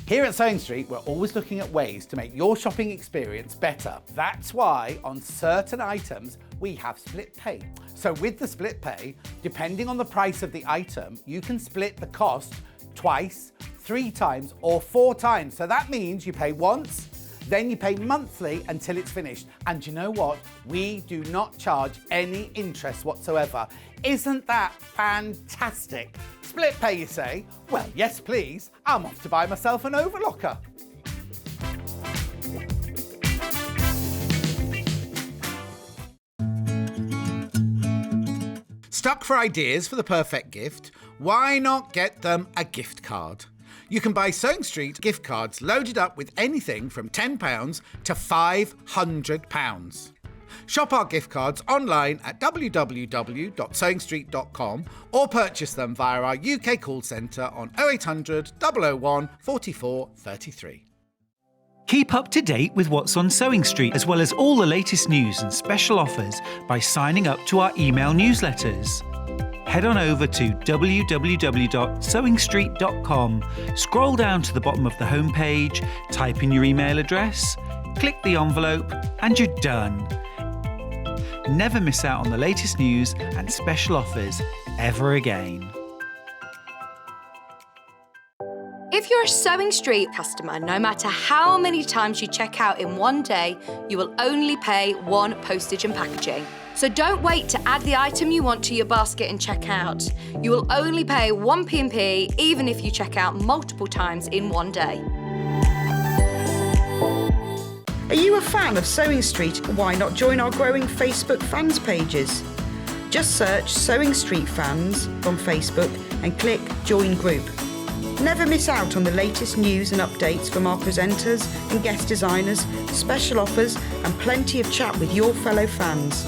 Here at Sewing Street, we're always looking at ways to make your shopping experience better. That's why on certain items, we have split pay. So with the split pay, depending on the price of the item, you can split the cost twice, 3 times, or 4 times. So that means you pay once, then you pay monthly until it's finished. And you know what? We do not charge any interest whatsoever. Isn't that fantastic? Split pay, you say? Well, yes, please. I'm off to buy myself an overlocker. Stuck for ideas for the perfect gift? Why not get them a gift card? You can buy Sewing Street gift cards loaded up with anything from £10 to £500. Shop our gift cards online at www.sewingstreet.com or purchase them via our UK call centre on 0800 001 44 33. Keep up to date with what's on Sewing Street, as well as all the latest news and special offers by signing up to our email newsletters. Head on over to www.sewingstreet.com, scroll down to the bottom of the homepage, type in your email address, click the envelope, and you're done. Never miss out on the latest news and special offers ever again. If you're a Sewing Street customer, no matter how many times you check out in one day, you will only pay one postage and packaging. So don't wait to add the item you want to your basket and check out. You will only pay one P&P even if you check out multiple times in one day. Are you a fan of Sewing Street? Why not join our growing Facebook fans pages? Just search Sewing Street Fans on Facebook and click Join Group. Never miss out on the latest news and updates from our presenters and guest designers, special offers and plenty of chat with your fellow fans.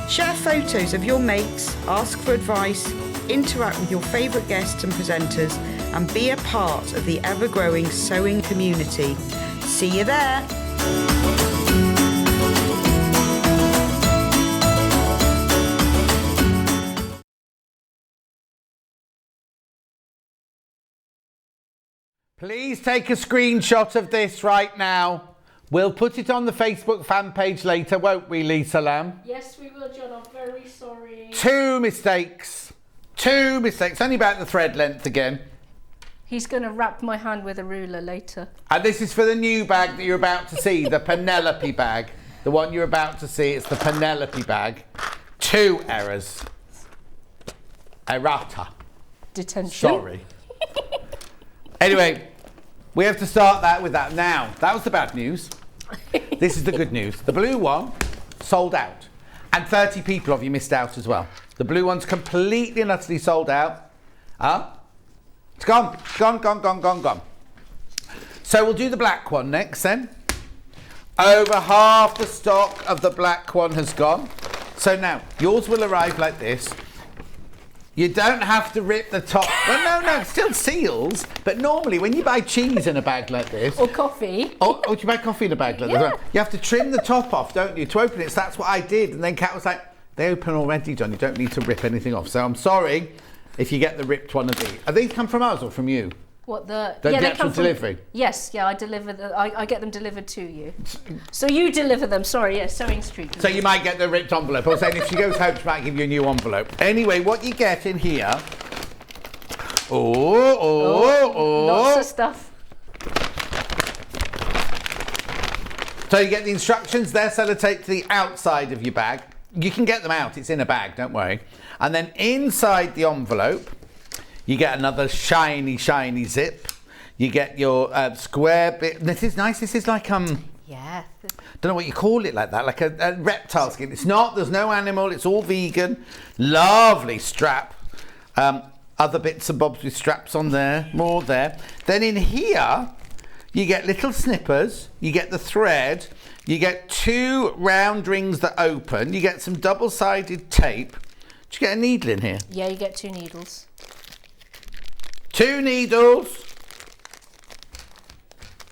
Share photos of your makes, ask for advice, interact with your favourite guests and presenters and be a part of the ever-growing sewing community. See you there! Please take a screenshot of this right now. We'll put it on the Facebook fan page later, won't we, Lisa Lamb? Yes, we will, John. I'm very sorry. Two mistakes. Only about the thread length again. He's going to wrap my hand with a ruler later. And this is for the new bag that you're about to see, the Penelope bag. The one you're about to see, it's the Penelope bag. 2 errors. Errata. Detention. Sorry. Anyway, we have to start that with that now. That was the bad news. This is the good news. The blue one sold out. And 30 people of you missed out as well. The blue one's completely and utterly sold out. It's gone. Gone. So we'll do the black one next then. Over half the stock of the black one has gone. So now, yours will arrive like this. You don't have to rip the top. Well, no, it still seals. But normally, when you buy cheese in a bag like this... Or coffee. Oh, do you buy coffee in a bag like this? You have to trim the top off, don't you, to open it. So that's what I did. And then Kat was like, they open already, John. You don't need to rip anything off. So I'm sorry if you get the ripped one of these. Are these come from us or from you? What the actual delivery? Yes, I deliver I get them delivered to you. So you deliver them, sorry, yes, Sewing Street. So you might get the ripped envelope. I was saying if she goes home, she might give you a new envelope. Anyway, what you get in here... Lots of stuff. So you get the instructions, they're sellotaped to the outside of your bag. You can get them out, it's in a bag, don't worry. And then inside the envelope, you get another shiny zip. You get your square bit. This is nice. This is like Yeah. Don't know what you call it like that. Like a reptile skin. It's not. There's no animal. It's all vegan. Lovely strap. Other bits and bobs with straps on there. More there. Then in here, you get little snippers. You get the thread. You get 2 round rings that open. You get some double-sided tape. Did you get a needle in here? Yeah, you get 2 needles. 2 needles.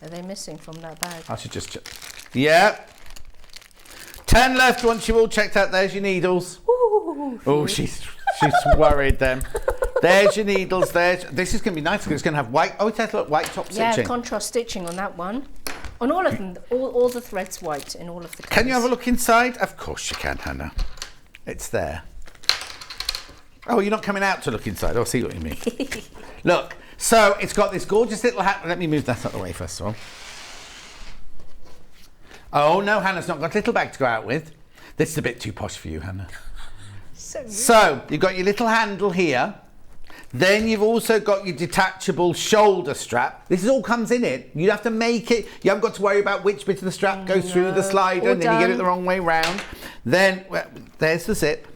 Are they missing from that bag? I should just check. Yeah. 10 left once you've all checked out. There's your needles. Ooh, oh, she's worried then. There's your needles. This is going to be nice because it's going to have white. Oh, it has white top stitching. Yeah, contrast stitching on that one. On all of them, all the threads white in all of the colours. Can you have a look inside? Of course you can, Hannah. It's there. Oh, you're not coming out to look inside. I'll see what you mean. Look, so it's got this gorgeous little hat. Let me move that out of the way first of all. Oh, no, Hannah's not got a little bag to go out with. This is a bit too posh for you, Hannah. So you've got your little handle here. Then you've also got your detachable shoulder strap. This all comes in it. You have to make it. You haven't got to worry about which bit of the strap goes through the slider and then you get it the wrong way round. Then, well, there's the zip.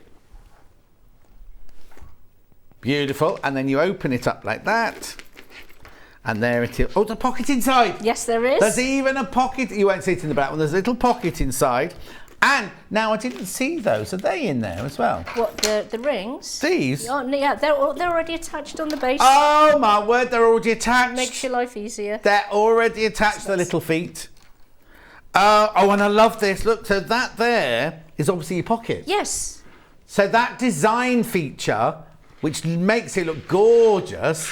Beautiful. And then you open it up like that. And there it is. Oh, the pocket inside. Yes, there is. There's even a pocket. You won't see it in the black one. There's a little pocket inside. And now I didn't see those. Are they in there as well? What, the rings? These? Oh, yeah, they're already attached on the base. Oh my word, they're already attached. Makes your life easier. They're already attached to the little feet. Oh, and I love this. Look, so that there is obviously your pocket. Yes. So that design feature, which makes it look gorgeous,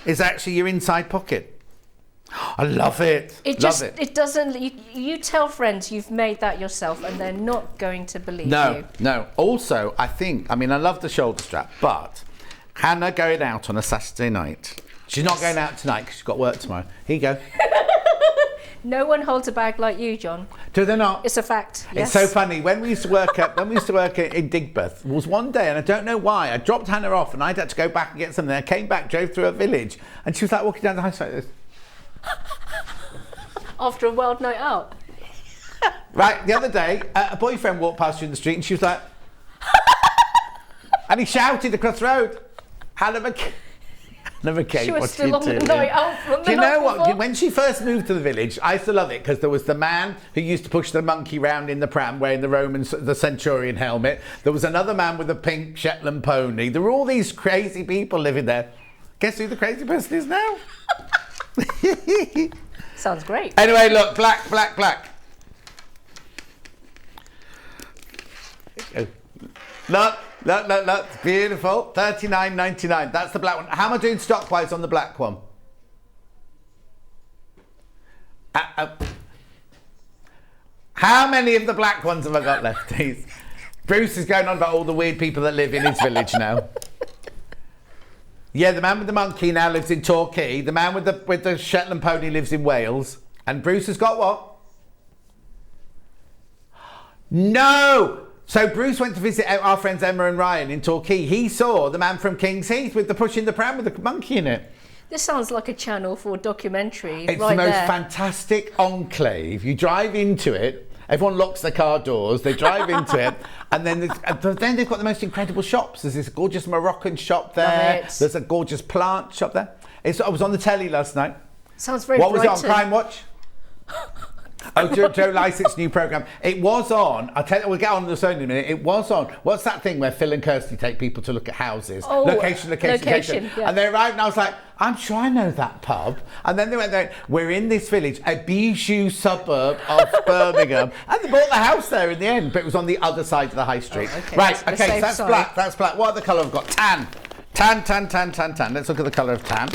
is actually your inside pocket. I love it. It doesn't. You tell friends you've made that yourself, and they're not going to believe you. No. Also, I love the shoulder strap, but Hannah going out on a Saturday night. She's not going out tonight because she's got work tomorrow. Here you go. No one holds a bag like you, John. Do they not? It's a fact. It's Yes. so funny. When we used to work in Digbeth, was one day, and I don't know why, I dropped Hannah off, and I'd had to go back and get something. I came back, drove through a village, and she was like walking down the high street like this. After a wild night out. Right, the other day, a boyfriend walked past her in the street and she was like... and he shouted across the road, Hannah McKay, She was what's still on doing? the night out from the Do you know what? before? When she first moved to the village, I used to love it because there was the man who used to push the monkey round in the pram wearing the centurion helmet. There was another man with a pink Shetland pony. There were all these crazy people living there. Guess who the crazy person is now? Sounds great. Anyway, look, black. Look, beautiful. $39.99. That's the black one. How am I doing stock-wise on the black one? How many of the black ones have I got left, please? Bruce is going on about all the weird people that live in his village now. Yeah, the man with the monkey now lives in Torquay. The man with the Shetland pony lives in Wales. And Bruce has got what? No! So Bruce went to visit our friends Emma and Ryan in Torquay. He saw the man from King's Heath with the pushing the pram with the monkey in it. This sounds like a Channel 4 documentary. It's right the most there. fantastic enclave. You drive into it. Everyone locks their car doors. They drive into it, and then they've got the most incredible shops. There's this gorgeous Moroccan shop there. Love it. There's a gorgeous plant shop there. I was on the telly last night. Sounds very What was it on? Brighton. Crime Watch? Oh, Joe Lycett's new programme. It was on. I'll tell you, we'll get on the phone in a minute. It was on. What's that thing where Phil and Kirsty take people to look at houses? Oh, location. yeah. And they arrived and I was like, I'm sure I know that pub. And then they went there, we're in this village, a bijou suburb of Birmingham. And they bought the house there in the end, but it was on the other side of the high street. Oh, okay. Right, The okay, so safe that's side. black, that's black. What other colour have we got? Tan. Tan. Let's look at the colour of tan.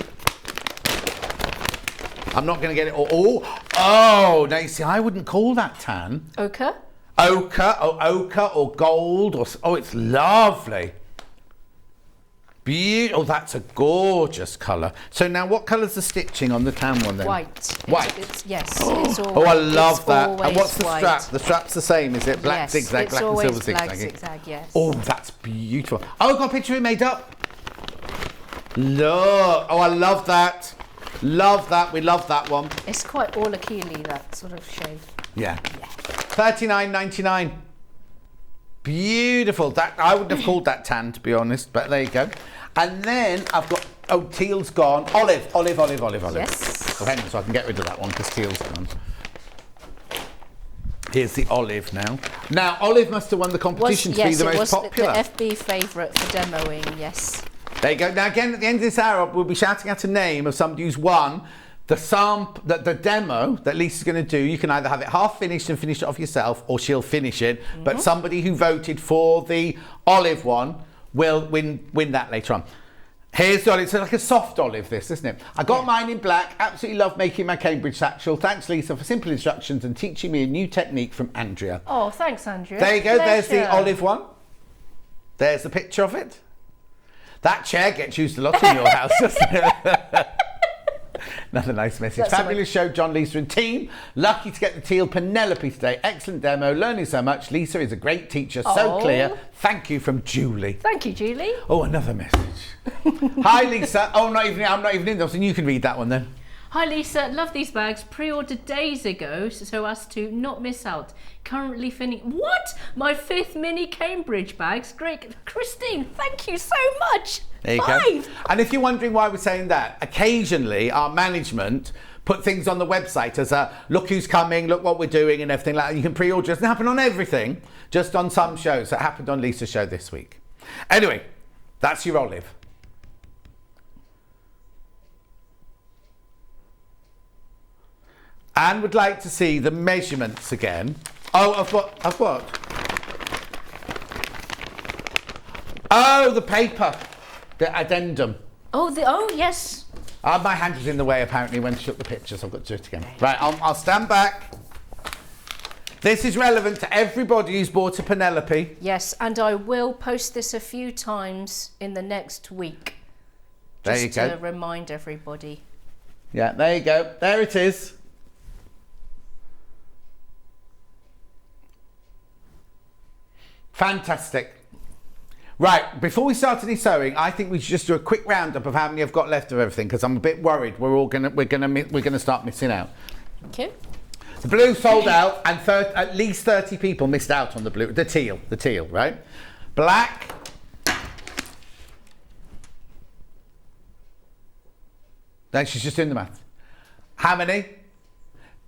I'm not going to get it all. Oh, now you see, I wouldn't call that tan. Ochre? Ochre or gold. Oh, it's lovely. Beautiful. Oh, that's a gorgeous colour. So now what colour's the stitching on the tan one then? White. White. Yes. It's always, Oh, I love it's that. always And what's the white. strap? The strap's the same, is it? Black Yes, zigzag, it's black and always silver black zigzag. zigzag, yes. Oh, that's beautiful. Oh, I've got a picture of it made up. Look. Oh, I love that. Love that. We love that one. It's quite all Achille, that sort of shade. Yeah. $39.99. Beautiful. That I wouldn't have called that tan, to be honest, but there you go. And then I've got, teal's gone. Olive. Yes. Oh, hang on, so I can get rid of that one because teal's gone. Here's the olive now. Now, olive must have won the competition to be the most popular. The FB favourite for demoing, yes. There you go. Now, again, at the end of this hour, we'll be shouting out a name of somebody who's won the demo that Lisa's going to do. You can either have it half finished and finish it off yourself, or she'll finish it. Mm-hmm. But somebody who voted for the olive one will win that later on. Here's the olive. It's like a soft olive, this, isn't it? I got mine in black. Absolutely love making my Cambridge satchel. Thanks, Lisa, for simple instructions and teaching me a new technique from Andrea. Oh, thanks, Andrea. There you go. Pleasure. There's the olive one. There's the picture of it. That chair gets used a lot in your house, doesn't it? Another nice message. That's Fabulous show, John, Lisa and team. Lucky to get the teal Penelope today. Excellent demo. Learning so much. Lisa is a great teacher. So clear. Thank you from Julie. Thank you, Julie. Oh, another message. Hi, Lisa. Oh, I'm not even in. So you can read that one then. Hi Lisa, love these bags. Pre-ordered days ago so as to not miss out. Currently finishing. What? My 5th mini Cambridge bags. Great. Christine, thank you so much. There you 5. go. And if you're wondering why we're saying that, occasionally our management put things on the website as a look who's coming, look what we're doing and everything like that. You can pre-order. It doesn't happen on everything, just on some shows. It happened on Lisa's show this week. Anyway, that's your olive. Anne would like to see the measurements again. Oh, of what? Oh, the paper, the addendum. Oh, yes. My hand was in the way apparently when she took the pictures. I've got to do it again. Right, I'll stand back. This is relevant to everybody who's bought a Penelope. Yes, and I will post this a few times in the next week. There you go. Just to remind everybody. Yeah, there you go. There it is. Fantastic. Right, before we start any sewing, I think we should just do a quick roundup of how many I've got left of everything because I'm a bit worried we're gonna start missing out. Okay. The blue sold out, and at least 30 people missed out on the blue. The teal, right? Black. No, she's just doing the math. How many?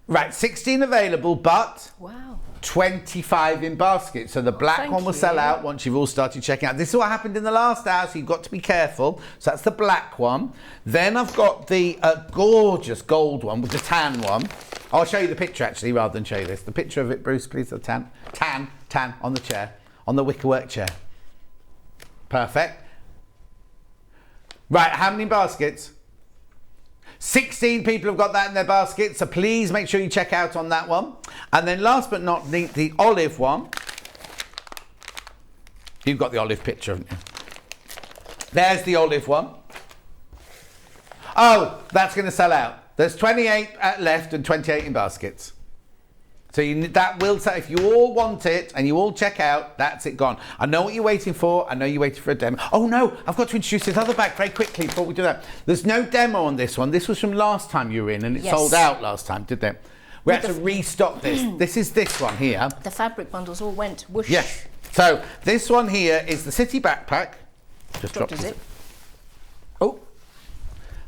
Right, 16 available, but Wow. 25 in basket. So the black thank one will you. sell out once you've all started checking out. This is what happened in the last hour, so you've got to be careful. So that's the black one. Then I've got the gorgeous gold one with the tan one. I'll show you the picture actually rather than show you this. The picture of it, Bruce, please. The tan on the chair, on the wickerwork chair. Perfect. Right, how many baskets? 16 people have got that in their basket, so please make sure you check out on that one. And then last but not least, the olive one. You've got the olive picture, haven't you? There's the olive one. Oh, that's going to sell out. There's 28 left and 28 in baskets. So that will sell. If you all want it and you all check out, that's it gone. I know what you're waiting for. I know you're waiting for a demo. Oh no, I've got to introduce this other bag very quickly before we do that. There's no demo on this one. This was from last time you were in and it sold out last time, did they? We had to restock this. This is this one here. The fabric bundles all went whoosh. Yes. So this one here is the City backpack. Just Dropped dropped a it. zip. Oh,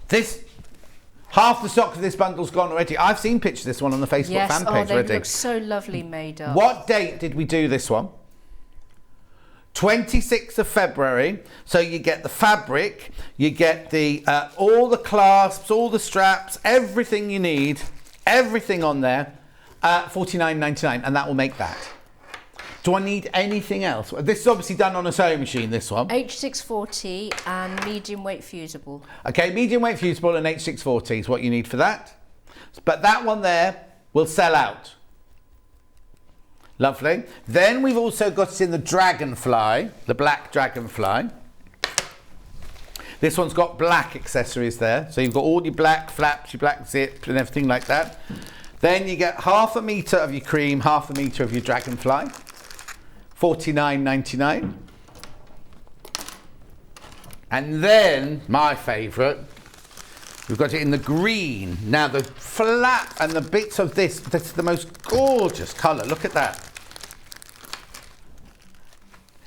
this. Half the stock of this bundle's gone already. I've seen pictures of this one on the Facebook fan page they already. look so lovely made up. What date did we do this one? 26th of February. So you get the fabric, you get the all the clasps, all the straps, everything you need, everything on there, $49.99, and that will make that. Do I need anything else? This is obviously done on a sewing machine, this one. H640 and medium weight fusible. Okay, medium weight fusible and H640 is what you need for that. But that one there will sell out. Lovely. Then we've also got it in the Dragonfly, the black Dragonfly. This one's got black accessories there. So you've got all your black flaps, your black zip and everything like that. Then you get 1/2 metre of your cream, 1/2 metre of your Dragonfly. $49.99. And then my favourite, we've got it in the green. Now the flap and the bits of this, that's the most gorgeous colour. Look at that.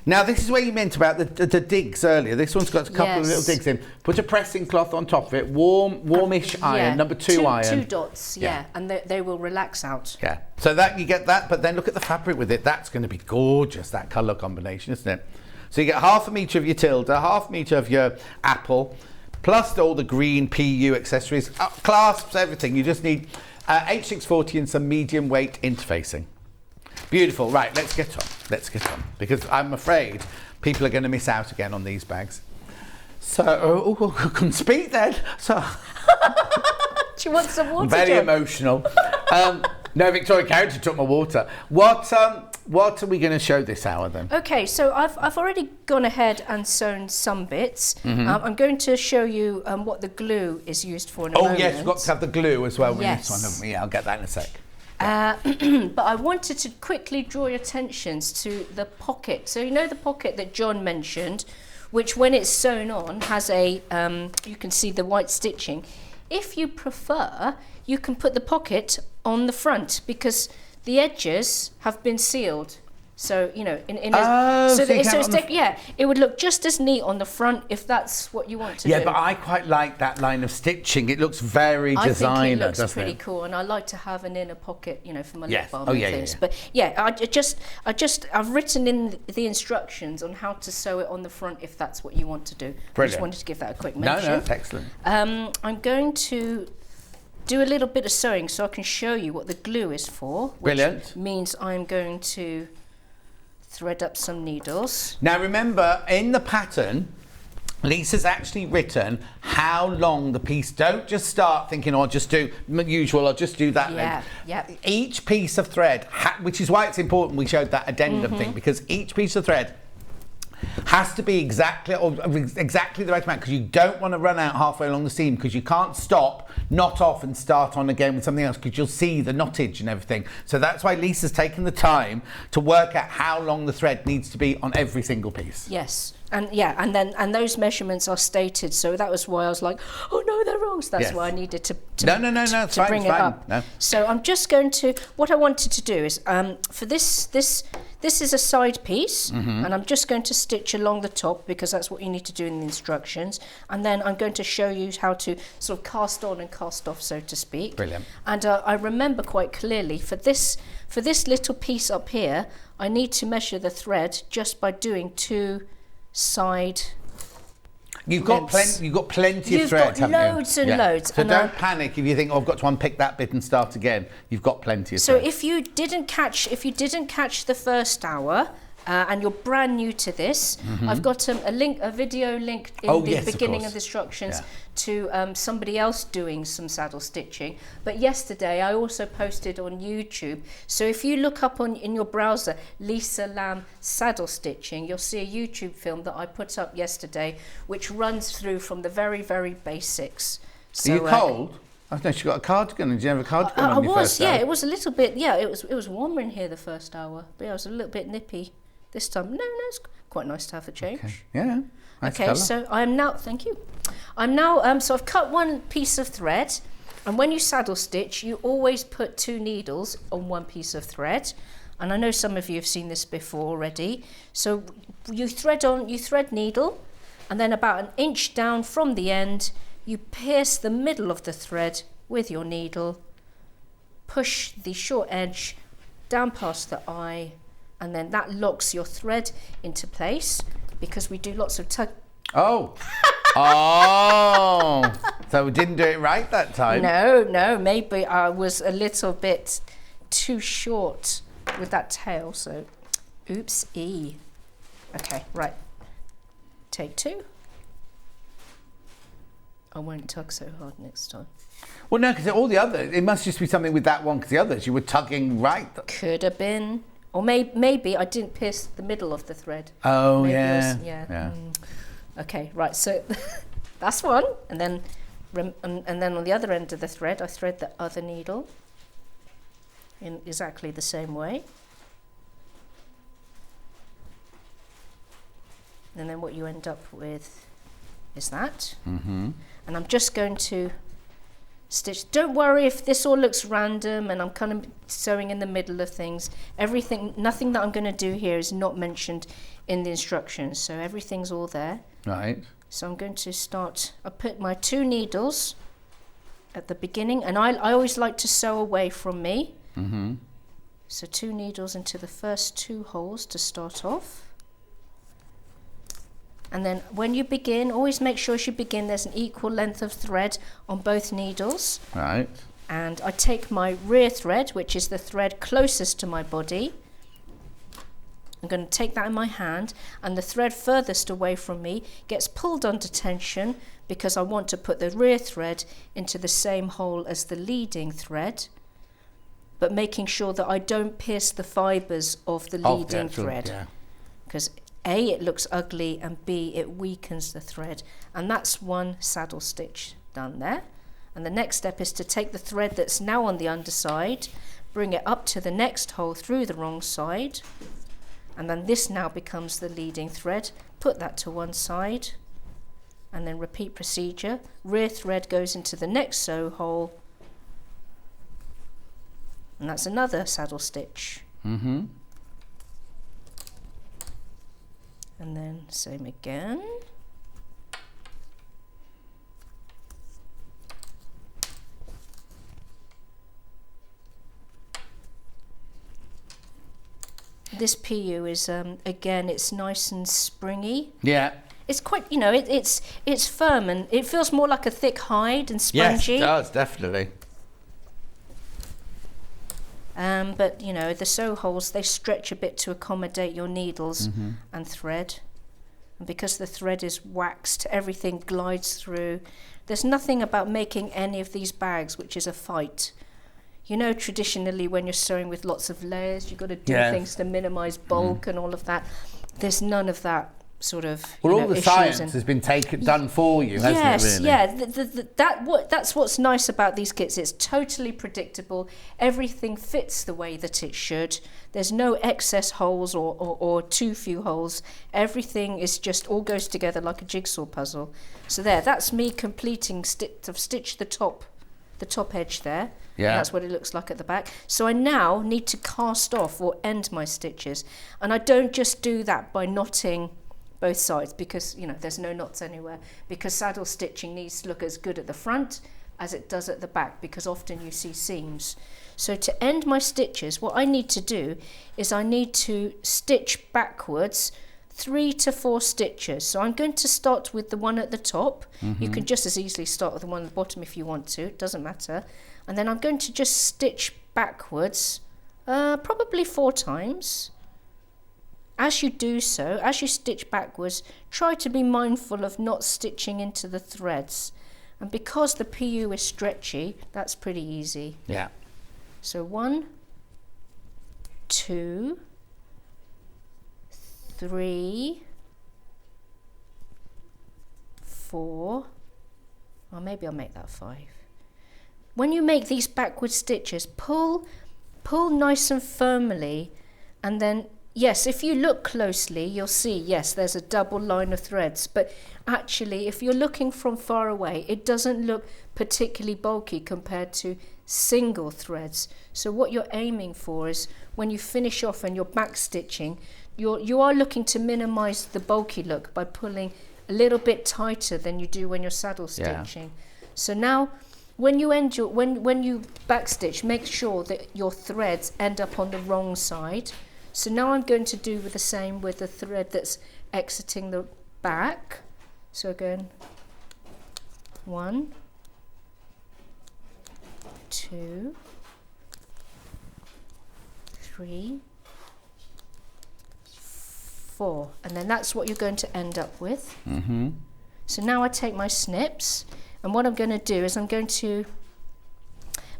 Now this is where you meant about the digs earlier. This one's got a couple of little digs in. Put a pressing cloth on top of it, warmish iron, number 2 iron. 2 dots, yeah, and they will relax out. Yeah, so that you get that, but then look at the fabric with it. That's going to be gorgeous, that colour combination, isn't it? So you get 1/2 metre of your tilde, 1/2 metre of your apple, plus all the green PU accessories, clasps, everything. You just need H640 and some medium weight interfacing. Beautiful. Right, let's get on, because I'm afraid people are going to miss out again on these bags. So, I couldn't speak then. So, Do you want some water? very John? emotional. No, Victoria Carrington took my water. What are we going to show this hour then? Okay, so I've already gone ahead and sewn some bits. I'm going to show you what the glue is used for in a moment. Oh yes, we've got to have the glue as well with Yes. this one, haven't we? Yeah, I'll get that in a sec. But I wanted to quickly draw your attentions to the pocket. So you know the pocket that John mentioned, which when it's sewn on has a, you can see the white stitching. if you prefer, you can put the pocket on the front because the edges have been sealed. So, you know, it would look just as neat on the front if that's what you want to do. Yeah, but I quite like that line of stitching. It looks very designer, I think it looks doesn't pretty it? cool, and I like to have an inner pocket, you know, for my Yes. lip balm Oh, and yeah, things. yeah. But yeah, I've written in the instructions on how to sew it on the front if that's what you want to do. I just Brilliant. wanted to give that a quick No, mention. no, that's excellent. I'm going to do a little bit of sewing so I can show you what the glue is for. Which Brilliant. means I'm going to thread up some needles. Now remember, in the pattern, Lisa's actually written how long the piece. Don't just start thinking, I'll just do usual, I'll just do that length. Yeah. Each piece of thread, which is why it's important we showed that addendum thing, because each piece of thread has to be exactly the right amount, because you don't want to run out halfway along the seam, because you can't stop, knot off and start on again with something else, because you'll see the knottage and everything. So that's why Lisa's taken the time to work out how long the thread needs to be on every single piece. Yes. And those measurements are stated, so that was why I was like, oh no, they're wrong. So that's Yes. why I needed to it's fine, bring it's it fine. up. No. So I'm just going to, what I wanted to do is, for this is a side piece, and I'm just going to stitch along the top because that's what you need to do in the instructions. And then I'm going to show you how to sort of cast on and cast off, so to speak. Brilliant. And I remember quite clearly for this little piece up here, I need to measure the thread just by doing 2 side. You've got plenty of thread, haven't you? Loads and loads. So And don't panic if you think, I've got to unpick that bit and start again. You've got plenty of So thread. if you didn't catch the first hour, and you're brand new to this, I've got a video link in the beginning of the instructions to somebody else doing some saddle stitching. But yesterday I also posted on YouTube. So if you look up in your browser, Lisa Lamb saddle stitching, you'll see a YouTube film that I put up yesterday, which runs through from the very, very basics. So, Are you cold? I know she got a cardigan. Did you have a cardigan on your first hour? It was a little bit, it was warmer in here the first hour, but it was a little bit nippy. This time, no, it's quite nice to have a change. Okay. Yeah. Nice Okay, colour. so I am now, thank you. I'm now, so I've cut one piece of thread, and when you saddle stitch, you always put 2 needles on one piece of thread. And I know some of you have seen this before already. So you thread needle, and then about 1 inch down from the end, you pierce the middle of the thread with your needle, push the short edge down past the eye, and then that locks your thread into place because we do lots of tug. Oh. So we didn't do it right that time. No, maybe I was a little bit too short with that tail, so oopsie. Okay, right. Take 2. I won't tug so hard next time. Well, no, because all the others, it must just be something with that one, because the others, you were tugging right. Could have been. Or maybe I didn't pierce the middle of the thread. Oh, Maybe yeah. yeah. Okay, right, so that's one. And then on the other end of the thread, I thread the other needle in exactly the same way. And then what you end up with is that. Mm-hmm. And I'm just going to stitch. Don't worry if this all looks random and I'm kind of sewing in the middle of things. Nothing that I'm going to do here is not mentioned in the instructions, so everything's all there. Right. So I'm going to start, I put my 2 needles at the beginning, and I always like to sew away from me. Mm-hmm. So 2 needles into the first 2 holes to start off. And then when you begin, always make sure as you begin there's an equal length of thread on both needles. Right. And I take my rear thread, which is the thread closest to my body. I'm going to take that in my hand, and the thread furthest away from me gets pulled under tension because I want to put the rear thread into the same hole as the leading thread, but making sure that I don't pierce the fibres of the leading thread. Because A, it looks ugly, and B, it weakens the thread. And that's one saddle stitch done there. And the next step is to take the thread that's now on the underside, bring it up to the next hole through the wrong side, and then this now becomes the leading thread. Put that to one side, and then repeat procedure. Rear thread goes into the next sew hole, and that's another saddle stitch. Mm-hmm. And then same again. This PU is again, it's nice and springy. Yeah. It's quite, you know, it's firm and it feels more like a thick hide and spongy. Yes, it does, definitely. But you know, the sew holes, they stretch a bit to accommodate your needles and thread. And because the thread is waxed, everything glides through. There's nothing about making any of these bags which is a fight. You know, traditionally when you're sewing with lots of layers, you've got to do things to minimize bulk and all of that. There's none of that sort of Well, all the issues science has been done for you, hasn't it, really? Yeah. That's what's nice about these kits. It's totally predictable. Everything fits the way that it should. There's no excess holes or too few holes. Everything is just all goes together like a jigsaw puzzle. So that's me completing I've stitched the top edge there. Yeah. That's what it looks like at the back. So I now need to cast off or end my stitches. And I don't just do that by knotting both sides because, you know, there's no knots anywhere, because saddle stitching needs to look as good at the front as it does at the back, because often you see seams. So to end my stitches, what I need to do is I need to stitch backwards 3 to 4 stitches. So I'm going to start with the one at the top. You can just as easily start with the one at the bottom if you want to, it doesn't matter. And then I'm going to just stitch backwards probably 4 times. As you do so, as you stitch backwards, try to be mindful of not stitching into the threads. And because the PU is stretchy, that's pretty easy. Yeah. So 1, 2, 3, 4, or maybe I'll make that 5. When you make these backward stitches, pull nice and firmly, and then yes, if you look closely, you'll see, yes, there's a double line of threads, but actually, if you're looking from far away, it doesn't look particularly bulky compared to single threads. So what you're aiming for is when you finish off and you're back stitching, you are looking to minimize the bulky look by pulling a little bit tighter than you do when you're saddle stitching. So now, when you end your when you back stitch, make sure that your threads end up on the wrong side. So now I'm going to do the same with the thread that's exiting the back. So again, 1, 2, 3, 4, and then that's what you're going to end up with. So now I take my snips, and what I'm going to do is I'm going to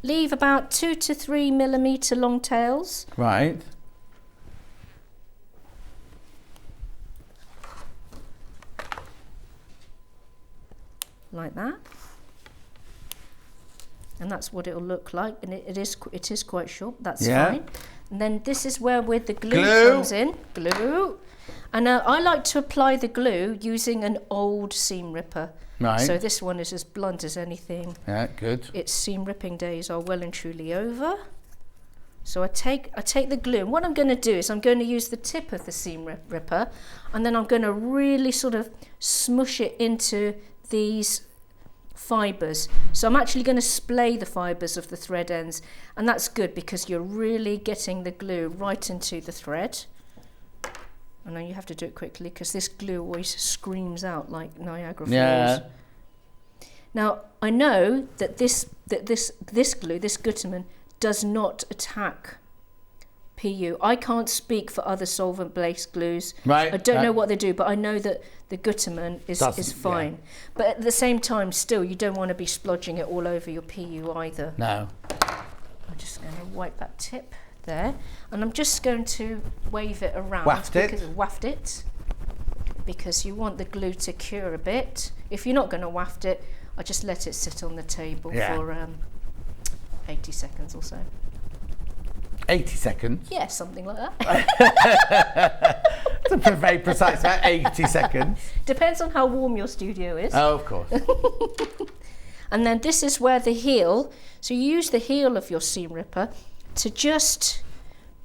leave about 2 to 3 millimeter long tails. Right. Like that, and that's what it'll look like, and it is quite short. That's fine. And then this is where the glue comes in. Glue, and I like to apply the glue using an old seam ripper. Right. So this one is as blunt as anything. Yeah, good. Its seam ripping days are well and truly over. So I take the glue, and what I'm going to do is I'm going to use the tip of the seam ripper, and then I'm going to really sort of smush it into these fibres. So I'm actually going to splay the fibres of the thread ends, and that's good because you're really getting the glue right into the thread. And then you have to do it quickly because this glue always screams out like Niagara Falls. Yeah. Now I know that this glue, this Gutermann, does not attack PU. I can't speak for other solvent-based glues. Right. I don't know what they do, but I know that the Gutermann is fine. Yeah. But at the same time, still, you don't want to be splodging it all over your PU either. No. I'm just going to wipe that tip there, and I'm just going to wave it around. Waft it, because you want the glue to cure a bit. If you're not going to waft it, I just let it sit on the table for 80 seconds or so. 80 seconds? Yeah, something like that. It's a very precise, about 80 seconds. Depends on how warm your studio is. Oh, of course. And then this is where the heel, so you use the heel of your seam ripper to just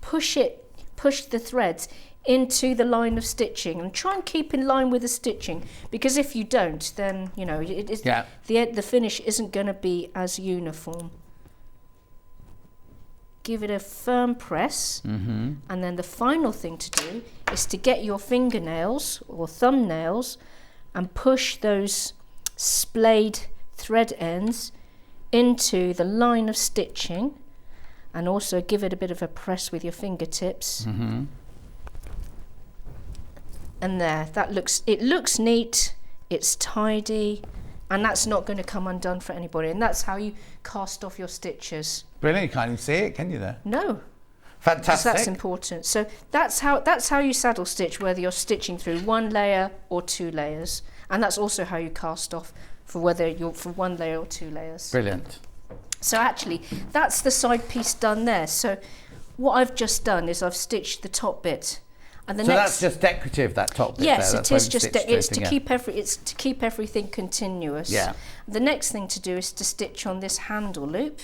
push the threads into the line of stitching, and try and keep in line with the stitching, because if you don't, then you know the finish isn't going to be as uniform. Give it a firm press, and then the final thing to do is to get your fingernails or thumbnails and push those splayed thread ends into the line of stitching, and also give it a bit of a press with your fingertips. And there, it looks neat, it's tidy, and that's not going to come undone for anybody. And that's how you cast off your stitches. Brilliant, you can't even see it, can you there? No. Fantastic. That's important. So that's how you saddle stitch, whether you're stitching through one layer or two layers. And that's also how you cast off for whether you're from one layer or two layers. Brilliant. So actually, that's the side piece done there. So what I've just done is I've stitched the top bit. And the so next, that's just decorative, that top bit yes, there. it is just it's to keep everything continuous. Yeah. The next thing to do is to stitch on this handle loop,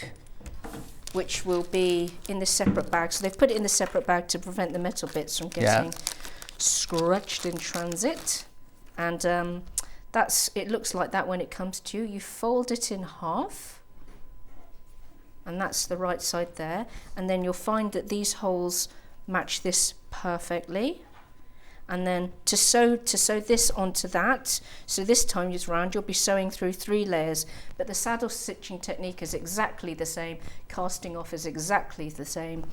which will be in the separate bag. So they've put it in the separate bag to prevent the metal bits from getting scratched in transit. And it looks like that when it comes to you. You fold it in half, and that's the right side there. And then you'll find that these holes match this perfectly. And then to sew this onto that, so this time round you'll be sewing through 3 layers, but the saddle stitching technique is exactly the same, casting off is exactly the same.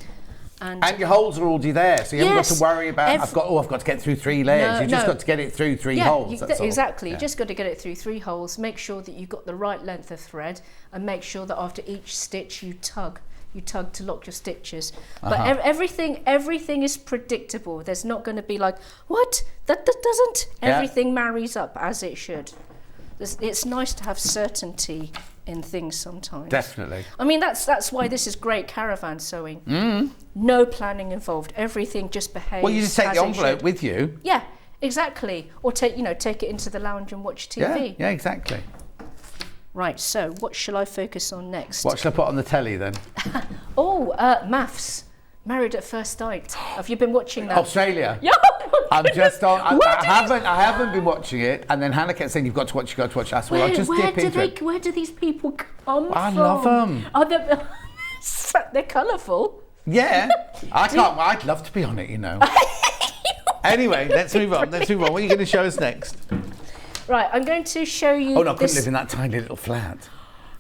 And your holes are already there, so you haven't got to worry about, I've got to get through 3 layers. You've just got to get it through 3 holes, that's all. Exactly, Yeah. you just got to get it through 3 holes, make sure that you've got the right length of thread, and make sure that after each stitch you tug to lock your stitches. But everything is predictable. There's not going to be like, what? That doesn't. Everything marries up as it should. It's nice to have certainty in things sometimes. Definitely. I mean, that's why this is great caravan sewing. No planning involved. Everything just behaves. Well, you just take as the it envelope should. with you. Yeah, exactly. Or take it into the lounge and watch TV. Yeah, exactly. Right, so what shall I focus on next? What shall I put on the telly then? Maths. Married at First Sight. Have you been watching that? Australia. Yeah. I'm just on. I haven't been watching it, and then Hannah kept saying, "You've got to watch. I said, "Well, I'll just dip into it." Where do these people come from? I love them. Oh, they're colourful. Yeah, I'd love to be on it, you know. Anyway, let's move on. What are you going to show us next? Right, I'm going to show you. Oh no, I couldn't live in that tiny little flat.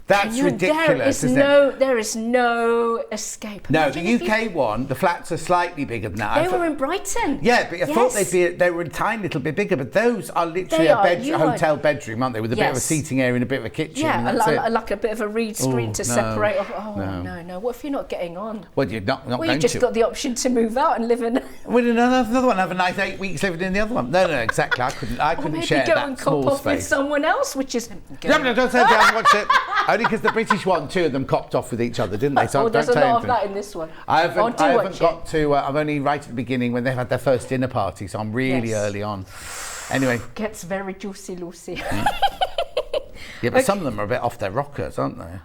That's ridiculous, isn't it? There is no escape. No, Imagine the UK one, the flats are slightly bigger than that. They were in Brighton. Yeah, but I thought they were a tiny little bit bigger, but those are literally a hotel bedroom, aren't they? With a bit of a seating area and a bit of a kitchen. Yeah, and that's like a bit of a reed screen to separate off. Oh, no. What if you're not getting on? Well, you're not going to. Well, you just got the option to move out and live in. Well, another one, have a nice 8 weeks living in the other one. No, exactly. I couldn't share go that and small cop off space. with someone else, which is. No, don't say I haven't watched it. Only because the British one, 2 of them copped off with each other, didn't they? So there's don't a say lot of anything. that in this one. I haven't got to. I'm only right at the beginning when they've had their first dinner party, so I'm really early on. Anyway, gets very juicy, Lucy. Yeah, but some of them are a bit off their rockers, aren't they?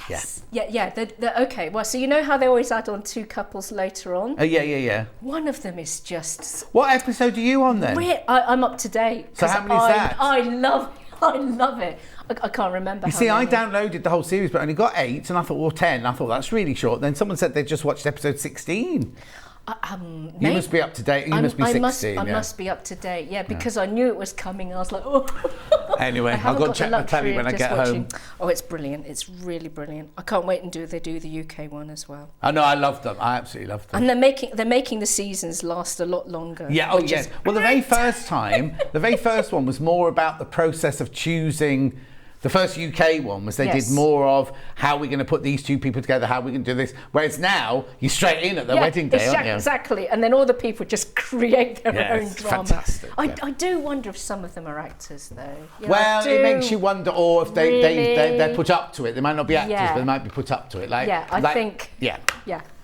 Yes. Yeah. They're okay. Well, so you know how they always add on 2 couples later on? Oh, yeah. One of them is just. What episode are you on then? I'm up to date. So how many is that? I love it. I can't remember. You see, I downloaded the whole series, but only got 8, and I thought, well, 10. I thought that's really short. Then someone said they just watched episode 16. You must be up to date. You must be 16. I must be up to date. Yeah, because I knew it was coming. I was like, oh. Anyway, I'll go check the telly when I get home. Oh, it's brilliant. It's really brilliant. I can't wait until they do the UK one as well. I know. I love them. I absolutely love them. And they're making the seasons last a lot longer. Yeah. Oh, yes. Well, the very first one was more about the process of choosing. The first UK one was they did more of how we're going to put these 2 people together, how we're going to do this. Whereas now, you're straight in at the wedding day, aren't you? Exactly. And then all the people just create their own drama. Fantastic. I do wonder if some of them are actors, though. Well, it makes you wonder, or if they're put up to it. They might not be actors, but they might be put up to it. I think. Yeah.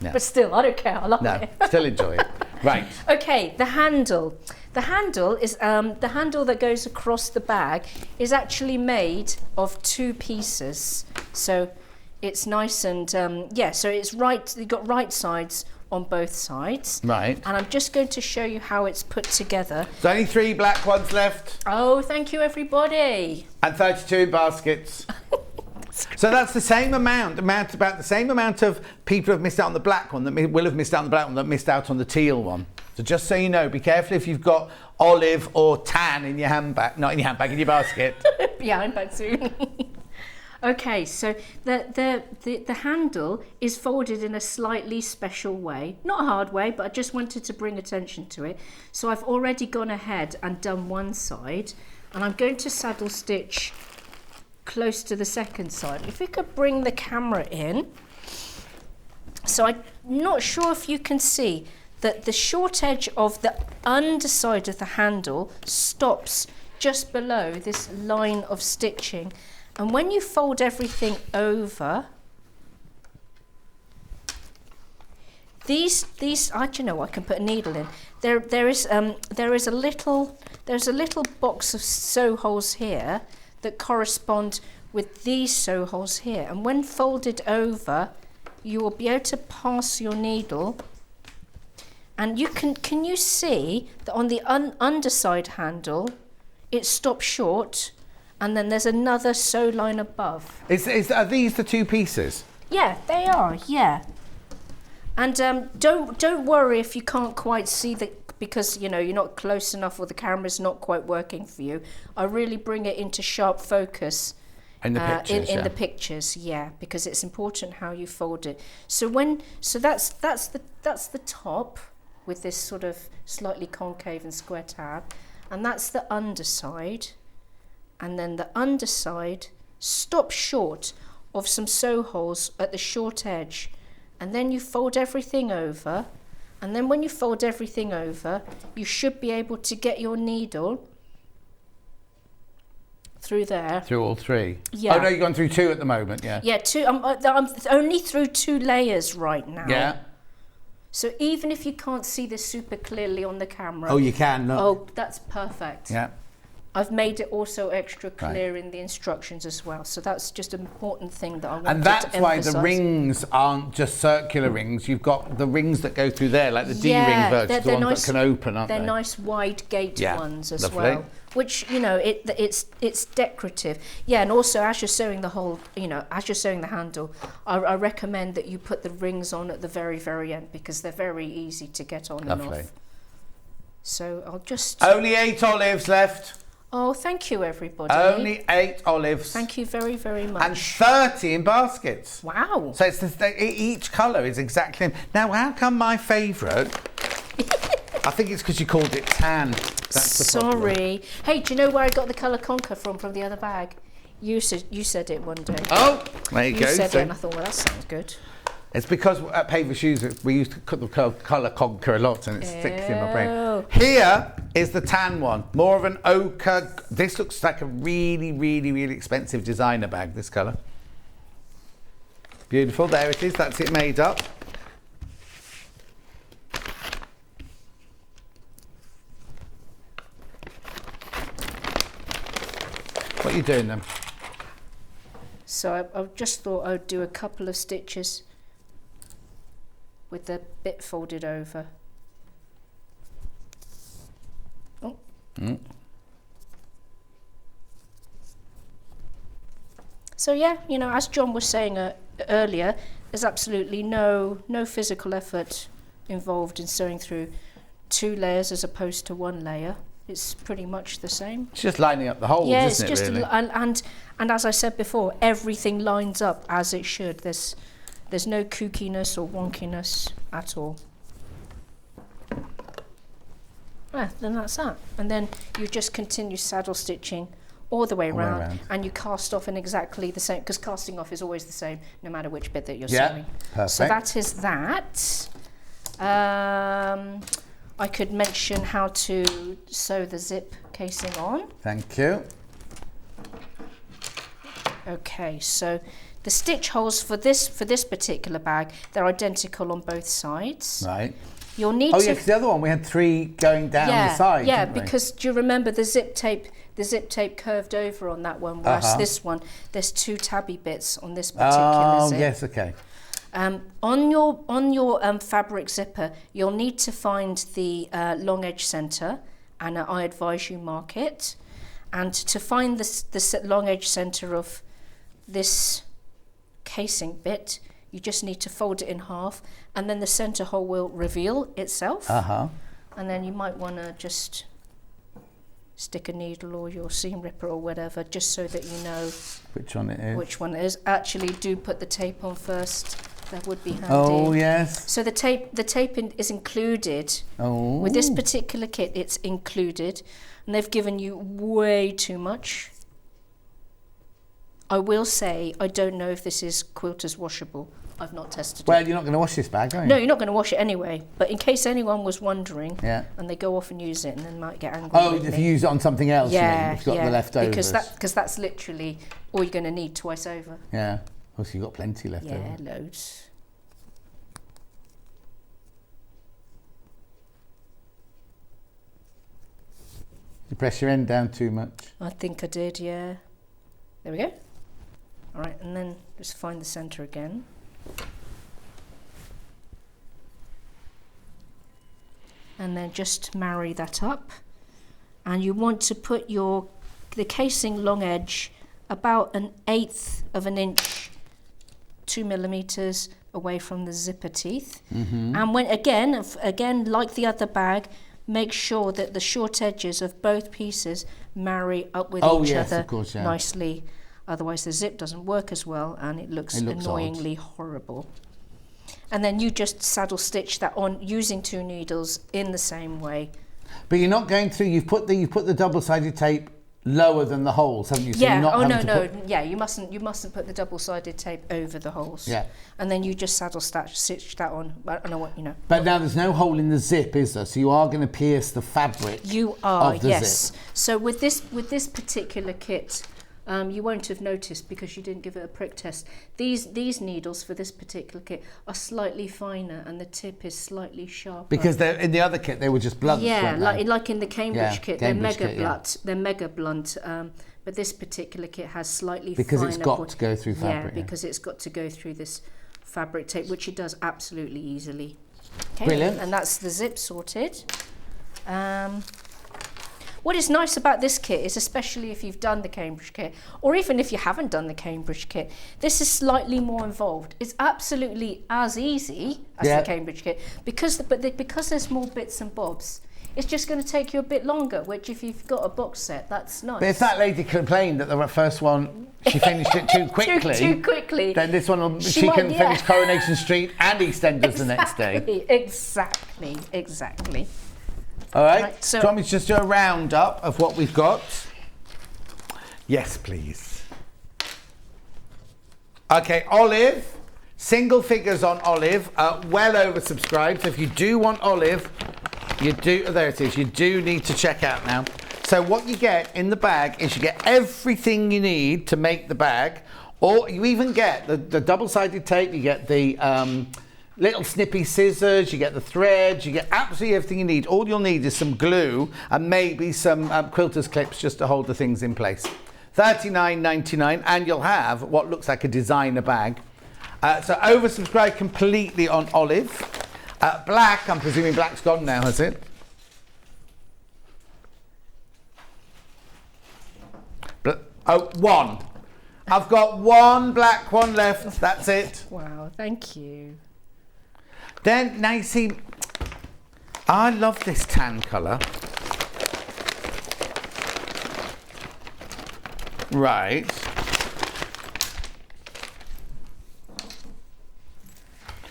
But still, I don't care. I love it. Still enjoy it. Right. Okay, the handle. The handle is the handle that goes across the bag is actually made of 2 pieces. So it's nice and so it's right. You've got right sides on both sides. Right. And I'm just going to show you how it's put together. There's only 3 black ones left. Oh, thank you, everybody. And 32 in baskets. So that's the same amount, about the same amount of people who have missed out on the black one that will have missed out on the black one that missed out on the teal one. So just so you know, be careful if you've got olive or tan in your handbag, not in your handbag, in your basket. Yeah, I'm back soon. Okay, so the handle is folded in a slightly special way. Not a hard way, but I just wanted to bring attention to it. So I've already gone ahead and done one side, and I'm going to saddle stitch close to the second side. If we could bring the camera in. So I'm not sure if you can see that the short edge of the underside of the handle stops just below this line of stitching. And when you fold everything over, these do you know what, I can put a needle in. There's a little box of sew holes here that correspond with these sew holes here. And when folded over, you will be able to pass your needle. And you can you see that on the underside handle, it stops short. And then there's another sew line above. Are these the 2 pieces? Yeah, they are, yeah. And don't worry if you can't quite see because you know you're not close enough or the camera's not quite working for you. I really bring it into sharp focus in the pictures. In the pictures, yeah, because it's important how you fold it. So that's the top with this sort of slightly concave and square tab, and that's the underside. And then the underside stops short of some sew holes at the short edge. And then you fold everything over. And then when you fold everything over, you should be able to get your needle through there. Through all 3? Yeah. Oh no, you've gone through 2 at the moment, yeah. Yeah, 2. I'm only through 2 layers right now. Yeah. So even if you can't see this super clearly on the camera. Oh, you can, look. Oh, that's perfect. Yeah. I've made it also extra clear in the instructions as well. So that's just an important thing that I wanted to And emphasize. that's why the rings aren't just circular rings. You've got the rings that go through there, like the D-ring versions, the ones nice, that can open, aren't they? They're nice wide gate ones as lovely. well. Which, you know, it's decorative. Yeah, and also as you're sewing the whole, you know, as you're sewing the handle, I recommend that you put the rings on at the very, very end because they're very easy to get on and off. So I'll just... Only 8 olives left. Oh, thank you, everybody. Only 8 olives. Thank you very, very much. And 30 in baskets. Wow. So each colour is exactly... Now, how come my favourite... I think it's because you called it tan. That's the problem. Sorry. Hey, do you know where I got the colour conquer from the other bag? You said it one day. Oh, there you go. You said it and I thought, well, that sounds good. It's because at Paver Shoes we used to cut the colour conquer a lot and it sticks in my brain. Here is the tan one, more of an ochre. This looks like a really, really, really expensive designer bag, this colour. Beautiful, there it is, that's it made up. What are you doing then? So I just thought I'd do a couple of stitches with the bit folded over. Oh. Mm. So yeah, you know, as John was saying earlier, there's absolutely no physical effort involved in sewing through 2 layers as opposed to 1 layer. It's pretty much the same. It's just lining up the holes, yeah, isn't it's it, just really? And as I said before, everything lines up as it should. There's no kookiness or wonkiness at all. Then that's that. And then you just continue saddle stitching all the way around, and you cast off in exactly the same, because casting off is always the same no matter which bit that you're sewing. Perfect. So that is that. I could mention how to sew the zip casing on. Thank you. Okay, so the stitch holes for this particular bag, they're identical on both sides. Right. You'll need Oh to... yeah, because the other one we had 3 going down the side. Yeah, didn't we? because do you remember the zip tape curved over on that one, whereas this one, there's 2 tabby bits on this particular zip. Oh yes, okay. On your fabric zipper, you'll need to find the long edge centre, and I advise you mark it. And to find the long edge centre of this casing bit, you just need to fold it in half, and then the centre hole will reveal itself. And then you might want to just stick a needle or your seam ripper or whatever, just so that you know which one it is. Which one it is. Actually, do put the tape on first. That would be handy. Oh yes. So the tape is included. Oh. With this particular kit, it's included, and they've given you way too much. I will say, I don't know if this is quilters washable. I've not tested it. Well, you're not going to wash this bag, are you? No, you're not going to wash it anyway. But in case anyone was wondering, yeah, and they go off and use it and then might get angry. Oh, with if me. you use it on something else, yeah, you mean, if you've got the leftovers. Because that's literally all you're going to need twice over. Yeah. Oh, so you've got plenty left over. Yeah, loads. You press your end down too much. I think I did, yeah. There we go. All right, and then just find the centre again. And then just marry that up. And you want to put the casing long edge about 1/8 of an inch, 2 millimeters away from the zipper teeth. And when again, like the other bag, make sure that the short edges of both pieces marry up with each other of course, yeah. nicely. Otherwise the zip doesn't work as well and it looks annoyingly horrible. And then you just saddle stitch that on using 2 needles in the same way. But you're not going through. You've put the double-sided tape lower than the holes, haven't you? So yeah. You're not Oh having no. to Yeah. You mustn't put the double-sided tape over the holes. Yeah. And then you just saddle stitch that on. I don't know what you know. But now there's no hole in the zip, is there? So you are going to pierce the fabric. You are, of the yes. zip. So with this particular kit, you won't have noticed because you didn't give it a prick test. These needles for this particular kit are slightly finer and the tip is slightly sharper. Because in the other kit they were just blunts. Yeah, weren't they? like in the Cambridge kit, Cambridge they're mega kit, yeah. blunt. They're mega blunt. But this particular kit has slightly Because finer. it's got to go through fabric. Yeah, because it's got to go through this fabric tape, which it does absolutely easily. Okay, Brilliant. And that's the zip sorted. What is nice about this kit is, especially if you've done the Cambridge kit, or even if you haven't done the Cambridge kit, this is slightly more involved. It's absolutely as easy as the Cambridge kit, because there's more bits and bobs. It's just going to take you a bit longer, which if you've got a box set, that's nice. But if that lady complained that the first one, she finished it too quickly, too quickly, then this one, she can finish Coronation Street and EastEnders the next day. Exactly. All right, Right, so do you want me to just do a roundup of what we've got? Yes, please. Okay, Olive, single figures on Olive, well oversubscribed. So if you do want Olive, you do, there it is, you do need to check out now. So what you get in the bag is you get everything you need to make the bag, or you even get the double-sided tape, you get the little snippy scissors, you get the threads, you get absolutely everything you need. All you'll need is some glue and maybe some quilter's clips just to hold the things in place. $39.99, and you'll have what looks like a designer bag. So oversubscribed completely on Olive. Black, I'm presuming black's gone now, has it? One. I've got one black one left, that's it. Wow, thank you. Then, now you see, I love this tan colour. Right.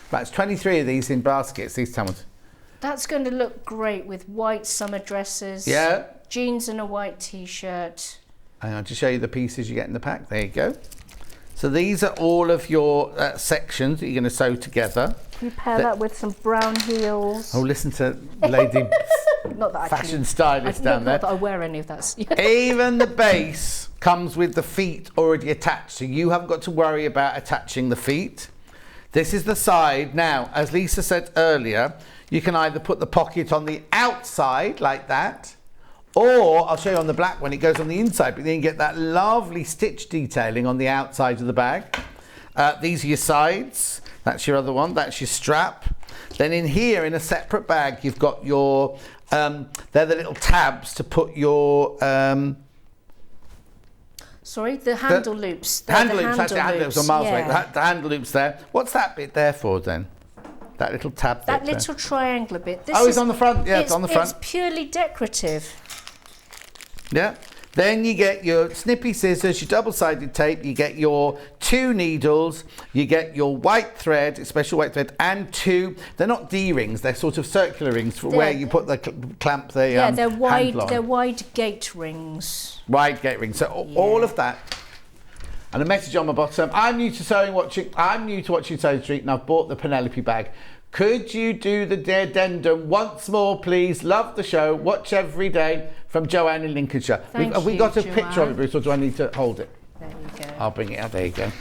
Right, it's 23 of these in baskets, these tan ones. That's going to look great with white summer dresses. Yeah. Jeans and a white t-shirt. And I'll just show you the pieces you get in the pack. There you go. So these are all of your sections that you're going to sew together. You pair that with some brown heels. Oh, listen to Lady Not that Fashion Stylist down there. Not that I wear any of that. Even the base comes with the feet already attached, so you haven't got to worry about attaching the feet. This is the side. Now, as Lisa said earlier, you can either put the pocket on the outside like that, or I'll show you on the black one, it goes on the inside, but then you get that lovely stitch detailing on the outside of the bag. These are your sides. That's your other one. That's your strap. Then in here, in a separate bag, you've got your, they're the little tabs to put your... Sorry, the handle loops. Handle loops, that's the handle loops on Miles' way. yeah. The handle loops there. What's that bit there for then? That little tab That bit little triangular bit. This Oh, it's on the front. Yeah, it's on the front. It's purely decorative. Yeah. Then you get your snippy scissors, your double-sided tape, you get your 2 needles, you get your white thread, special white thread, and 2, they're not D-rings, they're sort of circular rings for where you put the clamp the Yeah, they're handle on. They're wide gate rings. Wide gate rings. So all of that. And a message on the bottom. I'm new to watching Sewing Street, and I've bought the Penelope bag. Could you do the addendum once more, please? Love the show. Watch every day. From Joanne in Lincolnshire. Have we got a picture of it, Bruce, or do I need to hold it? There you go. I'll bring it out. There you go.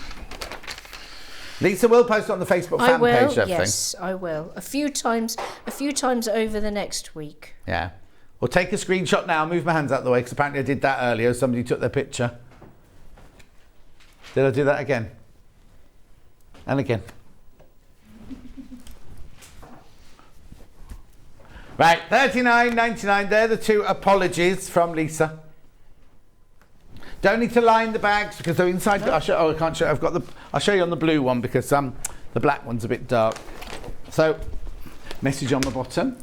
Lisa will post it on the Facebook fan page. Yes, I will. A few times over the next week. Yeah. Well, take a screenshot now. Move my hands out of the way because apparently I did that earlier. Somebody took their picture. Did I do that again? And again. Right, $39.99. They're the 2 apologies from Lisa. Don't need to line the bags because they're inside. No. I can't show. I'll show you on the blue one because the black one's a bit dark. So, message on the bottom.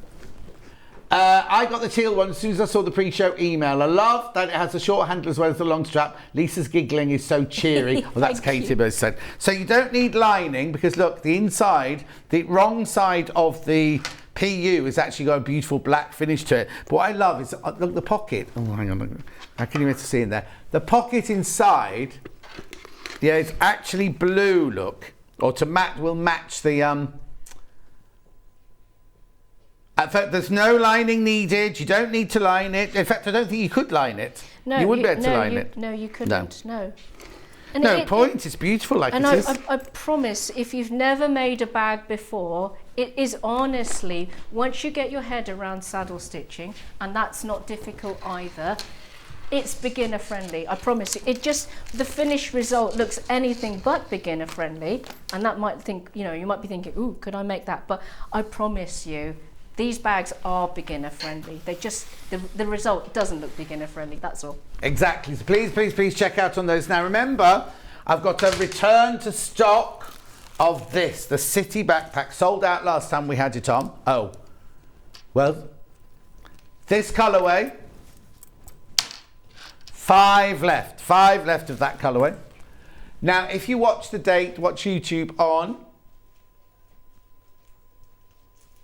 I got the teal one as soon as I saw the pre-show email. I love that it has a short handle as well as the long strap. Lisa's giggling is so cheery. Well, that's Katie Buzz said. So you don't need lining because look, the inside, the wrong side of the PU has actually got a beautiful black finish to it. But what I love is, look, the pocket. Oh, hang on. How can you miss to see in there? The pocket inside, yeah, it's actually blue, look. Or will match the... In fact, there's no lining needed. You don't need to line it. In fact, I don't think you could line it. No, you wouldn't be able to line it. No, you couldn't. No. And no point. It's beautiful like it is. I promise, if you've never made a bag before, it is honestly, once you get your head around saddle stitching, and that's not difficult either, it's beginner friendly. I promise you. It just, the finished result looks anything but beginner friendly, and that might think, you might be thinking, ooh, could I make that? But I promise you, these bags are beginner friendly. They just, the result doesn't look beginner friendly, that's all. Exactly. So please check out on those. Now remember, I've got a return to stock of this, the City backpack. Sold out last time we had it on. Oh, well, this colourway, 5 left. 5 left of that colourway. Now, if you watch the date, watch YouTube on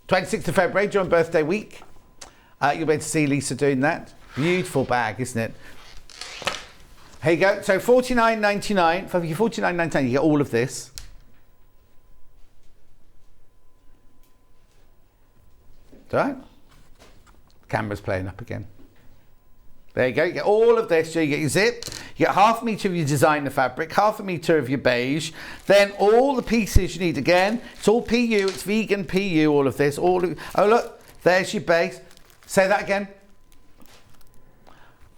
26th of February during birthday week. You'll be able to see Lisa doing that. Beautiful bag, isn't it? Here you go. So $49.99. For your $49.99, you get all of this. All right. Camera's playing up again. There you go. You get all of this. So you get your zip. You get 1/2 metre of your designer fabric, 1/2 metre of your beige. Then all the pieces you need again. It's all PU. It's vegan PU. All of this. Oh look, there's your base. Say that again.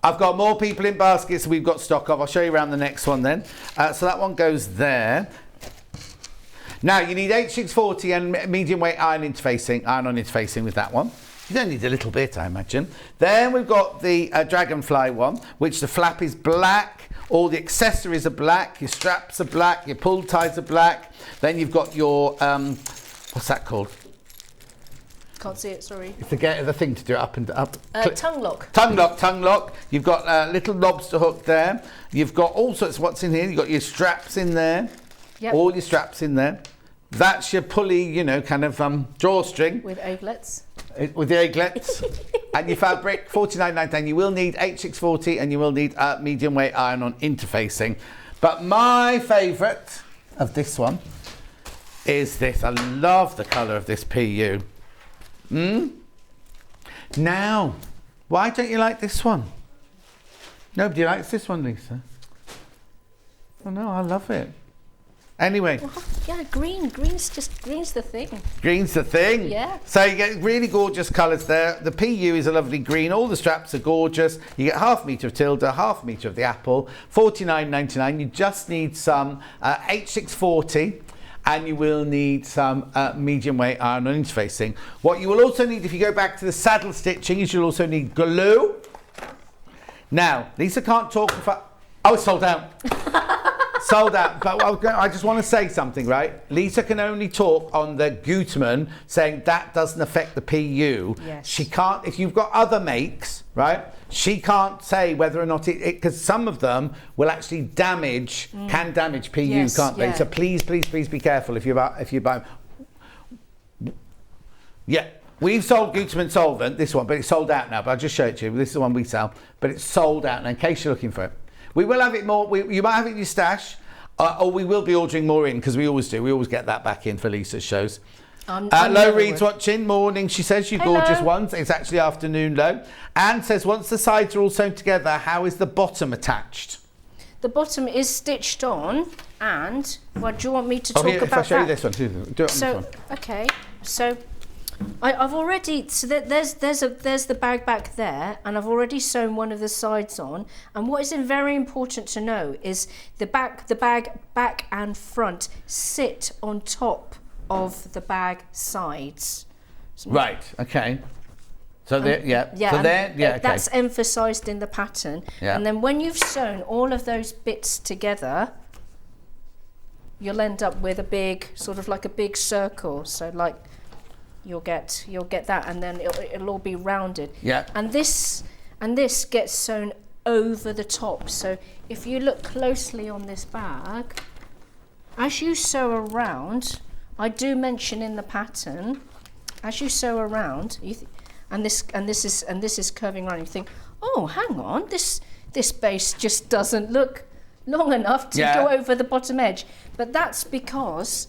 I've got more people in baskets we've got stock of. I'll show you around the next one then. So that one goes there. Now you need H640 and medium weight iron on interfacing with that one. You don't need a little bit, I imagine. Then we've got the Dragonfly one, which the flap is black. All the accessories are black. Your straps are black. Your pull ties are black. Then you've got your, what's that called? Can't see it, sorry. It's the thing to do up and up. Tongue lock. Tongue lock. You've got little lobster hook there. You've got all sorts of what's in here. You've got your straps in there. Yep. All your straps in there. That's your pulley, kind of drawstring. With eglets. With the eglets. And your fabric, $49.99. You will need H640 and you will need medium weight iron on interfacing. But my favourite of this one is this. I love the colour of this PU. Now, why don't you like this one? Nobody likes this one, Lisa. Oh no, I love it. Anyway. Yeah, green's the thing. Green's the thing. Yeah. So you get really gorgeous colours there. The PU is a lovely green. All the straps are gorgeous. You get half metre of Tilda, half metre of the apple. $49.99. You just need some H640. And you will need some medium weight iron-on interfacing. What you will also need, if you go back to the saddle stitching, is you'll also need glue. Now, Lisa can't talk for... Oh, it's sold out. Sold out. But I just want to say something, right? Lisa can only talk on the Gutermann, saying that doesn't affect the PU. Yes. She can't, if you've got other makes, right? She can't say whether or not because some of them will actually damage, can damage PU, Yes, can't they? yeah. So please be careful if you buy. Yeah. We've sold Gutermann Solvent, this one, but it's sold out now. But I'll just show it to you. This is the one we sell, but it's sold out now in case you're looking for it. We will have it more. You might have it in your stash, or we will be ordering more in because we always do. We always get that back in for Lisa's shows. Lo Reed's watching. Morning, she says. You gorgeous ones. It's actually afternoon, Lo. Anne says, once the sides are all sewn together, how is the bottom attached? The bottom is stitched on, and do you want me to talk about that? If I show you this one, do it on this one. Okay, so I've already there's the bag back there, and I've already sewn one of the sides on. And what is very important to know is the bag back and front sit on top of the bag sides. Right. Okay. So there, okay. That's emphasised in the pattern. Yeah. And then when you've sewn all of those bits together, you'll end up with a big sort of like a big circle. So like you'll get that, and then it'll all be rounded. Yeah. And this gets sewn over the top. So if you look closely on this bag, as you sew around, I do mention in the pattern, as you sew around, and this is curving around, you think, oh, hang on, this base just doesn't look long enough to go over the bottom edge. But that's because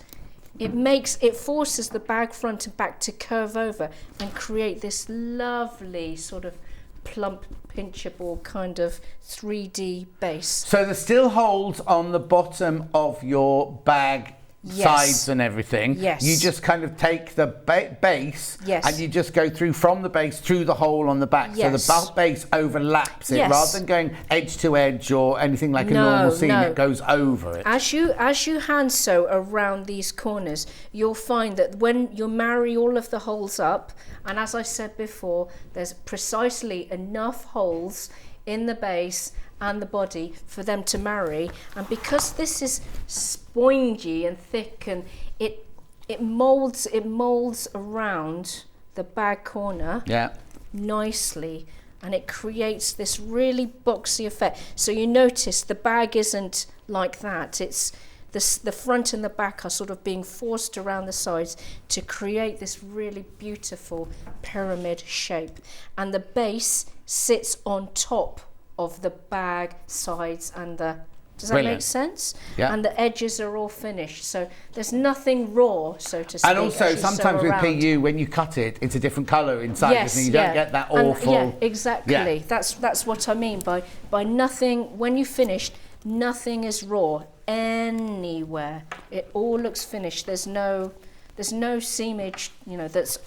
it forces the bag front and back to curve over and create this lovely sort of plump, pinchable kind of 3D base. So there's still holes on the bottom of your bag. Yes. Sides and everything. Yes. You just kind of take the base Yes. and you just go through from the base through the hole on the back. Yes. So the base overlaps it Yes. rather than going edge to edge or anything like a normal seam. It goes over it. As you hand sew around these corners, you'll find that when you marry all of the holes up, and as I said before, there's precisely enough holes in the base and the body for them to marry, and because this is spongy and thick, and it molds around the bag corner nicely, and it creates this really boxy effect. So you notice the bag isn't like that. It's the front and the back are sort of being forced around the sides to create this really beautiful pyramid shape, and the base sits on top of the bag sides and the... Does that make sense? Yeah. And the edges are all finished, so there's nothing raw, so to speak. And also sometimes with PU, when you cut it, it's a different colour inside. Yes, you don't get that awful... Yeah, exactly. Yeah. That's what I mean by nothing. When you finished, nothing is raw anywhere. It all looks finished. There's no seamage, that's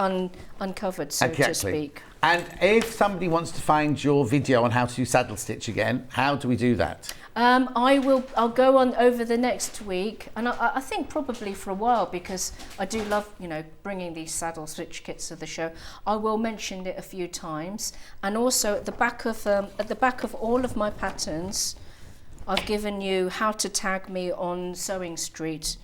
uncovered, so to speak. And if somebody wants to find your video on how to do saddle stitch again, how do we do that? I'll go on over the next week, and I think probably for a while, because I do love, bringing these saddle stitch kits to the show. I will mention it a few times, and also at the back of all of my patterns, I've given you how to tag me on Sewing Street.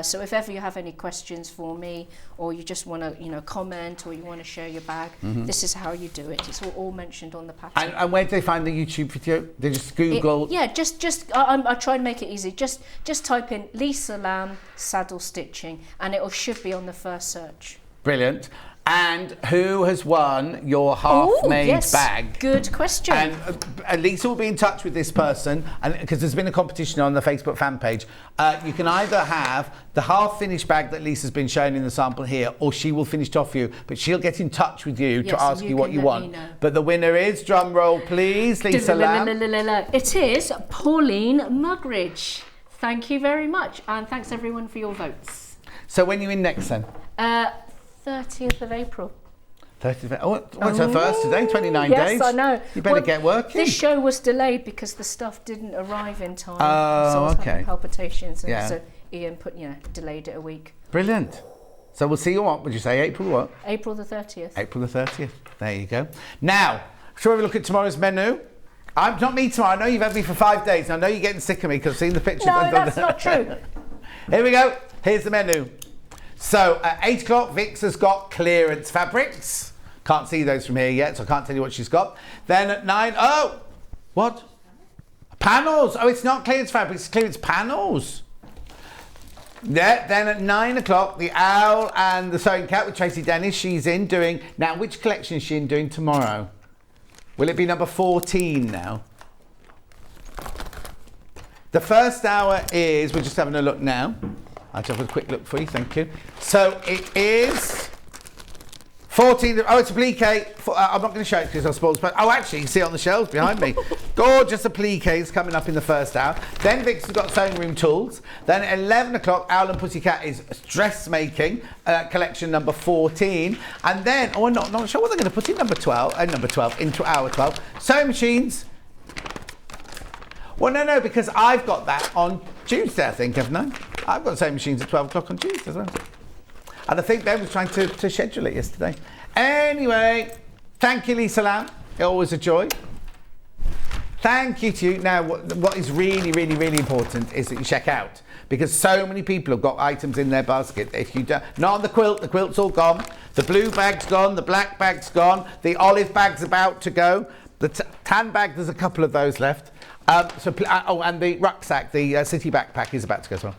So if ever you have any questions for me, or you just want to, comment, or you want to share your bag, this is how you do it. It's all mentioned on the pattern. And where do they find the YouTube video? They just Google. I try and make it easy. Just type in Lisa Lamb saddle stitching, and it should be on the first search. Brilliant. And who has won your half-made bag? Good question. And Lisa will be in touch with this person, and because there's been a competition on the Facebook fan page. You can either have the half-finished bag that Lisa's been showing in the sample here, or she will finish it off for you. But she'll get in touch with you to ask you what you want. But the winner is, drum roll please, Lisa Lamb. It is Pauline Mugridge. Thank you very much, and thanks everyone for your votes. So when are you in next then? 30th of April. 30th. Oh, it's our first today, 29 yes, days. I know. You better get working. This show was delayed because the stuff didn't arrive in time. Oh, so I was okay. having palpitations, and Yeah. so Ian delayed it a week. Brilliant. So we'll see you what? Would you say April what? April the 30th. April the 30th. There you go. Now, shall we look at tomorrow's menu? I'm not me tomorrow. I know you've had me for 5 days. And I know you're getting sick of me because I've seen the pictures. No, that's not true. Here we go. Here's the menu. So at 8 o'clock, Vix has got clearance fabrics. Can't see those from here yet, so I can't tell you what she's got. Then at 9, oh, what? Panels. Oh, it's not clearance fabrics, it's clearance panels. Yeah, then at 9 o'clock, the Owl and the Sewing Cat with Tracy Dennis. She's in doing, now which collection is she in doing tomorrow? Will it be number 14 now? The first hour is, we're just having a look now. I'll just have a quick look for you, thank you. So it is 14, oh, it's applique. I'm not going to show it because I'll spoil it. Oh, actually, you can see it on the shelves behind me. Gorgeous appliques coming up in the first hour. Then Vix has got sewing room tools. Then at 11 o'clock, Owl and Pussycat is dressmaking, collection number 14. And then, oh, I'm not sure what they're going to put in number 12, into hour 12. Sewing machines. Well, no, because I've got that on Tuesday, I think, haven't I? I've got sewing machines at 12 o'clock on Tuesday as well. And I think Ben was trying to schedule it yesterday. Anyway, thank you, Lisa Lamb. Always a joy. Thank you to you. Now, what is really, really, really important is that you check out, because so many people have got items in their basket. If you don't, not on the quilt's all gone. The blue bag's gone. The black bag's gone. The olive bag's about to go. The tan bag, there's a couple of those left. And the rucksack, the city backpack is about to go as well.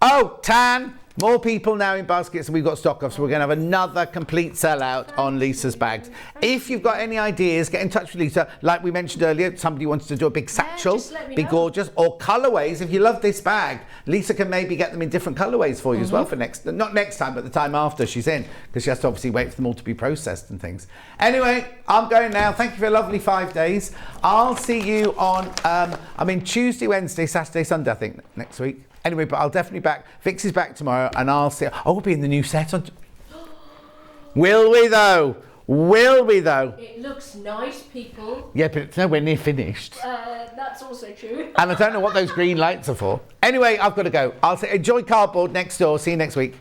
Oh, tan. More people now in baskets than we've got stock of, so we're going to have another complete sellout on Lisa's bags. If you've got any ideas, get in touch with Lisa. Like we mentioned earlier, somebody wanted to do a big satchel, be gorgeous, or colourways. If you love this bag, Lisa can maybe get them in different colourways for you as well for not next time, but the time after she's in, because she has to obviously wait for them all to be processed and things. Anyway, I'm going now. Thank you for a lovely 5 days. I'll see you on, Tuesday, Wednesday, Saturday, Sunday, I think, next week. Anyway, but I'll definitely back. Vix is back tomorrow, and I'll see. Oh, we'll be in the new set on. Will we though? Will we though? It looks nice, people. Yeah, but it's nowhere near finished. That's also true. And I don't know what those green lights are for. Anyway, I've got to go. I'll say enjoy cardboard next door. See you next week.